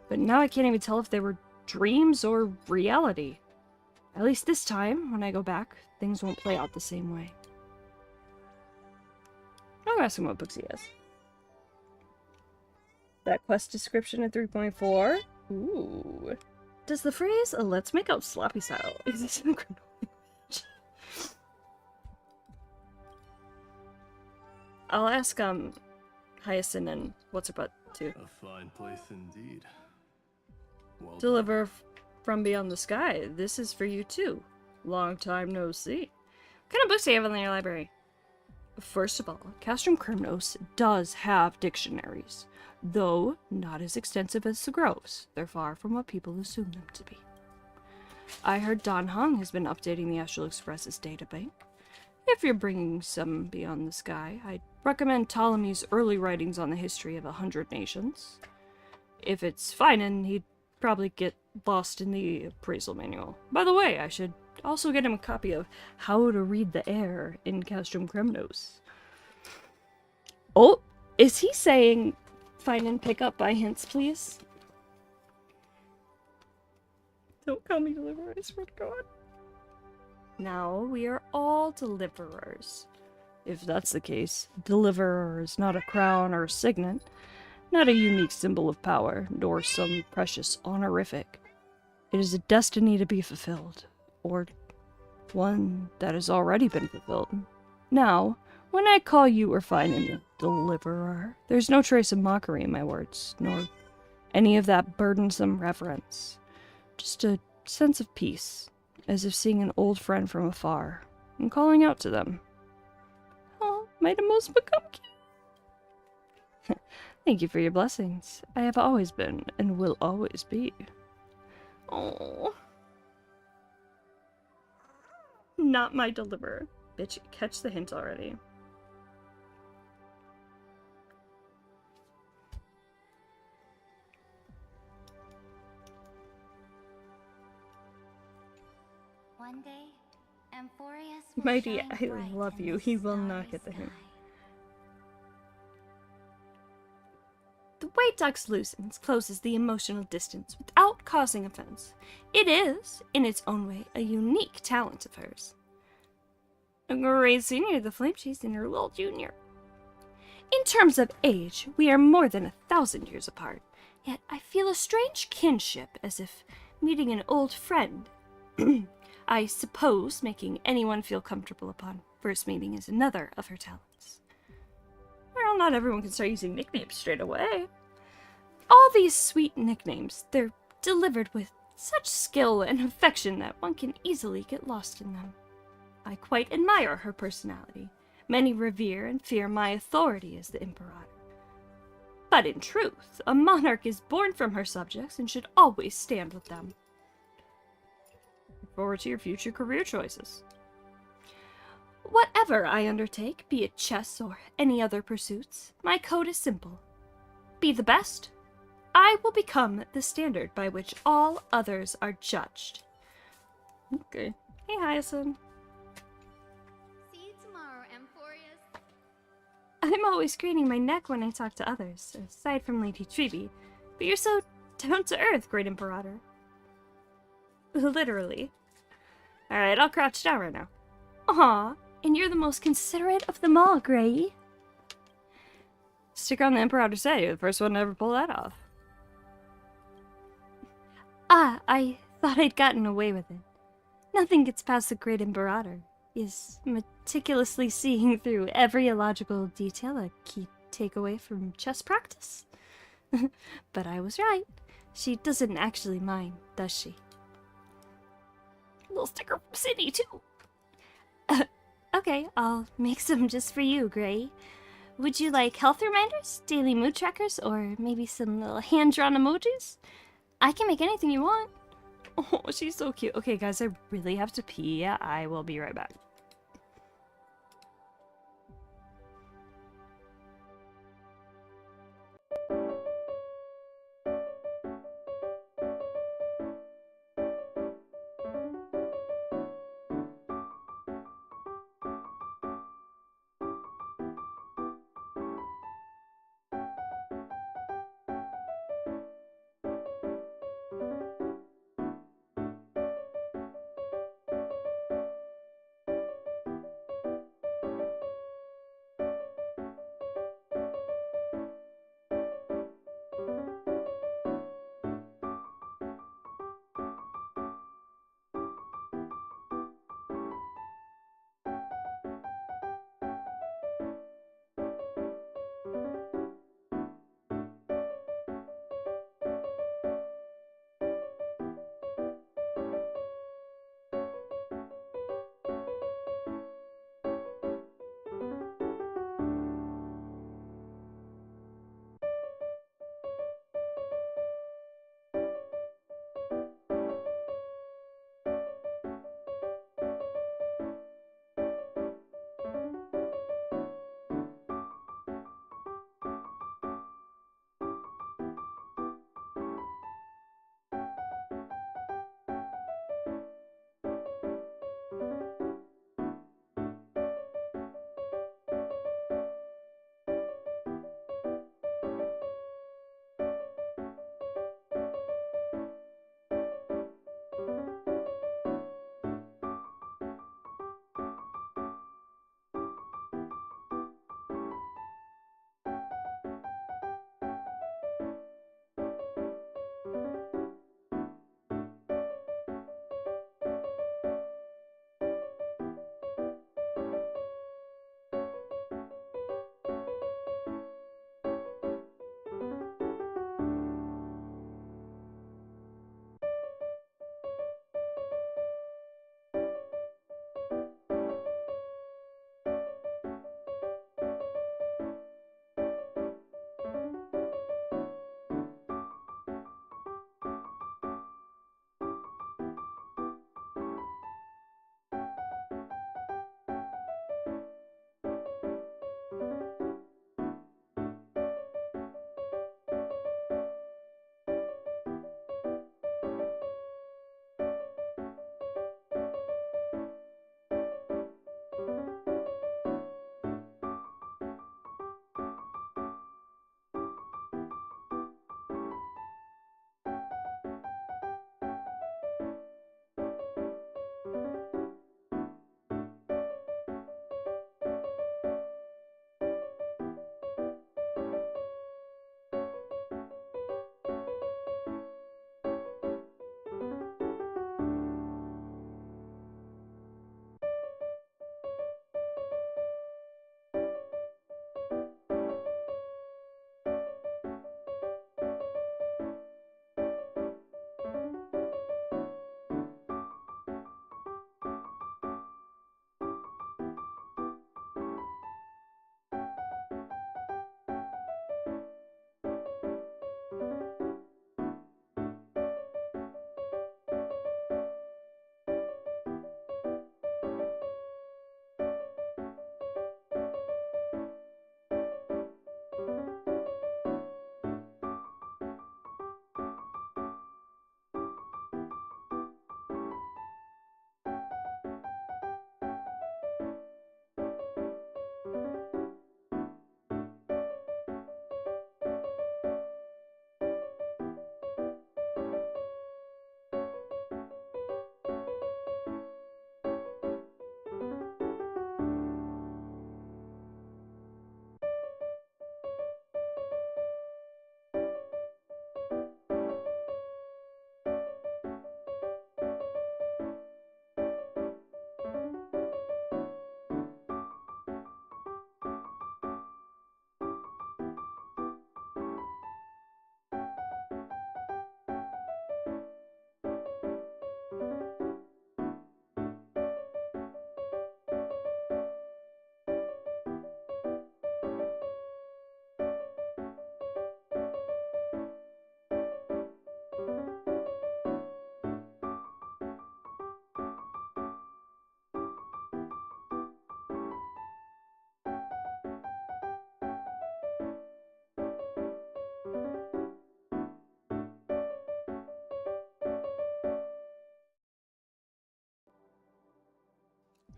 But now I can't even tell if they were dreams or reality. At least this time, when I go back, things won't play out the same way. I'll ask him what books he has. That quest description at 3.4? Ooh. Does the phrase, let's make out sloppy style, exist in the criminal language? I'll ask, Hyacinth and what's her butt, too. A fine place indeed. Well Deliver from beyond the sky. This is for you, too. Long time no see. What kind of books do you have in your library? First of all, Castrum Kremnos does have dictionaries, though not as extensive as the Groves. They're far from what people assume them to be. I heard Don Hung has been updating the Astral Express's databank. If you're bringing some beyond the sky, I'd recommend Ptolemy's early writings on the history of 100 nations. If it's Finan, he'd probably get lost in the appraisal manual. By the way, I should also get him a copy of How to Read the Air in Castrum Kremnos. Oh, is he saying find and pick up by hints, please? Don't call me deliverer, I swear to God. Now we are all deliverers. If that's the case, deliverer is not a crown or a signet, not a unique symbol of power, nor some precious honorific. It is a destiny to be fulfilled, or one that has already been fulfilled. Now, when I call you refining the deliverer, there's no trace of mockery in my words, nor any of that burdensome reverence. Just a sense of peace, as if seeing an old friend from afar and calling out to them. Oh, might have most become cute. Thank you for your blessings. I have always been and will always be. Oh. Not my deliverer. Bitch, catch the hint already. One day, Amphorius will Mighty, shine I bright love in you. the He will starry not get the hint. sky. The way Dux loosens closes the emotional distance without causing offense. It is, in its own way, a unique talent of hers. A great senior, the flame chasing her little junior. In terms of age, we are more than 1,000 years apart, yet I feel a strange kinship, as if meeting an old friend. I suppose making anyone feel comfortable upon first meeting is another of her talents. Well, not everyone can start using nicknames straight away. All these sweet nicknames, they're delivered with such skill and affection that one can easily get lost in them. I quite admire her personality. Many revere and fear my authority as the Imperator. But in truth, a monarch is born from her subjects and should always stand with them. Look forward to your future career choices. Whatever I undertake, be it chess or any other pursuits, my code is simple. Be the best. I will become the standard by which all others are judged. Okay. Hey, Hyacinth. See you tomorrow, Amphorius. I'm always craning my neck when I talk to others, aside from Lady Trivi, but you're so down to earth, Great Imperator. Literally. Alright, I'll crouch down right now. Aw, and you're the most considerate of them all, Gray. Stick on the Imperator said you're the first one to ever pull that off. Ah, I thought I'd gotten away with it. Nothing gets past the Great Imperator. Is meticulously seeing through every illogical detail a key takeaway from chess practice. But I was right. She doesn't actually mind, does she? Little sticker from City, too. Okay, I'll make some just for you, Gray. Would you like health reminders, daily mood trackers, or maybe some little hand-drawn emojis? I can make anything you want. Oh, she's so cute. Okay, guys, I really have to pee. I will be right back.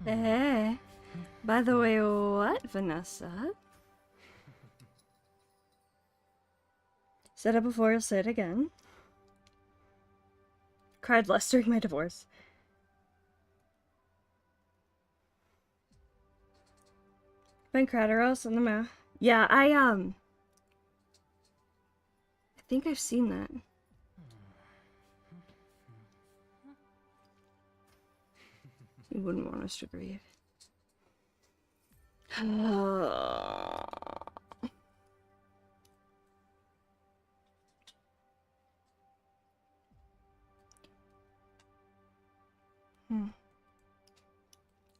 Hey. By the way, what, Vanessa? Said it before, you'll say it again. Cried less during my divorce. Ben Crateros on the map. Yeah, I think I've seen that. You wouldn't want us to grieve.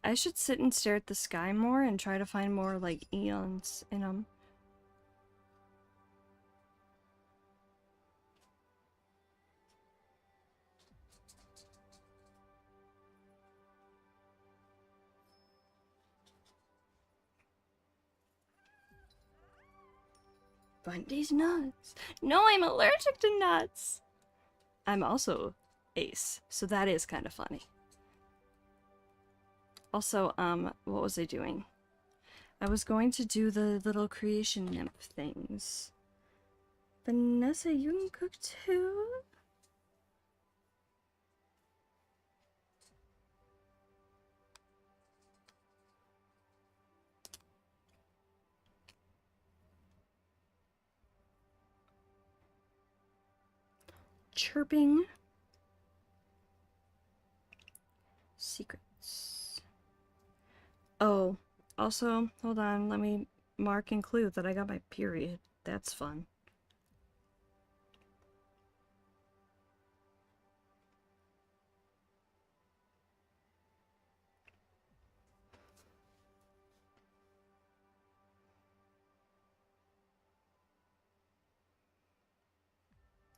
I should sit and stare at the sky more and try to find more, like, eons in them. Bundy's nuts. No, I'm allergic to nuts. I'm also ace, so that is kind of funny. Also, what was I doing? I was going to do the little creation nymph things. Vanessa, you can cook too? Chirping. Secrets. Oh, also, hold on, let me mark and clue that I got my period. That's fun.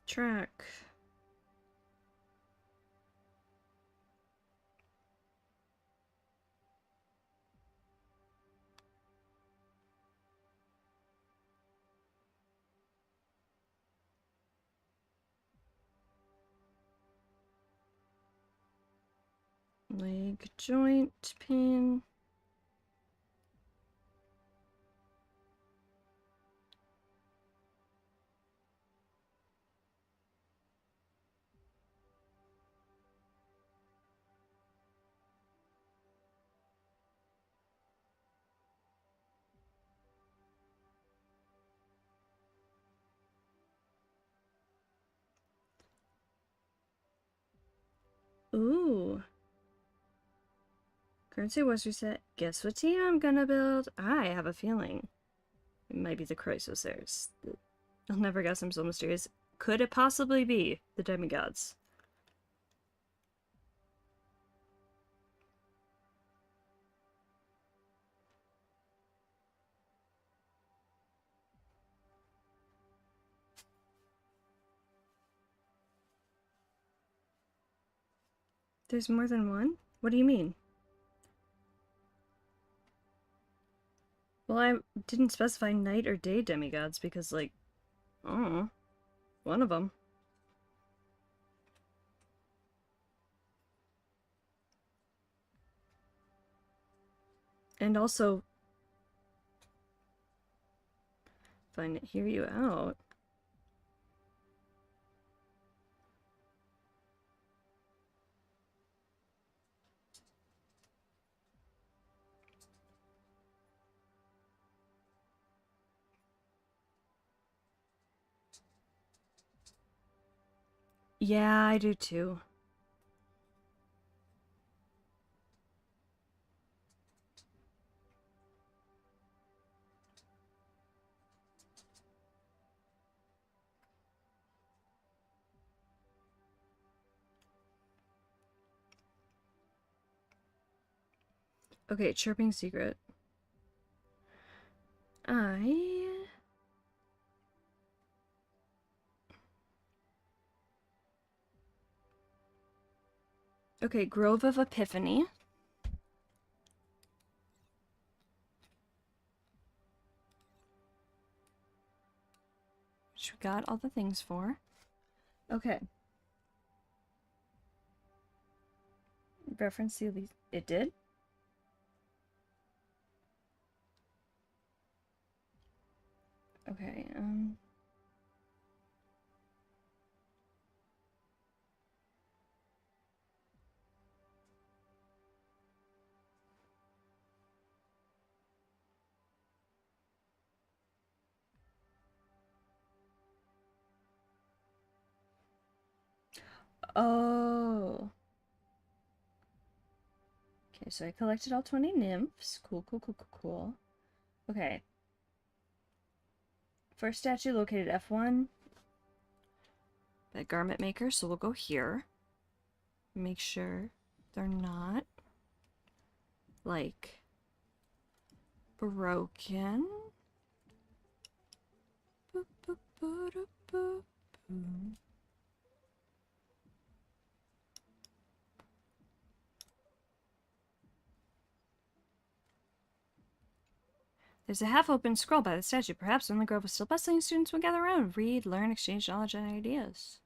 Track. Leg joint pain. Ooh. Currency was reset. Guess what team I'm gonna build? I have a feeling. It might be the Chrysosers. I'll never guess, I'm so mysterious. Could it possibly be the demigods? There's more than one? What do you mean? Well, I didn't specify night or day demigods because, like, oh, one of them. And also, if I hear you out. Yeah, I do too. Okay, chirping secret. Okay, Grove of Epiphany. Which we got all the things for. Okay. Reference the elite. It did? Okay, oh. Okay, so I collected all 20 nymphs. Cool, cool, cool, cool, cool. Okay. First statue located F1. The garment maker, so we'll go here. Make sure they're not, like, broken. Boop, boop, boop, boop, boop. There's a half-open scroll by the statue. Perhaps when the grove was still bustling, students would gather around, read, learn, exchange knowledge and ideas.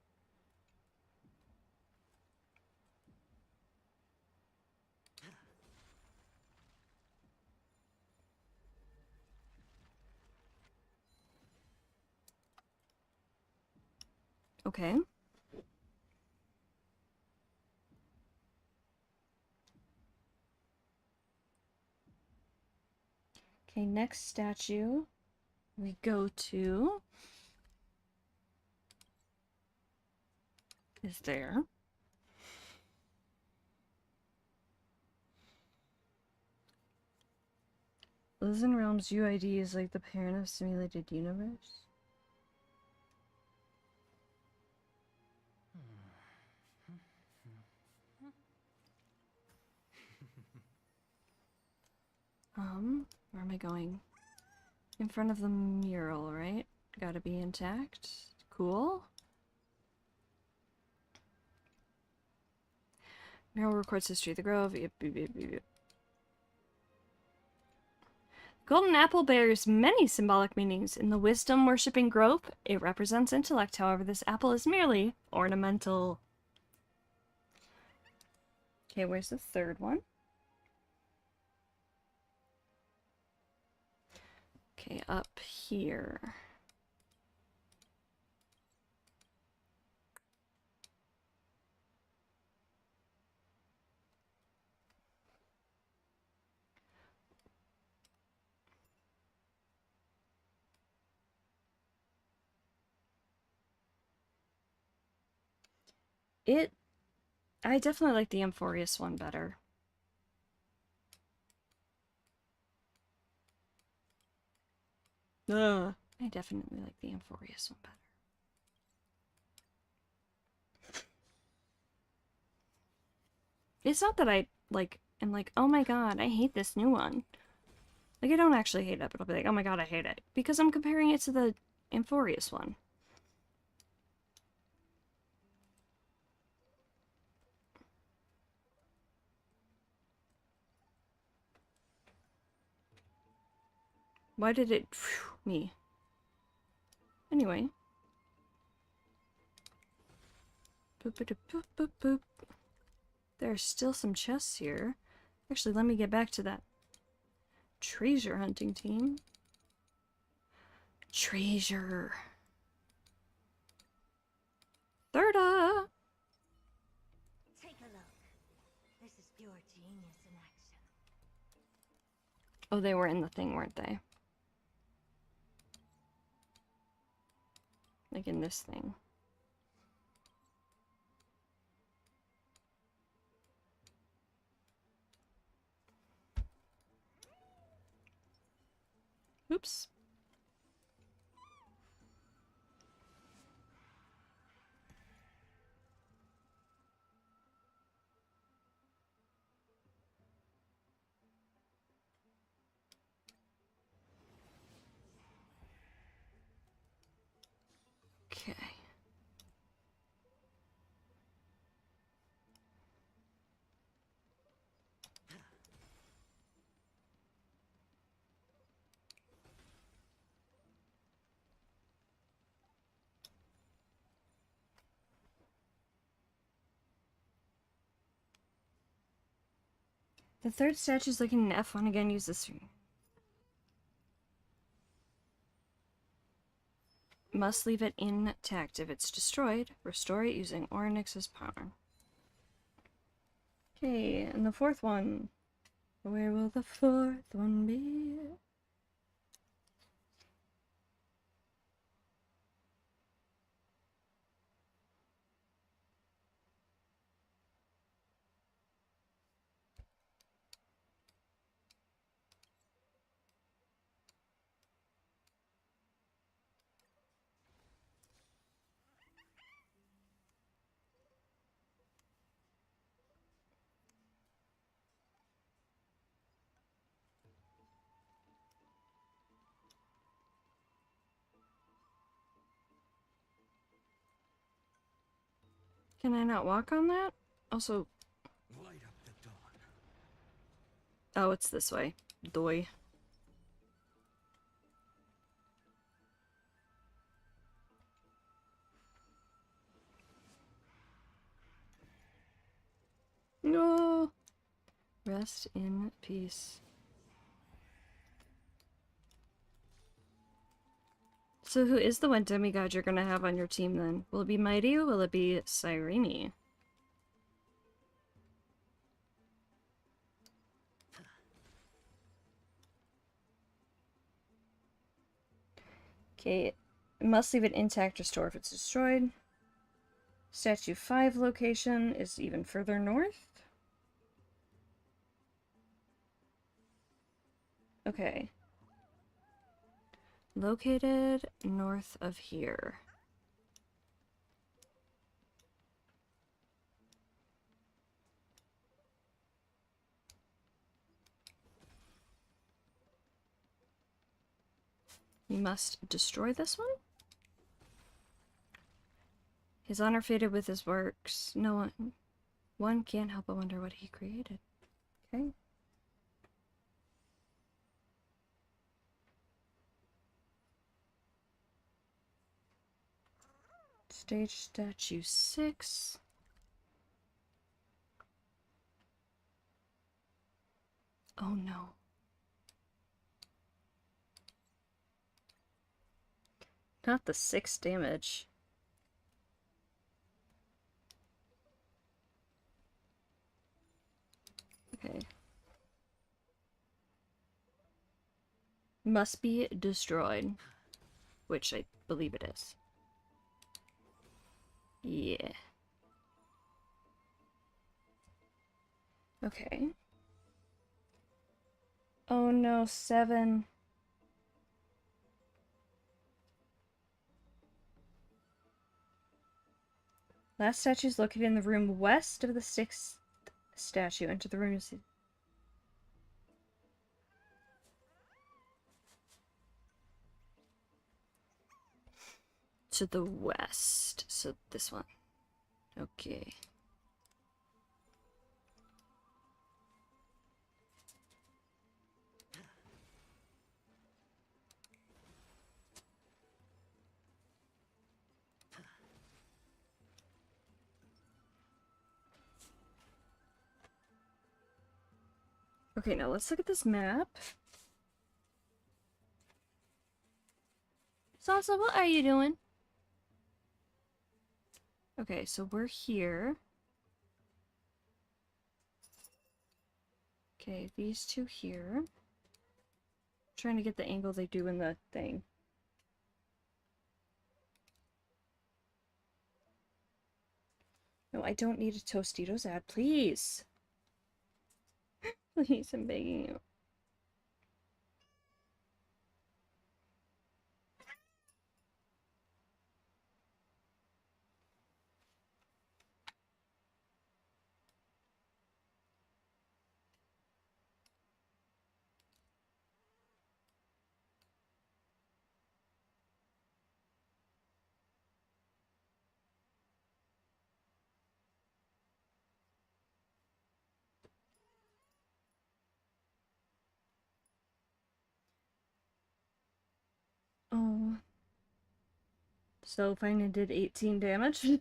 Okay. Okay, next statue we go to is there. Listen Realms UID is like the parent of simulated universe. Where am I going? In front of the mural, right? Gotta be intact. Cool. Mural records history of the grove. Yep, yep, yep, yep. Golden apple bears many symbolic meanings. In the wisdom-worshipping grove, it represents intellect. However, this apple is merely ornamental. Okay, where's the third one? Okay, up here. I definitely like the Amphorius one better. I definitely like the Amphorius one better. It's not that I, like, am like, oh my god, I hate this new one. Like, I don't actually hate it, but I'll be like, oh my god, I hate it. Because I'm comparing it to the Amphorius one. Why did it... Phew, me. Anyway. Boop, boop, boop, boop, boop. There are still some chests here. Actually, let me get back to that treasure hunting team. Treasure. Thirda! Take a look. This is pure genius in action. Oh, they were in the thing, weren't they? Like in this thing. Oops. Okay. The third statue is looking at F1 again. Use this. Must leave it intact. If it's destroyed, restore it using Oryx's power. Okay, and the fourth one. Where will the fourth one be? Can I not walk on that? Also... Light up the dawn. Oh, it's this way. Doy. No! Rest in peace. So who is the one demigod you're gonna have on your team then? Will it be Mighty or will it be Cyrene? Okay, must leave it intact or store if it's destroyed. Statue 5 location is even further north. Okay. Located north of here. We must destroy this one. His honor faded with his works. No one can't help but wonder what he created. Okay. Stage statue 6. Oh no. Not the 6 damage. Okay. Must be destroyed. Which I believe it is. Yeah. Okay. Oh no, 7. Last statue is located in the room west of the 6th statue. Enter the room to see. To the west. So this one. Okay. Okay, now let's look at this map. Salsa, what are you doing? Okay, so we're here. Okay, these two here. Trying to get the angle they do in the thing. No, I don't need a Tostitos ad, please. Please, I'm begging you. Oh. So finally did 18 damage. Hi,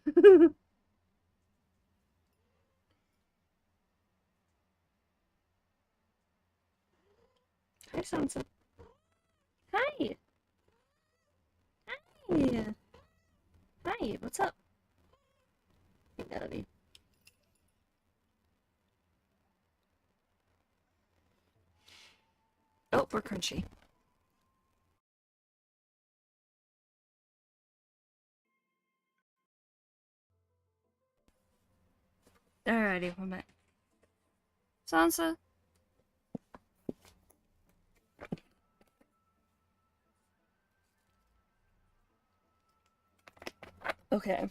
Sansa. Hi! Hi! Hi. Hi, what's up? Hey, Melody. Oh, we're crunchy. Alrighty, one minute. Sansa? Okay.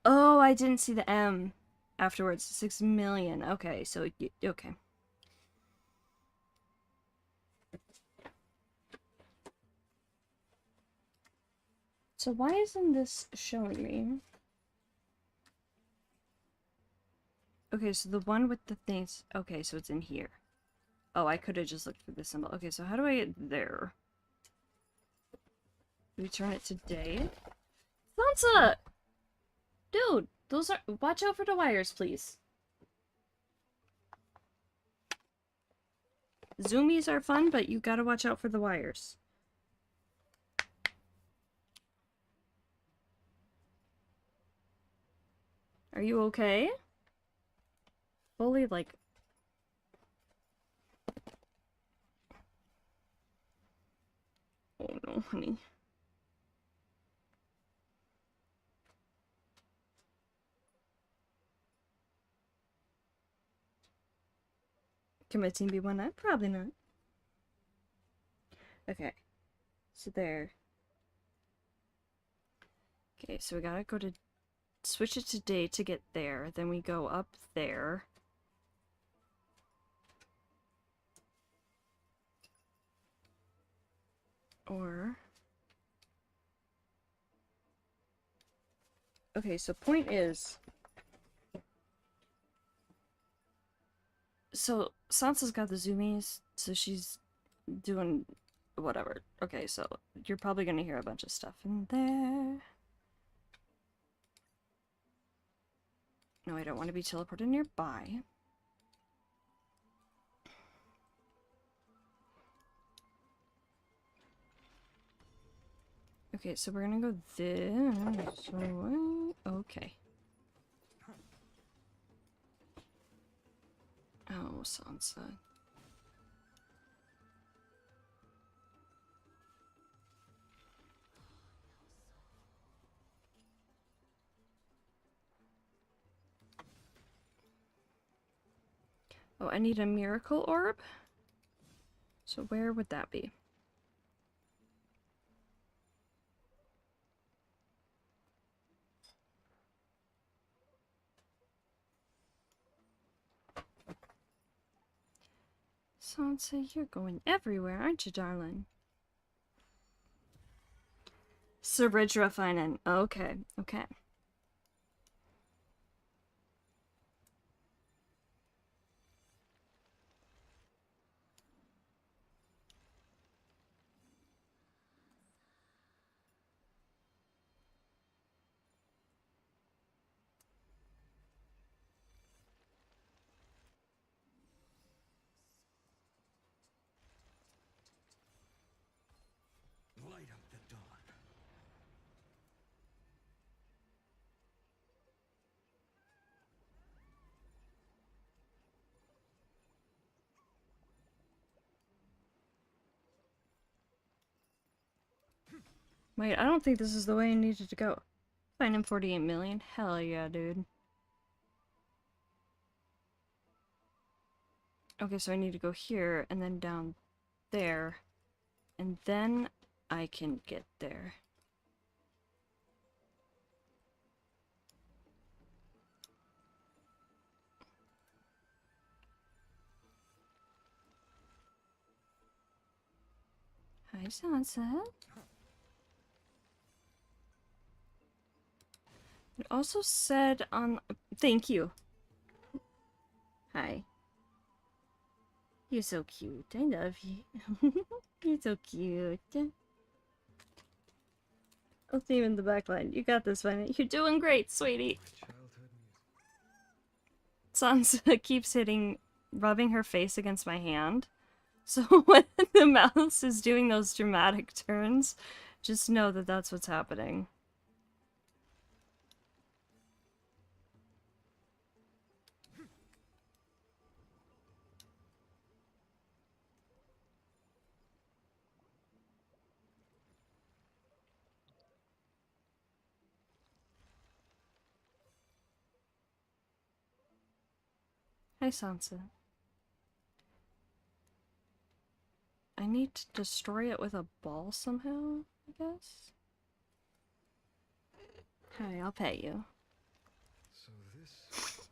Oh, I didn't see the M afterwards. 6 million. Okay, so, okay. So why isn't this showing me? Okay, so the one with the things... Okay, so it's in here. Oh, I could have just looked for the symbol. Okay, so how do I get there? Do we turn it to day? Sansa! Dude, those are... Watch out for the wires, please. Zoomies are fun, but you gotta watch out for the wires. Are you okay? Fully, like... Oh no, honey. Can my team be one up? Probably not. Okay. So there. Okay, so we gotta go to... Switch it to day to get there. Then we go up there. Or... Okay, so point is... So, Sansa's got the zoomies, so she's doing whatever. Okay, so you're probably gonna hear a bunch of stuff in there. No, I don't want to be teleported nearby. Okay, so we're gonna go this way. Okay. Oh, Sansa. Oh, I need a miracle orb? So where would that be? Sansa, you're going everywhere, aren't you, darling? Ceridra Finan. Okay, okay. Light up the dawn. Wait, I don't think this is the way I needed to go. Find him 48 million? Hell yeah, dude. Okay, so I need to go here, and then down there, and then I can get there. Hi, Sansa. It also said on... Thank you. Hi. You're so cute. I love you. You're so cute. I'll see you in the back line. You got this one. You're doing great, sweetie. Sansa keeps hitting rubbing her face against my hand. So when the mouse is doing those dramatic turns, just know that that's what's happening. Hi, Sansa. I need to destroy it with a ball somehow, I guess? Hi, I'll pay you. So this...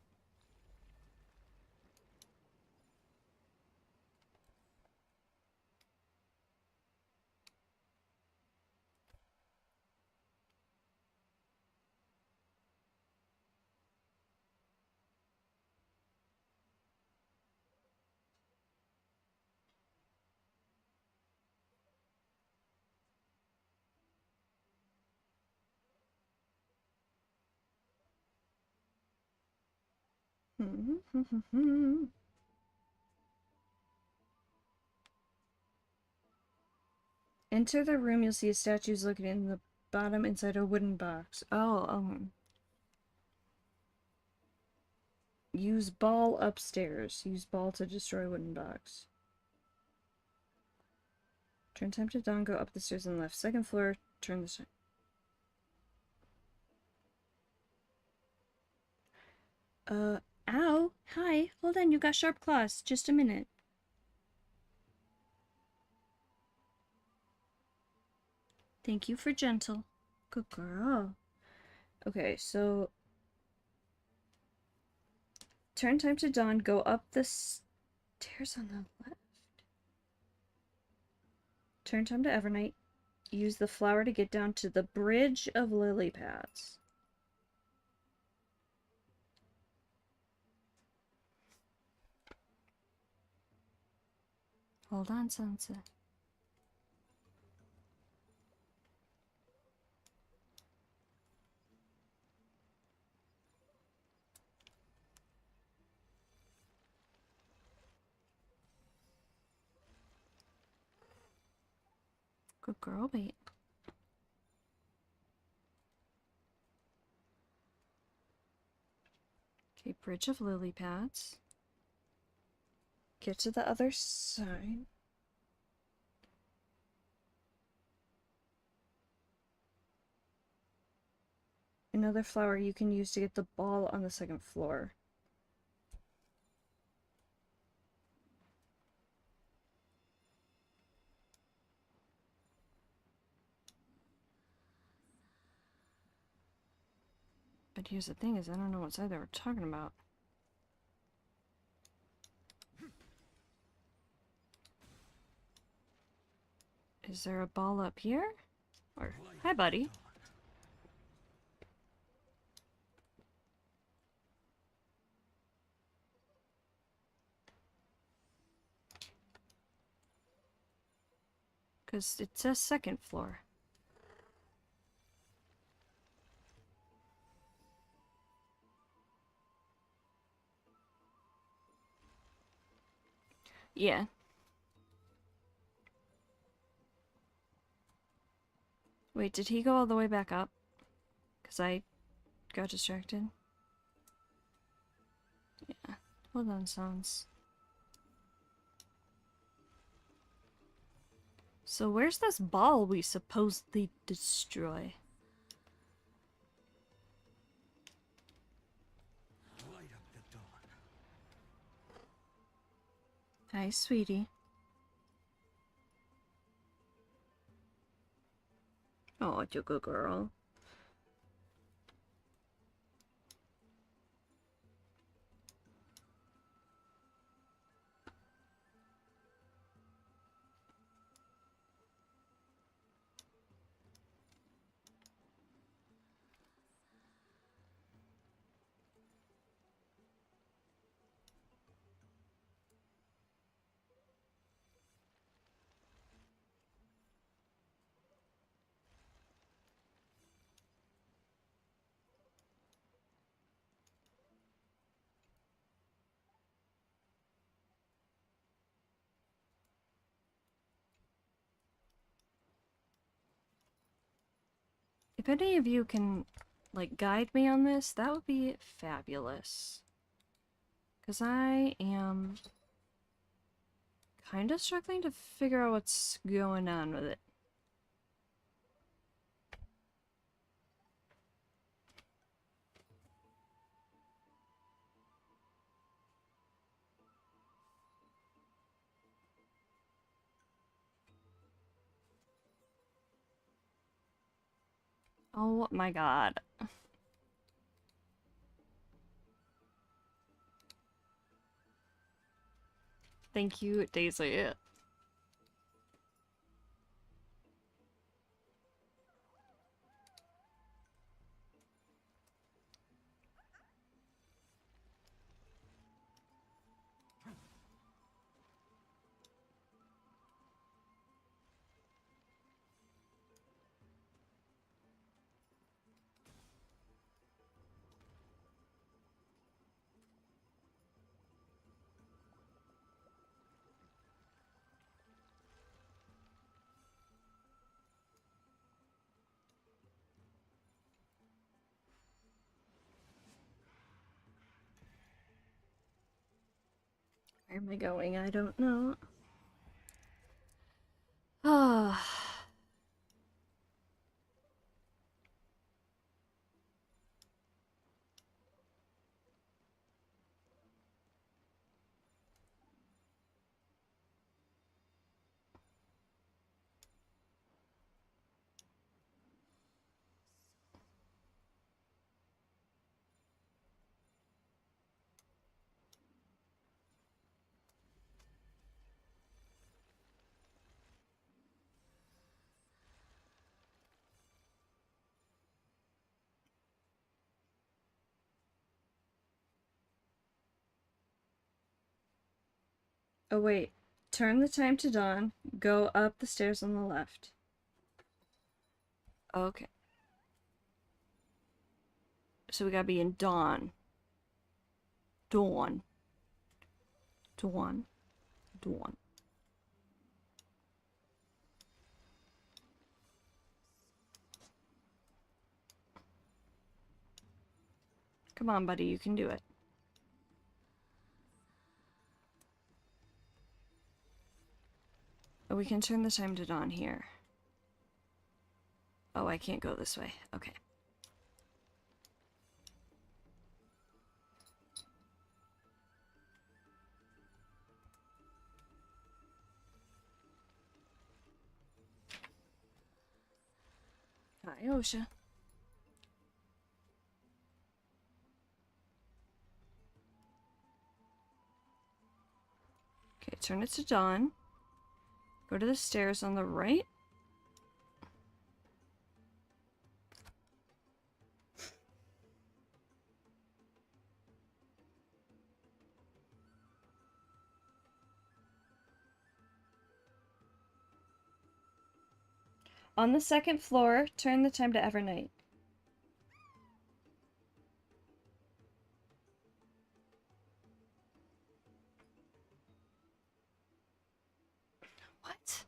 Enter the room, you'll see a statues looking in the bottom inside a wooden box. Use ball upstairs. Use ball to destroy wooden box. Turn time to dawn, go up the stairs on the left. Second floor, turn this way. Ow! Hi! Hold on, you got sharp claws. Just a minute. Thank you for gentle. Good girl. Okay, so... Turn time to dawn, go up the stairs on the left. Turn time to Evernight. Use the flower to get down to the bridge of lily pads. Hold on, Sansa. Good girl, bait. Okay, bridge of lily pads. Get to the other side. Another flower you can use to get the ball on the second floor. But here's the thing is I don't know what side they were talking about. Is there a ball up here? Or, hi buddy. Because it says second floor. Yeah. Wait, did he go all the way back up? Because I got distracted. Yeah. Hold on, Sans. So where's this ball we supposedly destroy? Light up the dawn. Hi, sweetie. Oh, you're a good girl. If any of you can, like, guide me on this, that would be fabulous. Because I am kind of struggling to figure out what's going on with it. Oh my god. Thank you, Daisy. Where am I going? I don't know. Ah. Oh wait, turn the time to dawn, go up the stairs on the left. Okay. So we gotta be in dawn. Dawn. Dawn. Dawn. Come on, buddy, you can do it. Oh, we can turn the time to dawn here. Oh, I can't go this way. Okay. Hi, Osha. Okay, turn it to dawn. Go to the stairs on the right. On the second floor, turn the time to Evernight. What?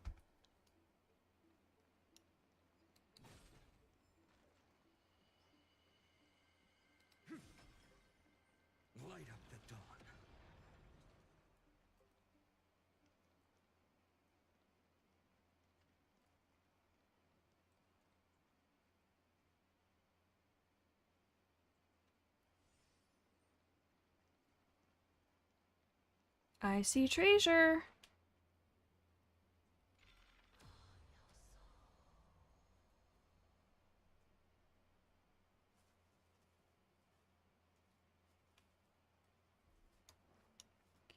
Light up the dawn. I see treasure.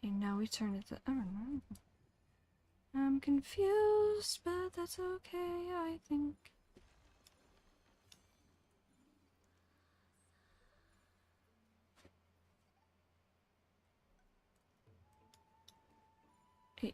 Okay, now we turn it to Evernight. I'm confused, but that's okay, I think. Hey.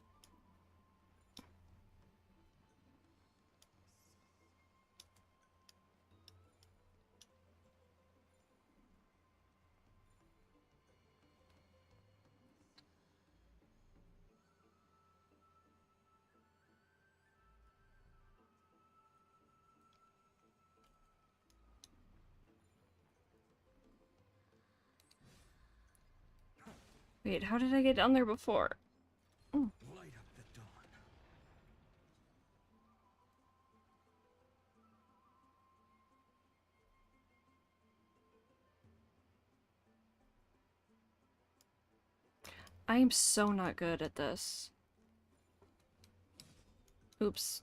Wait, how did I get down there before? Oh. Light up the dawn. I am so not good at this. Oops.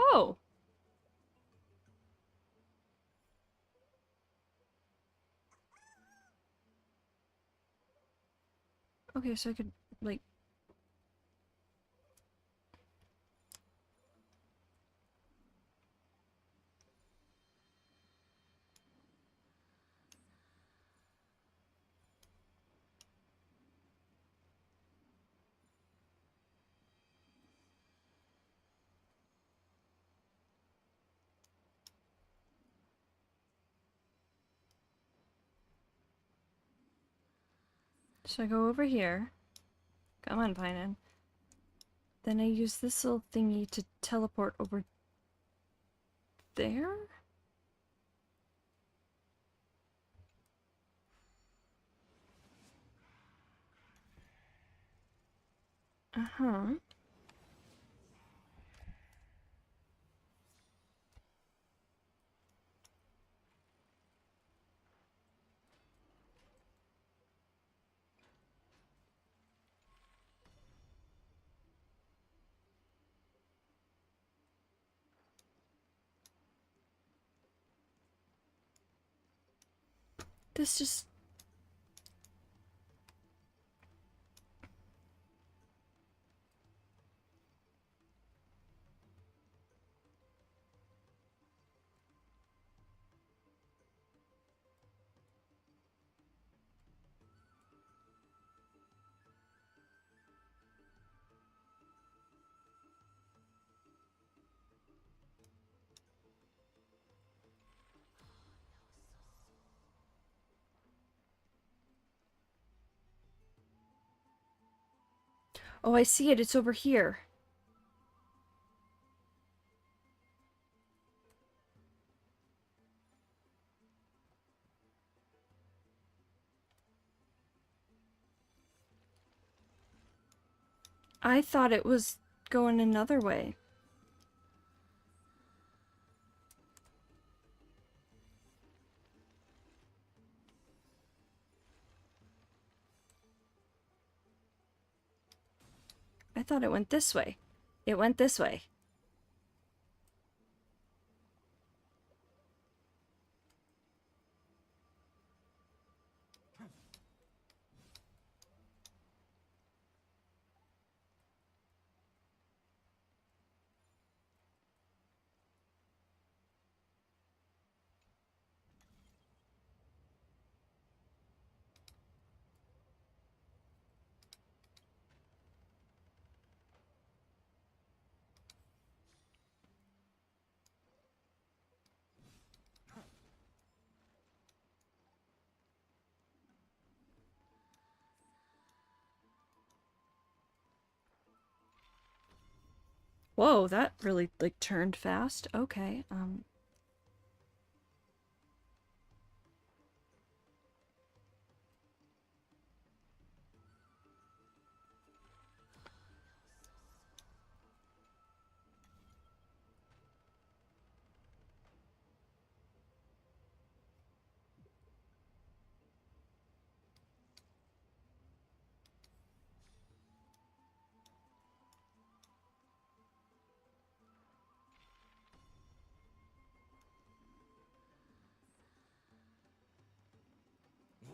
Oh! Okay, so I could, like... So I go over here. Come on, Pinon. Then I use this little thingy to teleport over there? Uh-huh. This just... Oh, I see it. It's over here. I thought it was going another way. I thought it went this way. It went this way. Whoa, that really, like, turned fast. Okay,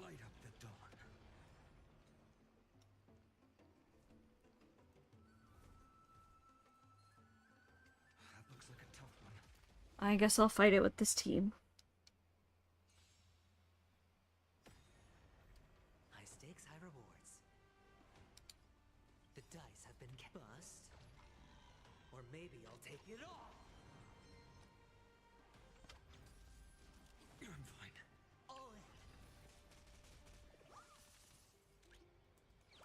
Light up the dawn. That looks like a tough one. I guess I'll fight it with this team. High stakes, high rewards. The dice have been bust. Or maybe I'll take it all. I'm fine. All in.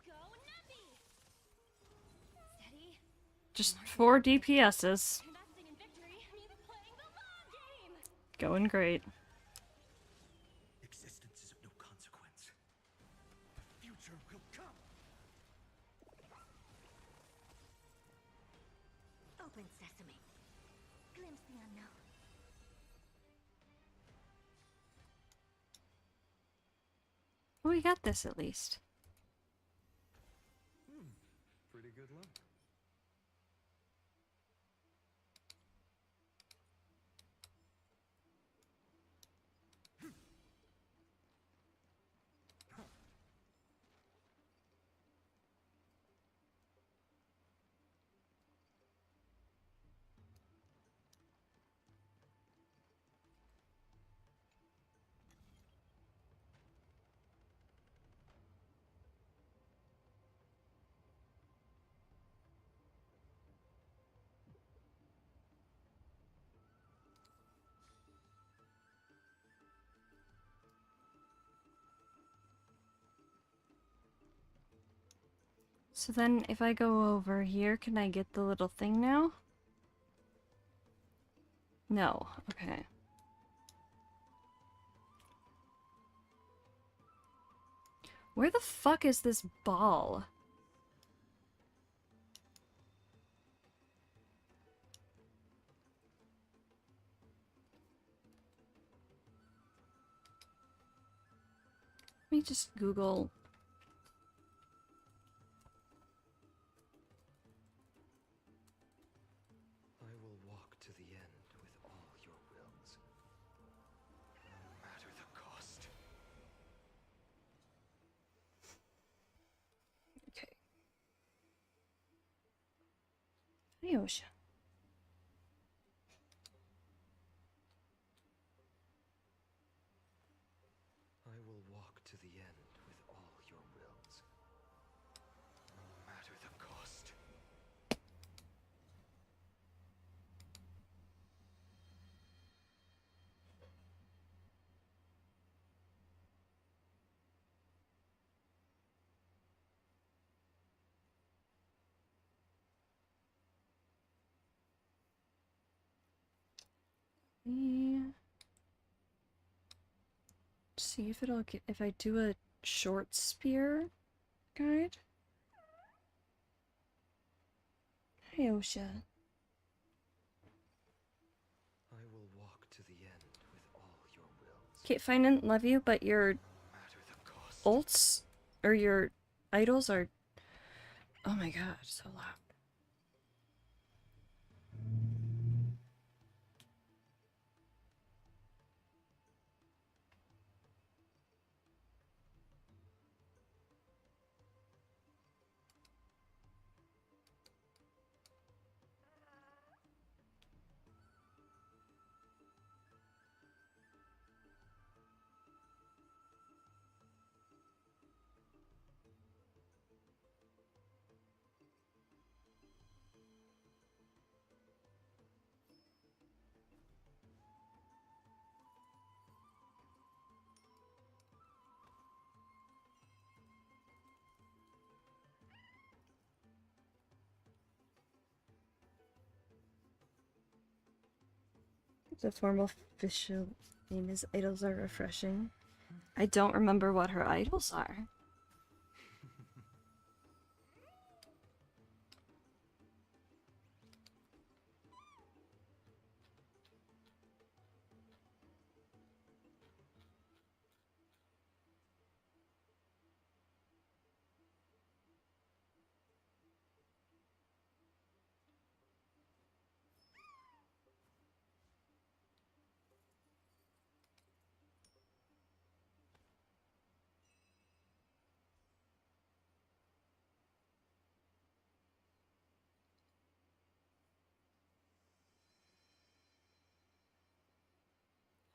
Go Nebby! Just 4 DPSs. Going great. Existence is of no consequence. The future will come. Open sesame. Glimpse the unknown. Well, we got this at least. Pretty good luck. So then if I go over here, can I get the little thing now? No. Okay. Where the fuck is this ball? Let me just Google. I will walk to the end with all your wills, no matter the cost. Okay. Ayosha. I will walk to the end with all your wills, no matter the cost. See if it'll get if I do a short spear guide. Ayosha. I will walk to the end with all your wills. Okay, fine and love you, but your ults or your idols are, oh my god, so loud. The formal official name is Idols Are Refreshing. I don't remember what her idols are.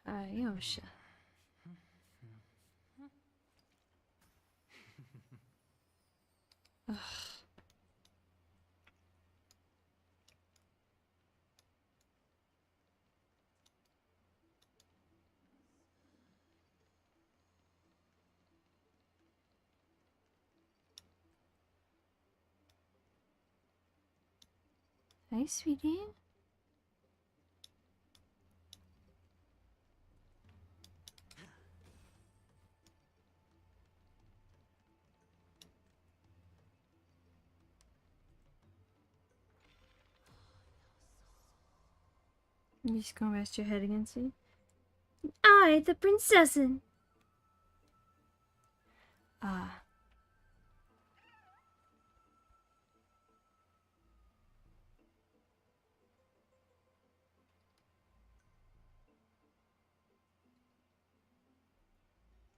Ayosha. Ugh. Hi, sweetie. You just gonna rest your head against me? I, the princessin. Ah.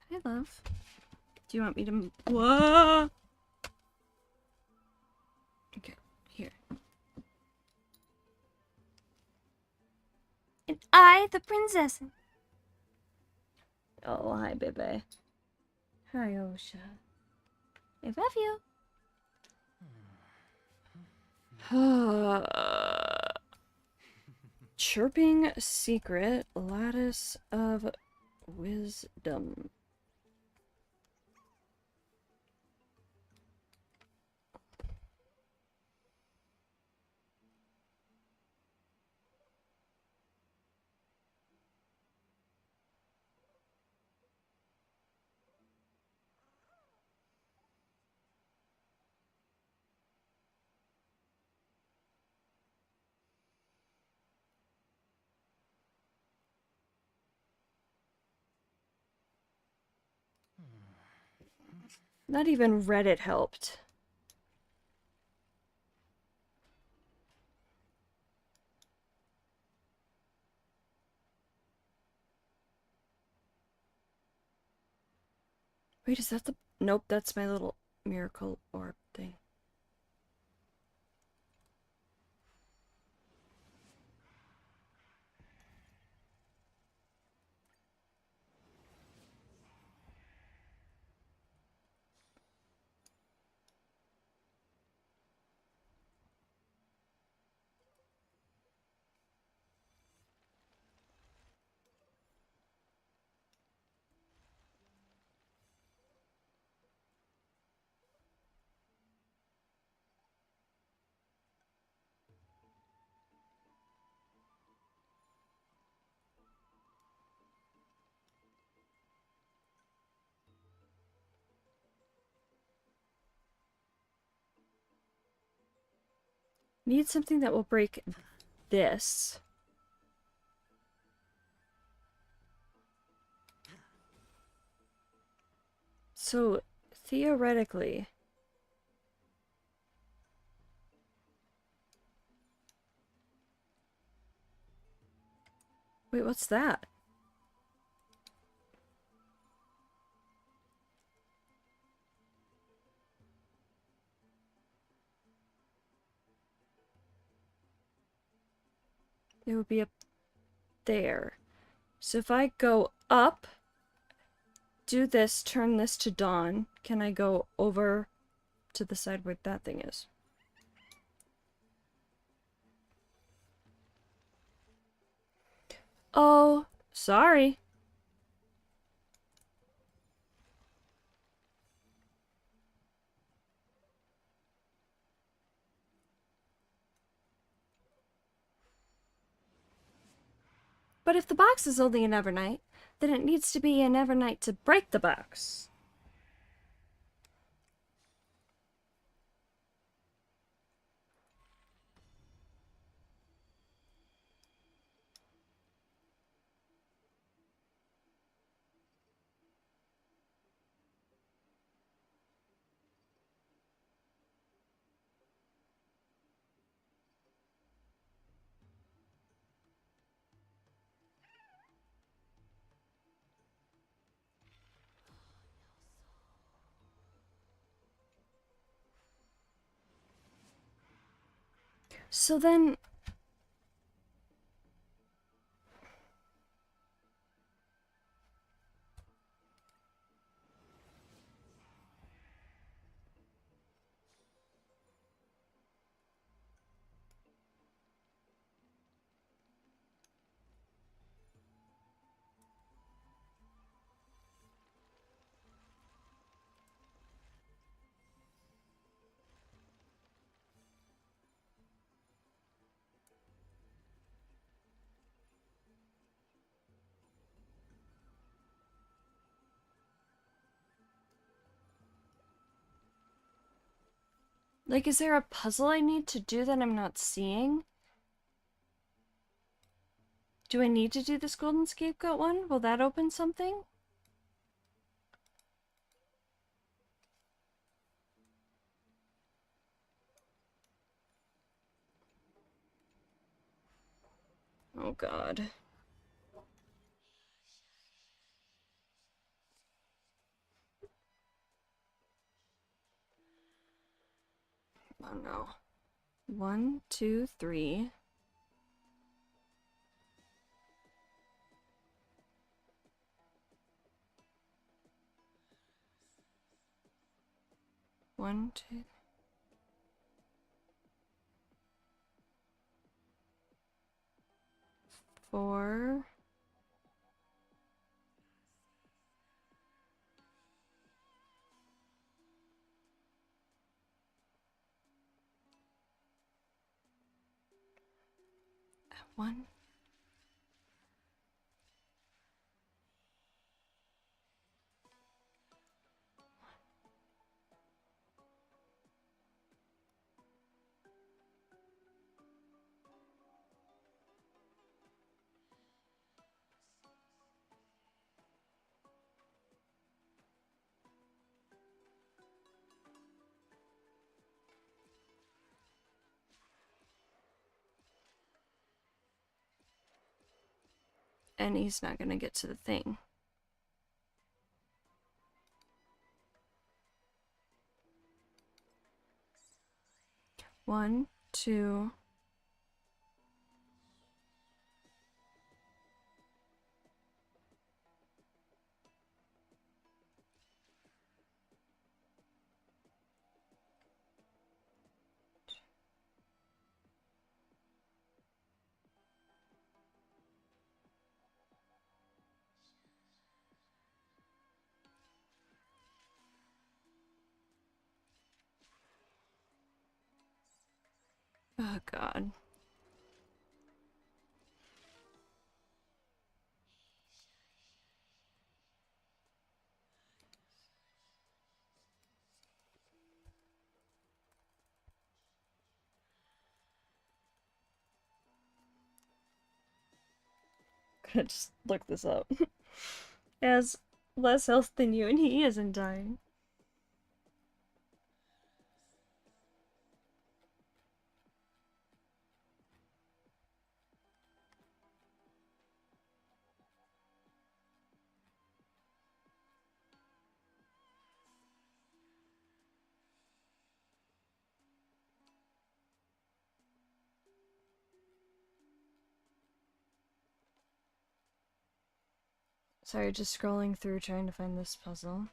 Hi, love. Do you want me to? Whoa! Okay, here. And I, the princessin. Oh, hi, baby. Hi, Osha. I love you. Chirping secret, lattice of wisdom. Not even Reddit helped. Wait, is that the... Nope, that's my little miracle orb thing. Need something that will break this. So, theoretically... Wait, what's that? It would be up there. So if I go up, do this, turn this to dawn, can I go over to the side where that thing is? Oh, sorry. But if the box is only an Evernight, then it needs to be an Evernight to break the box. So then... Like, is there a puzzle I need to do that I'm not seeing? Do I need to do this golden scapegoat one? Will that open something? Oh god. Oh no. 1, 2, 3. One, two. Four. One. And he's not gonna get to the thing. One, two. Oh god. Gonna just look this up. Has less health than you and he isn't dying. Sorry, just scrolling through trying to find this puzzle.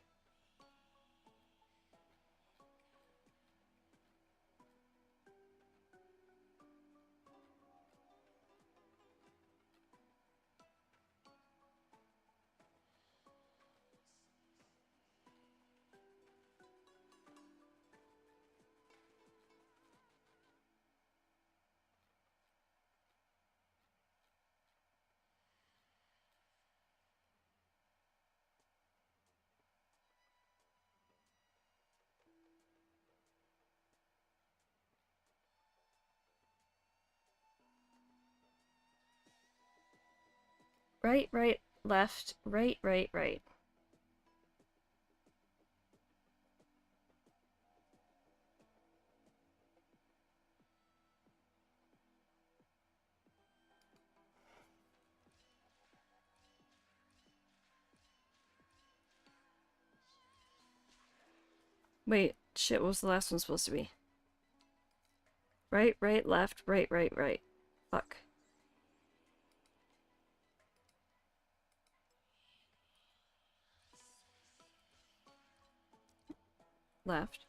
Right, right, left, right, right, right. Wait, shit, what was the last one supposed to be? Right, right, left, right, right, right. Fuck. Left.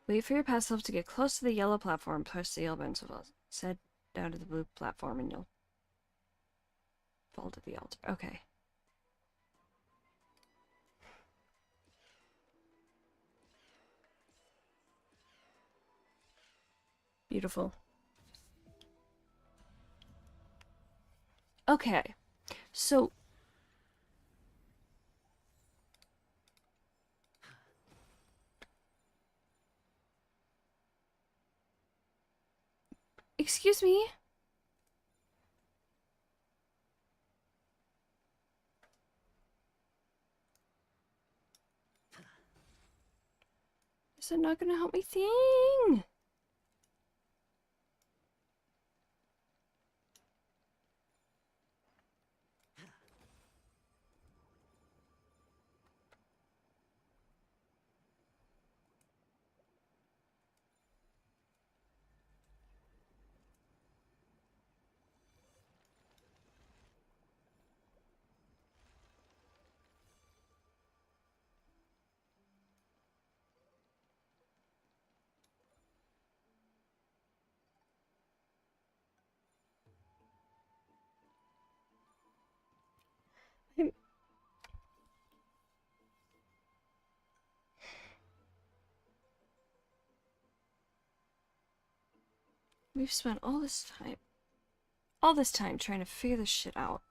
Wait for your past self to get close to the yellow platform, press the yellow button so set down to the blue platform and you'll fall to the altar. Okay. beautiful. Okay, so excuse me. Is that not gonna help me think? We've spent all this time trying to figure this shit out.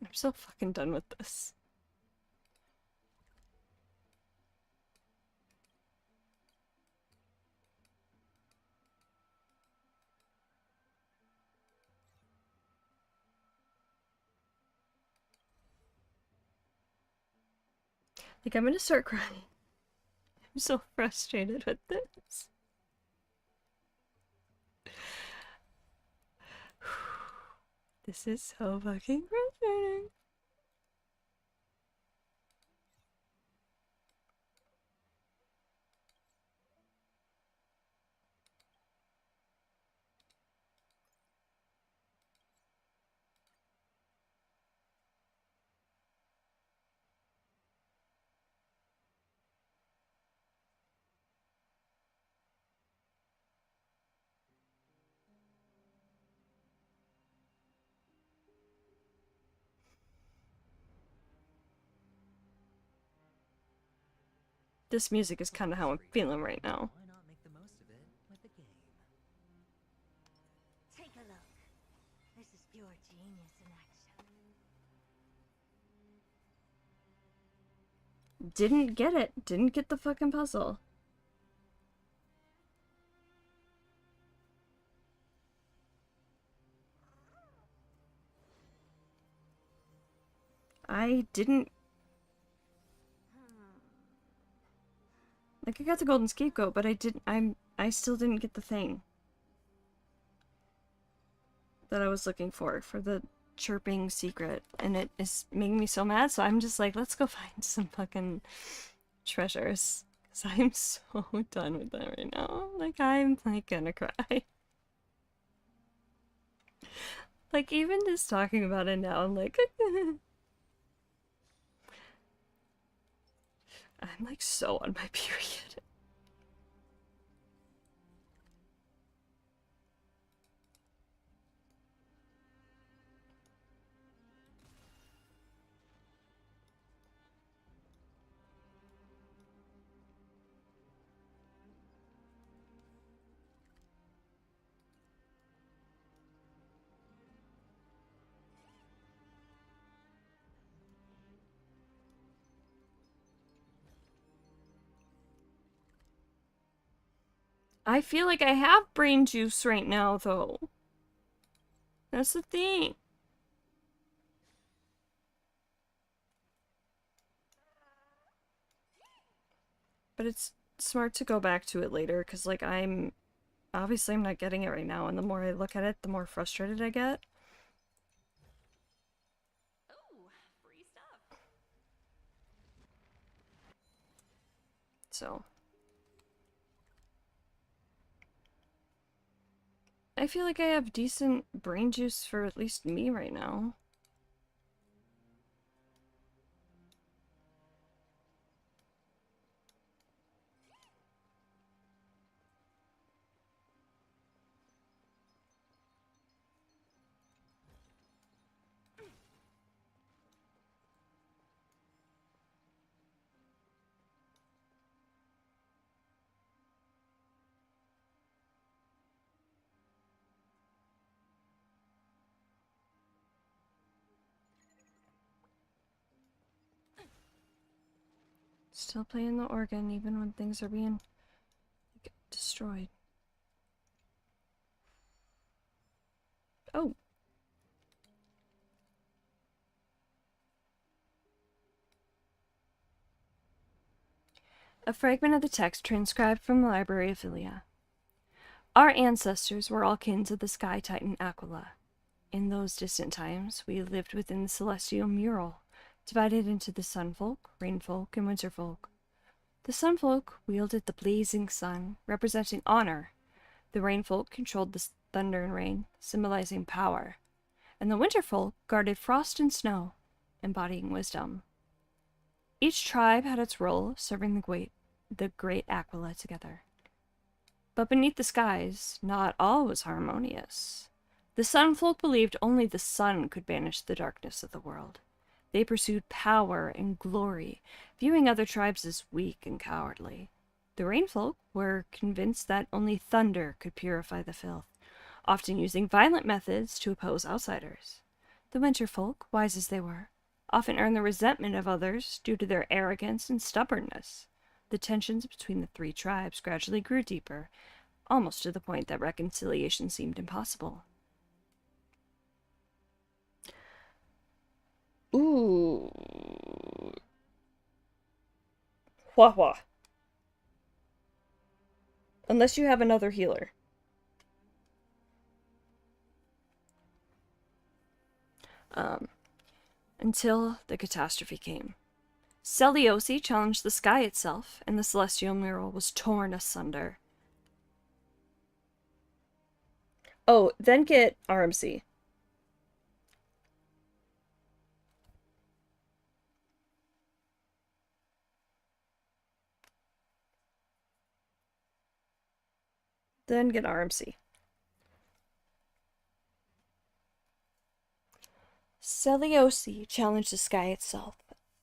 I'm so fucking done with this. Like, I'm gonna start crying. I'm so frustrated with this. This is so fucking frustrating. This music is kind of how I'm feeling right now. Why not make the most of it with a game? Take a look. This is pure genius in action. Didn't get it. Didn't get the fucking puzzle. I didn't. Like, I got the golden scapegoat, but I still didn't get the thing that I was looking for the chirping secret, and it is making me so mad, so I'm just like, let's go find some fucking treasures, because I'm so done with that right now. Like, I'm, like, gonna cry. Like, even just talking about it now, I'm like... I'm, like, so on my period. I feel like I have brain juice right now, though. That's the thing. But it's smart to go back to it later, because, like, obviously I'm not getting it right now, and the more I look at it, the more frustrated I get. Oh, free stuff. So... I feel like I have decent brain juice for at least me right now. Still playing the organ even when things are being destroyed. Oh. A fragment of the text transcribed from the Library of Philia. Our ancestors were all kin to the sky titan Aquila. In those distant times, we lived within the celestial mural, divided into the sunfolk, rainfolk, and winterfolk. The sunfolk wielded the blazing sun, representing honor. The rainfolk controlled the thunder and rain, symbolizing power. And the winterfolk guarded frost and snow, embodying wisdom. Each tribe had its role, serving the great Aquila together. But beneath the skies, not all was harmonious. The sunfolk believed only the sun could banish the darkness of the world. They pursued power and glory, viewing other tribes as weak and cowardly. The rainfolk were convinced that only thunder could purify the filth, often using violent methods to oppose outsiders. The winterfolk, wise as they were, often earned the resentment of others due to their arrogance and stubbornness. The tensions between the three tribes gradually grew deeper, almost to the point that reconciliation seemed impossible. Ooh. Wah wah. Unless you have another healer. Until the catastrophe came. Seliosi challenged the sky itself, and the celestial mural was torn asunder. Oh, then get RMC. Then get RMC. Seliosi challenged the sky itself,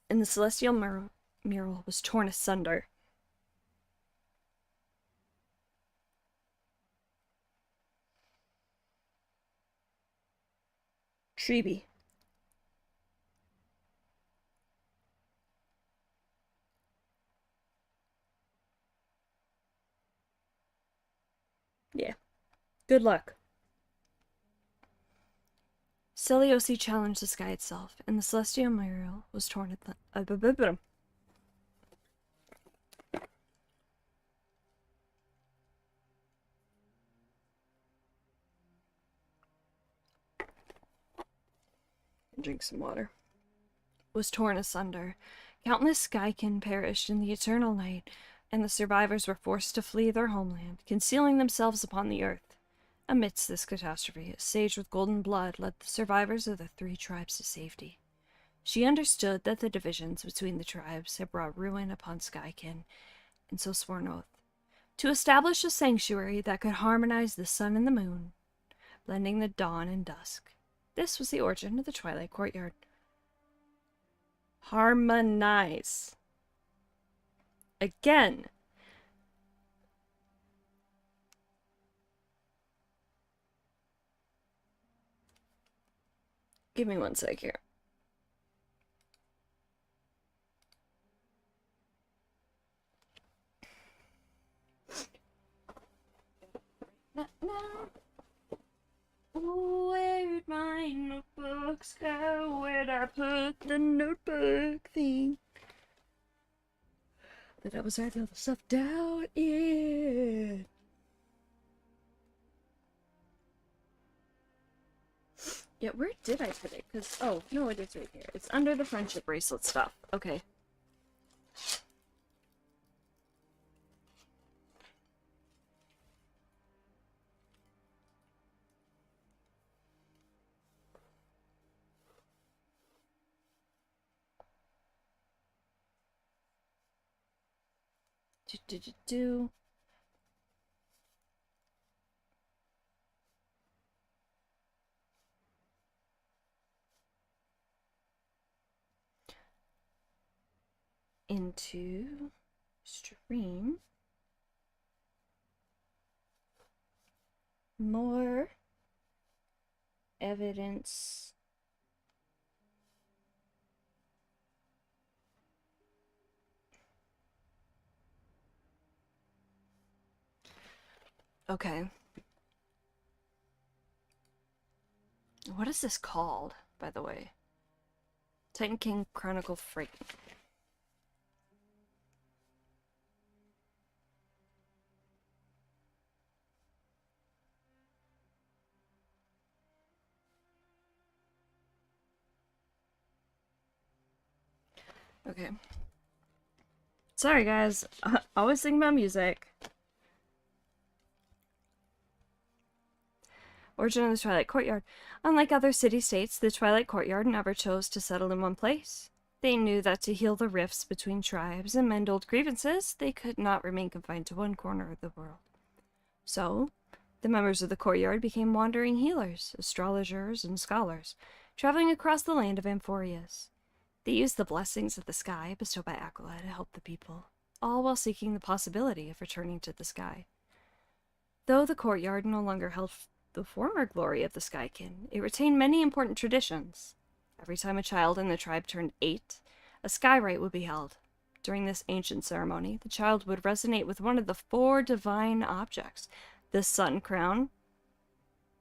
and the celestial mural was torn asunder. Treeby. Yeah. Good luck. Seliosi challenged the sky itself, and the celestial mural was torn at the... Drink some water. Was torn asunder. Countless skykin perished in the eternal night, and the survivors were forced to flee their homeland, concealing themselves upon the earth. Amidst this catastrophe, a sage with golden blood led the survivors of the three tribes to safety. She understood that the divisions between the tribes had brought ruin upon skykin, and so swore an oath to establish a sanctuary that could harmonize the sun and the moon, blending the dawn and dusk. This was the origin of the Twilight Courtyard. Harmonize. Again. Give me one sec here. Where'd my notebooks go? Where'd I put the notebook thing? That I was writing all the stuff down in. Yeah, where did I put it? Because, oh, no, it is right here. It's under the friendship bracelet stuff. Okay. Do. Into stream. More evidence. Okay. What is this called, by the way? Titan King Chronicle Freight. Okay. Sorry, guys. Always think about music. Origin of the Twilight Courtyard. Unlike other city-states, the Twilight Courtyard never chose to settle in one place. They knew that to heal the rifts between tribes and mend old grievances, they could not remain confined to one corner of the world. So, the members of the courtyard became wandering healers, astrologers, and scholars, traveling across the land of Amphorius. They used the blessings of the sky bestowed by Aquila to help the people, all while seeking the possibility of returning to the sky. Though the courtyard no longer held the former glory of the Skykin, it retained many important traditions. Every time a child in the tribe turned 8, a sky rite would be held. During this ancient ceremony, the child would resonate with one of the 4 divine objects: the sun crown,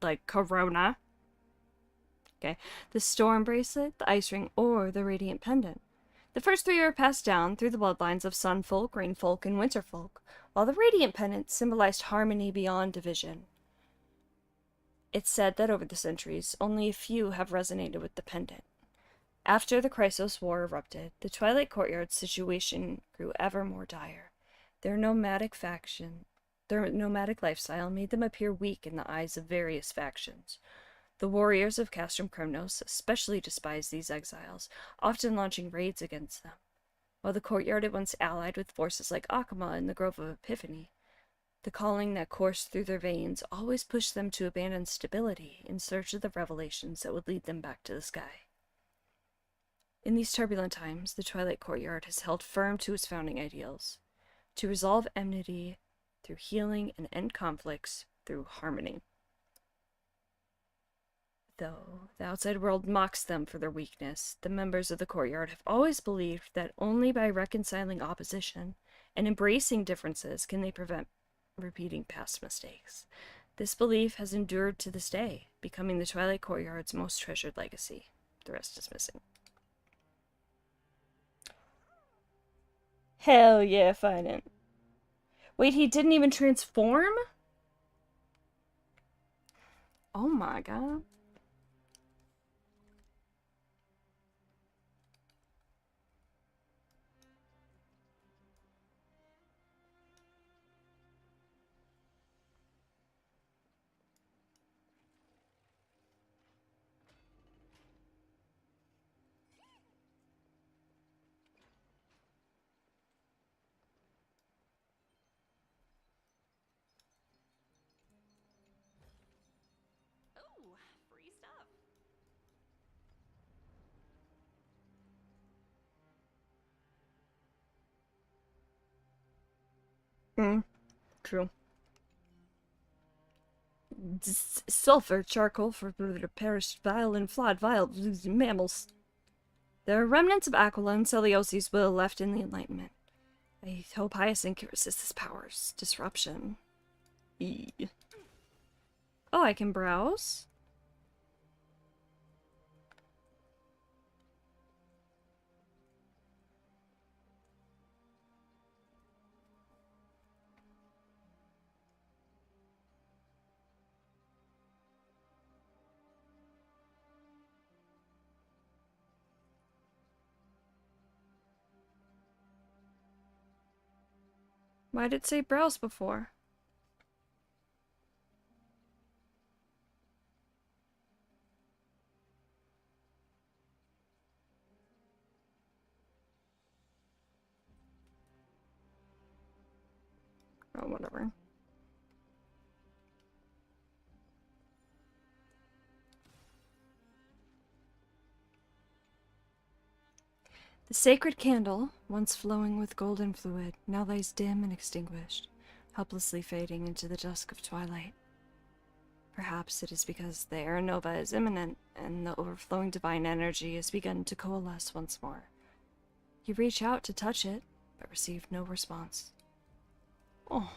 like Corona, okay, the storm bracelet, the ice ring, or the radiant pendant. The first 3 are passed down through the bloodlines of sun folk, rain folk, and winter folk, while the radiant pendant symbolized harmony beyond division. It's said that over the centuries, only a few have resonated with the pendant. After the Chrysos War erupted, the Twilight Courtyard's situation grew ever more dire. Their nomadic lifestyle made them appear weak in the eyes of various factions. The warriors of Castrum Kremnos especially despised these exiles, often launching raids against them. While the courtyard had once allied with forces like Akama in the Grove of Epiphany, the calling that coursed through their veins always pushed them to abandon stability in search of the revelations that would lead them back to the sky. In these turbulent times, the Twilight Courtyard has held firm to its founding ideals: to resolve enmity through healing and end conflicts through harmony. Though the outside world mocks them for their weakness, the members of the courtyard have always believed that only by reconciling opposition and embracing differences can they prevent repeating past mistakes. This belief has endured to this day, becoming the Twilight Courtyard's most treasured legacy. The rest is missing. Hell yeah, find it. Wait, he didn't even transform? Oh my god. Oh, free stuff. True. Sulfur charcoal for the perished vile and flawed vile mammals. There are remnants of Aquila and Celiosi's will left in the Enlightenment. I hope Hyacinth can resist this power's disruption. Oh, I can browse? Why did it say browse before? Oh, whatever. The sacred candle, once flowing with golden fluid, now lies dim and extinguished, helplessly fading into the dusk of twilight. Perhaps it is because the era nova is imminent, and the overflowing divine energy has begun to coalesce once more. You reach out to touch it, but receive no response. Oh.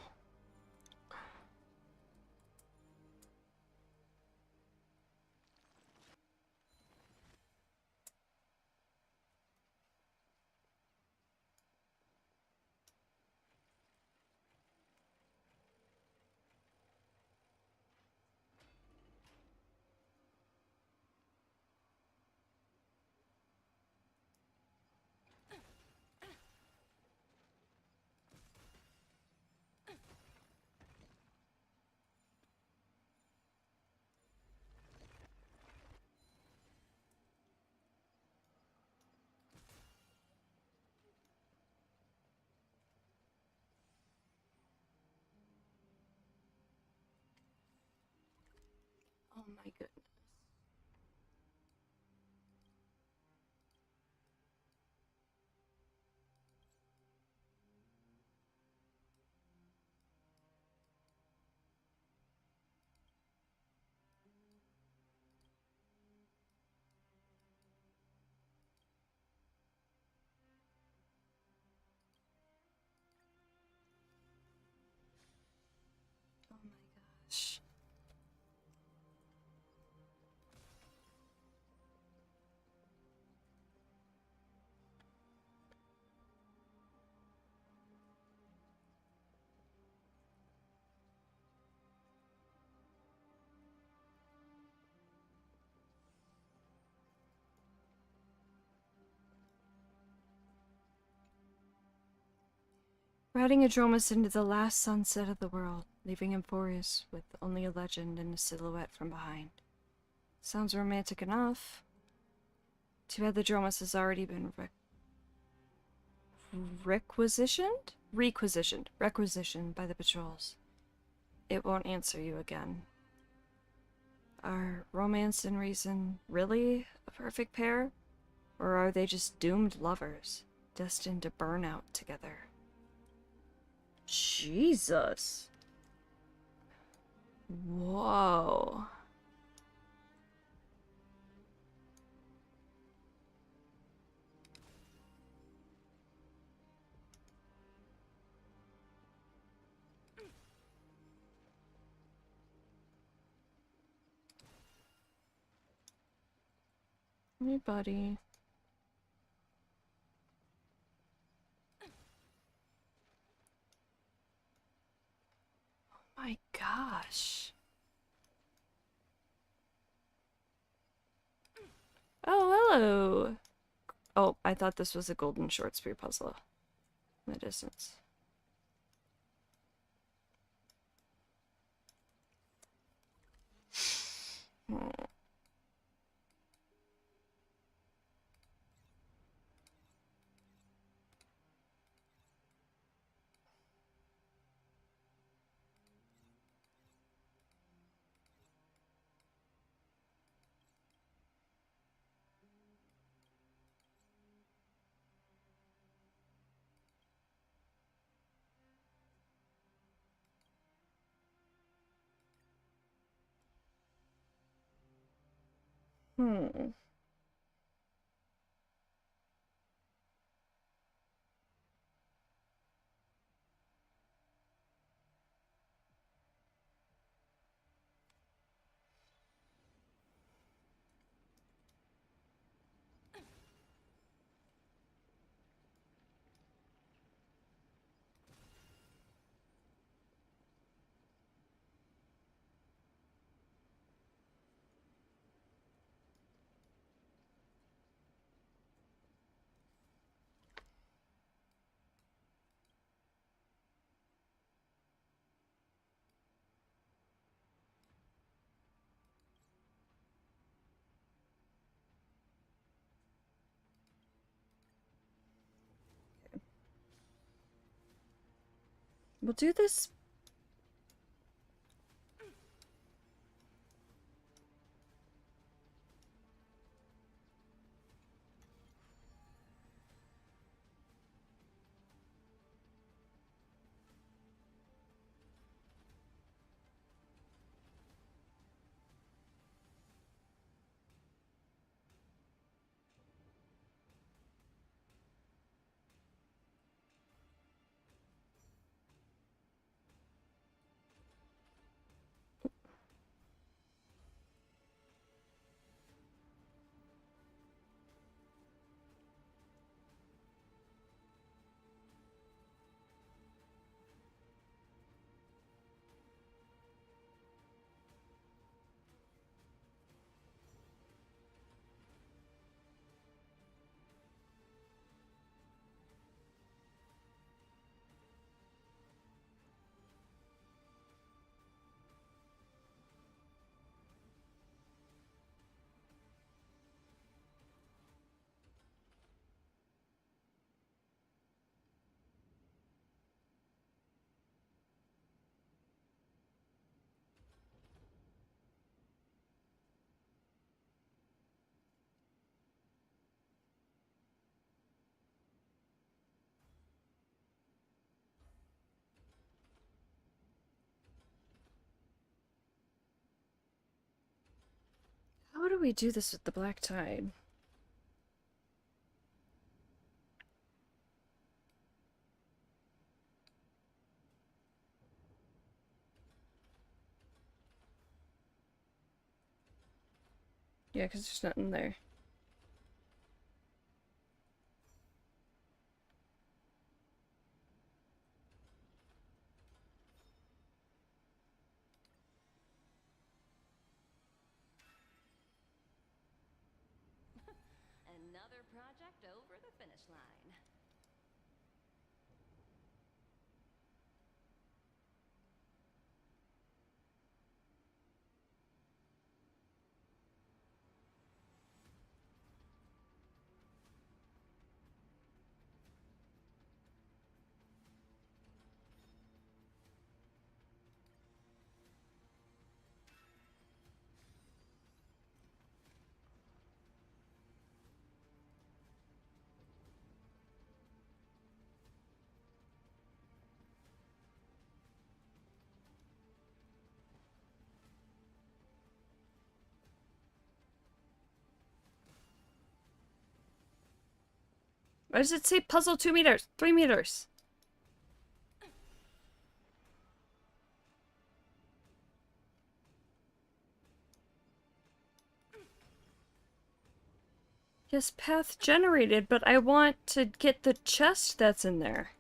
my goodness. Oh my gosh. Riding Adromus into the last sunset of the world, leaving Emphorius with only a legend and a silhouette from behind. Sounds romantic enough. Too bad the Dromus has already been requisitioned by the patrols. It won't answer you again. Are romance and reason really a perfect pair? Or are they just doomed lovers, destined to burn out together? Jesus. Whoa. Hey, buddy. My gosh. Oh, hello. Oh, I thought this was a golden short spree puzzle in the distance. Hmm. We'll do this. we do this with the black tide? Yeah, because there's nothing there. Another project over the finish line. Why does it say puzzle 2 meters? 3 meters? Yes, path generated, but I want to get the chest that's in there.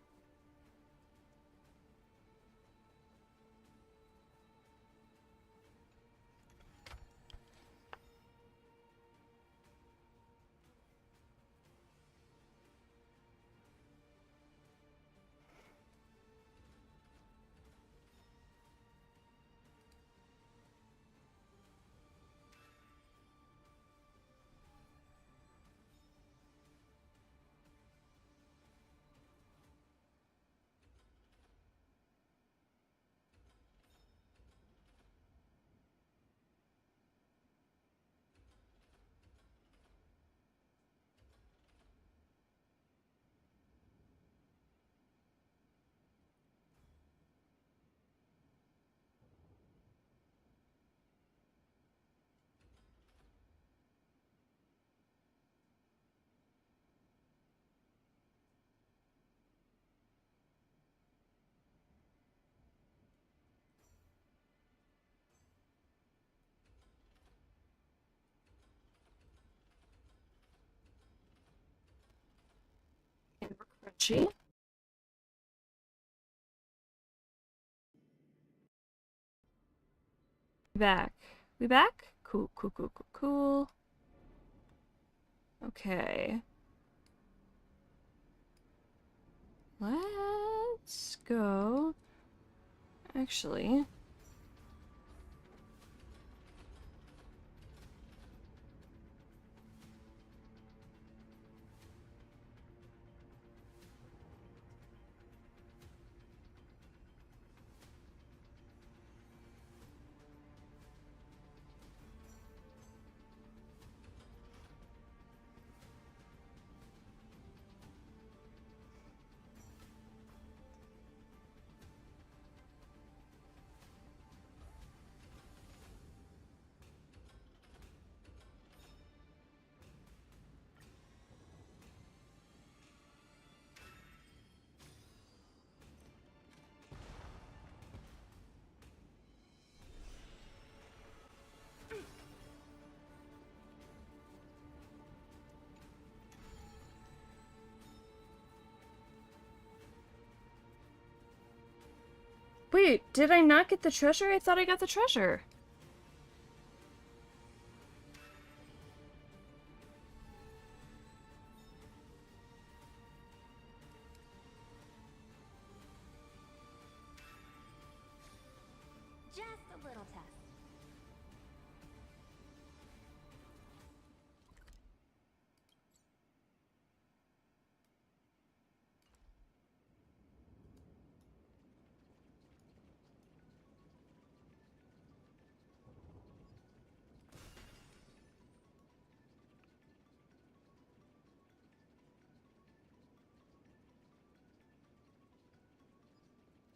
Crunchy. Back. We back? Cool, cool, cool, cool, cool. Okay. Let's go. Actually. Wait, did I not get the treasure? I thought I got the treasure. Just a little test.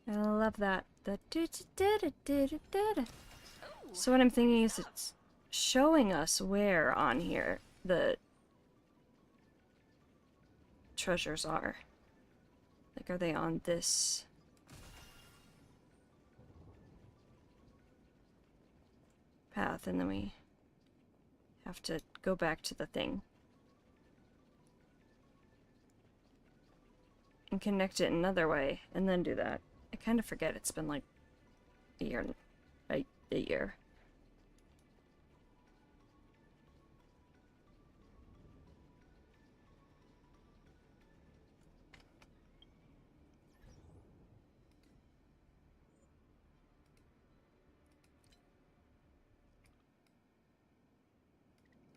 I love that. So what I'm thinking is it's showing us where on here the treasures are. Like, are they on this? Path, and then we have to go back to the thing and connect it another way and then do that. I kind of forget. It's been like a year. A year.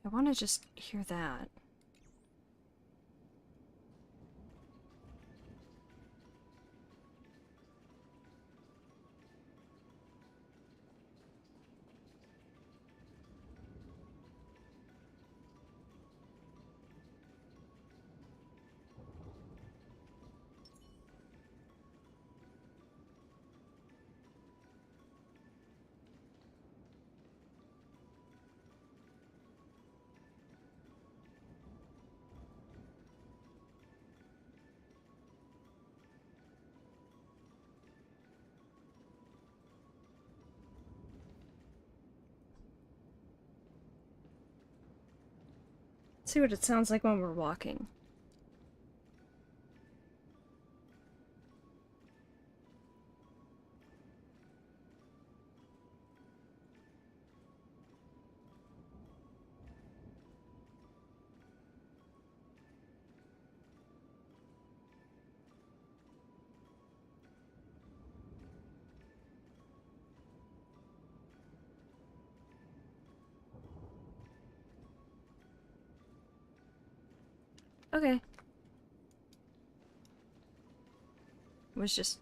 I want to just hear that. Let's see what it sounds like when we're walking. Okay. It was just...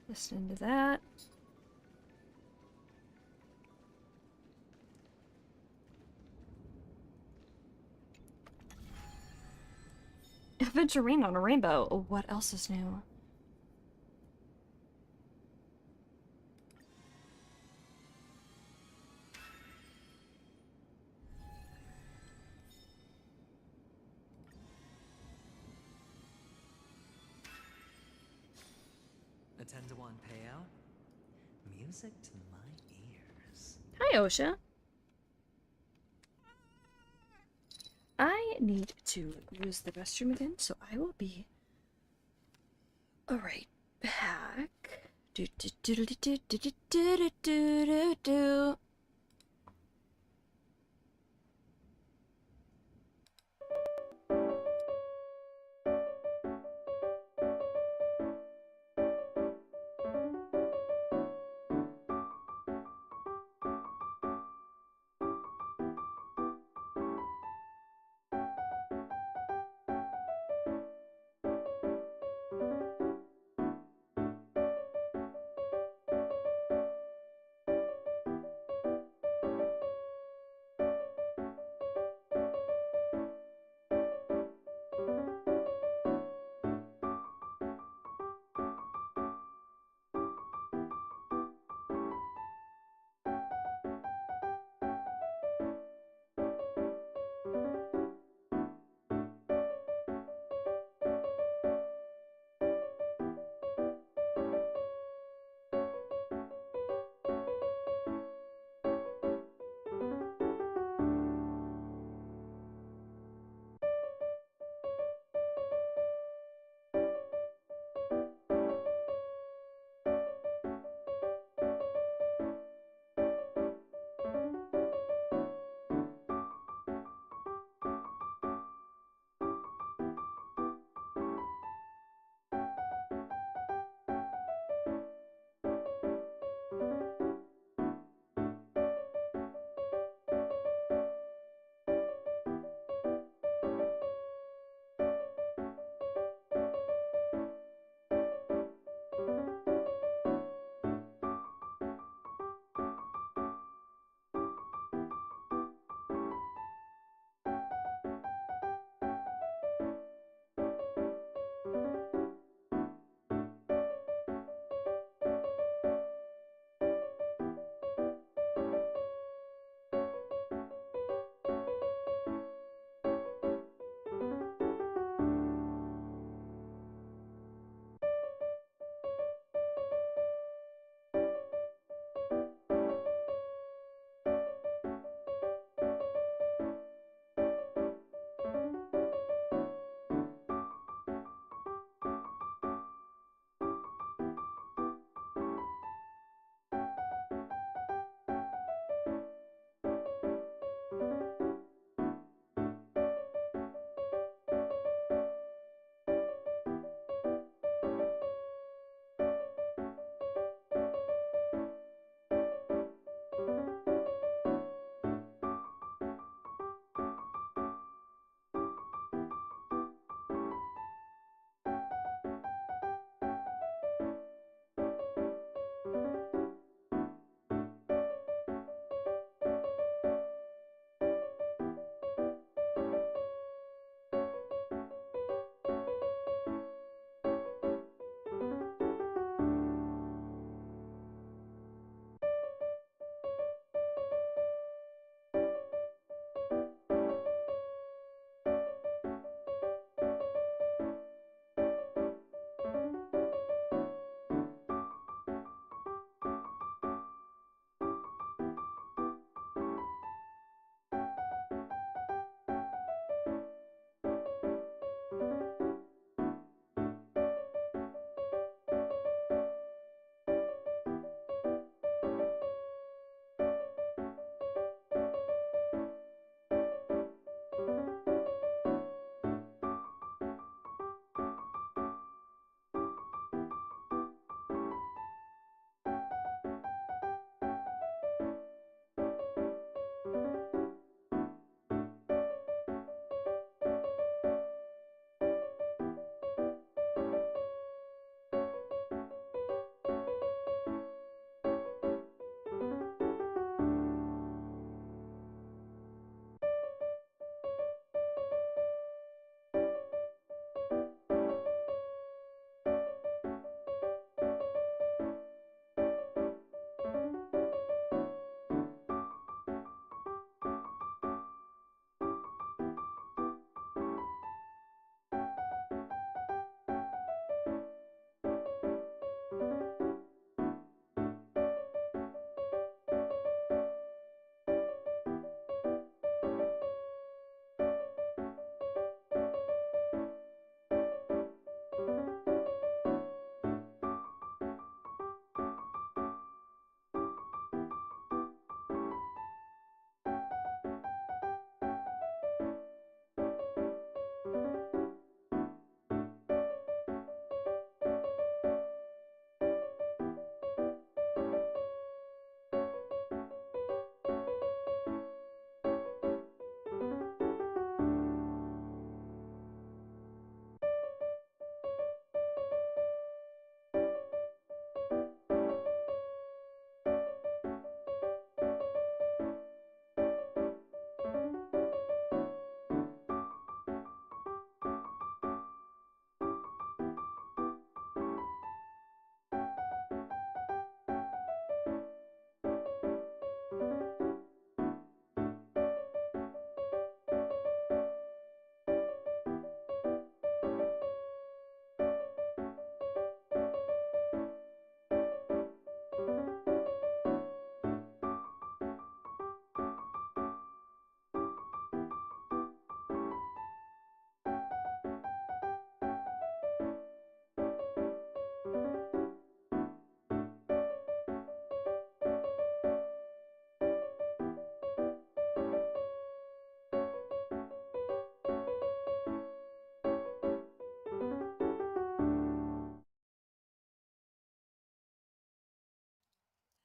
Listen to that. Aventurine on a rainbow. What else is new? A 10-to-1 payout? Music to my ears. Hi, Osha. I need to use the restroom again, so I will be right back. Do do do do do do do do do do do.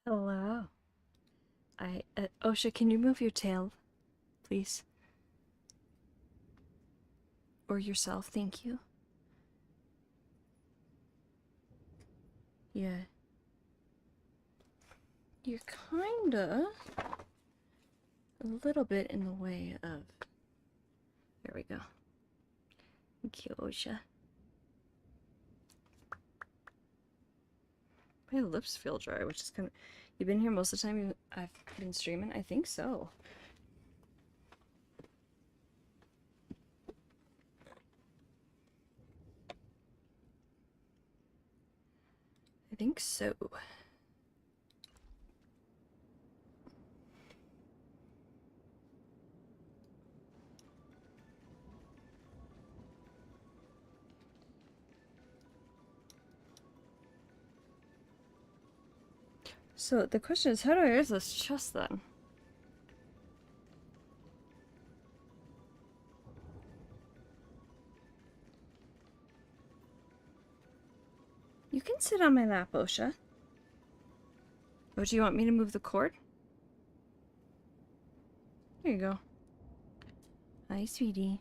Hello. Osha, can you move your tail, please? Or yourself, thank you. Yeah. You're kinda a little bit in the way of... There we go. Thank you, Osha. My lips feel dry, which is kind of... You've been here most of the time I've been streaming? I think so. I think so. So the question is, how do I raise this chest then? You can sit on my lap, Osha. Or do you want me to move the cord? There you go. Hi, sweetie.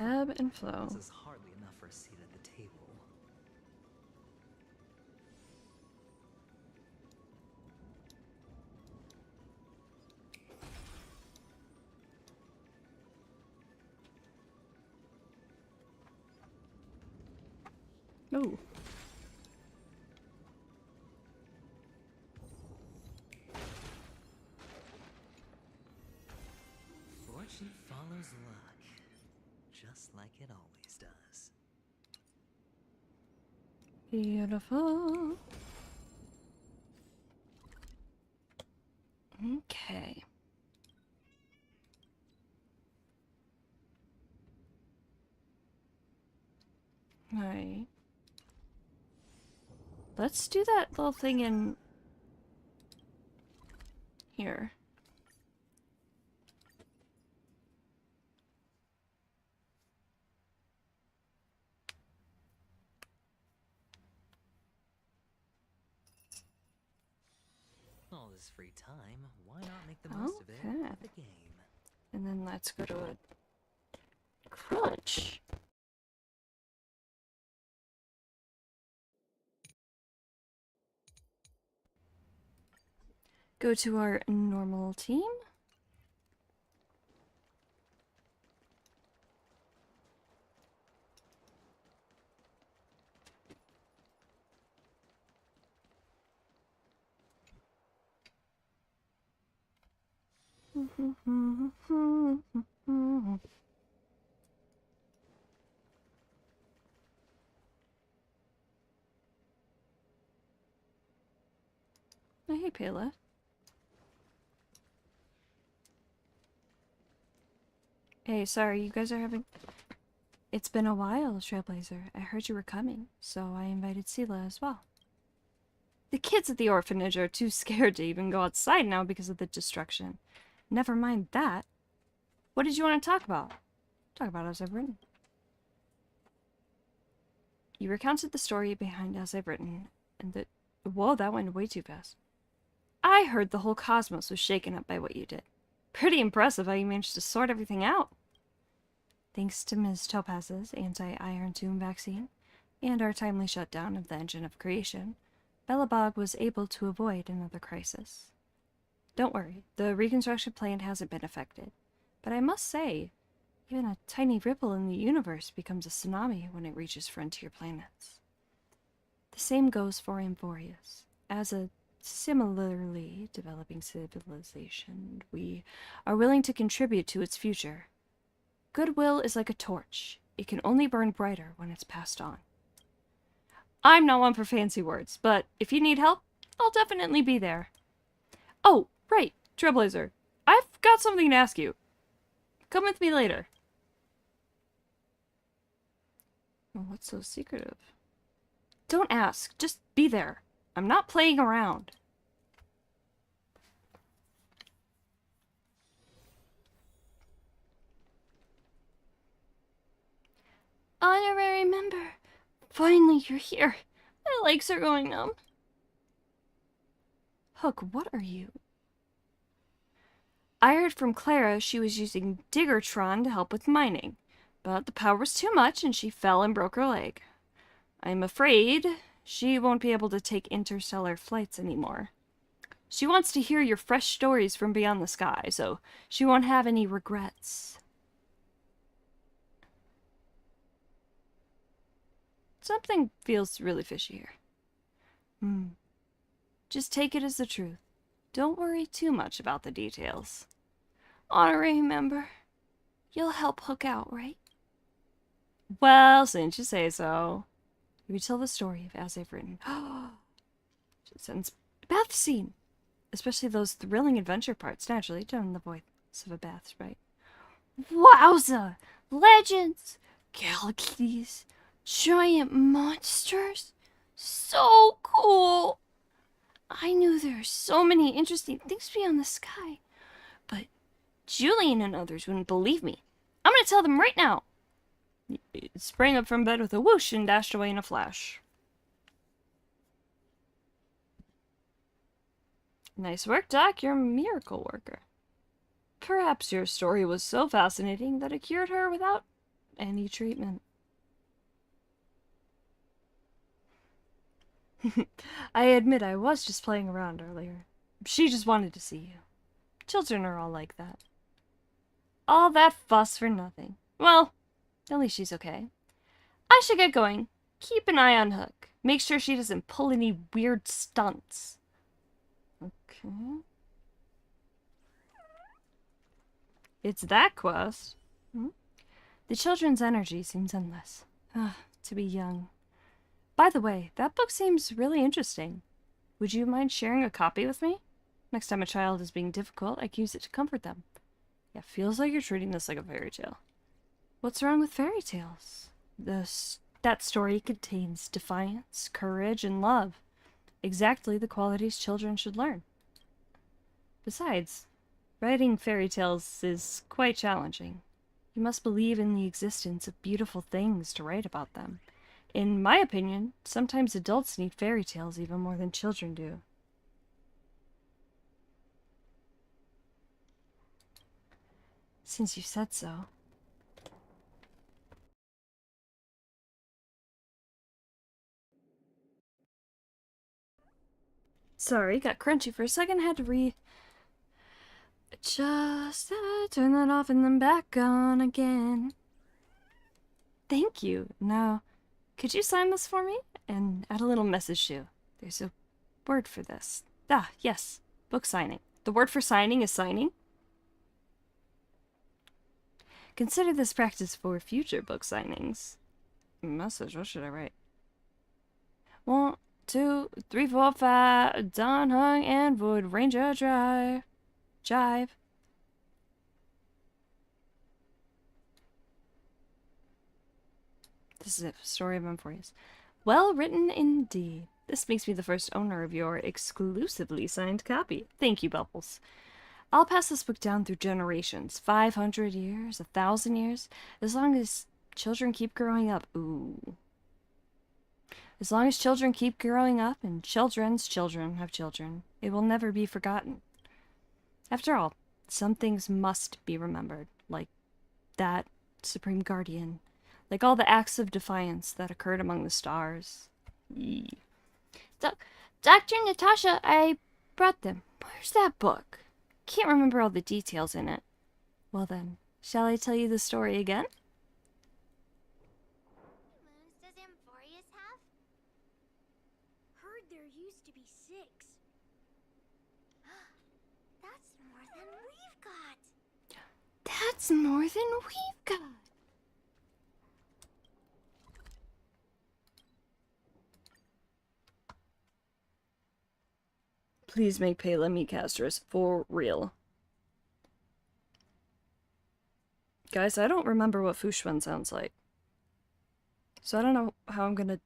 Ebb and flow. This is hardly enough for a seat at the table. Oh. Fortune follows luck, just like it always does. Beautiful. Okay. Alright. Let's do that little thing in here. All this free time, why not make the most of it with the game? And then let's go to a crunch. Go to our normal team. Oh, hey, Pela. Hey, sorry, you guys are having... It's been a while, Trailblazer. I heard you were coming, so I invited Sela as well. The kids at the orphanage are too scared to even go outside now because of the destruction. Never mind that. What did you want to talk about? Talk about As I've Written. You recounted the story behind As I've Written, and the... Whoa, that went way too fast. I heard the whole cosmos was shaken up by what you did. Pretty impressive how you managed to sort everything out. Thanks to Ms. Topaz's anti-iron tomb vaccine, and our timely shutdown of the engine of creation, Belobog was able to avoid another crisis. Don't worry, the reconstruction plan hasn't been affected. But I must say, even a tiny ripple in the universe becomes a tsunami when it reaches frontier planets. The same goes for Amphorius. As a similarly developing civilization, we are willing to contribute to its future. Goodwill is like a torch. It can only burn brighter when it's passed on. I'm not one for fancy words, but if you need help, I'll definitely be there. Oh, right, Trailblazer. I've got something to ask you. Come with me later. Well, what's so secretive? Don't ask, just be there. I'm not playing around. Honorary member. Finally, you're here. My legs are going numb. Hook, what are you? I heard from Clara she was using Diggertron to help with mining, but the power was too much and she fell and broke her leg. I'm afraid she won't be able to take interstellar flights anymore. She wants to hear your fresh stories from beyond the sky, so she won't have any regrets. Something feels really fishy here. Just take it as the truth. Don't worry too much about the details. Honorary member, you'll help Hook out, right? Well, since you say so. You tell the story of as I've written. Since bath scene. Especially those thrilling adventure parts, naturally, done in the voice of a bath, right? Wowza! Legends! Galaxies! Giant monsters! So cool! I knew there are so many interesting things beyond the sky, but Julian and others wouldn't believe me. I'm gonna tell them right now! It sprang up from bed with a whoosh and dashed away in a flash. Nice work, Doc. You're a miracle worker. Perhaps your story was so fascinating that it cured her without any treatment. I admit I was just playing around earlier. She just wanted to see you. Children are all like that. All that fuss for nothing. Well, at least she's okay. I should get going. Keep an eye on Hook. Make sure she doesn't pull any weird stunts. Okay. It's that quest. The children's energy seems endless. To be young. By the way, that book seems really interesting. Would you mind sharing a copy with me? Next time a child is being difficult, I can use it to comfort them. Yeah, feels like you're treating this like a fairy tale. What's wrong with fairy tales? That story contains defiance, courage, and love. Exactly the qualities children should learn. Besides, writing fairy tales is quite challenging. You must believe in the existence of beautiful things to write about them. In my opinion, sometimes adults need fairy tales even more than children do. Since you said so. Sorry, got crunchy for a second, had to Just turn that off and then back on again. Thank you. Now, could you sign this for me? And add a little message too. There's a word for this. Ah, yes. Book signing. The word for signing is signing? Consider this practice for future book signings. Message, what should I write? 1, 2, 3, 4, 5. Don Hung and Wood Ranger Drive. Jive. This is a story of Emporius. Well written indeed. This makes me the first owner of your exclusively signed copy. Thank you, Bubbles. I'll pass this book down through generations. 500 years, 1,000 years. As long as children keep growing up. Ooh. As long as children keep growing up and children's children have children, it will never be forgotten. After all, some things must be remembered, like that Supreme Guardian, like all the acts of defiance that occurred among the stars. Dr. Natasha, I brought them. Where's that book? Can't remember all the details in it. Well then, shall I tell you the story again? Moons does Amphorius have? Heard there used to be 6. That's more than we've got. Please make Pela meet Castris for real. Guys, I don't remember what Fushuen sounds like. So I don't know how I'm gonna...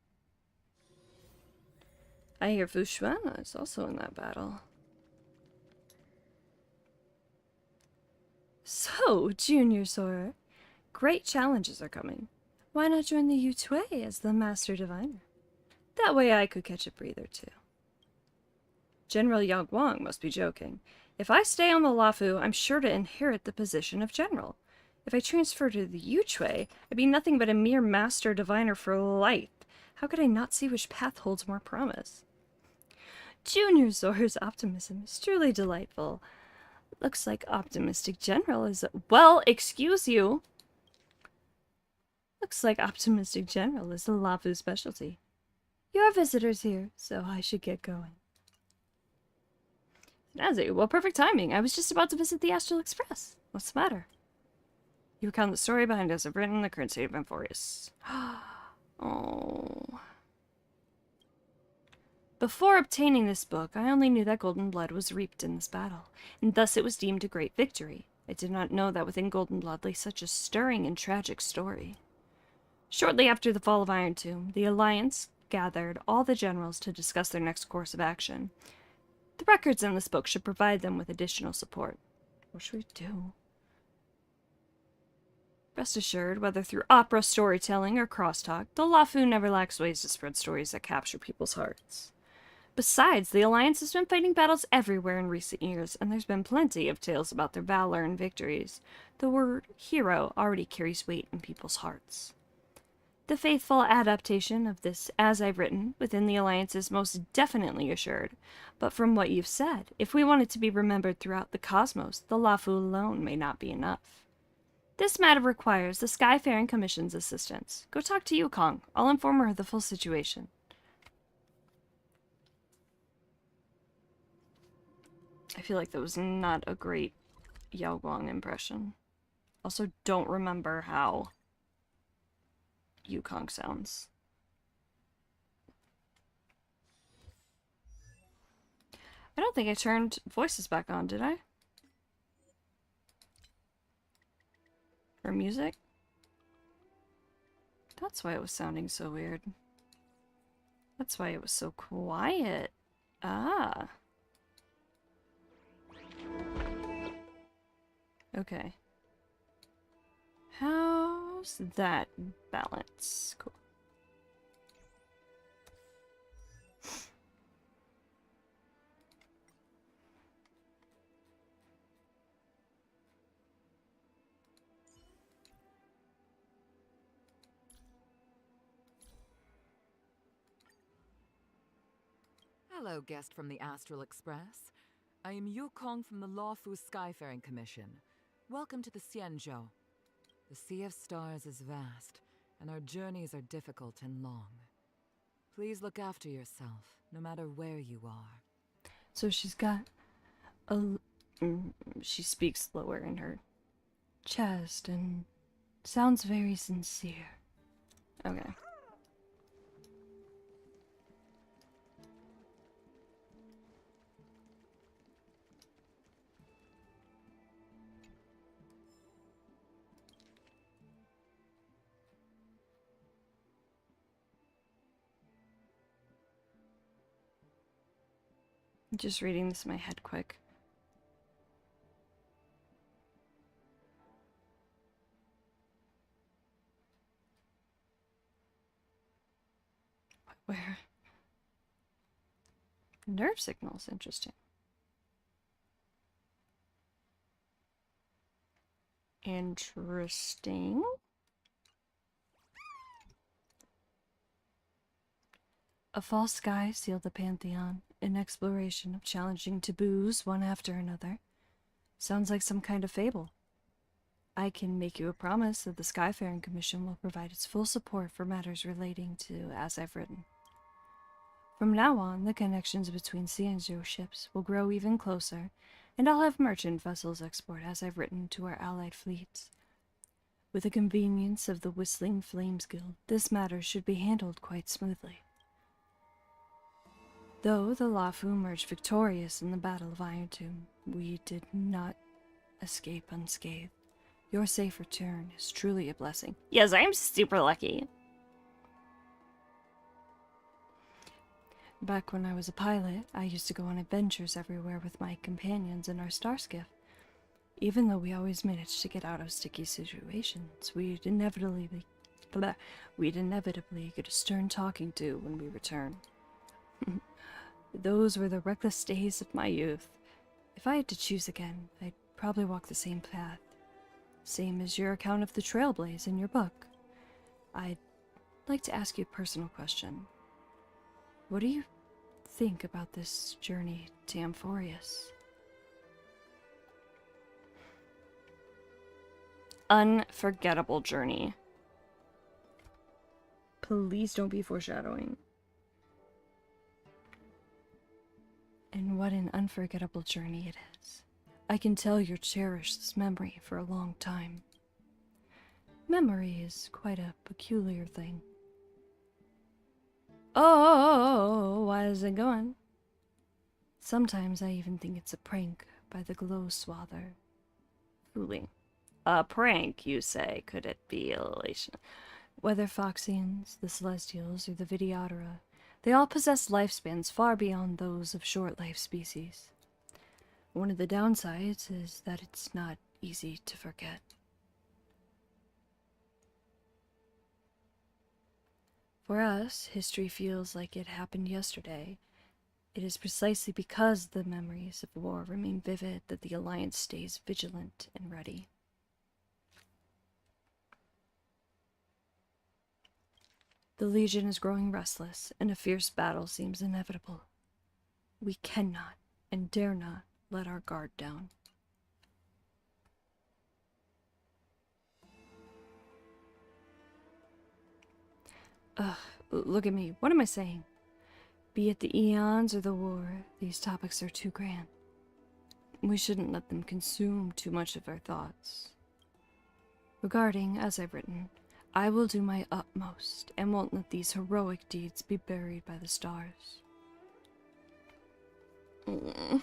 I hear Fushuen is also in that battle. So, Junior Sora, great challenges are coming. Why not join the Yutui as the Master Diviner? That way I could catch a breather too. General Yagwang must be joking. If I stay on the Lafu, I'm sure to inherit the position of general. If I transfer to the Yutui, I'd be nothing but a mere Master Diviner for life. How could I not see which path holds more promise? Junior Sora's optimism is truly delightful. Looks like Optimistic General is... Well, excuse you! Looks like Optimistic General is the Lafu specialty. Your visitor's here, so I should get going. Nazi, well, perfect timing. I was just about to visit the Astral Express. What's the matter? You recount the story behind us. I've written the current state of Amphorius. Oh... Before obtaining this book, I only knew that golden blood was reaped in this battle, and thus it was deemed a great victory. I did not know that within golden blood lay such a stirring and tragic story. Shortly after the fall of Iron Tomb, the Alliance gathered all the generals to discuss their next course of action. The records in this book should provide them with additional support. What should we do? Rest assured, whether through opera storytelling or crosstalk, the Lafu never lacks ways to spread stories that capture people's hearts. Besides, the Alliance has been fighting battles everywhere in recent years, and there's been plenty of tales about their valor and victories. The word hero already carries weight in people's hearts. The faithful adaptation of this as I've written within the Alliance is most definitely assured, but from what you've said, if we want it to be remembered throughout the cosmos, the Lafu alone may not be enough. This matter requires the Skyfaring Commission's assistance. Go talk to Yukong. I'll inform her of the full situation. I feel like that was not a great Yao Guang impression. Also, don't remember how Yukong sounds. I don't think I turned voices back on, did I? Or music? That's why it was sounding so weird. That's why it was so quiet. Ah. Okay. How's that balance? Cool. Hello, guest from the Astral Express. I am Yukong from the Lawfu Skyfaring Commission. Welcome to the Xianzhou. The Sea of Stars is vast, and our journeys are difficult and long. Please look after yourself, no matter where you are. So she's got a... she speaks lower in her chest and sounds very sincere. Okay. Just reading this in my head quick. Where? Nerve signals, interesting. Interesting. A false sky sealed the Pantheon, an exploration of challenging taboos one after another. Sounds like some kind of fable. I can make you a promise that the Skyfaring Commission will provide its full support for matters relating to As I've Written. From now on, the connections between Xianzhou ships will grow even closer, and I'll have merchant vessels export as I've written to our allied fleets. With the convenience of the Whistling Flames Guild, this matter should be handled quite smoothly. Though the Lafu emerged victorious in the Battle of Iron Tomb, we did not escape unscathed. Your safe return is truly a blessing. Yes, I'm super lucky. Back when I was a pilot, I used to go on adventures everywhere with my companions in our star skiff. Even though we always managed to get out of sticky situations, we'd inevitably get a stern talking to when we returned. Those were the reckless days of my youth. If I had to choose again, I'd probably walk the same path. Same as your account of the Trailblaze in your book. I'd like to ask you a personal question. What do you think about this journey to Amphorius? Unforgettable journey. Please don't be foreshadowing. And what an unforgettable journey it is. I can tell you'll cherish this memory for a long time. Memory is quite a peculiar thing. Oh, why is it going? Sometimes I even think it's a prank by the Glow Swather. Fooling. A prank, you say? Could it be a relation? Whether Foxians, the Celestials, or the Vidyadhara, they all possess lifespans far beyond those of short-life species. One of the downsides is that it's not easy to forget. For us, history feels like it happened yesterday. It is precisely because the memories of war remain vivid that the Alliance stays vigilant and ready. The Legion is growing restless, and a fierce battle seems inevitable. We cannot and dare not let our guard down. Ugh, look at me. What am I saying? Be it the eons or the war, these topics are too grand. We shouldn't let them consume too much of our thoughts. Regarding, as I've written, I will do my utmost and won't let these heroic deeds be buried by the stars. Mm.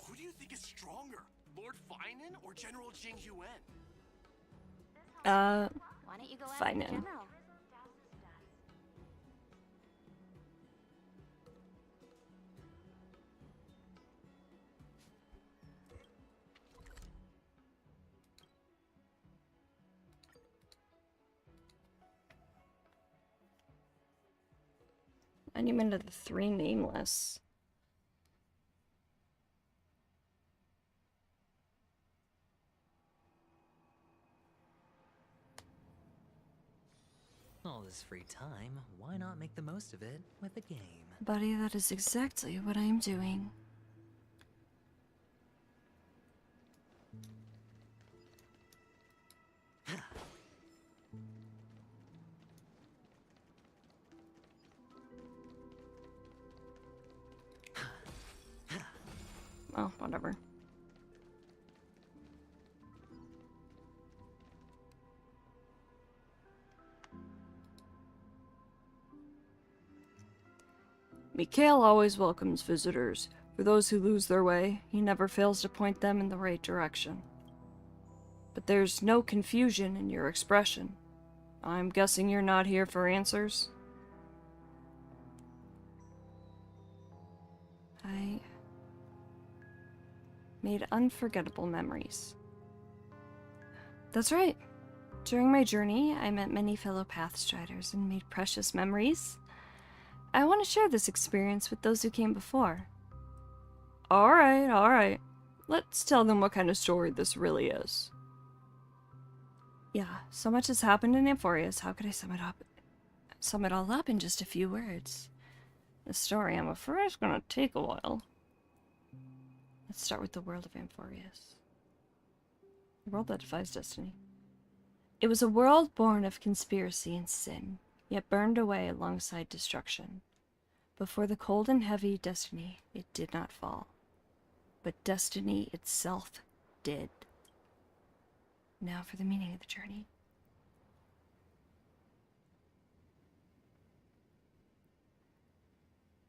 Who do you think is stronger, Lord Finan or General Jing Yuan? Why don't you go ask the Finan. general? Monument of the Three Nameless. All this free time, why not make the most of it with a game? Buddy, that is exactly what I'm doing. Oh, whatever. Mikhail always welcomes visitors. For those who lose their way, he never fails to point them in the right direction. But there's no confusion in your expression. I'm guessing you're not here for answers? I made unforgettable memories. That's right. During my journey, I met many fellow Pathstriders and made precious memories. I want to share this experience with those who came before. Alright. Let's tell them what kind of story this really is. Yeah, so much has happened in Amphorius. How could I sum it all up in just a few words? The story, I'm afraid, is gonna take a while. Let's start with the world of Amphorius. The world that defies destiny. It was a world born of conspiracy and sin, yet burned away alongside destruction. Before the cold and heavy destiny, it did not fall. But destiny itself did. Now for the meaning of the journey.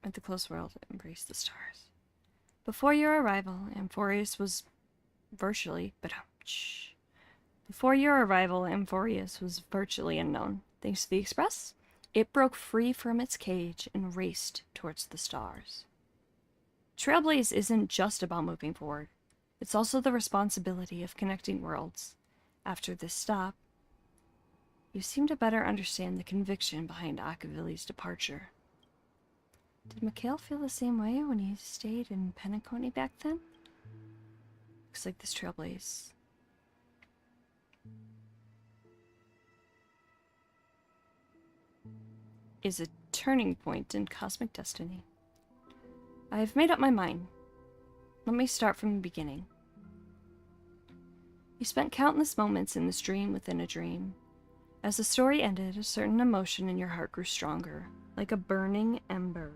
At the close world, embrace the stars. Before your arrival, Amphorius was virtually, Before your arrival, Amphorius was virtually unknown. Thanks to the Express, it broke free from its cage and raced towards the stars. Trailblaze isn't just about moving forward. It's also the responsibility of connecting worlds. After this stop, you seem to better understand the conviction behind Akavili's departure. Did Mikhail feel the same way when he stayed in Penacony back then? Looks like this Trailblaze is a turning point in cosmic destiny. I have made up my mind. Let me start from the beginning. You spent countless moments in this dream within a dream. As the story ended, a certain emotion in your heart grew stronger, like a burning ember.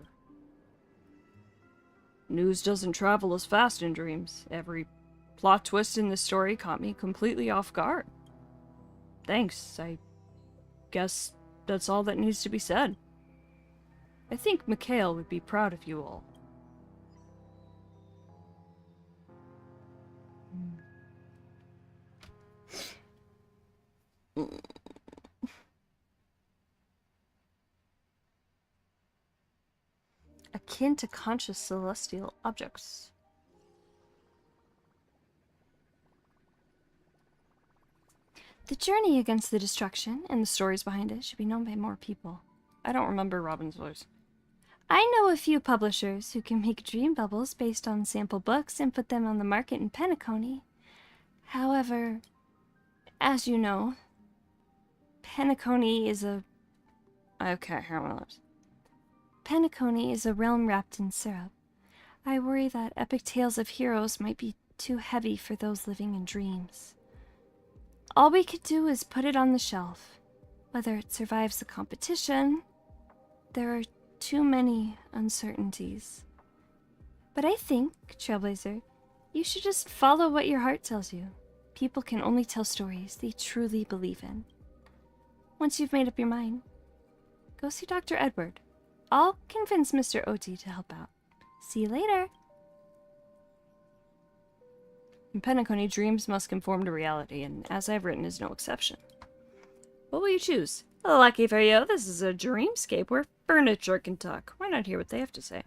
News doesn't travel as fast in dreams. Every plot twist in this story caught me completely off guard. Thanks, I guess that's all that needs to be said. I think Mikhail would be proud of you all. Akin to conscious celestial objects. The journey against the destruction and the stories behind it should be known by more people. I don't remember Robin's voice. I know a few publishers who can make dream bubbles based on sample books and put them on the market in Penacony. However, as you know, Penacony is a... I can't hear my lips. Penacony is a realm wrapped in syrup. I worry that epic tales of heroes might be too heavy for those living in dreams. All we could do is put it on the shelf. Whether it survives the competition, there are too many uncertainties. But I think, Trailblazer, you should just follow what your heart tells you. People can only tell stories they truly believe in. Once you've made up your mind, go see Dr. Edward. I'll convince Mr. Oti to help out. See you later. In Penacony, dreams must conform to reality, and as I've written is no exception. What will you choose? Lucky for you, this is a dreamscape where furniture can talk. Why not hear what they have to say?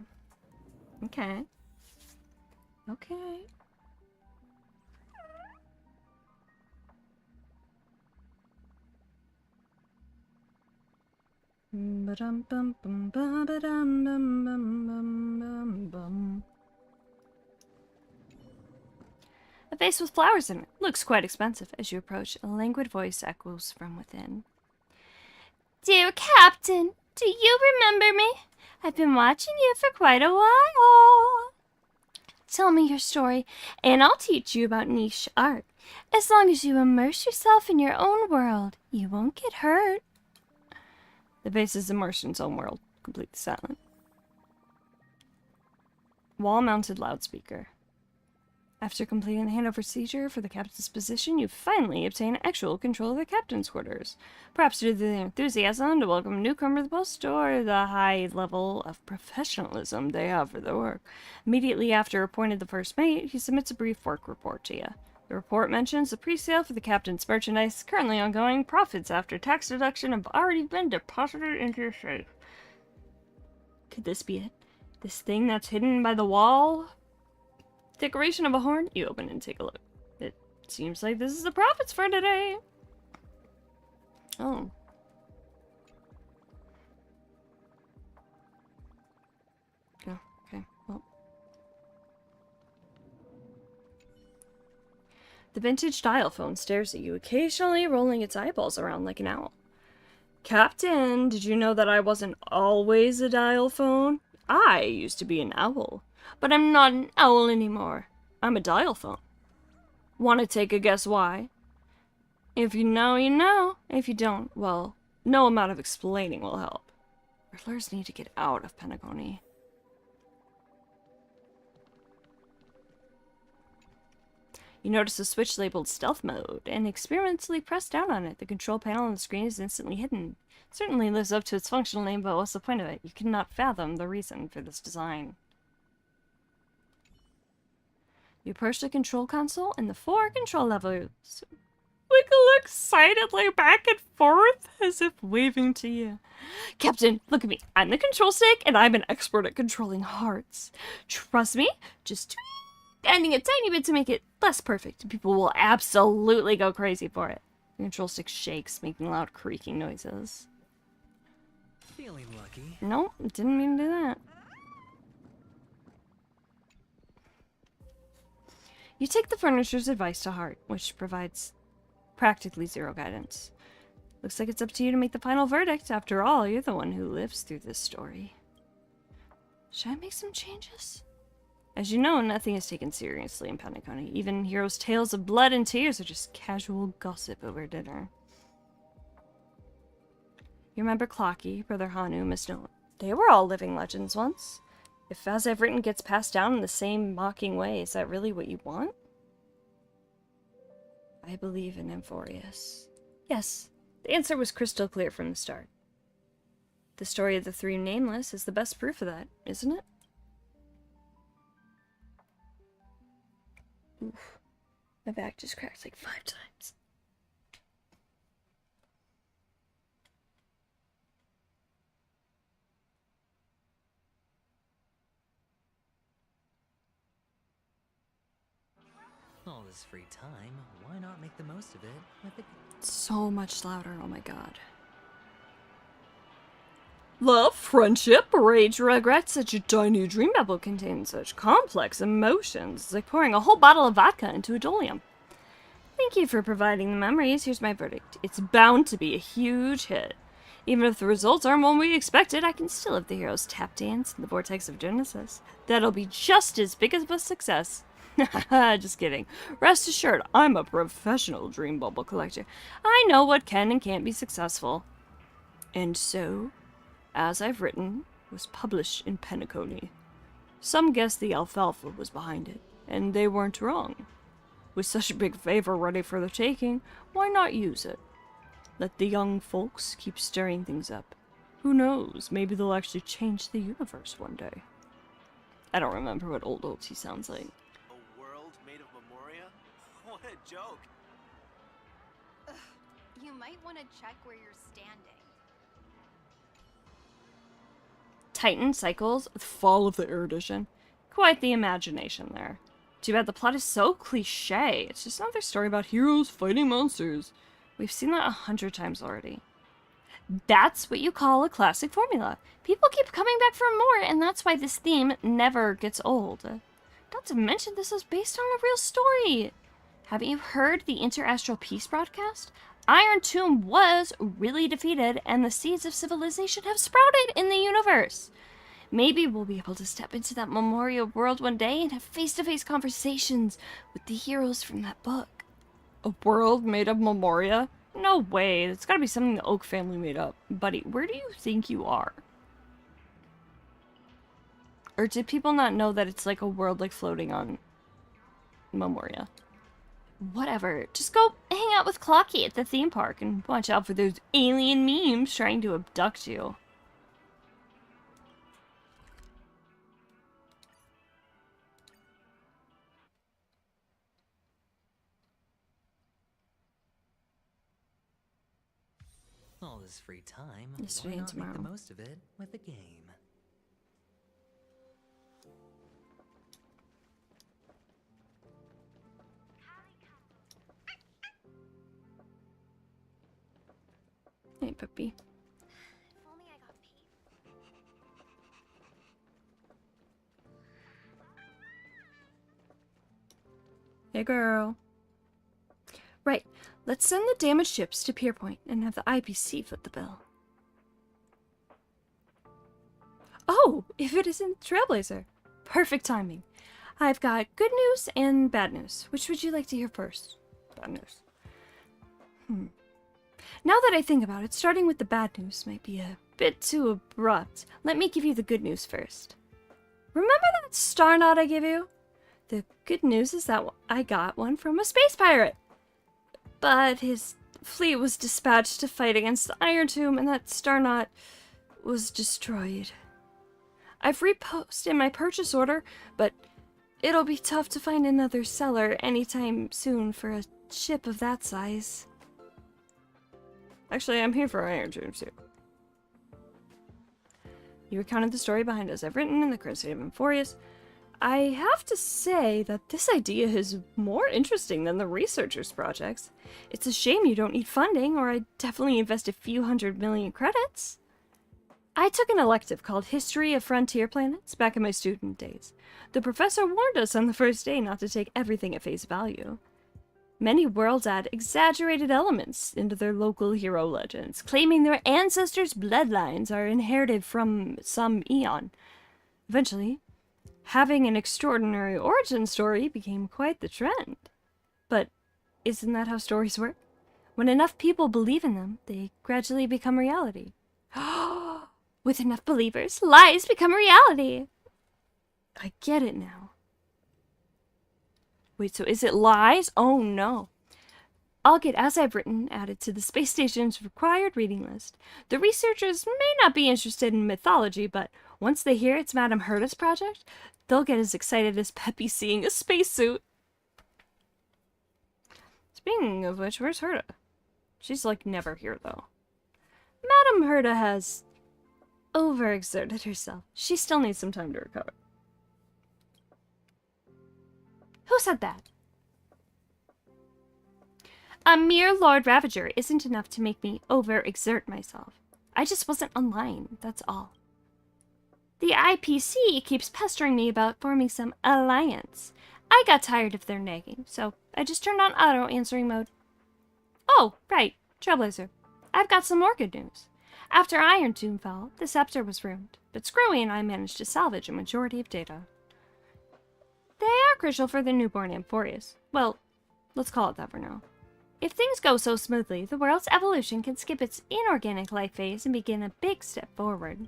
Okay. Okay. A vase with flowers in it. Looks quite expensive. As you approach, a languid voice echoes from within. Dear Captain, do you remember me? I've been watching you for quite a while. Tell me your story, and I'll teach you about niche art. As long as you immerse yourself in your own world, you won't get hurt. The vase is immersed in its own world, completely silent. Wall-mounted loudspeaker. After completing the handover procedure for the captain's position, you finally obtain actual control of the captain's quarters. Perhaps due to the enthusiasm to welcome a newcomer to the post or the high level of professionalism they have for their work. Immediately after appointed the first mate, he submits a brief work report to you. The report mentions the pre-sale for the captain's merchandise currently ongoing. Profits after tax deduction have already been deposited into your safe. Could this be it? This thing that's hidden by the wall? Decoration of a horn? You open and take a look. It seems like this is the profits for today. Oh. Oh, okay. Well. The vintage dial phone stares at you, occasionally rolling its eyeballs around like an owl. Captain, did you know that I wasn't always a dial phone? I used to be an owl. But I'm not an owl anymore. I'm a dial phone. Want to take a guess why? If you know, you know. If you don't, well, no amount of explaining will help. Riddlers need to get out of Penacony. You notice a switch labeled Stealth Mode, and experimentally press down on it. The control panel on the screen is instantly hidden. It certainly lives up to its functional name, but what's the point of it? You cannot fathom the reason for this design. You approach the control console, and the 4 control levels wiggle excitedly back and forth, as if waving to you. Captain, look at me. I'm the control stick, and I'm an expert at controlling hearts. Trust me, just adding a tiny bit to make it less perfect. People will absolutely go crazy for it. The control stick shakes, making loud creaking noises. Feeling lucky. Nope, didn't mean to do that. You take the furniture's advice to heart, which provides practically zero guidance. Looks like it's up to you to make the final verdict. After all, you're the one who lives through this story. Should I make some changes? As you know, nothing is taken seriously in Penacony. Even heroes' tales of blood and tears are just casual gossip over dinner. You remember Clocky, Brother Hanu, Miss Nolan? They were all living legends once. If as I've written gets passed down in the same mocking way, is that really what you want? I believe in Amphorius. Yes, the answer was crystal clear from the start. The story of the 3 Nameless is the best proof of that, isn't it? Oof. My back just cracked like 5 times. All this free time, why not make the most of it with the... So much louder, oh my god. Love, friendship, rage, regret, such a tiny dream apple contains such complex emotions. It's like pouring a whole bottle of vodka into a dolium. Thank you for providing the memories. Here's my verdict. It's bound to be a huge hit. Even if the results aren't what we expected, I can still have the heroes tap dance in the vortex of Genesis. That'll be just as big of a success. Just kidding. Rest assured, I'm a professional dream bubble collector. I know what can and can't be successful. And so, as I've written, was published in Penacony. Some guess the alfalfa was behind it, and they weren't wrong. With such a big favor ready for the taking, why not use it? Let the young folks keep stirring things up. Who knows, maybe they'll actually change the universe one day. I don't remember what old Oatsy sounds like. A world made of Memoria? What a joke! Ugh, you might want to check where you're standing. Titan Cycles, Fall of the Erudition. Quite the imagination there. Too bad the plot is so cliche. It's just another story about heroes fighting monsters. We've seen that 100 times already. That's what you call a classic formula. People keep coming back for more, and that's why this theme never gets old. Not to mention, this is based on a real story. Haven't you heard the Interastral Peace broadcast? Iron Tomb was really defeated, and the seeds of civilization have sprouted in the universe. Maybe we'll be able to step into that Memoria world one day and have face-to-face conversations with the heroes from that book. A world made of Memoria? No way, it's gotta be something the Oak family made up. Buddy, where do you think you are? Or did people not know that it's like a world like floating on Memoria? Whatever, just go hang out with Clocky at the theme park and watch out for those alien memes trying to abduct you. All this free time, Yesterday why and not make the tomorrow. most of it with a game? Hey, puppy. If only I got paid. Hey, girl. Right, let's send the damaged ships to Pierpoint and have the IPC foot the bill. Oh, if it isn't Trailblazer. Perfect timing. I've got good news and bad news. Which would you like to hear first? Bad news. Now that I think about it, starting with the bad news might be a bit too abrupt. Let me give you the good news first. Remember that star knot I gave you? The good news is that I got one from a space pirate. But his fleet was dispatched to fight against the Iron Tomb, and that star knot was destroyed. I've reposted my purchase order, but it'll be tough to find another seller anytime soon for a ship of that size. Actually, I'm here for Iron Tomb too. You recounted the story behind as I've written in the current state of Emphorius. I have to say that this idea is more interesting than the researchers' projects. It's a shame you don't need funding, or I'd definitely invest a few 100 million credits. I took an elective called History of Frontier Planets back in my student days. The professor warned us on the first day not to take everything at face value. Many worlds add exaggerated elements into their local hero legends, claiming their ancestors' bloodlines are inherited from some eon. Eventually, having an extraordinary origin story became quite the trend. But isn't that how stories work? When enough people believe in them, they gradually become reality. With enough believers, lies become reality. I get it now. Wait, so is it lies? Oh no. I'll get As I've Written added to the space station's required reading list. The researchers may not be interested in mythology, but once they hear it's Madame Herta's project, they'll get as excited as Peppy seeing a spacesuit. Speaking of which, where's Herta? She's like never here though. Madame Herta has overexerted herself. She still needs some time to recover. Who said that? A mere Lord Ravager isn't enough to make me overexert myself. I just wasn't online, that's all. The IPC keeps pestering me about forming some alliance. I got tired of their nagging, so I just turned on auto answering mode. Oh, right, Trailblazer. I've got some more good news. After Iron Tomb fell, the scepter was ruined, but Screwy and I managed to salvage a majority of data. They are crucial for the newborn Amphorius. Well, let's call it that for now. If things go so smoothly, the world's evolution can skip its inorganic life phase and begin a big step forward.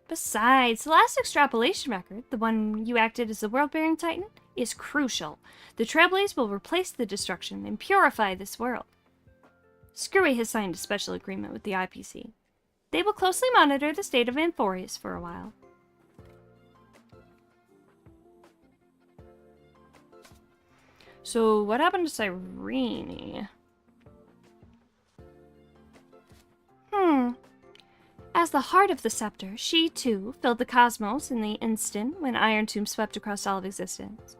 Besides, the last extrapolation record, the one you acted as the world-bearing Titan, is crucial. The Trailblaze will replace the destruction and purify this world. Screwy has signed a special agreement with the IPC. They will closely monitor the state of Amphorius for a while. So, what happened to Cyrene? As the heart of the scepter, she, too, filled the cosmos in the instant when Iron Tomb swept across all of existence.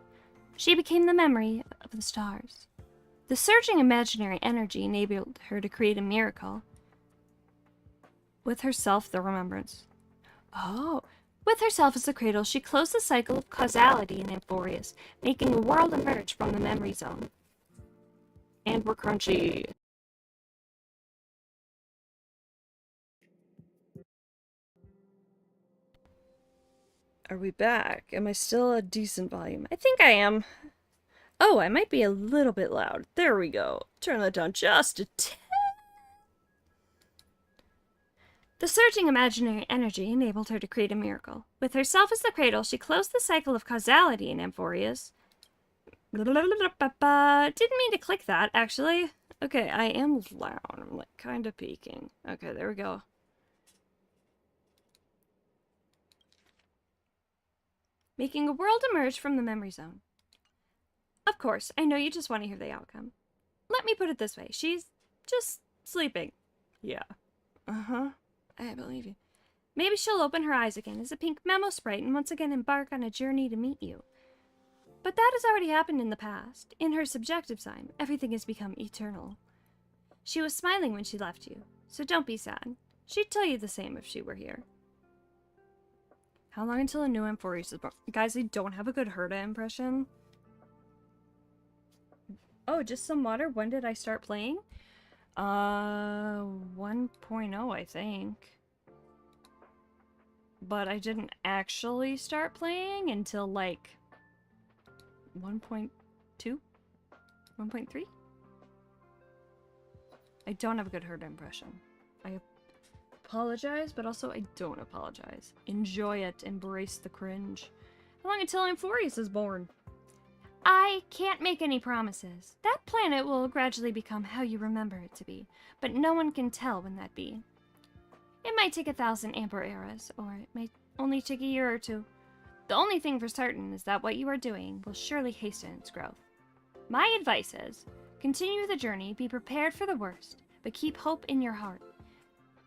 She became the memory of the stars. The surging imaginary energy enabled her to create a miracle. With herself, the remembrance. Oh, with herself as the cradle, she closed the cycle of causality in Amphorius, making a world emerge from the memory zone. And we're crunchy. Are we back? Am I still a decent volume? I think I am. Oh, I might be a little bit loud. There we go. Turn that down just a tad. The surging imaginary energy enabled her to create a miracle. With herself as the cradle, she closed the cycle of causality in Amphorius. Didn't mean to click that, actually. Okay, I am loud. I'm like kind of peeking. Okay, there we go. Making a world emerge from the memory zone. Of course, I know you just want to hear the outcome. Let me put it this way. She's just sleeping. Yeah. Uh-huh. I believe you. Maybe she'll open her eyes again as a pink memo sprite and once again embark on a journey to meet you. But that has already happened in the past. In her subjective time, everything has become eternal. She was smiling when she left you, so don't be sad. She'd tell you the same if she were here. How long until a new Amphorius is born? Guys, I don't have a good Herta impression. Oh, just some water? When did I start playing? 1.0, I think. But I didn't actually start playing until, like, 1.2? 1.3? I don't have a good Herta impression. I apologize, but also I don't apologize. Enjoy it. Embrace the cringe. How long until Amphorius is born? I can't make any promises. That planet will gradually become how you remember it to be, but no one can tell when that be. It might take 1,000 Amber eras, or it might only take a year or two. The only thing for certain is that what you are doing will surely hasten its growth. My advice is, continue the journey, be prepared for the worst, but keep hope in your heart.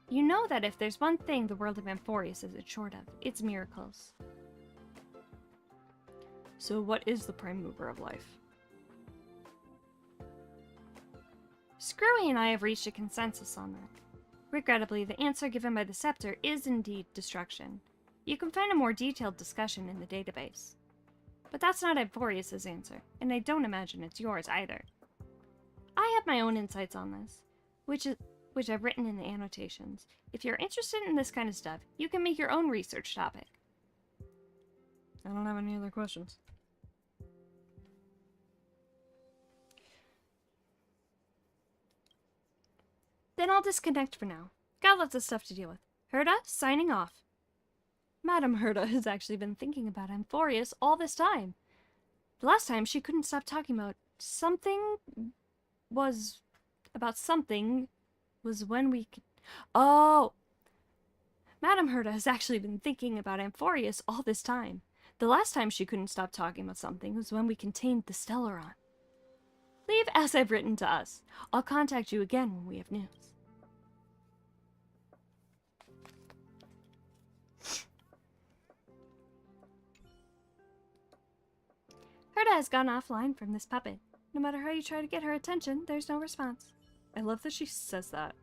You know that if there's one thing the world of Amphorius isn't short of, it's miracles. So what is the prime mover of life? Screwy and I have reached a consensus on that. Regrettably, the answer given by the scepter is indeed destruction. You can find a more detailed discussion in the database. But that's not Amphorius' answer, and I don't imagine it's yours either. I have my own insights on this, which I've written in the annotations. If you're interested in this kind of stuff, you can make your own research topic. I don't have any other questions. Then I'll disconnect for now. Got lots of stuff to deal with. Herta, signing off. Madame Herta has actually been thinking about Amphorius all this time. The last time she couldn't stop talking about something was when we could... Oh! Madame Herta has actually been thinking about Amphorius all this time. The last time she couldn't stop talking about something was when we contained the Stellaron. Leave as I've written to us. I'll contact you again when we have news. Herta has gone offline from this puppet. No matter how you try to get her attention, there's no response. I love that she says that.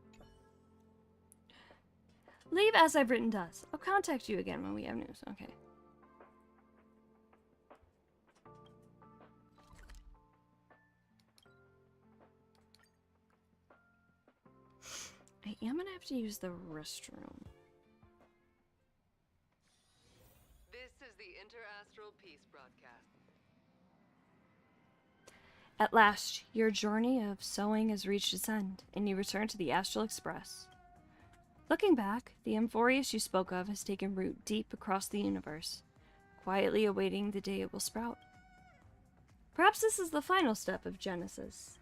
Leave as I've written to us. I'll contact you again when we have news. Okay. I am gonna have to use the restroom. This is the Interastral Peace broadcast. At last, your journey of sowing has reached its end, and you return to the Astral Express. Looking back, the Amphorius you spoke of has taken root deep across the universe, quietly awaiting the day it will sprout. Perhaps this is the final step of Genesis.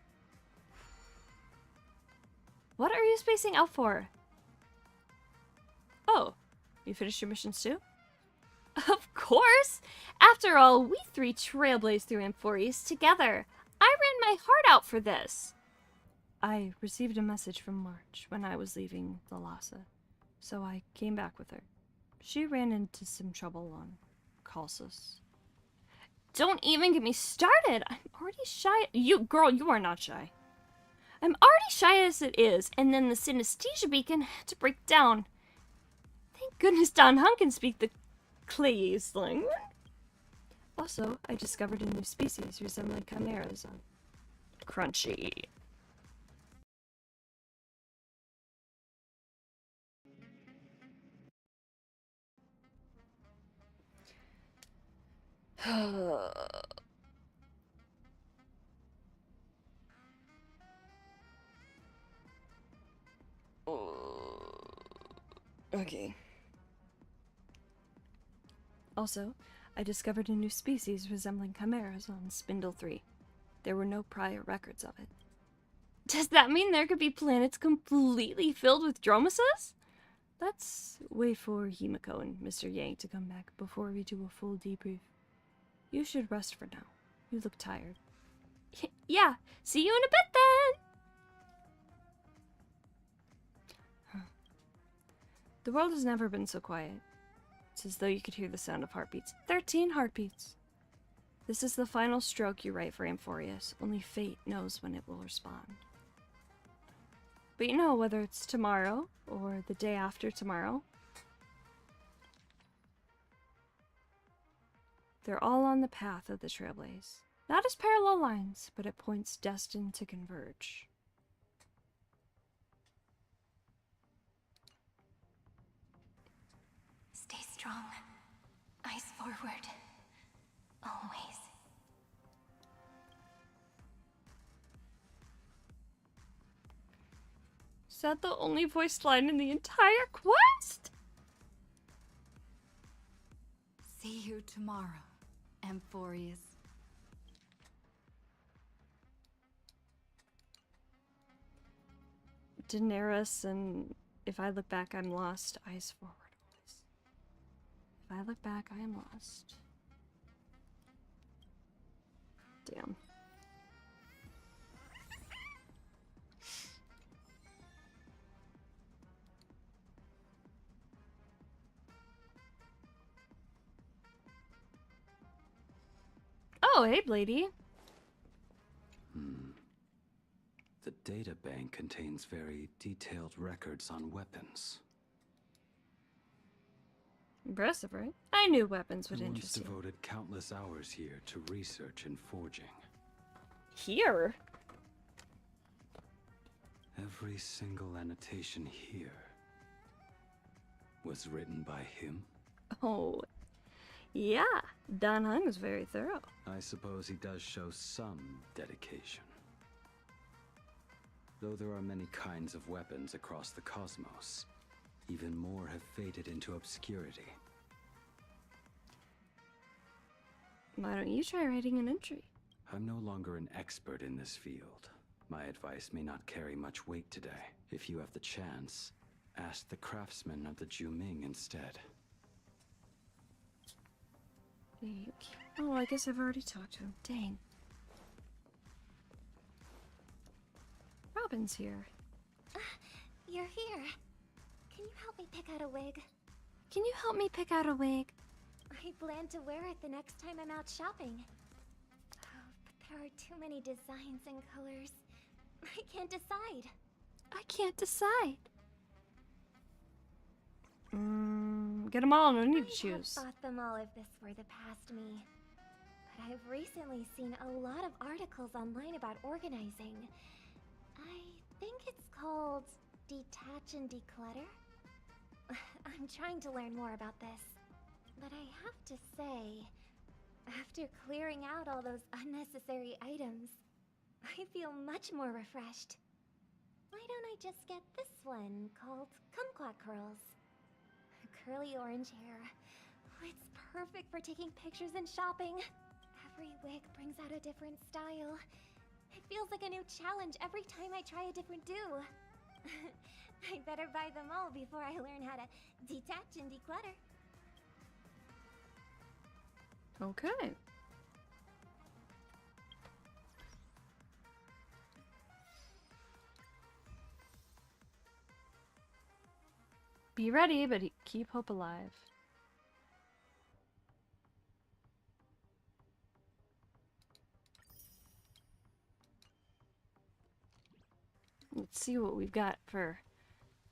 What are you spacing out for? Oh, you finished your missions too? Of course! After all, we three trailblazed through Amphorius together. I ran my heart out for this. I received a message from March when I was leaving Thalassa, so I came back with her. She ran into some trouble on Calsus. Don't even get me started! I'm already shy. You are not shy. I'm already shy as it is, and then the synesthesia beacon had to break down. Thank goodness Don Hunt can speak the Clayese language. Also, I discovered a new species resembling chimeras on Crunchy. Okay. Also, I discovered a new species resembling chimeras on Spindle 3. There were no prior records of it. Does that mean there could be planets completely filled with Dromaeus? Let's wait for Himiko and Mr. Yang to come back before we do a full debrief. You should rest for now. You look tired. Yeah, see you in a bit then! The world has never been so quiet. It's as though you could hear the sound of heartbeats. 13 heartbeats! This is the final stroke you write for Amphorius. Only fate knows when it will respond. But you know, whether it's tomorrow or the day after tomorrow, they're all on the path of the Trailblaze. Not as parallel lines, but at points destined to converge. Stay strong. Eyes forward. Always. Is that the only voiced line in the entire quest? See you tomorrow, Amphorius. Daenerys and if I look back, I'm lost. Eyes forward, always. If I look back, I am lost. Damn. Oh, hey, Blady. The data bank contains very detailed records on weapons. Impressive, right? I knew weapons would I once interest you. devoted countless hours here to research and forging. Here? Every single annotation here was written by him. Oh, yeah. Dan Hung was very thorough. I suppose he does show some dedication. Though there are many kinds of weapons across the cosmos, even more have faded into obscurity. Why don't you try writing an entry? I'm no longer an expert in this field. My advice may not carry much weight today. If you have the chance, ask the craftsman of the Juming instead. Thank you. Oh, I guess I've already talked to him. Dang. Robin's here. You're here. Can you help me pick out a wig? Can you help me pick out a wig? I plan to wear it the next time I'm out shopping. Oh, but there are too many designs and colors. I can't decide. I can't decide. Get them all, no need to choose. I have thought them all if this were the past me. But I've recently seen a lot of articles online about organizing. I think it's called Detach and Declutter. I'm trying to learn more about this. But I have to say, after clearing out all those unnecessary items, I feel much more refreshed. Why don't I just get this one called Kumquat Curls? Curly orange hair. It's perfect for taking pictures and shopping. Every wig brings out a different style. It feels like a new challenge every time I try a different do. I better buy them all before I learn how to detach and declutter. Okay. Be ready, but keep hope alive. Let's see what we've got for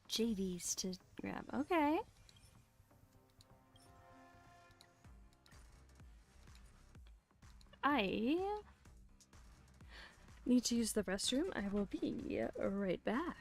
JDs to grab. Okay. I need to use the restroom. I will be right back.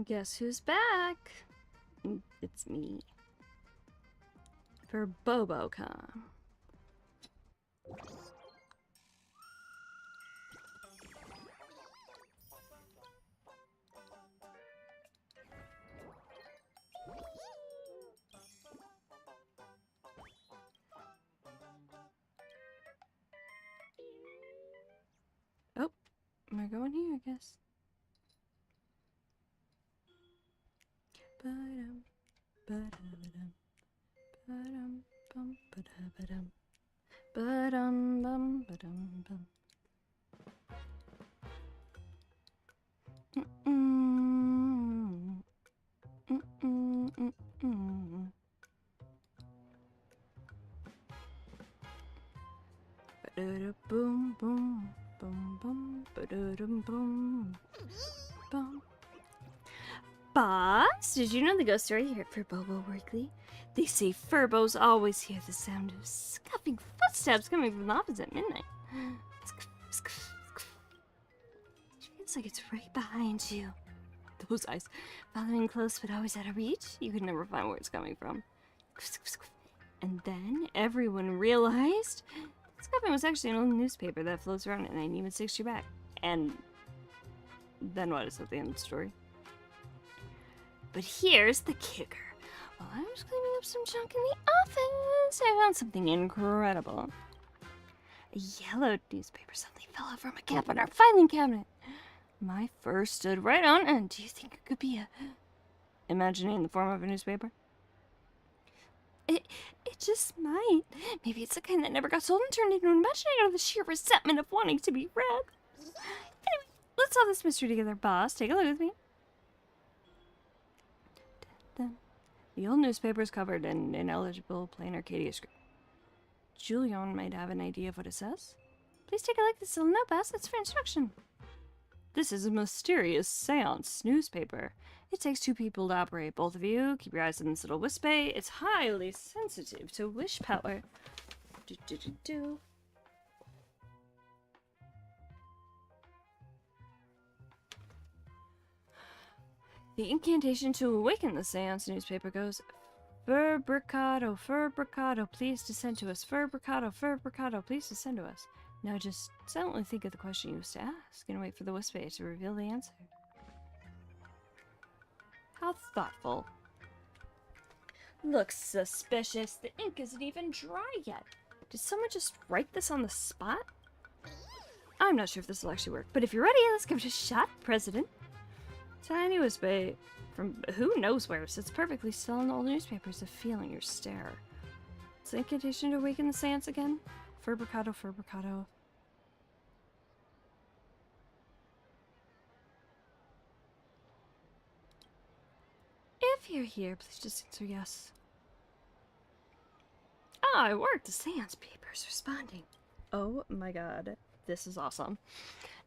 Guess who's back? It's me. For BoboCon. Oh, am I going here, I guess? Ba-dum, ba-da-ba-dum, ba-dum, bum, ba-da-ba-dum, ba-dum, bum, ba-dum, bum. Mm-mm. Mm-mm, mm-mm. Ba-da-da-boom, boom, boom, boom, ba-da-dum, boom, boom. Boss, did you know the ghost story here for Bobo Weekly? They say Furbos always hear the sound of scuffing footsteps coming from the opposite midnight. It feels like it's right behind you. Those eyes, following close but always out of reach, you could never find where it's coming from. And then everyone realized scuffing was actually an old newspaper that floats around at night and even sticks you back. And then what is at the end of the story? But here's the kicker. While I was cleaning up some junk in the office, I found something incredible. A yellow newspaper suddenly fell out from a gap in our filing cabinet. My fur stood right on end. Do you think it could be a... imagining in the form of a newspaper? It just might. Maybe it's the kind that never got sold and turned into an imagining out of the sheer resentment of wanting to be read. Anyway, let's solve this mystery together, boss. Take a look with me. The old newspaper is covered in ineligible plain Arcadia script. Julian might have an idea of what it says. Please take a look at this little note, boss. It's for instruction. This is a mysterious seance newspaper. It takes 2 people to operate. Both of you, keep your eyes on this little wispy. It's highly sensitive to wish power. Do-do-do-do. The incantation to awaken the seance newspaper goes, Furbricado, please descend to us. Furbricado, please descend to us. Now just silently think of the question you used to ask and wait for the wispy to reveal the answer. How thoughtful. Looks suspicious. The ink isn't even dry yet. Did someone just write this on the spot? I'm not sure if this will actually work, but if you're ready, let's give it a shot, President. Tiny wispy from who knows where sits perfectly still in the old newspapers, a feeling your stare. It's the incantation to awaken the seance again. Furbricado. If you're here, please just answer yes. Ah, it worked! The seance paper's responding. Oh my god, this is awesome.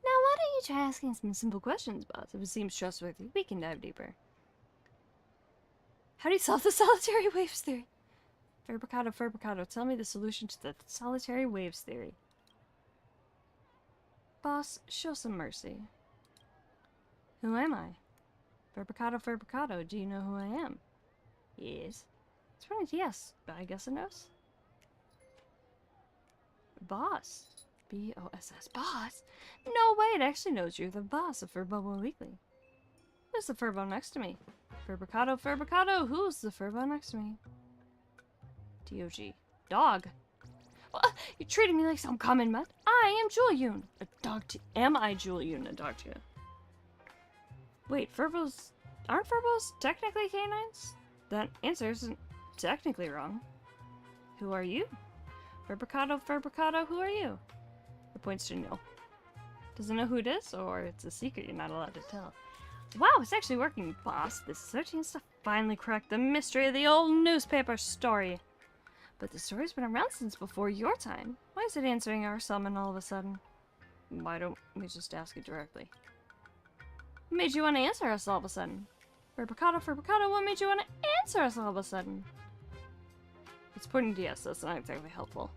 Now why don't you try asking some simple questions, boss? If it seems trustworthy, we can dive deeper. How do you solve the solitary waves theory? Furbricado, tell me the solution to the solitary waves theory. Boss, show some mercy. Who am I? Furbricado, do you know who I am? Yes. It's running to yes, but I guess it knows. Boss. B-O-S-S. Boss? No way, it actually knows you're the boss of Furbo Weekly. Who's the Furbo next to me? Furbricado, who's the Furbo next to me? D-O-G. Dog? Well, you're treating me like some common mutt. I am Julian. A dog to... Am I Julian, a dog to you? Wait, Furbos... Aren't Furbos technically canines? That answer isn't technically wrong. Who are you? Furbricado, who are you? It points to Neil. Does it know who it is, or it's a secret you're not allowed to tell? Wow, it's actually working, boss. This is our chance to finally crack the mystery of the old newspaper story. But the story's been around since before your time. Why is it answering our summon all of a sudden? Why don't we just ask it directly? What made you want to answer us all of a sudden? Furbricado, what made you want to answer us all of a sudden? It's pointing to yes, that's not exactly helpful.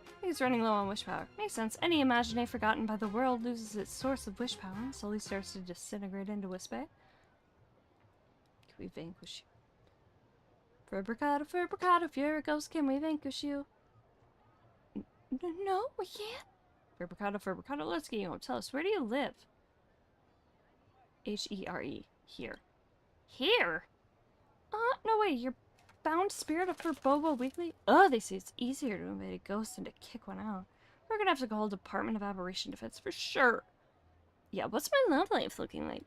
I think it's running low on wish power. Makes sense. Any imagination forgotten by the world loses its source of wish power and slowly starts to disintegrate into wispy. Can we vanquish you? Fabricado, if you're a ghost, can we vanquish you? No, we can't. Fabricado, let's get you home. Tell us, where do you live? Here. Here? No way, you're bound spirit of Bobo Weekly? Oh, they say it's easier to invade a ghost than to kick one out. We're gonna have to call Department of Aberration Defense for sure. Yeah, what's my love life looking like?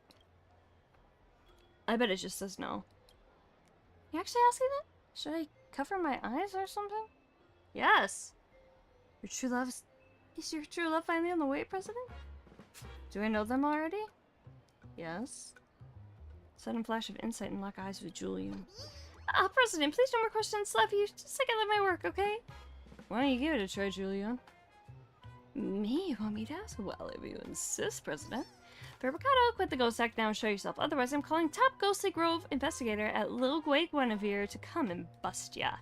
I bet it just says no. You actually asking that? Should I cover my eyes or something? Yes. Your true love is your true love finally on the way, President? Do I know them already? Yes. Sudden flash of insight and lock eyes with Julian. President, please no more questions. Love you. Just a second, let my work, okay? Why don't you give it a try, Julian? Me? You want me to ask? Well, if you insist, President. Fabricado, quit the ghost act now and show yourself. Otherwise, I'm calling top Ghostly Grove investigator at Lil Guinevere to come and bust ya.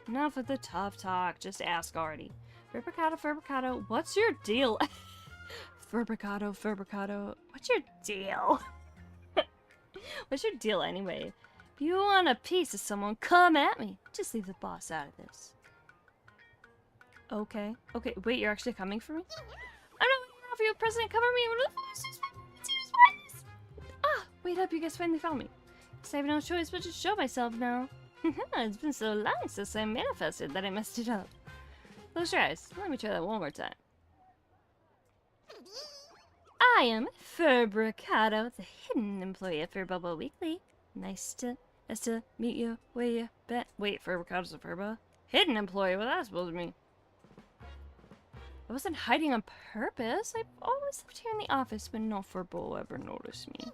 Enough with the tough talk. Just ask already. Fabricado, what's your deal? Fabricado, what's your deal? What's your deal anyway? If you want a piece of someone, come at me. Just leave the boss out of this. Okay, wait, you're actually coming for me? I'm not off you, President, cover me. Wait up, you guys finally found me. Guess I have no choice but to show myself now. It's been so long since I manifested that I messed it up. Close your eyes. Let me try that one more time. I am Fabricado, the hidden employee at Furbobo Weekly. Nice to meet you. Where you been? Wait, Fabricado's a Furbo? Hidden employee? What that's supposed to mean? I wasn't hiding on purpose. I've always lived here in the office, but no Furbo ever noticed me.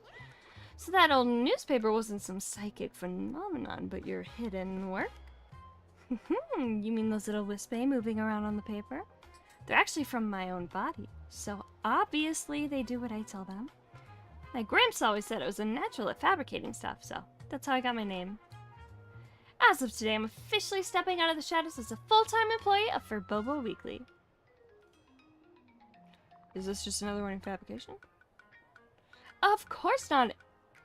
So that old newspaper wasn't some psychic phenomenon, but your hidden work? You mean those little wispy moving around on the paper? They're actually from my own body, so obviously they do what I tell them. My Gramps always said I was a natural at fabricating stuff, so that's how I got my name. As of today, I'm officially stepping out of the shadows as a full-time employee of Furbobo Weekly. Is this just another one in fabrication? Of course not.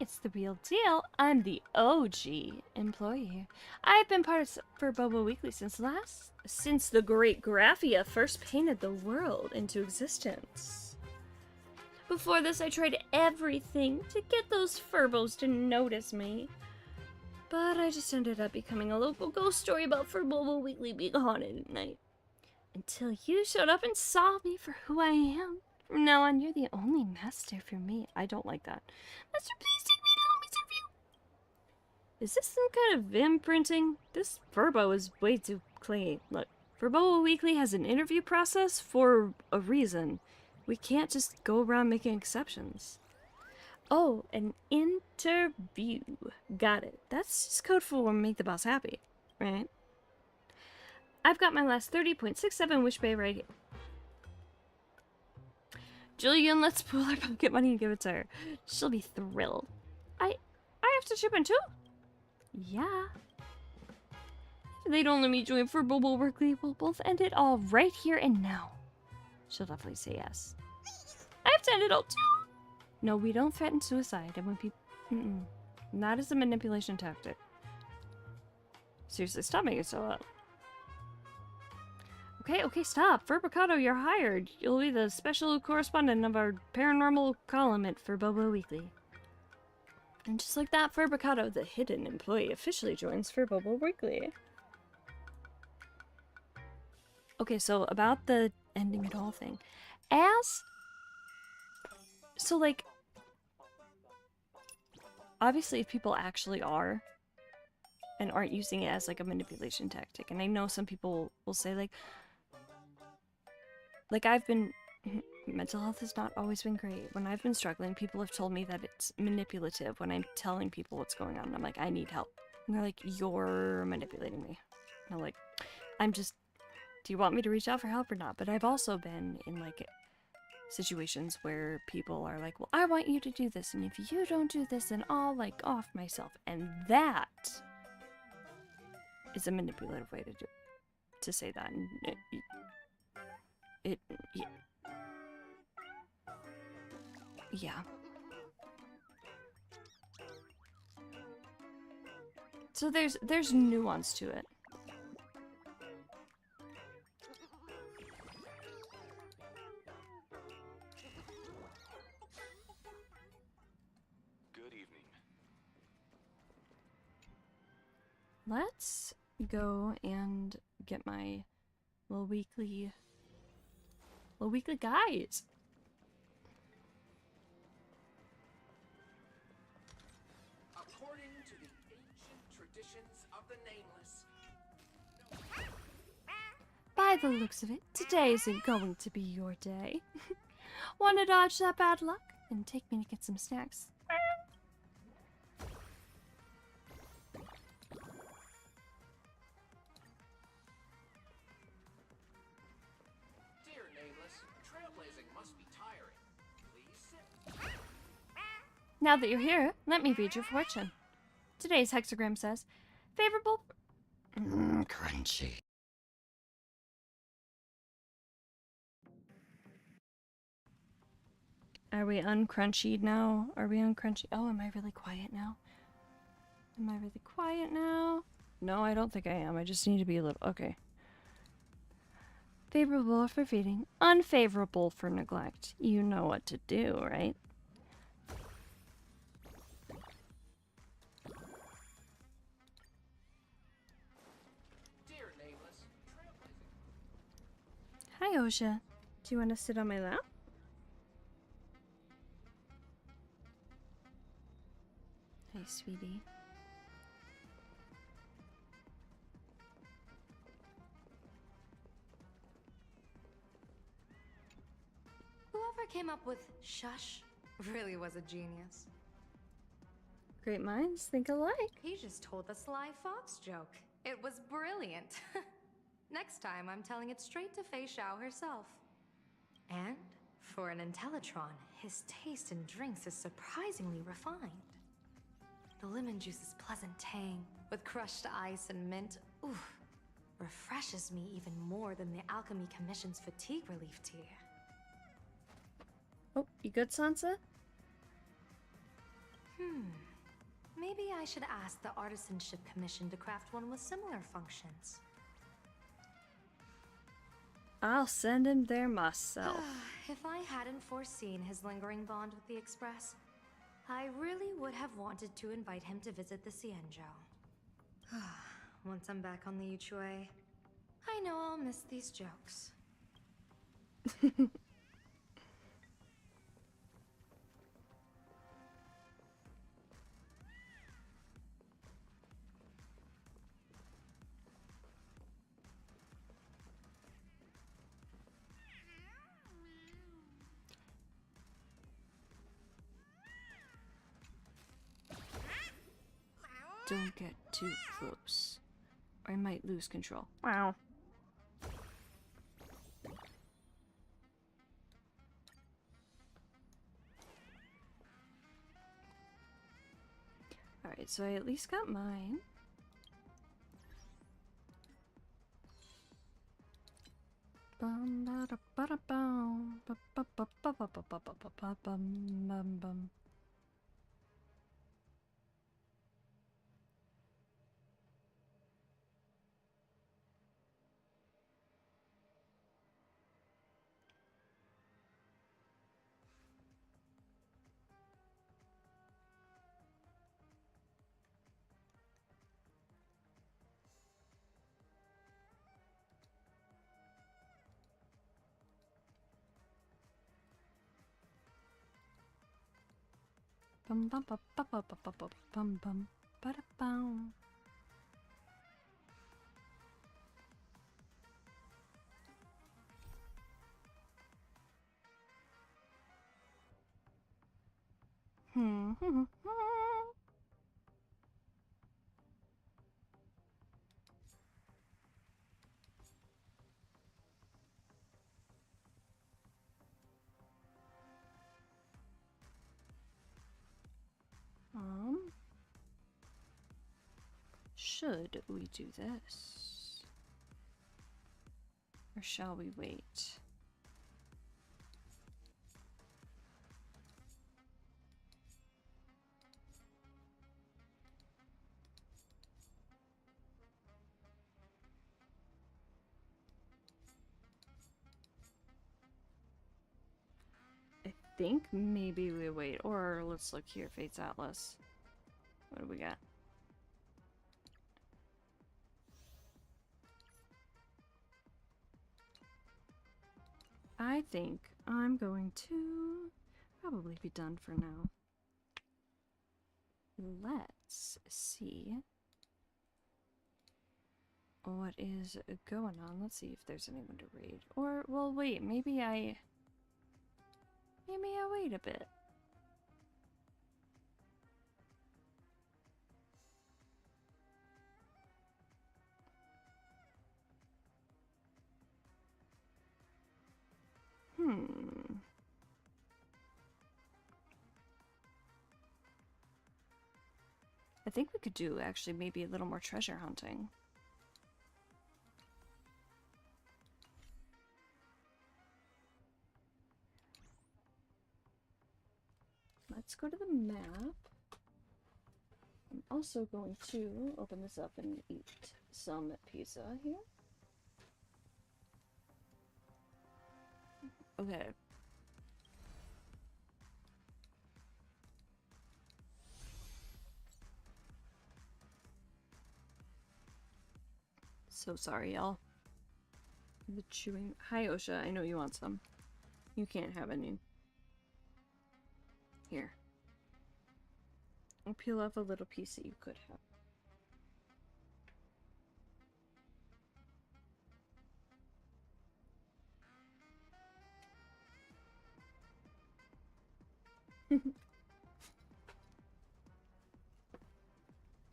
It's the real deal. I'm the OG employee here. I've been part of Furbobo Weekly since the great Graphia first painted the world into existence. Before this, I tried everything to get those Furbos to notice me. But I just ended up becoming a local ghost story about Furbobo Weekly being haunted at night. Until you showed up and saw me for who I am. From now on, you're the only master for me. I don't like that. Master, please take me to let me serve you. Is this some kind of imprinting? This Furbo is way too clean. Look, Furbobo Weekly has an interview process for a reason. We can't just go around making exceptions. Oh, an interview. Got it. That's just code for make the boss happy, right? I've got my last 30.67 wish bay right here. Julian, let's pool our pocket money and give it to her. She'll be thrilled. I have to chip in too? Yeah. If they don't let me join Furbobo Weekly, we'll both end it all right here and now. She'll definitely say yes. I have to end it all too. No, we don't threaten suicide. And when people... Not as a manipulation tactic. Seriously, stop making it so up. Okay, stop. Fabricado, you're hired. You'll be the special correspondent of our paranormal column at Furbobo Weekly. And just like that, Fabricado, the hidden employee, officially joins Furbobo Weekly. Okay, so about the ending it all thing. So, like, obviously if people actually are and aren't using it as, like, a manipulation tactic, and I know some people will say, like, mental health has not always been great. When I've been struggling, people have told me that it's manipulative when I'm telling people what's going on. And I'm like, I need help. And they're like, you're manipulating me. And I'm like, do you want me to reach out for help or not? But I've also been in, like, situations where people are like, well, I want you to do this. And if you don't do this, then I'll, like, off myself. And that is a manipulative way to say that. And yeah. So there's nuance to it. Good evening. Let's go and get my little weekly guys. According to the ancient traditions of the Nameless. By the looks of it, today isn't going to be your day. Want to dodge that bad luck and take me to get some snacks? Dear Nameless, trailblazing must be tiring. Please sit. Now that you're here, let me read your fortune. Today's hexagram says, favorable... Crunchy. Are we uncrunchy now? Are we uncrunchy? Oh, am I really quiet now? Am I really quiet now? No, I don't think I am. I just need to be a little... Okay. Favorable for feeding, unfavorable for neglect. You know what to do, right? Dear Nameless, trailblazing. Hi, Osha. Do you want to sit on my lap? Hey, sweetie. Whoever came up with shush really was a genius. Great minds think alike. He just told the Sly Fox joke. It was brilliant. Next time, I'm telling it straight to Fei Xiao herself. And for an Intellitron, his taste in drinks is surprisingly refined. The lemon juice's pleasant tang, with crushed ice and mint, oof, refreshes me even more than the Alchemy Commission's fatigue relief tea. Oh, you good, Sansa? Maybe I should ask the Artisanship Commission to craft one with similar functions. I'll send him there myself. If I hadn't foreseen his lingering bond with the Express, I really would have wanted to invite him to visit the Xianzhou. Once I'm back on the Yuchui, I know I'll miss these jokes. Don't get too close, or I might lose control. Wow. Alright, so I at least got mine. Bum ba da ba da bum ba ba ba ba ba ba ba ba ba bum bum bum. Bum bum ba ba ba ba ba ba bum bum ba da bum. Should we do this? Or shall we wait? think maybe we wait, or let's look here, Fate's Atlas. What do we got? I think I'm going to probably be done for now. Let's see what is going on. Let's see if there's anyone to raid. Or, well, wait, maybe I wait a bit. I think we could do actually maybe a little more treasure hunting. Let's go to the map. I'm also going to open this up and eat some pizza here. Okay. So sorry, y'all. The chewing. Hi, Osha. I know you want some. You can't have any. Here. I'll peel off a little piece that you could have.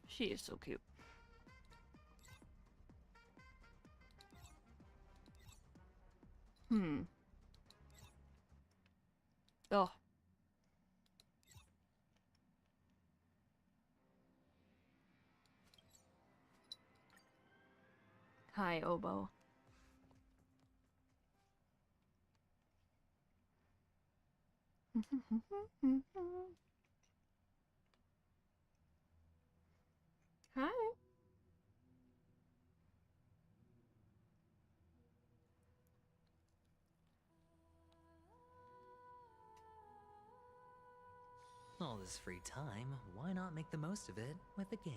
She is so cute. Oh. Hi, Obo. Hi. All this free time, why not make the most of it with a game?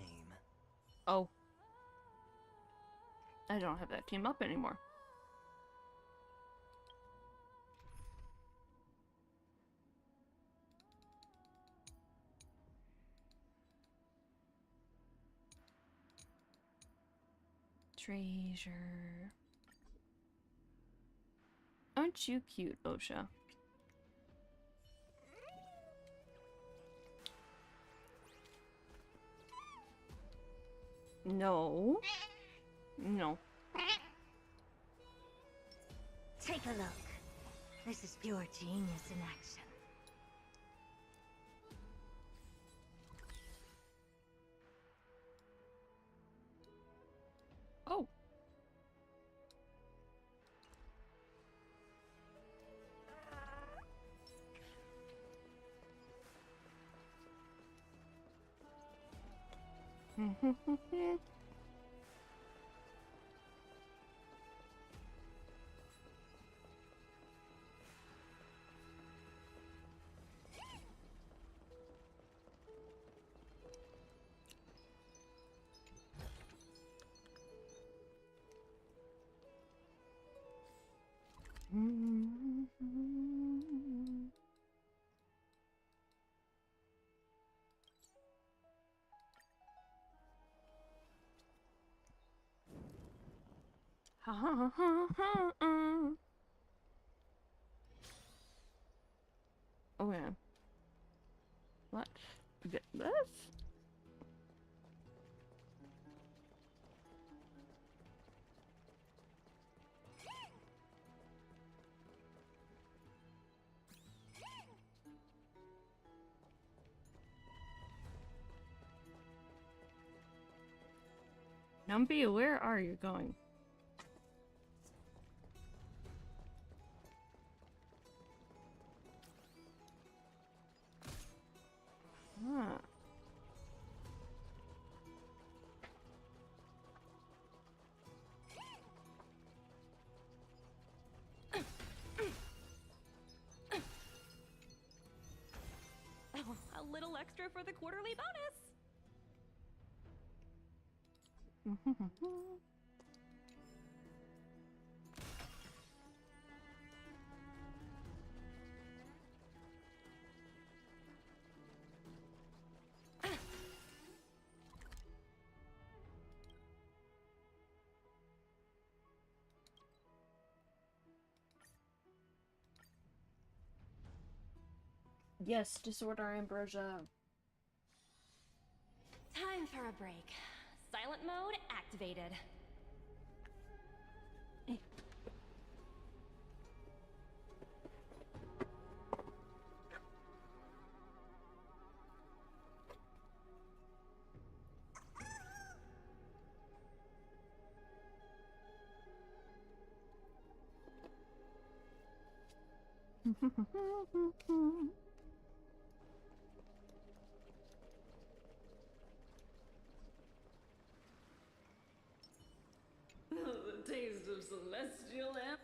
Oh. I don't have that team up anymore. Treasure. Aren't you cute, Osha? No. No. Take a look. This is pure genius in action. Oh. Oh yeah. What? Get this? Numpy, where are you going? Ah. A little extra for the quarterly bonus. Yes, disorder ambrosia. Time for a break. Silent mode activated. The taste of celestial amp.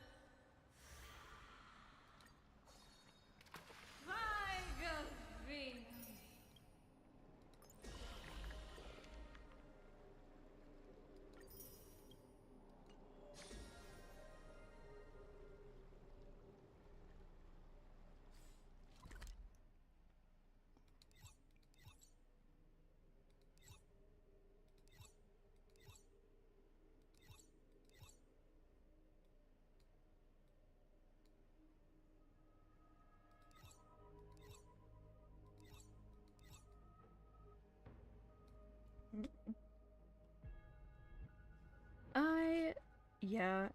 Yeah,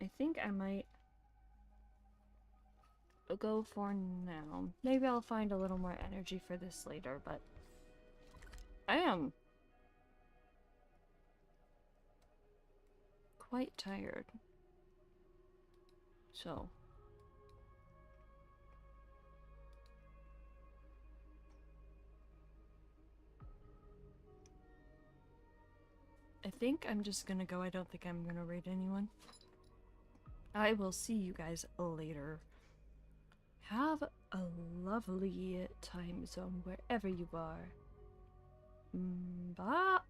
I think I might go for now. Maybe I'll find a little more energy for this later, but I am quite tired. So I think I'm just gonna go. I don't think I'm gonna raid anyone. I will see you guys later. Have a lovely time zone wherever you are. Bye.